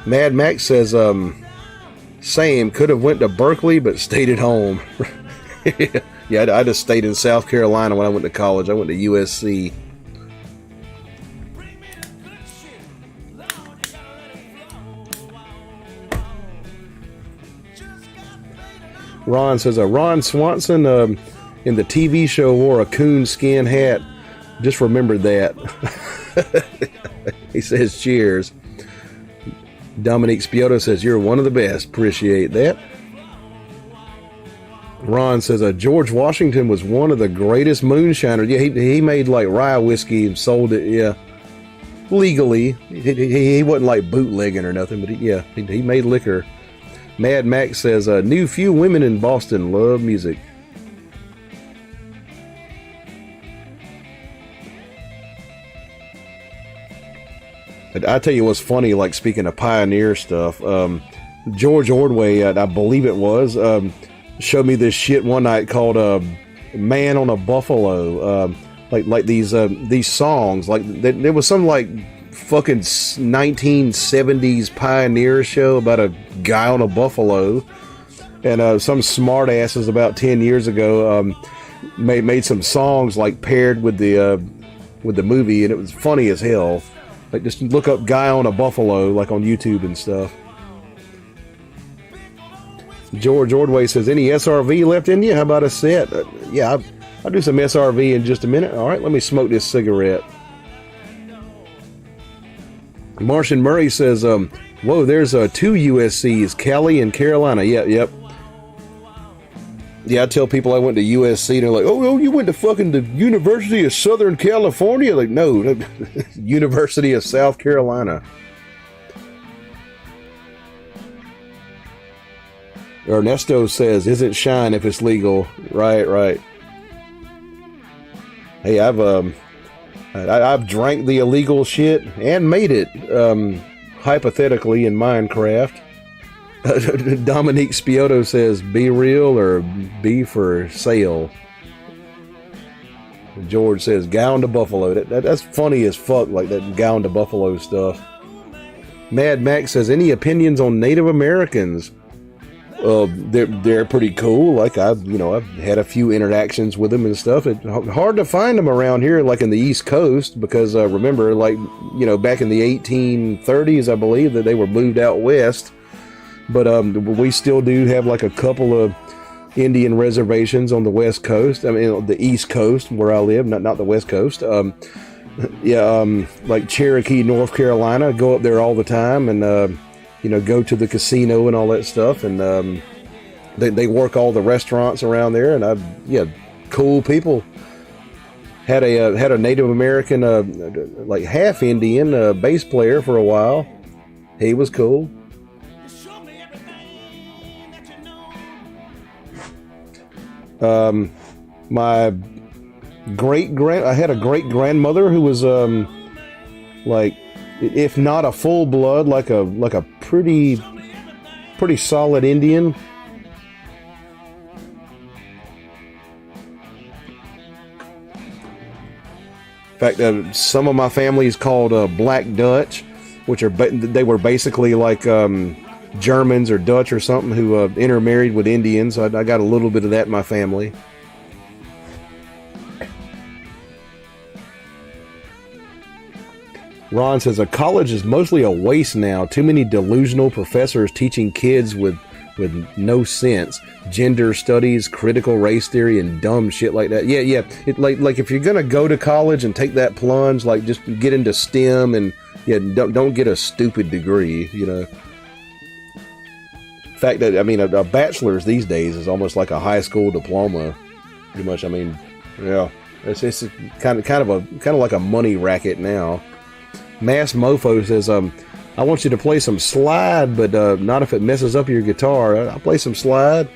Mad Max says, same, could have went to Berkeley, but stayed at home. Yeah, I just stayed in South Carolina when I went to college. I went to USC. Ron says, Ron Swanson in the TV show wore a coon skin hat. Just remembered that. He says, cheers. Dominique Spioto says, you're one of the best. Appreciate that. Ron says, George Washington was one of the greatest moonshiners. Yeah, he made like rye whiskey and sold it, yeah, legally. He wasn't like bootlegging or nothing, but he made liquor. Mad Max says, knew few women in Boston love music. I tell you what's funny, like speaking of pioneer stuff, George Ordway, I believe it was, showed me this shit one night called Man on a Buffalo. Like these songs, like there was some like fucking 1970s pioneer show about a guy on a buffalo, and some smart asses about 10 years ago made some songs like paired with the movie, and it was funny as hell. Like just look up guy on a buffalo like on YouTube and stuff. George Ordway says, any SRV left in you? How about a set? Yeah, I'll do some SRV in just a minute. All right, let me smoke this cigarette. Martian Murray says, whoa, there's two USCs, Cali and Carolina. Yep. Yeah, I tell people I went to USC, and they're like, oh, you went to fucking the University of Southern California? Like, no, University of South Carolina. Ernesto says, isn't shine if it's legal. Right. Hey, I've drank the illegal shit and made it, hypothetically, in Minecraft. Dominique Spioto says, be real or be for sale. George says, gown to buffalo. That's funny as fuck, like that gown to buffalo stuff. Mad Max says, any opinions on Native Americans? They're pretty cool. Like I've had a few interactions with them and stuff. It's hard to find them around here, like in the East Coast, because remember, like back in the 1830s, I believe that they were moved out west. But we still do have like a couple of Indian reservations on the West Coast. I mean, the East Coast where I live, not the West Coast. Like Cherokee, North Carolina. Go up there all the time and go to the casino and all that stuff. And they work all the restaurants around there. And cool people. Had a Native American, like half Indian bass player for a while. He was cool. My I had a great grandmother who was like, if not a full blood, like a pretty solid Indian. In fact, some of my family is called Black Dutch, which they were basically like Germans or Dutch or something who intermarried with Indians. I got a little bit of that in my family. Ron says, a college is mostly a waste now. Too many delusional professors teaching kids with no sense. Gender studies, critical race theory, and dumb shit like that. Yeah. Like if you're gonna go to college and take that plunge, like just get into STEM and don't get a stupid degree. In fact, I mean, a bachelor's these days is almost like a high school diploma, pretty much. I mean, yeah, it's kind of like a money racket now. Mass Mofo says, I want you to play some slide, but not if it messes up your guitar. I'll play some slide.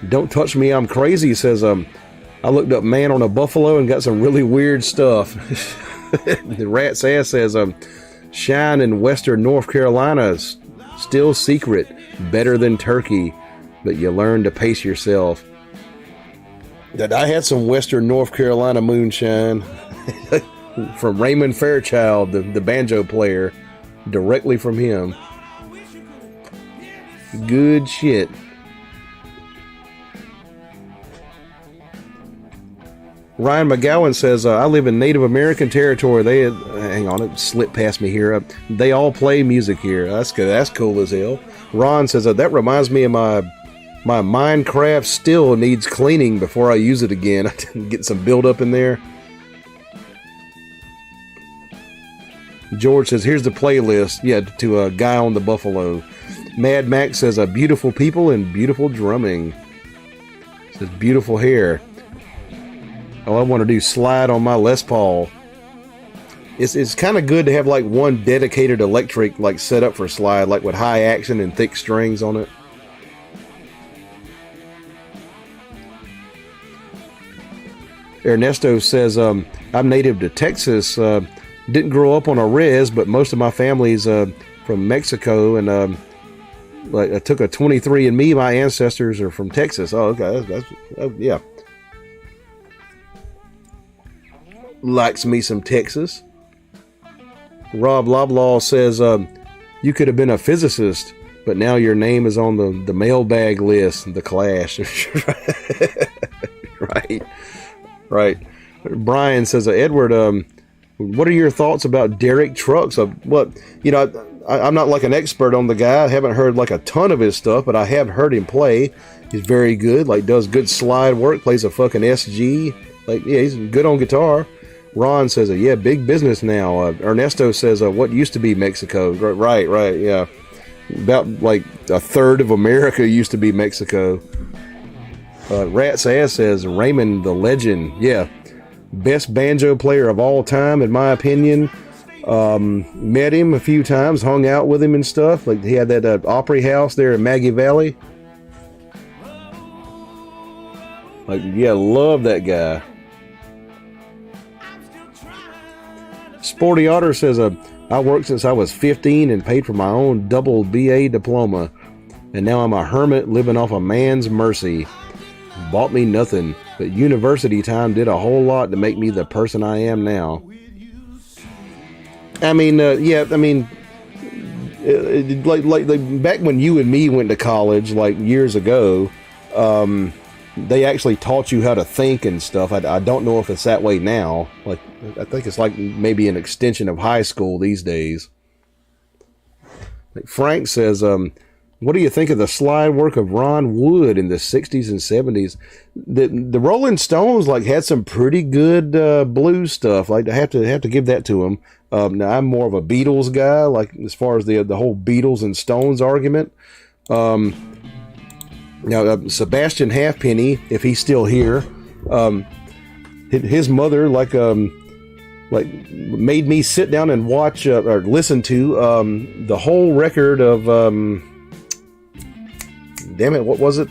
Don't touch me, I'm crazy, says, I looked up Man on a Buffalo and got some really weird stuff. The Rat's Ass says, Shine in Western North Carolina is still secret, better than Turkey, but you learn to pace yourself. That I had some Western North Carolina moonshine from Raymond Fairchild, the banjo player, directly from him. Good shit. Ryan McGowan says, I live in Native American territory. Hang on, it slipped past me here. They all play music here. That's good. That's cool as hell. Ron says, that reminds me of my Minecraft still needs cleaning before I use it again. I didn't get some buildup in there. George says, here's the playlist. Yeah, to a Guy on the Buffalo. Mad Max says, beautiful people and beautiful drumming. Says, beautiful hair. Oh, I want to do slide on my Les Paul. It's kind of good to have like one dedicated electric like set up for slide, like with high action and thick strings on it. Ernesto says, I'm native to Texas. Didn't grow up on a res, but most of my family's from Mexico, and like I took a 23andMe. My ancestors are from Texas. Oh, okay, yeah. Likes me some Texas. Rob Loblaw says, you could have been a physicist, but now your name is on the mailbag list. The Clash. Right. Brian says, Edward, what are your thoughts about Derek Trucks? I'm not like an expert on the guy. I haven't heard like a ton of his stuff, but I have heard him play. He's very good, like does good slide work, plays a fucking SG. Like, yeah, he's good on guitar. Ron says, yeah, big business now. Ernesto says, what used to be Mexico? Right, yeah. About like a third of America used to be Mexico. Rat's Ass says, Raymond the Legend. Yeah, best banjo player of all time, in my opinion. Met him a few times, hung out with him and stuff. Like he had that Opry House there in Maggie Valley. Like, yeah, love that guy. Sporty Otter says, I worked since I was 15 and paid for my own double BA diploma. And now I'm a hermit living off a man's mercy. Bought me nothing, but university time did a whole lot to make me the person I am now. I mean, like back when you and me went to college, like years ago, they actually taught you how to think and stuff. I don't know if it's that way now. Like, I think it's like maybe an extension of high school these days. Frank says, what do you think of the slide work of Ron Wood in the 60s and 70s? The Rolling Stones like had some pretty good blues stuff. Like I have to give that to them. Now I'm more of a Beatles guy, like as far as the whole Beatles and Stones argument. Now Sebastian Halfpenny, if he's still here, his mother like made me sit down and watch or listen to the whole record of damn it, what was it?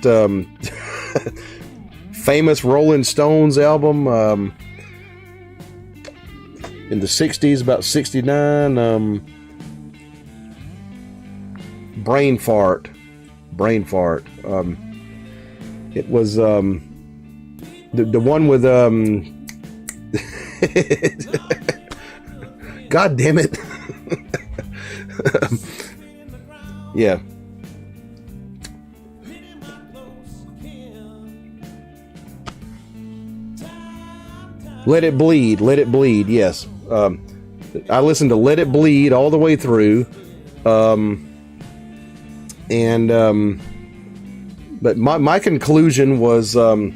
Famous Rolling Stones album in the 60s, about 69. Brain fart. It was the one with God damn it. Yeah. Let It Bleed, yes. I listened to Let It Bleed all the way through. But my conclusion was the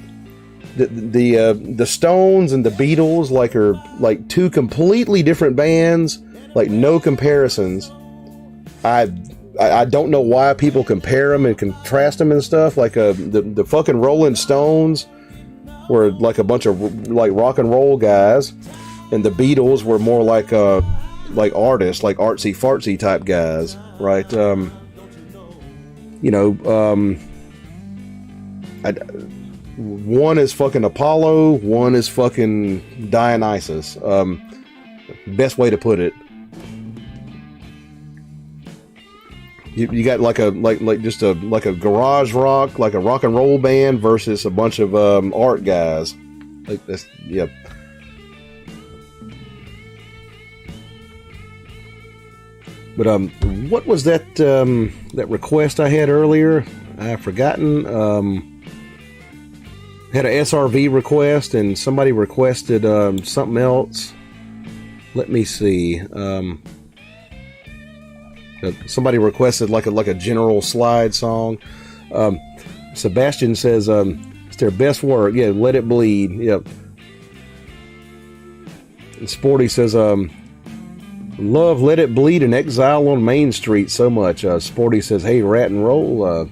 Stones and the Beatles are like two completely different bands, like no comparisons. I don't know why people compare them and contrast them and stuff. Like the fucking Rolling Stones were like a bunch of like rock and roll guys, and the Beatles were more like artists, like artsy fartsy type guys, right? One is fucking Apollo, one is fucking Dionysus. Best way to put it. You got like just a garage rock, like a rock and roll band versus a bunch of art guys. Like this, yeah. But what was that that request I had earlier? I've forgotten. Had an SRV request, and somebody requested something else. Let me see. Somebody requested like a general slide song. Sebastian says it's their best work. Yeah, Let It Bleed. Yep. And Sporty says love Let It Bleed and Exile on Main Street so much. Sporty says, hey, Rat and Roll.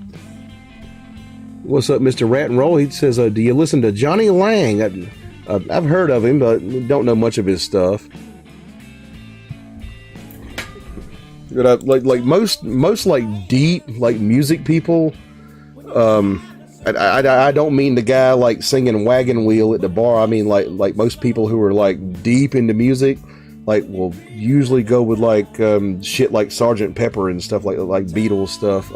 What's up, Mr. Rat and Roll? He says, do you listen to Johnny Lang? I've heard of him, but don't know much of his stuff. But like most like deep like music people, I don't mean the guy like singing Wagon Wheel at the bar. I mean like most people who are like deep into music, like will usually go with like shit like Sgt. Pepper and stuff like Beatles stuff.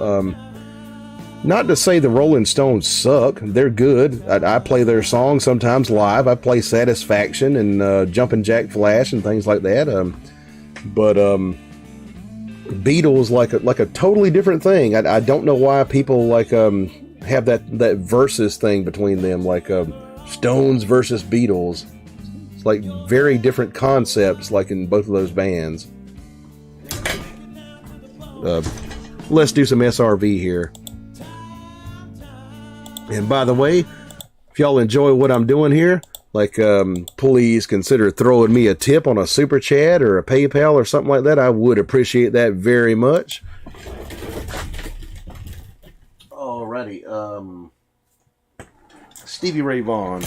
Not to say the Rolling Stones suck. They're good. I play their songs sometimes live. I play Satisfaction and Jumpin' Jack Flash and things like that. But Beatles like a totally different thing. I don't know why people like have that versus thing between them, like Stones versus Beatles. It's like very different concepts, like in both of those bands. Let's do some SRV here. And by the way, if y'all enjoy what I'm doing here, like, please consider throwing me a tip on a super chat or a PayPal or something like that. I would appreciate that very much. Alrighty, Stevie Ray Vaughan.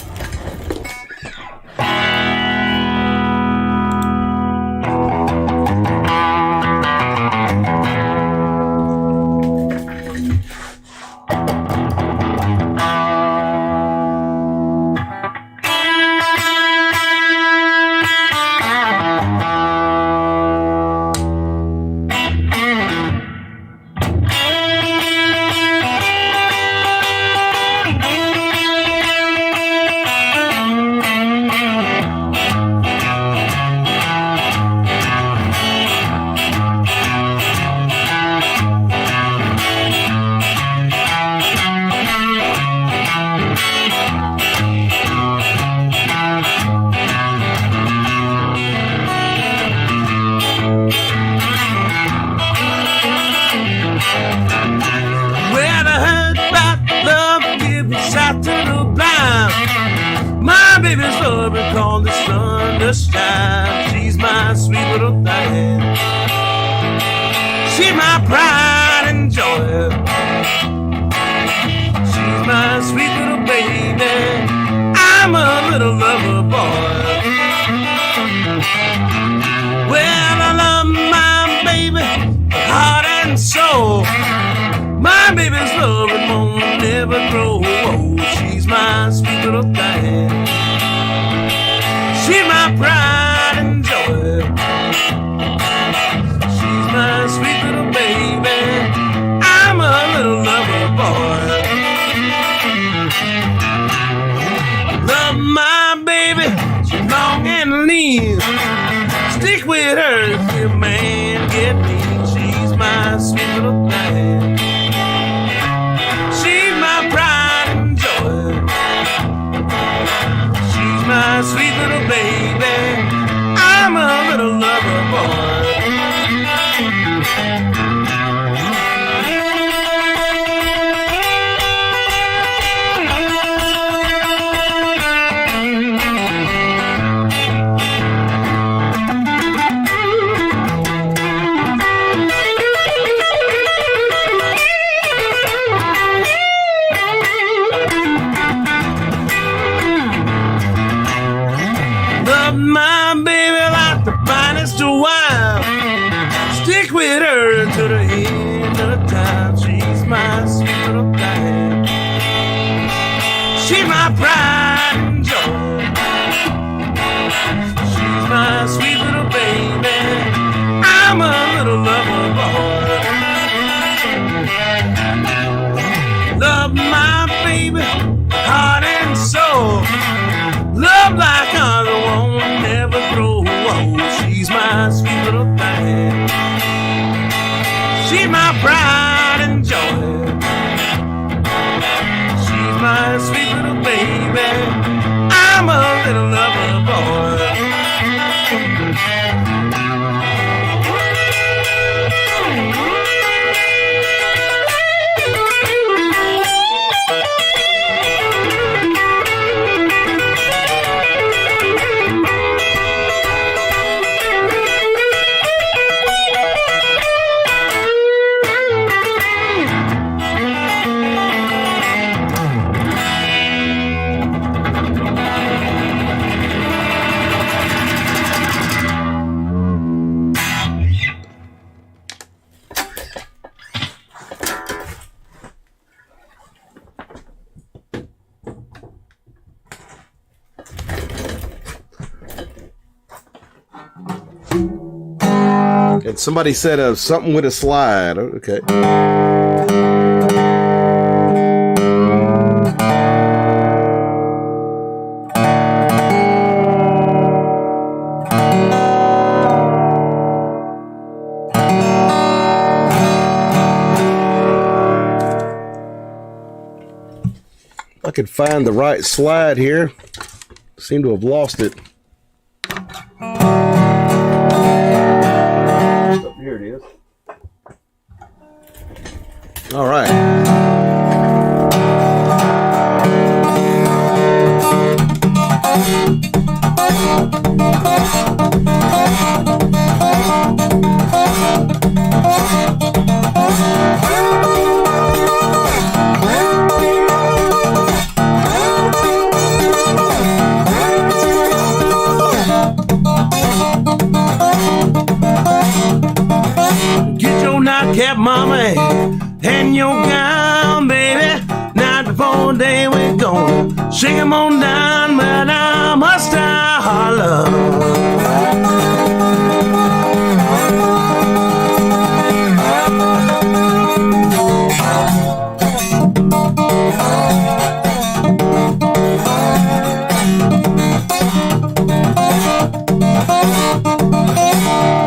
love her called the sun to shine. She's my sweet little thing. She's my pride and joy. She's my sweet little baby. I'm a little lover boy. Well, I love my baby, heart and soul. My baby's love and won't never grow. Oh, she's my sweet little thing. She's my pride and joy. She's my sweet little baby. I'm a little lover boy. Love my baby, she's long and lean. Stick with her if your man get mean. She's my sweet little thing. She's my pride and joy. She's my sweet little baby. I'm a little lover boy. Stick with her to the end of the time. She's my sweet little thing. She's my pride and joy. She's my sweet little baby. I'm a little lover boy. Love my baby, heart and soul. Love like ours won't never grow. Oh, she's my sweet little thing. She's my pride and joy. She's my sweet little baby. I'm a little lover boy. And somebody said something with a slide. Okay. I could find the right slide here. Seem to have lost it. Here it is. All right. Cap, mama, and your gown, baby. Night before day we're gonna shake 'em on down, but I must holler.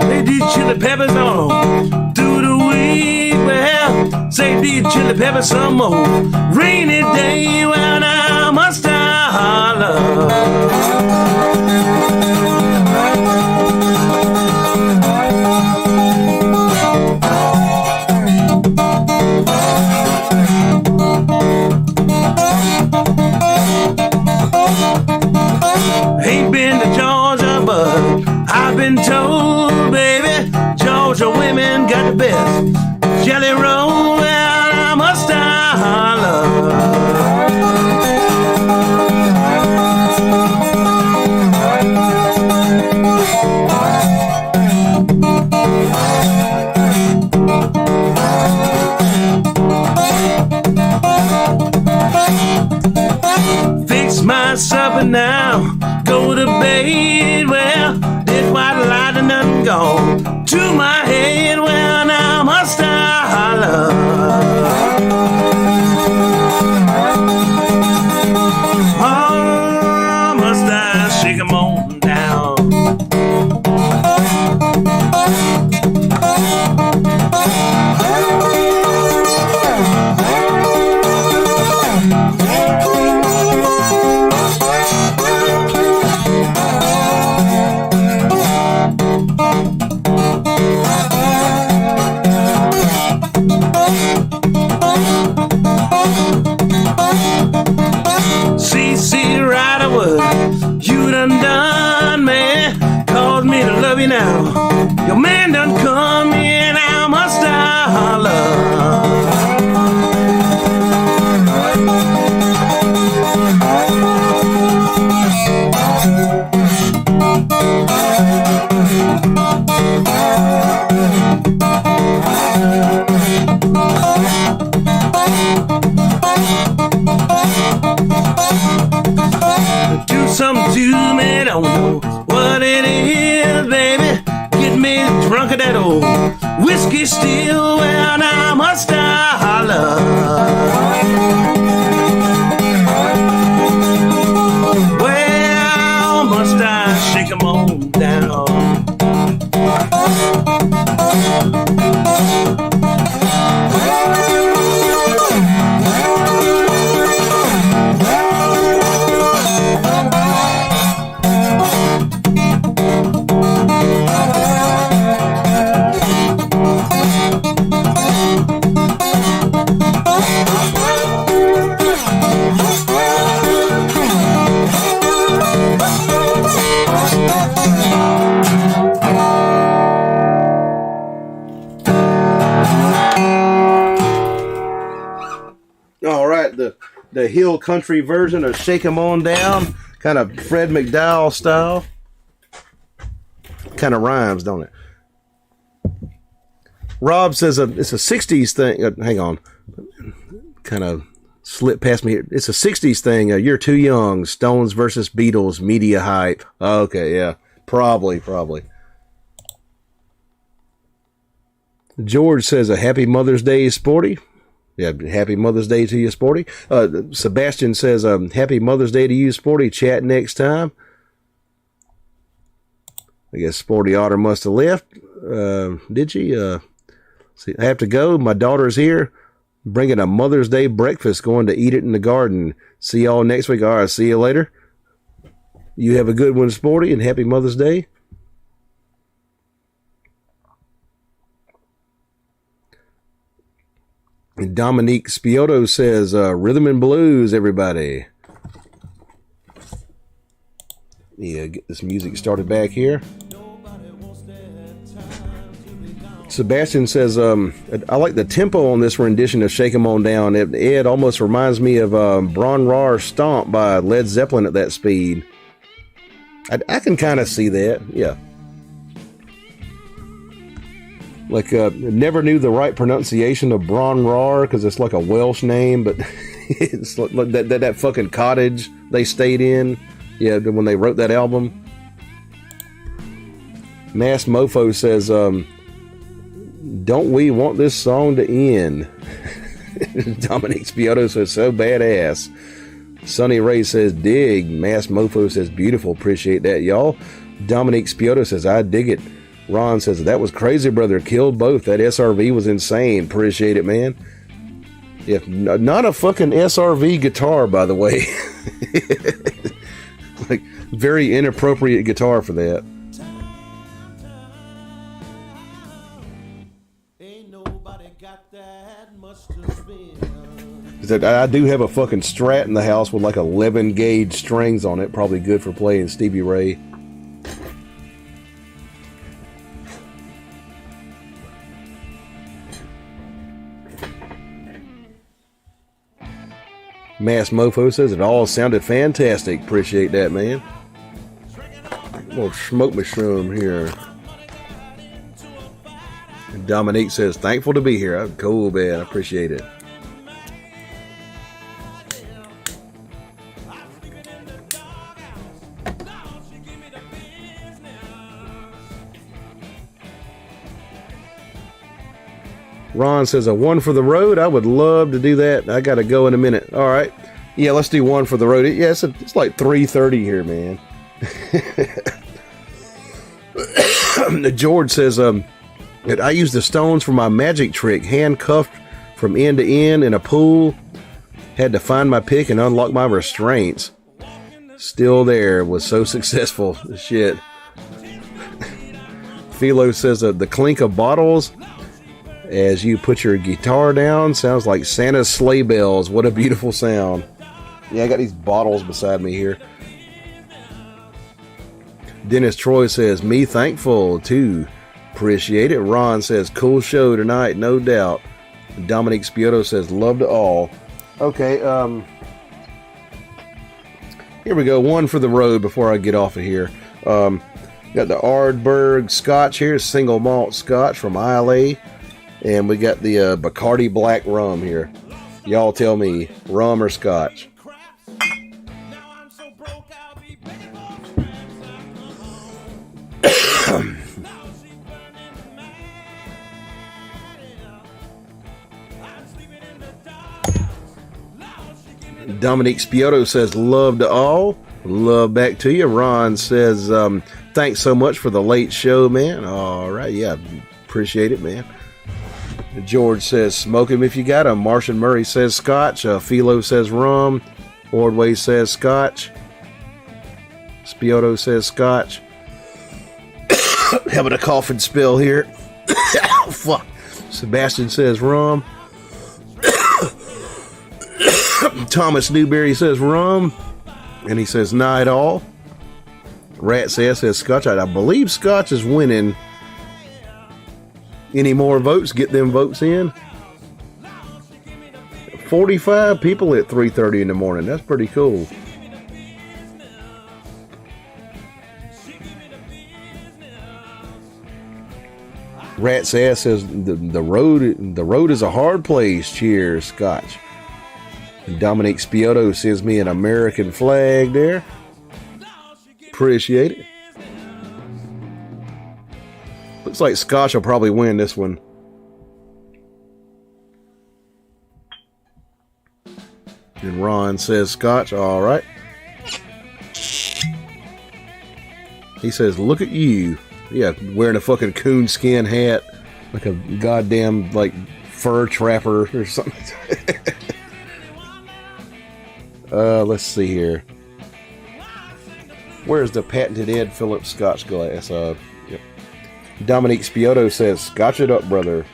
They did chili peppers on. Say the chili pepper some more. Rainy day when I must holler. Hey CC right away, you done me, caused me to love you now. Your man done come in, how must I holler? Do something to me, don't know what it is, baby. Get me drunk at that old whiskey still. Well, now must I holler? Well, must I shake 'em on down? The hill country version of Shake 'Em On Down, kind of Fred McDowell style. Kind of rhymes, don't it? Rob says it's a 60s thing. Hang on. Kind of slipped past me here. It's a 60s thing. You're Too Young. Stones versus Beatles. Media hype. Okay, yeah. Probably. George says a happy Mother's Day, Sporty. Yeah, happy Mother's Day to you, Sporty. Sebastian says, happy Mother's Day to you, Sporty. Chat next time. I guess Sporty Otter must have left. Did she? See, I have to go. My daughter's here. Bringing a Mother's Day breakfast. Going to eat it in the garden. See y'all next week. All right, see you later. You have a good one, Sporty, and happy Mother's Day. Dominique Spiotto says, rhythm and blues, everybody. Yeah, get this music started back here. Sebastian says, I like the tempo on this rendition of Shake 'Em On Down. Ed almost reminds me of Bron Rar Stomp by Led Zeppelin at that speed. I can kind of see that, yeah. Like, never knew the right pronunciation of Bron Rar because it's like a Welsh name, but it's like that fucking cottage they stayed in, yeah, when they wrote that album. Mass Mofo says, don't we want this song to end? Dominique Spiotto says, so badass. Sonny Ray says, dig. Mass Mofo says, beautiful. Appreciate that, y'all. Dominique Spiotto says, I dig it. Ron says, that was crazy, brother. Killed both. That SRV was insane. Appreciate it, man. If not a fucking SRV guitar, by the way. Like, very inappropriate guitar for that. I do have a fucking Strat in the house with like 11 gauge strings on it. Probably good for playing Stevie Ray. Mass Mofo says it all sounded fantastic. Appreciate that, man. Little smoke mushroom here. And Dominique says, thankful to be here. Cool, man. I appreciate it. Ron says, a one for the road. I would love to do that. I got to go in a minute. All right. Yeah, let's do one for the road. Yeah, it's like 3:30 here, man. George says, I use the stones for my magic trick. Handcuffed from end to end in a pool. Had to find my pick and unlock my restraints. Still there. Was so successful. Shit. Philo says, the clink of bottles as you put your guitar down. Sounds like Santa's sleigh bells. What a beautiful sound. Yeah, I got these bottles beside me here. Dennis Troy says, me thankful too. Appreciate it. Ron says, cool show tonight, no doubt. Dominic Spioto says, love to all. Okay, here we go. One for the road before I get off of here. Got the Ardbeg Scotch here, single malt Scotch from Islay. And we got the Bacardi Black Rum here. Y'all tell me, rum or Scotch? Dominic Spioto says, love to all. Love back to you. Ron says, thanks so much for the late show, man. All right. Yeah. Appreciate it, man. George says, smoke him if you got him. Martian Murray says Scotch. Philo says rum. Ordway says Scotch. Spioto says Scotch. Having a cough and spill here. Fuck. Sebastian says rum. Thomas Newberry says rum, and he says not at all. Rat says Scotch. I believe Scotch is winning. Any more votes? Get them votes in. 45 people at 3:30 in the morning. That's pretty cool. Rat's ass says the road is a hard place. Cheers, Scotch. Dominic Spioto sends me an American flag there. Appreciate it. Looks like Scotch will probably win this one. And Ron says Scotch. All right. He says, look at you. Yeah, wearing a fucking coonskin hat. Like a goddamn, like, fur trapper or something. Let's see here. Where's the patented Ed Phillips Scotch glass? Yep. Dominic Spioto says, Scotch it up, brother.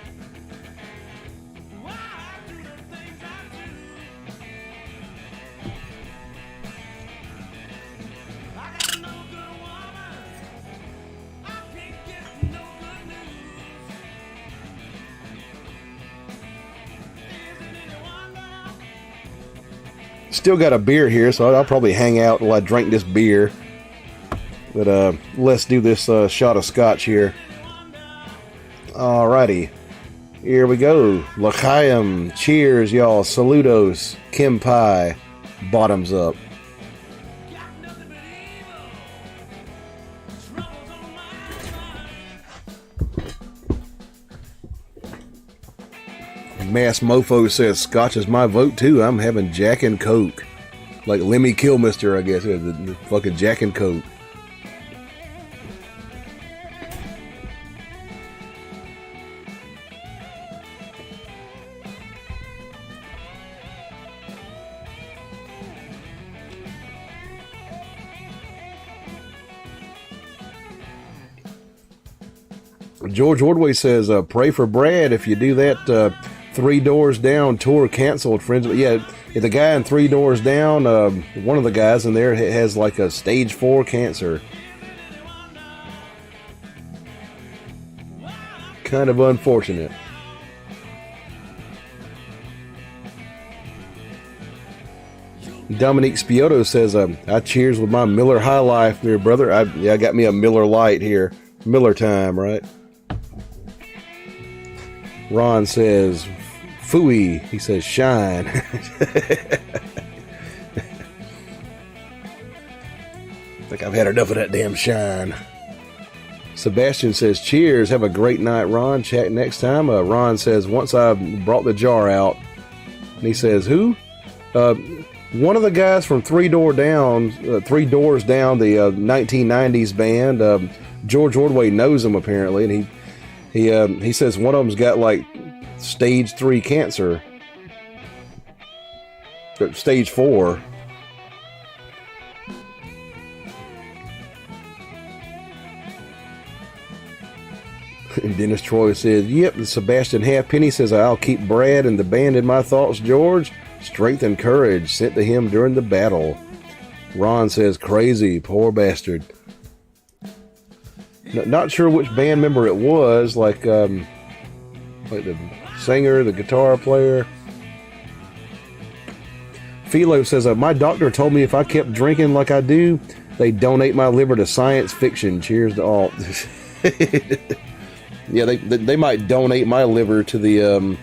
Still got a beer here, so I'll probably hang out while I drink this beer. But let's do this shot of Scotch here. Alrighty. Here we go. L'chaim. Cheers, y'all. Saludos. Kim Pie. Bottoms up. Mass Mofo says Scotch is my vote too. I'm having Jack and Coke. Like Lemmy Kilmister, I guess. The fucking Jack and Coke. George Ordway says, pray for Brad if you do that. Three Doors Down tour canceled, friends. Yeah, the guy in Three Doors Down, one of the guys in there has like a stage 4 cancer. Kind of unfortunate. Dominic Spioto says, I cheers with my Miller High Life there, brother. I got me a Miller Lite here. Miller time, right? Ron says, Fooey. He says, shine. I think I've had enough of that damn shine. Sebastian says, cheers. Have a great night, Ron. Chat next time. Ron says, once I brought the jar out. And he says, who? One of the guys from Three Doors Down, the 1990s band. George Ordway knows him apparently, and he says one of them's got like stage 3 cancer, stage 4. And Dennis Troy says, yep. And Sebastian Halfpenny says, I'll keep Brad and the band in my thoughts, George. Strength and courage sent to him during the battle. Ron says, crazy, poor bastard. Not sure which band member it was, like the singer, the guitar player. Philo says, my doctor told me if I kept drinking like I do, they'd donate my liver to science fiction. Cheers to all. Yeah, they might donate my liver to the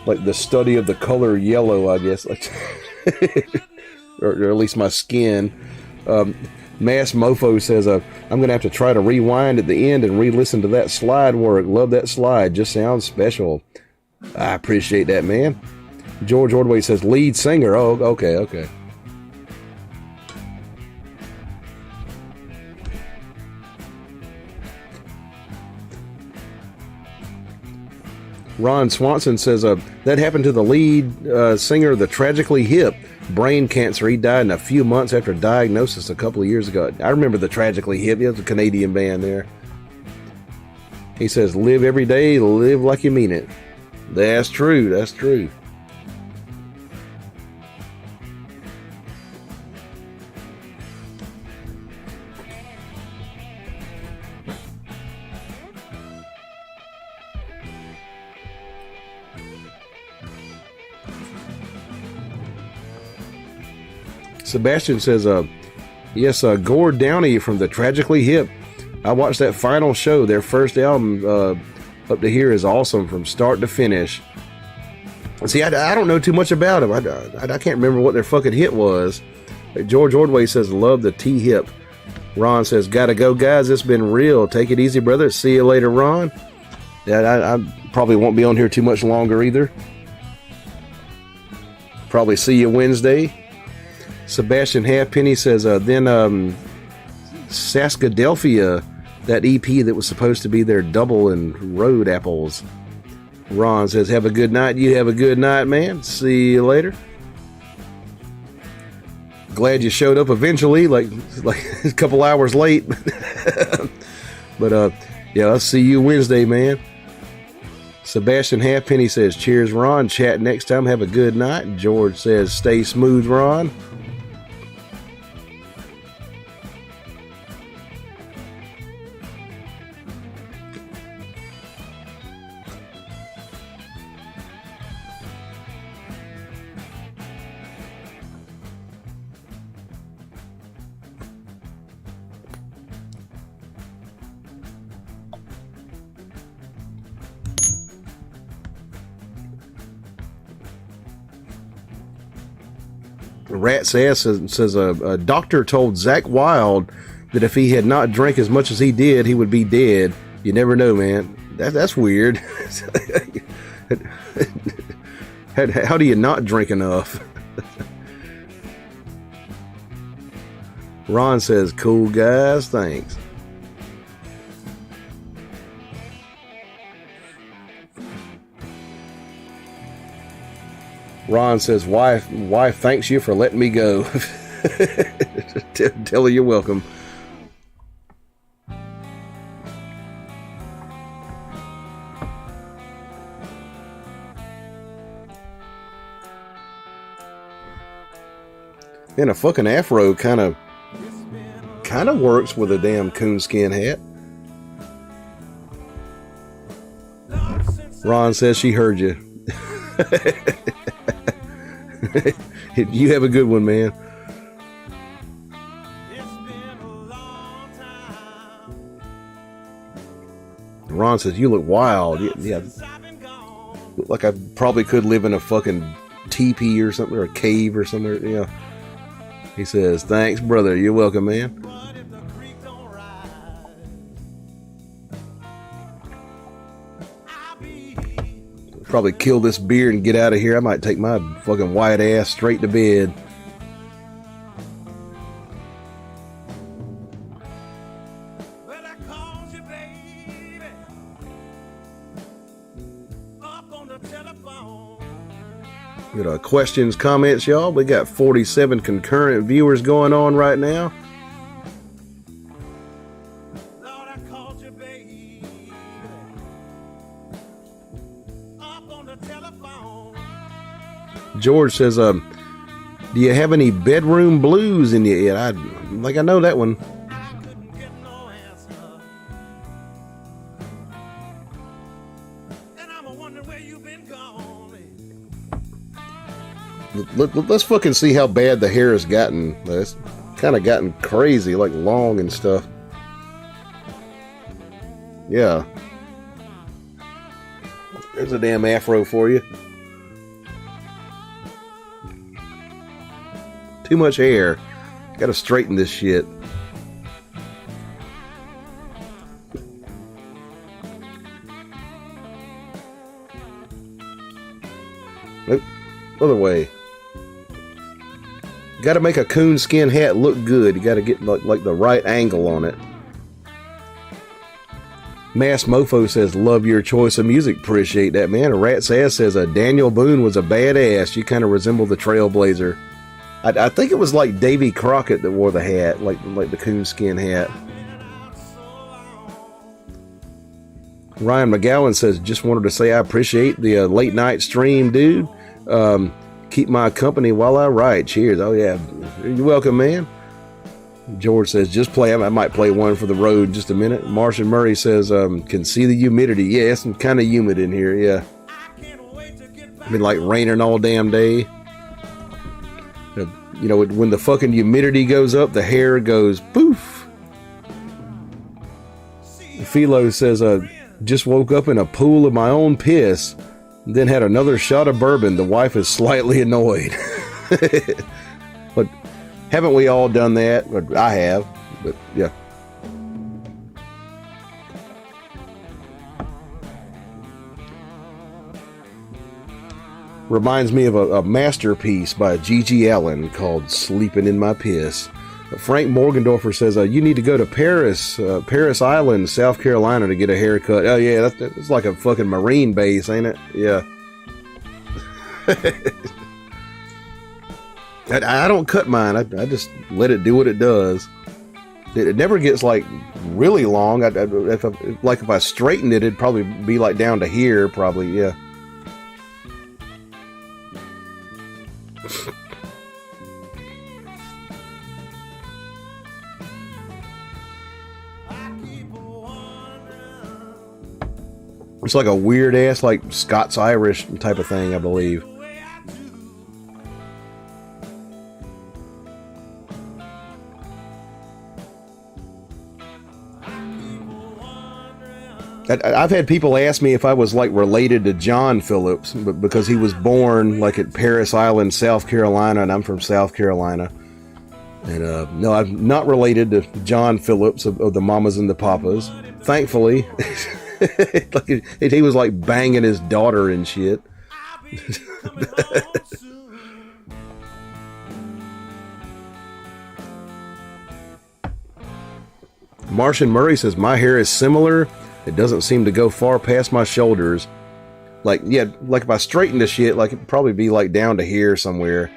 like the study of the color yellow, I guess, or at least my skin. Mass Mofo says, I'm gonna have to try to rewind at the end and re-listen to that slide work. Love that slide, just sounds special. I appreciate that, man. George Ordway says, lead singer. Oh, okay. Ron Swanson says, that happened to the lead singer of the Tragically Hip. Brain cancer. He died in a few months after diagnosis a couple of years ago. I remember the Tragically Hip. It was a Canadian band there. He says, live every day, live like you mean it. That's true. That's true. Sebastian says, yes, Gord Downey from the Tragically Hip. I watched that final show. Their first album up to here is awesome from start to finish. See, I don't know too much about them. I can't remember what their fucking hit was. George Ordway says, love the T-Hip. Ron says, gotta go, guys. It's been real. Take it easy, brother. See you later, Ron. Yeah, I probably won't be on here too much longer either. Probably see you Wednesday. Sebastian Halfpenny says, then Saskadelphia, that EP that was supposed to be their double in Road Apples. Ron says, have a good night. You have a good night, man. See you later. Glad you showed up eventually, like a couple hours late. But yeah, I'll see you Wednesday, man. Sebastian Halfpenny says, cheers, Ron. Chat next time. Have a good night. George says, stay smooth, Ron. Rat's Ass says a doctor told Zach Wilde that if he had not drank as much as he did, he would be dead. You never know, man. That's weird. How do you not drink enough? Ron says, cool guys, thanks. Ron says, wife thanks you for letting me go. Tell her you're welcome. And a fucking afro kind of works with a damn coonskin hat. Ron says she heard you. You have a good one, man. Ron says, you look wild. Yeah. Look like I probably could live in a fucking teepee or something, or a cave or somewhere. Yeah. He says, thanks, brother. You're welcome, man. Probably kill this beer and get out of here. I might take my fucking white ass straight to bed. Got questions, comments, y'all. We got 47 concurrent viewers going on right now. George says, do you have any bedroom blues in you yet? I know that one. Let's fucking see how bad the hair has gotten. It's kind of gotten crazy, like long and stuff. Yeah. There's a damn afro for you. Too much hair. Gotta straighten this shit. Nope. Other way. Gotta make a coonskin hat look good. You gotta get like the right angle on it. Mass Mofo says, love your choice of music. Appreciate that, man. Rat's Ass says, Daniel Boone was a badass. You kind of resemble the Trailblazer. I think it was like Davy Crockett that wore the hat, like the coonskin hat. Ryan McGowan says, just wanted to say I appreciate the late night stream, dude. Keep my company while I write. Cheers. Oh, yeah. You're welcome, man. George says, just play. I might play one for the road in just a minute. Martian Murray says, can see the humidity. Yeah, it's kind of humid in here, yeah. Been like raining all damn day. You know, when the fucking humidity goes up, the hair goes poof. Philo says, just woke up in a pool of my own piss, then had another shot of bourbon. The wife is slightly annoyed. But haven't we all done that? I have, but yeah. Reminds me of a masterpiece by G.G. Allen called Sleeping in My Piss. Frank Morgendorfer says, you need to go to Paris Island, South Carolina to get a haircut. Oh yeah, that's like a fucking Marine base, ain't it? Yeah. I don't cut mine. I just let it do what it does. It never gets like really long. If I straightened it, it'd probably be like down to here, probably, yeah. It's like a weird ass, like Scots-Irish type of thing, I believe. I've had people ask me if I was like related to John Phillips, but because he was born like at Paris Island, South Carolina, and I'm from South Carolina. And no, I'm not related to John Phillips of the Mamas and the Papas. Thankfully. Like he was like banging his daughter and shit. Martian Murray says, my hair is similar. It doesn't seem to go far past my shoulders. Like, yeah, like if I straighten this shit, like it'd probably be like down to here somewhere.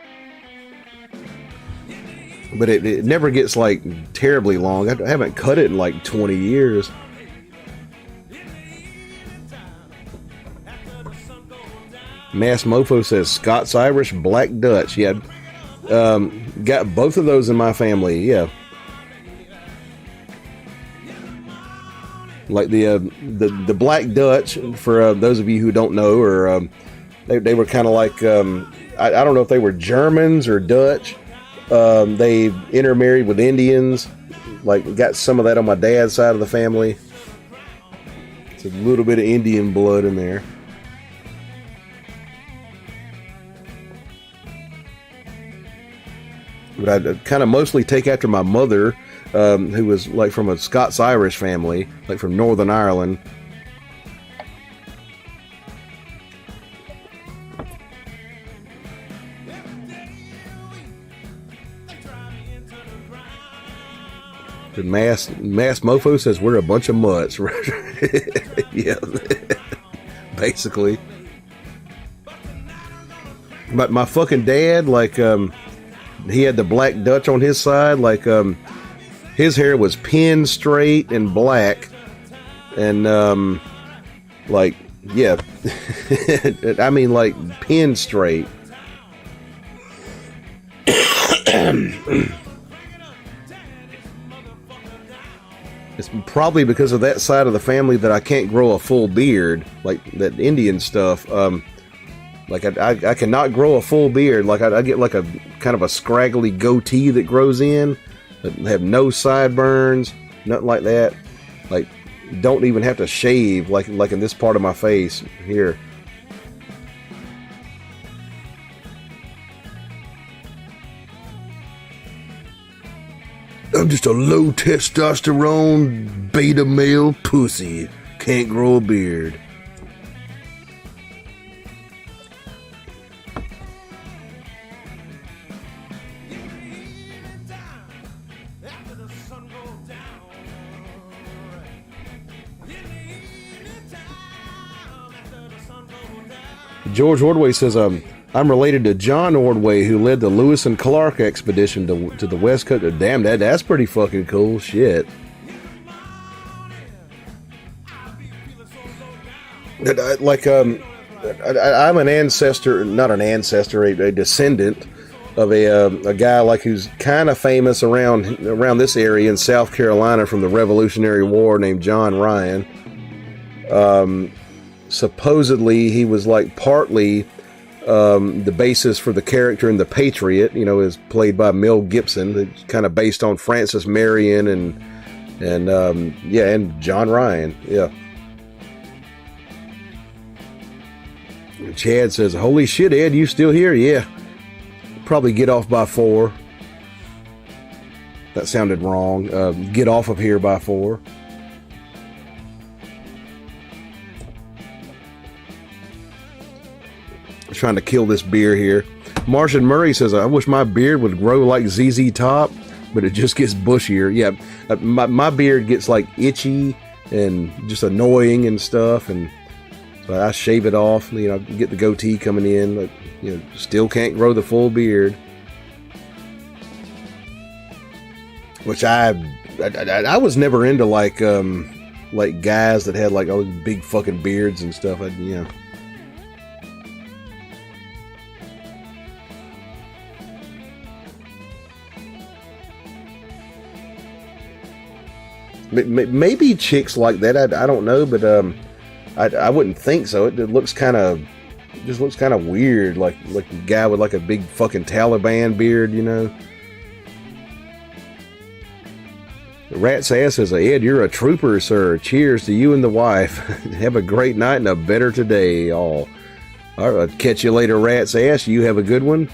But it never gets like terribly long. I haven't cut it in like 20 years. Mass Mofo says Scots-Irish, Black Dutch. Yeah, got both of those in my family. Yeah, like the Black Dutch. For those of you who don't know, or they were kind of like I don't know if they were Germans or Dutch. They intermarried with Indians. Like got some of that on my dad's side of the family. It's a little bit of Indian blood in there. But I kind of mostly take after my mother, who was like from a Scots-Irish family, like from Northern Ireland. The Mass Mofo says we're a bunch of mutts. Yeah, basically. But my fucking dad, like, he had the Black Dutch on his side. Like, his hair was pin straight and black. And, like, yeah. I mean, like, pin straight. It's probably because of that side of the family that I can't grow a full beard, like that Indian stuff. Like I cannot grow a full beard. Like I get like a kind of a scraggly goatee that grows in, that have no sideburns, nothing like that. Like don't even have to shave like in this part of my face here. I'm just a low testosterone beta male pussy. Can't grow a beard. George Ordway says, I'm related to John Ordway, who led the Lewis and Clark expedition to the West Coast. Damn, that's pretty fucking cool. Shit. I'm an ancestor, not an ancestor, a descendant of a guy like who's kind of famous around this area in South Carolina from the Revolutionary War, named John Ryan. Supposedly he was like partly the basis for the character in The Patriot, is played by Mel Gibson. It's kind of based on Francis Marion and John Ryan. Yeah. Chad says, "Holy shit, Ed, you still here?" Yeah. Probably get off by 4. That sounded wrong. Get off of here by 4. Trying to kill this beer here. Martian Murray says, "I wish my beard would grow like ZZ Top, but it just gets bushier." Yeah, my beard gets like itchy and just annoying and stuff, and so I shave it off. Get the goatee coming in, but still can't grow the full beard. Which I was never into like guys that had like all these big fucking beards and stuff. Maybe chicks like that. I don't know, but I wouldn't think so. It looks kind of weird, like a guy with like a big fucking Taliban beard, Rat's ass says, "Ed, you're a trooper, sir. Cheers to you and the wife. Have a great night and a better today, all. All right, catch you later, Rat's ass. You have a good one."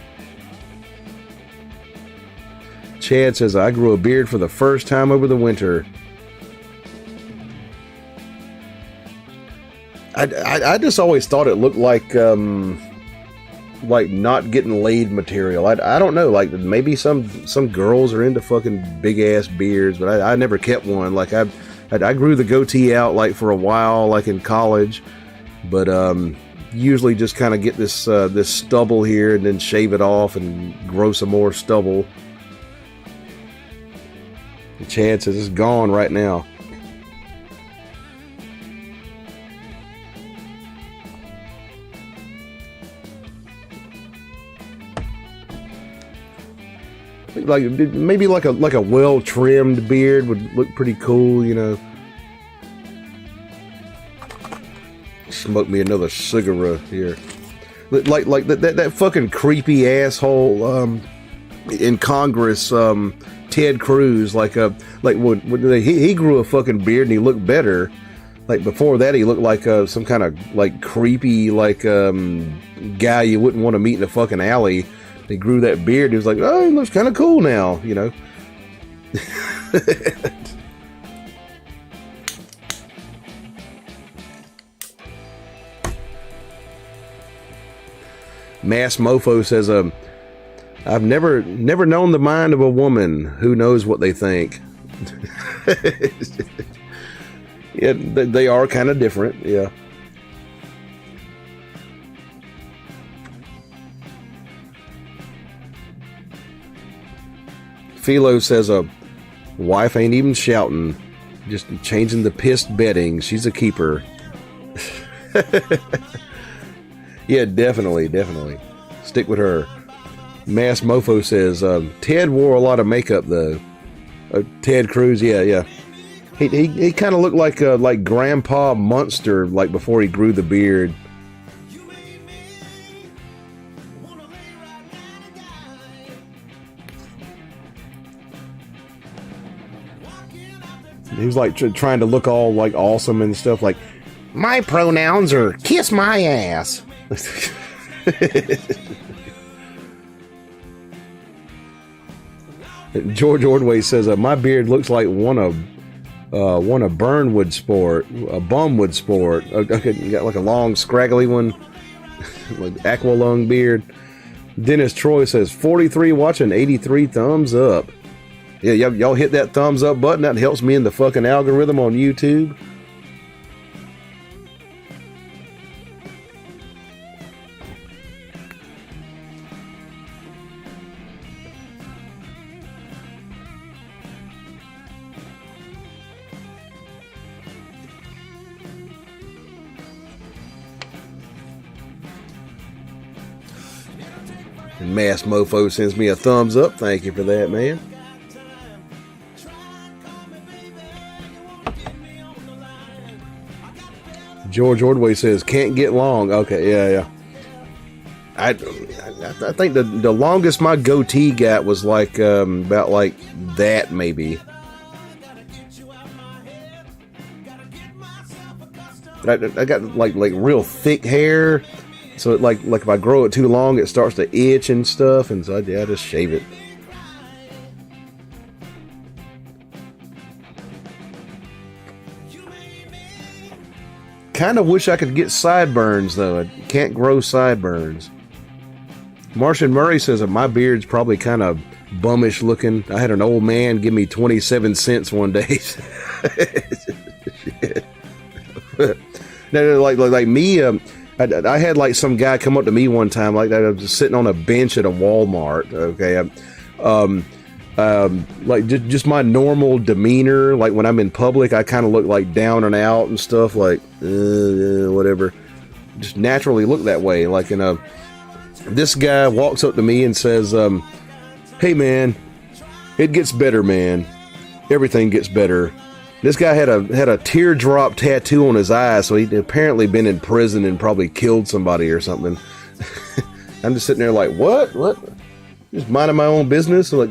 Chad says, "I grew a beard for the first time over the winter." I just always thought it looked like not getting laid material. I don't know, like maybe some girls are into fucking big ass beards, but I never kept one. Like I grew the goatee out like for a while, like in college, but usually just kind of get this stubble here and then shave it off and grow some more stubble. The chance is it's gone right now. Like maybe like a well trimmed beard would look pretty cool, Smoke me another cigarette here. Like that fucking creepy asshole in Congress, Ted Cruz. He grew a fucking beard and he looked better. Like before that, he looked like some kind of like creepy guy you wouldn't want to meet in a fucking alley. He grew that beard. He was like, "Oh, he looks kind of cool now," Mass Mofo says, "I've never known the mind of a woman. Who knows what they think?" Yeah, they are kind of different. Yeah. Philo says, "Wife ain't even shouting, just changing the pissed bedding. She's a keeper." Yeah, definitely. Stick with her. Mass Mofo says, Ted wore a lot of makeup though. Ted Cruz, yeah. He kind of looked like Grandpa Munster, like before he grew the beard. He was like trying to look all like awesome and stuff. Like, my pronouns are kiss my ass. George Ordway says, my beard looks like one of Burnwood sport, a Bumwood sport. Okay, you got like a long scraggly one, like aqualung beard. Dennis Troy says 43 watching, 83 thumbs up. Yeah, y'all hit that thumbs up button. That helps me in the fucking algorithm on YouTube. And Mass Mofo sends me a thumbs up. Thank you for that, man. George Ordway says, can't get long. Okay, yeah. I think the longest my goatee got was like about like that maybe. I got like real thick hair, so it, like if I grow it too long, it starts to itch and stuff, and so I just shave it. Kind of wish I could get sideburns though. I can't grow sideburns. Martian Murray says that my beard's probably kind of bummish looking. I had an old man give me 27 cents one day. No, like me, I had like some guy come up to me one time, like I was sitting on a bench at a Walmart. Okay, like just my normal demeanor, like when I'm in public, I kind of look like down and out and stuff, like whatever. Just naturally look that way. Like this guy walks up to me and says, "Hey man, it gets better, man. Everything gets better." This guy had a teardrop tattoo on his eye, so he'd apparently been in prison and probably killed somebody or something. I'm just sitting there like, what? Just minding my own business. Like,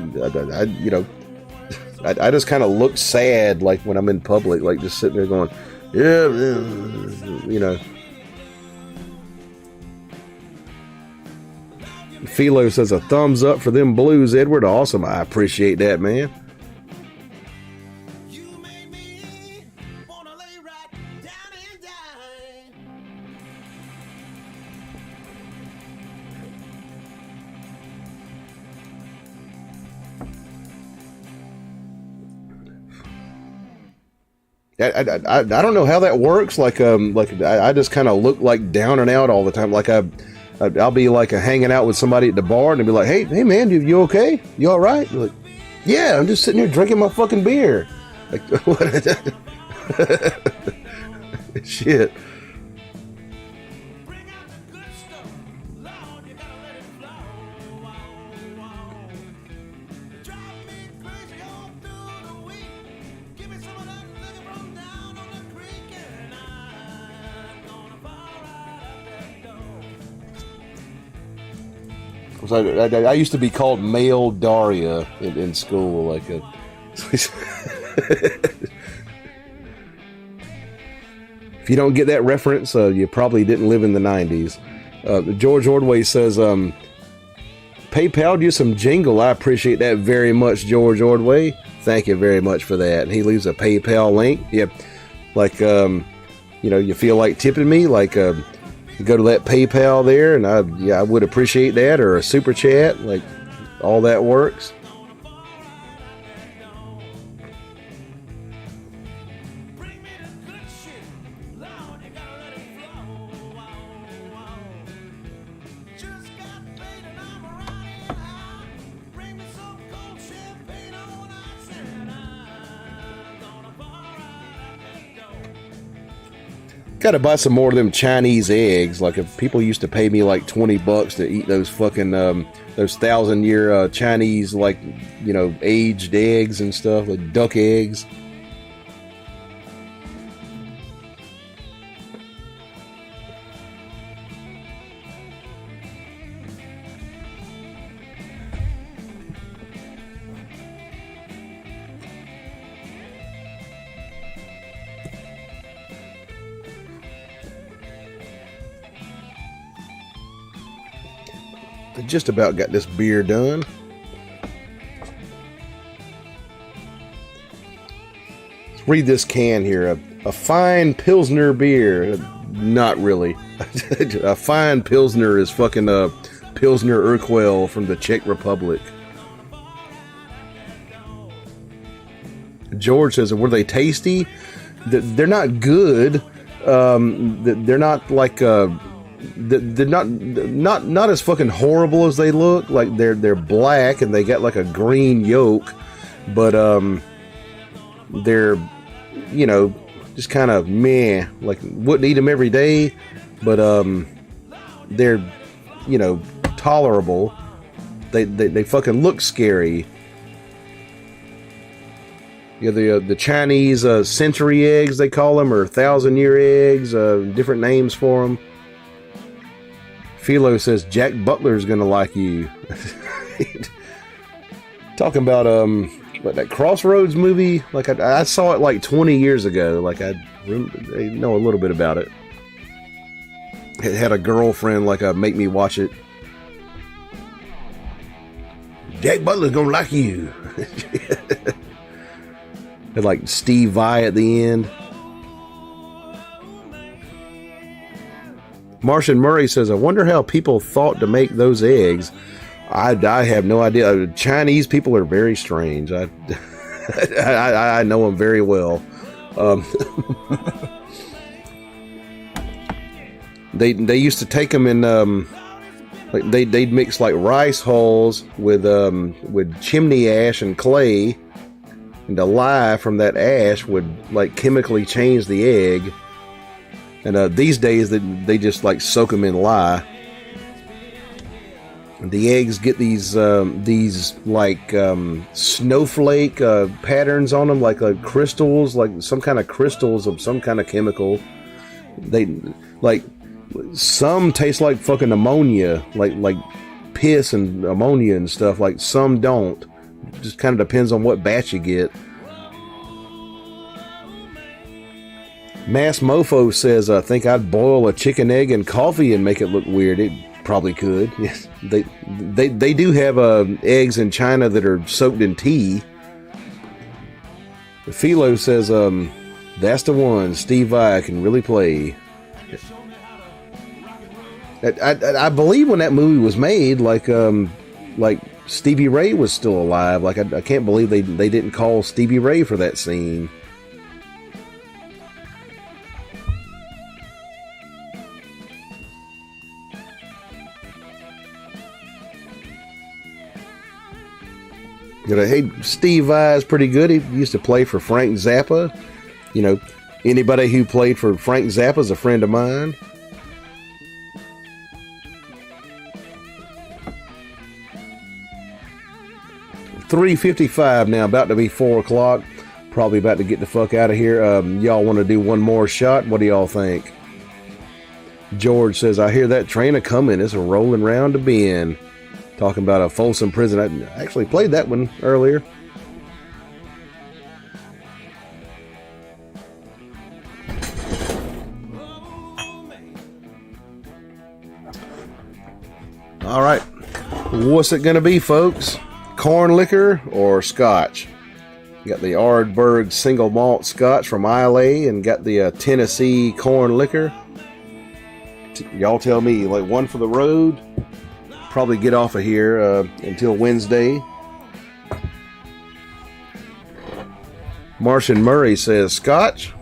I just kind of look sad, like when I'm in public, like just sitting there going, yeah, you know. Philo says a thumbs up for them blues, Edward. Awesome. I appreciate that, man. I don't know how that works. Like I just kind of look like down and out all the time. Like I'll be like hanging out with somebody at the bar and they'll be like, hey man, you okay? You all right? Like, yeah, I'm just sitting here drinking my fucking beer. Like, what? Shit. I used to be called Male Daria in school. Like if you don't get that reference, you probably didn't live in the 90s. George Ordway says, PayPal'd you some jingle. I appreciate that very much, George Ordway. Thank you very much for that. And he leaves a PayPal link. Yep. Like, you feel like tipping me, like, go to that PayPal there, and I would appreciate that, or a super chat, like all that works. Got to buy some more of them Chinese eggs. Like if people used to pay me like $20 to eat those fucking those 1,000-year Chinese, like, you know, aged eggs and stuff, like duck eggs. Just about got this beer done. Let's read this can here. A fine Pilsner beer. Not really. A fine Pilsner is fucking a Pilsner Urquell from the Czech Republic. George says, were they tasty? They're not good. They're not like... they're not as fucking horrible as they look. Like they're black and they got like a green yolk, but they're, you know, just kind of meh. Like wouldn't eat them every day, but they're, you know, tolerable. They fucking look scary. Yeah, the Chinese century eggs they call them, or 1,000-year eggs. Different names for them. Philo says Jack Butler's gonna like you. Talking about that Crossroads movie. Like I saw it like 20 years ago. Like I know a little bit about it. It had a girlfriend like make me watch it. Jack Butler's gonna like you. Had like Steve Vai at the end. Martian Murray says, I wonder how people thought to make those eggs. I have no idea. Chinese people are very strange. I know them very well. They used to take them in like they'd mix like rice hulls with chimney ash and clay, and the lye from that ash would like chemically change the egg. And these days, they just like soak them in lye. And the eggs get these like snowflake patterns on them, like crystals, like some kind of crystals of some kind of chemical. They like some taste like fucking ammonia, like piss and ammonia and stuff. Like some don't. Just kind of depends on what batch you get. Mass Mofo says, I think I'd boil a chicken egg in coffee and make it look weird. It probably could. Yes, they do have eggs in China that are soaked in tea. Philo says, that's the one. Steve Vai can really play. I believe when that movie was made, like Stevie Ray was still alive. Like I can't believe they didn't call Stevie Ray for that scene. You know, hey, Steve Vai is pretty good. He used to play for Frank Zappa. You know, anybody who played for Frank Zappa is a friend of mine. $3:55 now, about to be 4 o'clock. Probably about to get the fuck out of here. Y'all want to do one more shot? What do y'all think? George says, I hear that train a coming. It's a rolling round to Bend. Talking about a Folsom Prison. I actually played that one earlier. All right. What's it going to be, folks? Corn liquor or scotch? Got the Ardbeg single malt scotch from Islay and got the Tennessee corn liquor. Y'all tell me, like one for the road. Probably get off of here until Wednesday. Martian Murray says scotch.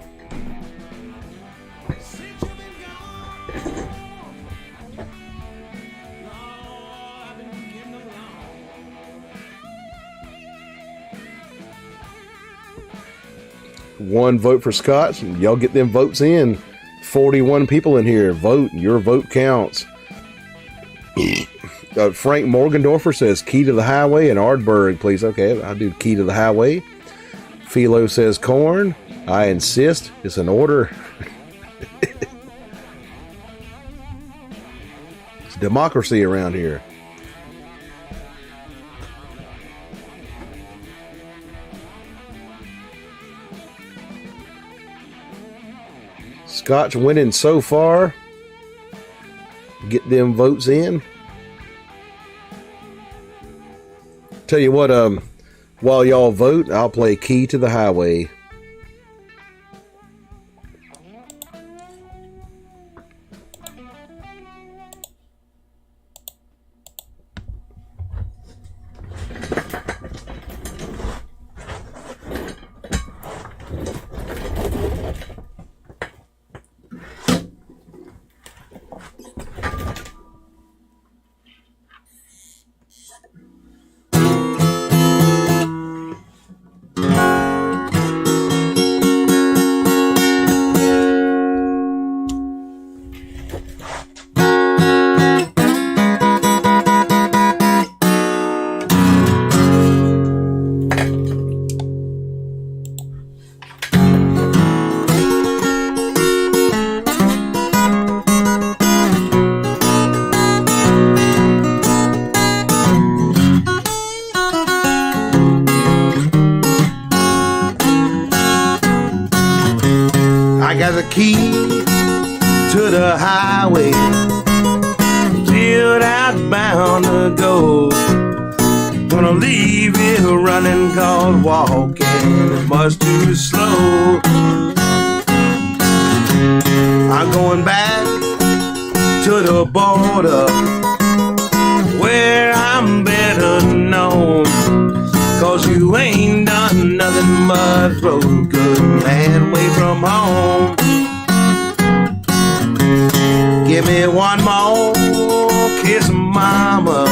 One vote for scotch. Y'all get them votes in. 41 people in here. Vote. Your vote counts. Frank Morgendorfer says Key to the Highway and Ardberg, please. Okay, I'll do Key to the Highway. Philo says Corn. I insist. It's an order. It's democracy around here. Scotch winning so far. Get them votes in. Tell you what, while y'all vote, I'll play Key to the Highway. I got the key to the highway, still outbound to go. Gonna leave it running, cause walking is much too slow. I'm going back to the border, where I'm better known, cause you ain't done nothing but road good man way from home. Give me one more kiss, mama,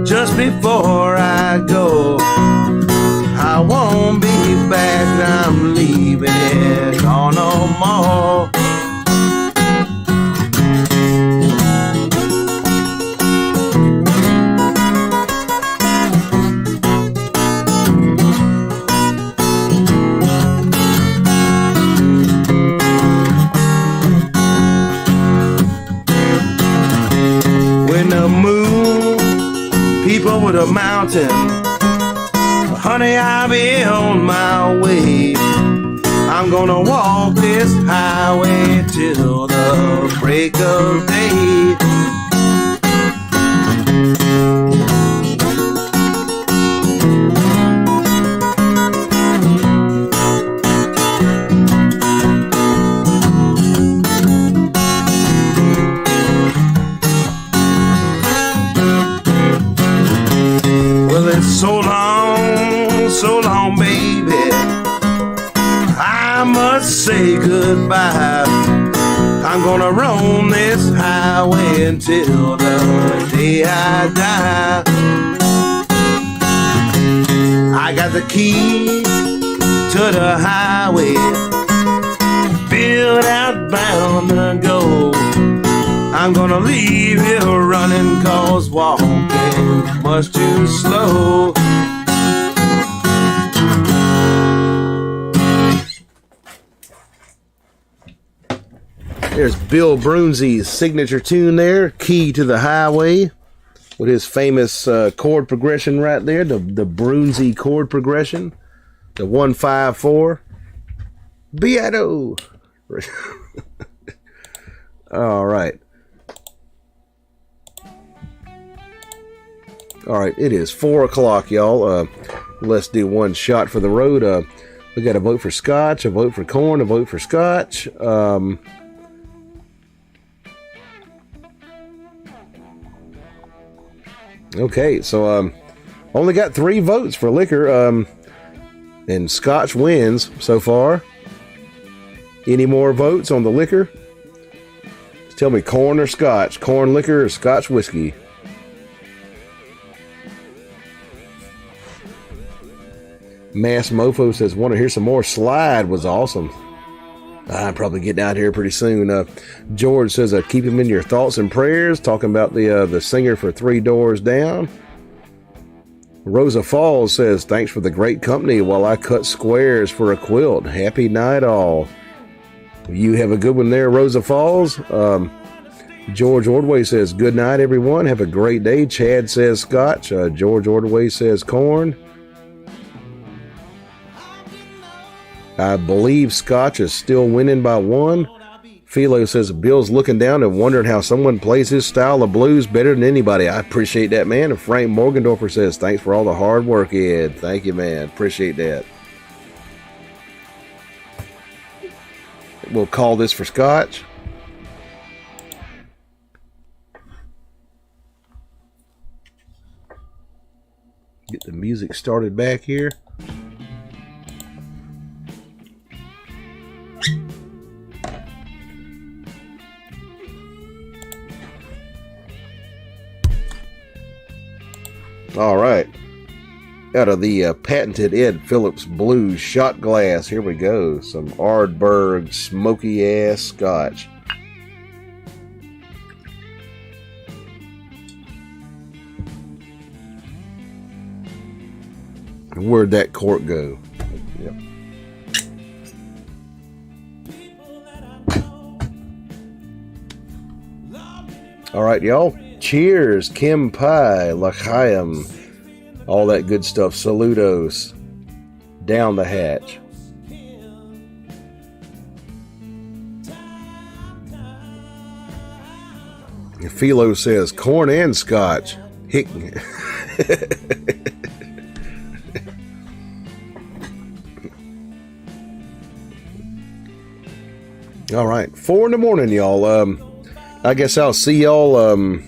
just before I go. I won't be back, I'm leaving it on no more. Over the mountain, honey, I'll be on my way. I'm gonna walk this highway till the break of day. So long, baby, I must say goodbye. I'm gonna roam this highway until the day I die. I got the key to the highway, built out bound to go. I'm gonna leave it running, cause walking much too slow. There's Bill Brunsey's signature tune there, Key to the Highway, with his famous chord progression right there, the Brunsey chord progression, the 1-5-4. Beato! All right. All right, it is 4 o'clock, y'all. Let's do one shot for the road. We got a vote for Scotch, a vote for Corn, a vote for Scotch. Okay, so only got 3 votes for liquor, and Scotch wins so far. Any more votes on the liquor? Just tell me corn or Scotch, corn liquor or Scotch whiskey. Mass Mofo says, want to hear some more Slide was awesome. I'm probably getting out here pretty soon. George says, keep him in your thoughts and prayers, talking about the singer for Three Doors Down. Rosa Falls says, thanks for the great company while I cut squares for a quilt. Happy night all. You have a good one there, Rosa Falls. George Ordway says, good night, everyone. Have a great day. Chad says Scotch. George Ordway says corn. I believe Scotch is still winning by 1. Philo says, Bill's looking down and wondering how someone plays his style of blues better than anybody. I appreciate that, man. And Frank Morgendorfer says, thanks for all the hard work, Ed. Thank you, man. Appreciate that. We'll call this for Scotch. Get the music started back here. All right. Out of the patented Ed Phillips Blues shot glass, here we go. Some Ardbeg smoky ass Scotch. Where'd that cork go? Yep. All right, y'all. Cheers, Kim Pai, L'chaim, all that good stuff. Saludos. Down the hatch. Philo says corn and Scotch. Hick. All right, 4 in the morning, y'all. I guess I'll see y'all.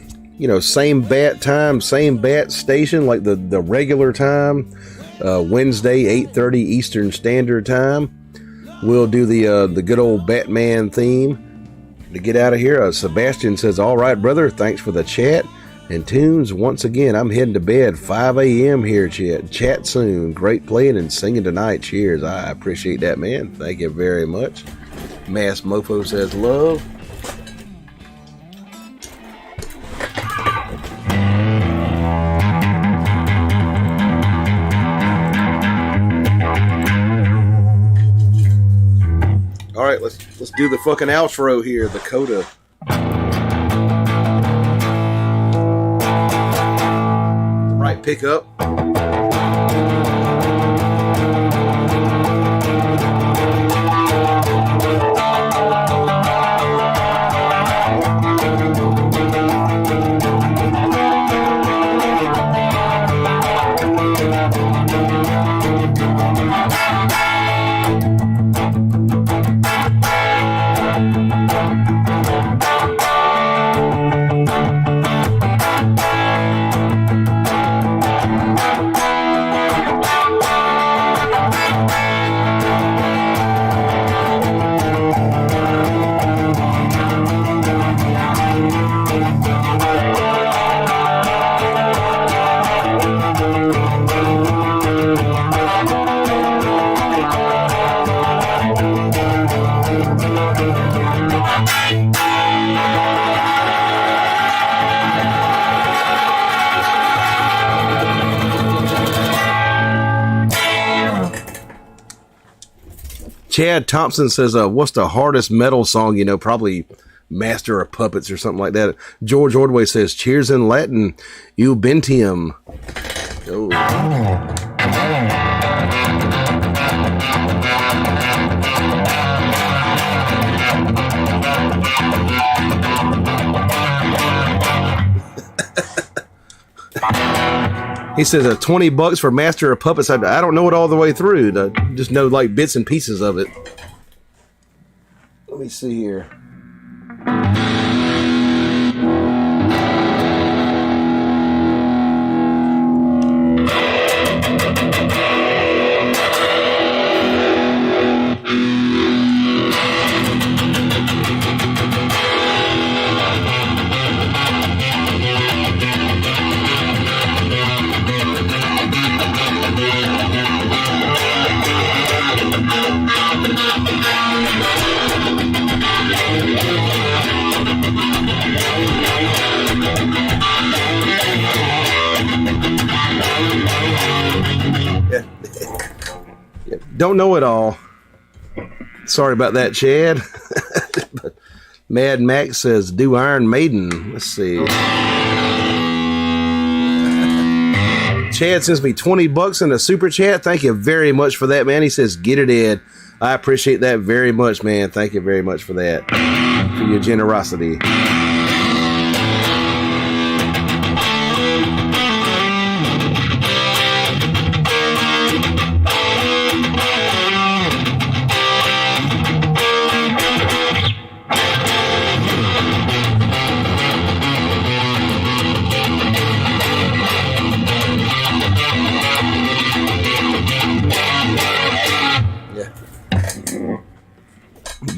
Same bat time, same bat station, like the regular time. Wednesday, 8:30 Eastern Standard Time. We'll do the good old Batman theme. To get out of here, Sebastian says, all right, brother, thanks for the chat and tunes. Once again, I'm heading to bed, 5 a.m. here, chat soon. Great playing and singing tonight. Cheers. I appreciate that, man. Thank you very much. Mass Mofo says love. All right, let's do the fucking outro here, the coda. The right pickup. Chad Thompson says, what's the hardest metal song? Probably Master of Puppets or something like that. George Ordway says, cheers in Latin, Ubentium. Oh. He says $20 for Master of Puppets. I don't know it all the way through. I just know like bits and pieces of it. Let me see here. Don't know it all. Sorry about that, Chad. But Mad Max says, do Iron Maiden. Let's see. Chad sends me $20 in a super chat. Thank you very much for that, man. He says, get it in. I appreciate that very much, man. Thank you very much for that. For your generosity.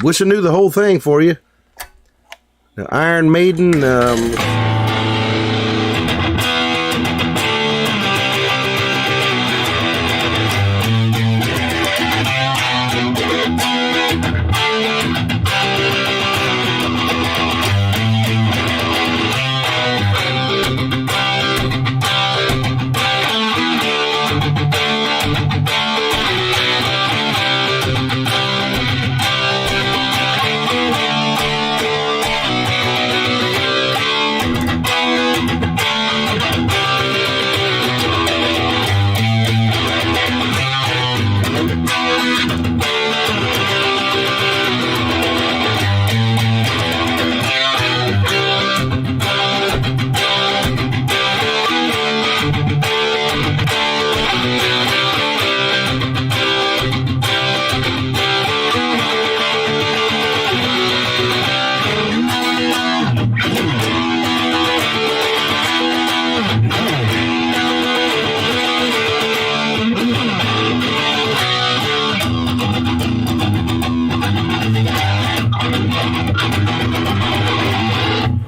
Wish I knew the whole thing for you. Now, Iron Maiden.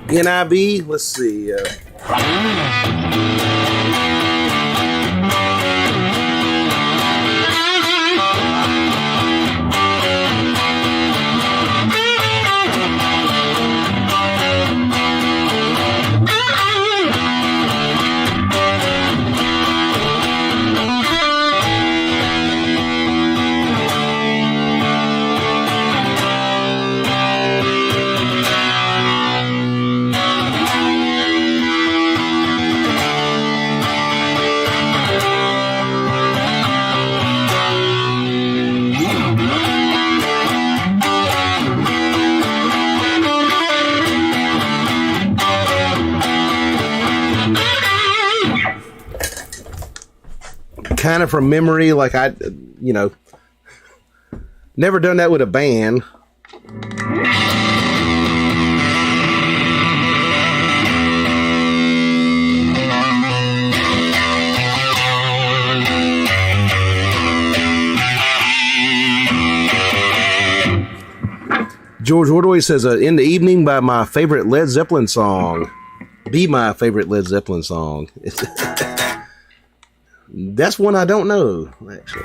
NIB, let's see. Kind of from memory, like never done that with a band. George Woodway says, In the Evening by my favorite Led Zeppelin song. Be my favorite Led Zeppelin song. That's one I don't know, actually.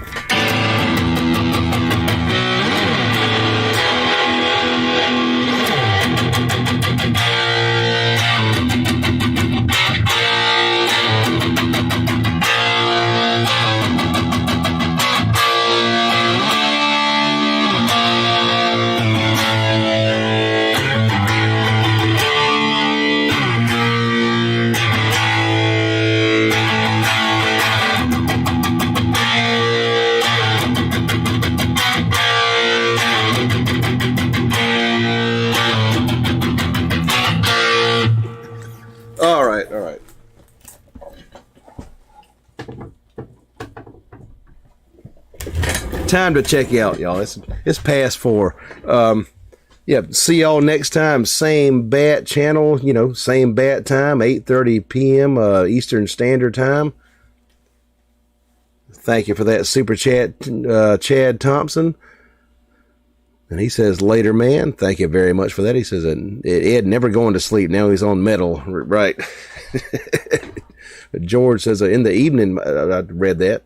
All right. Time to check out, y'all. It's past 4. Yeah, see y'all next time. Same bat channel, same bat time, 8:30 p.m. Eastern Standard Time. Thank you for that super chat, Chad Thompson. And he says, later, man. Thank you very much for that. He says, Ed never going to sleep. Now he's on metal. Right. George says, in the evening. I read that.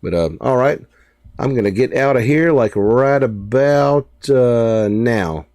But, all right. I'm going to get out of here like right about now.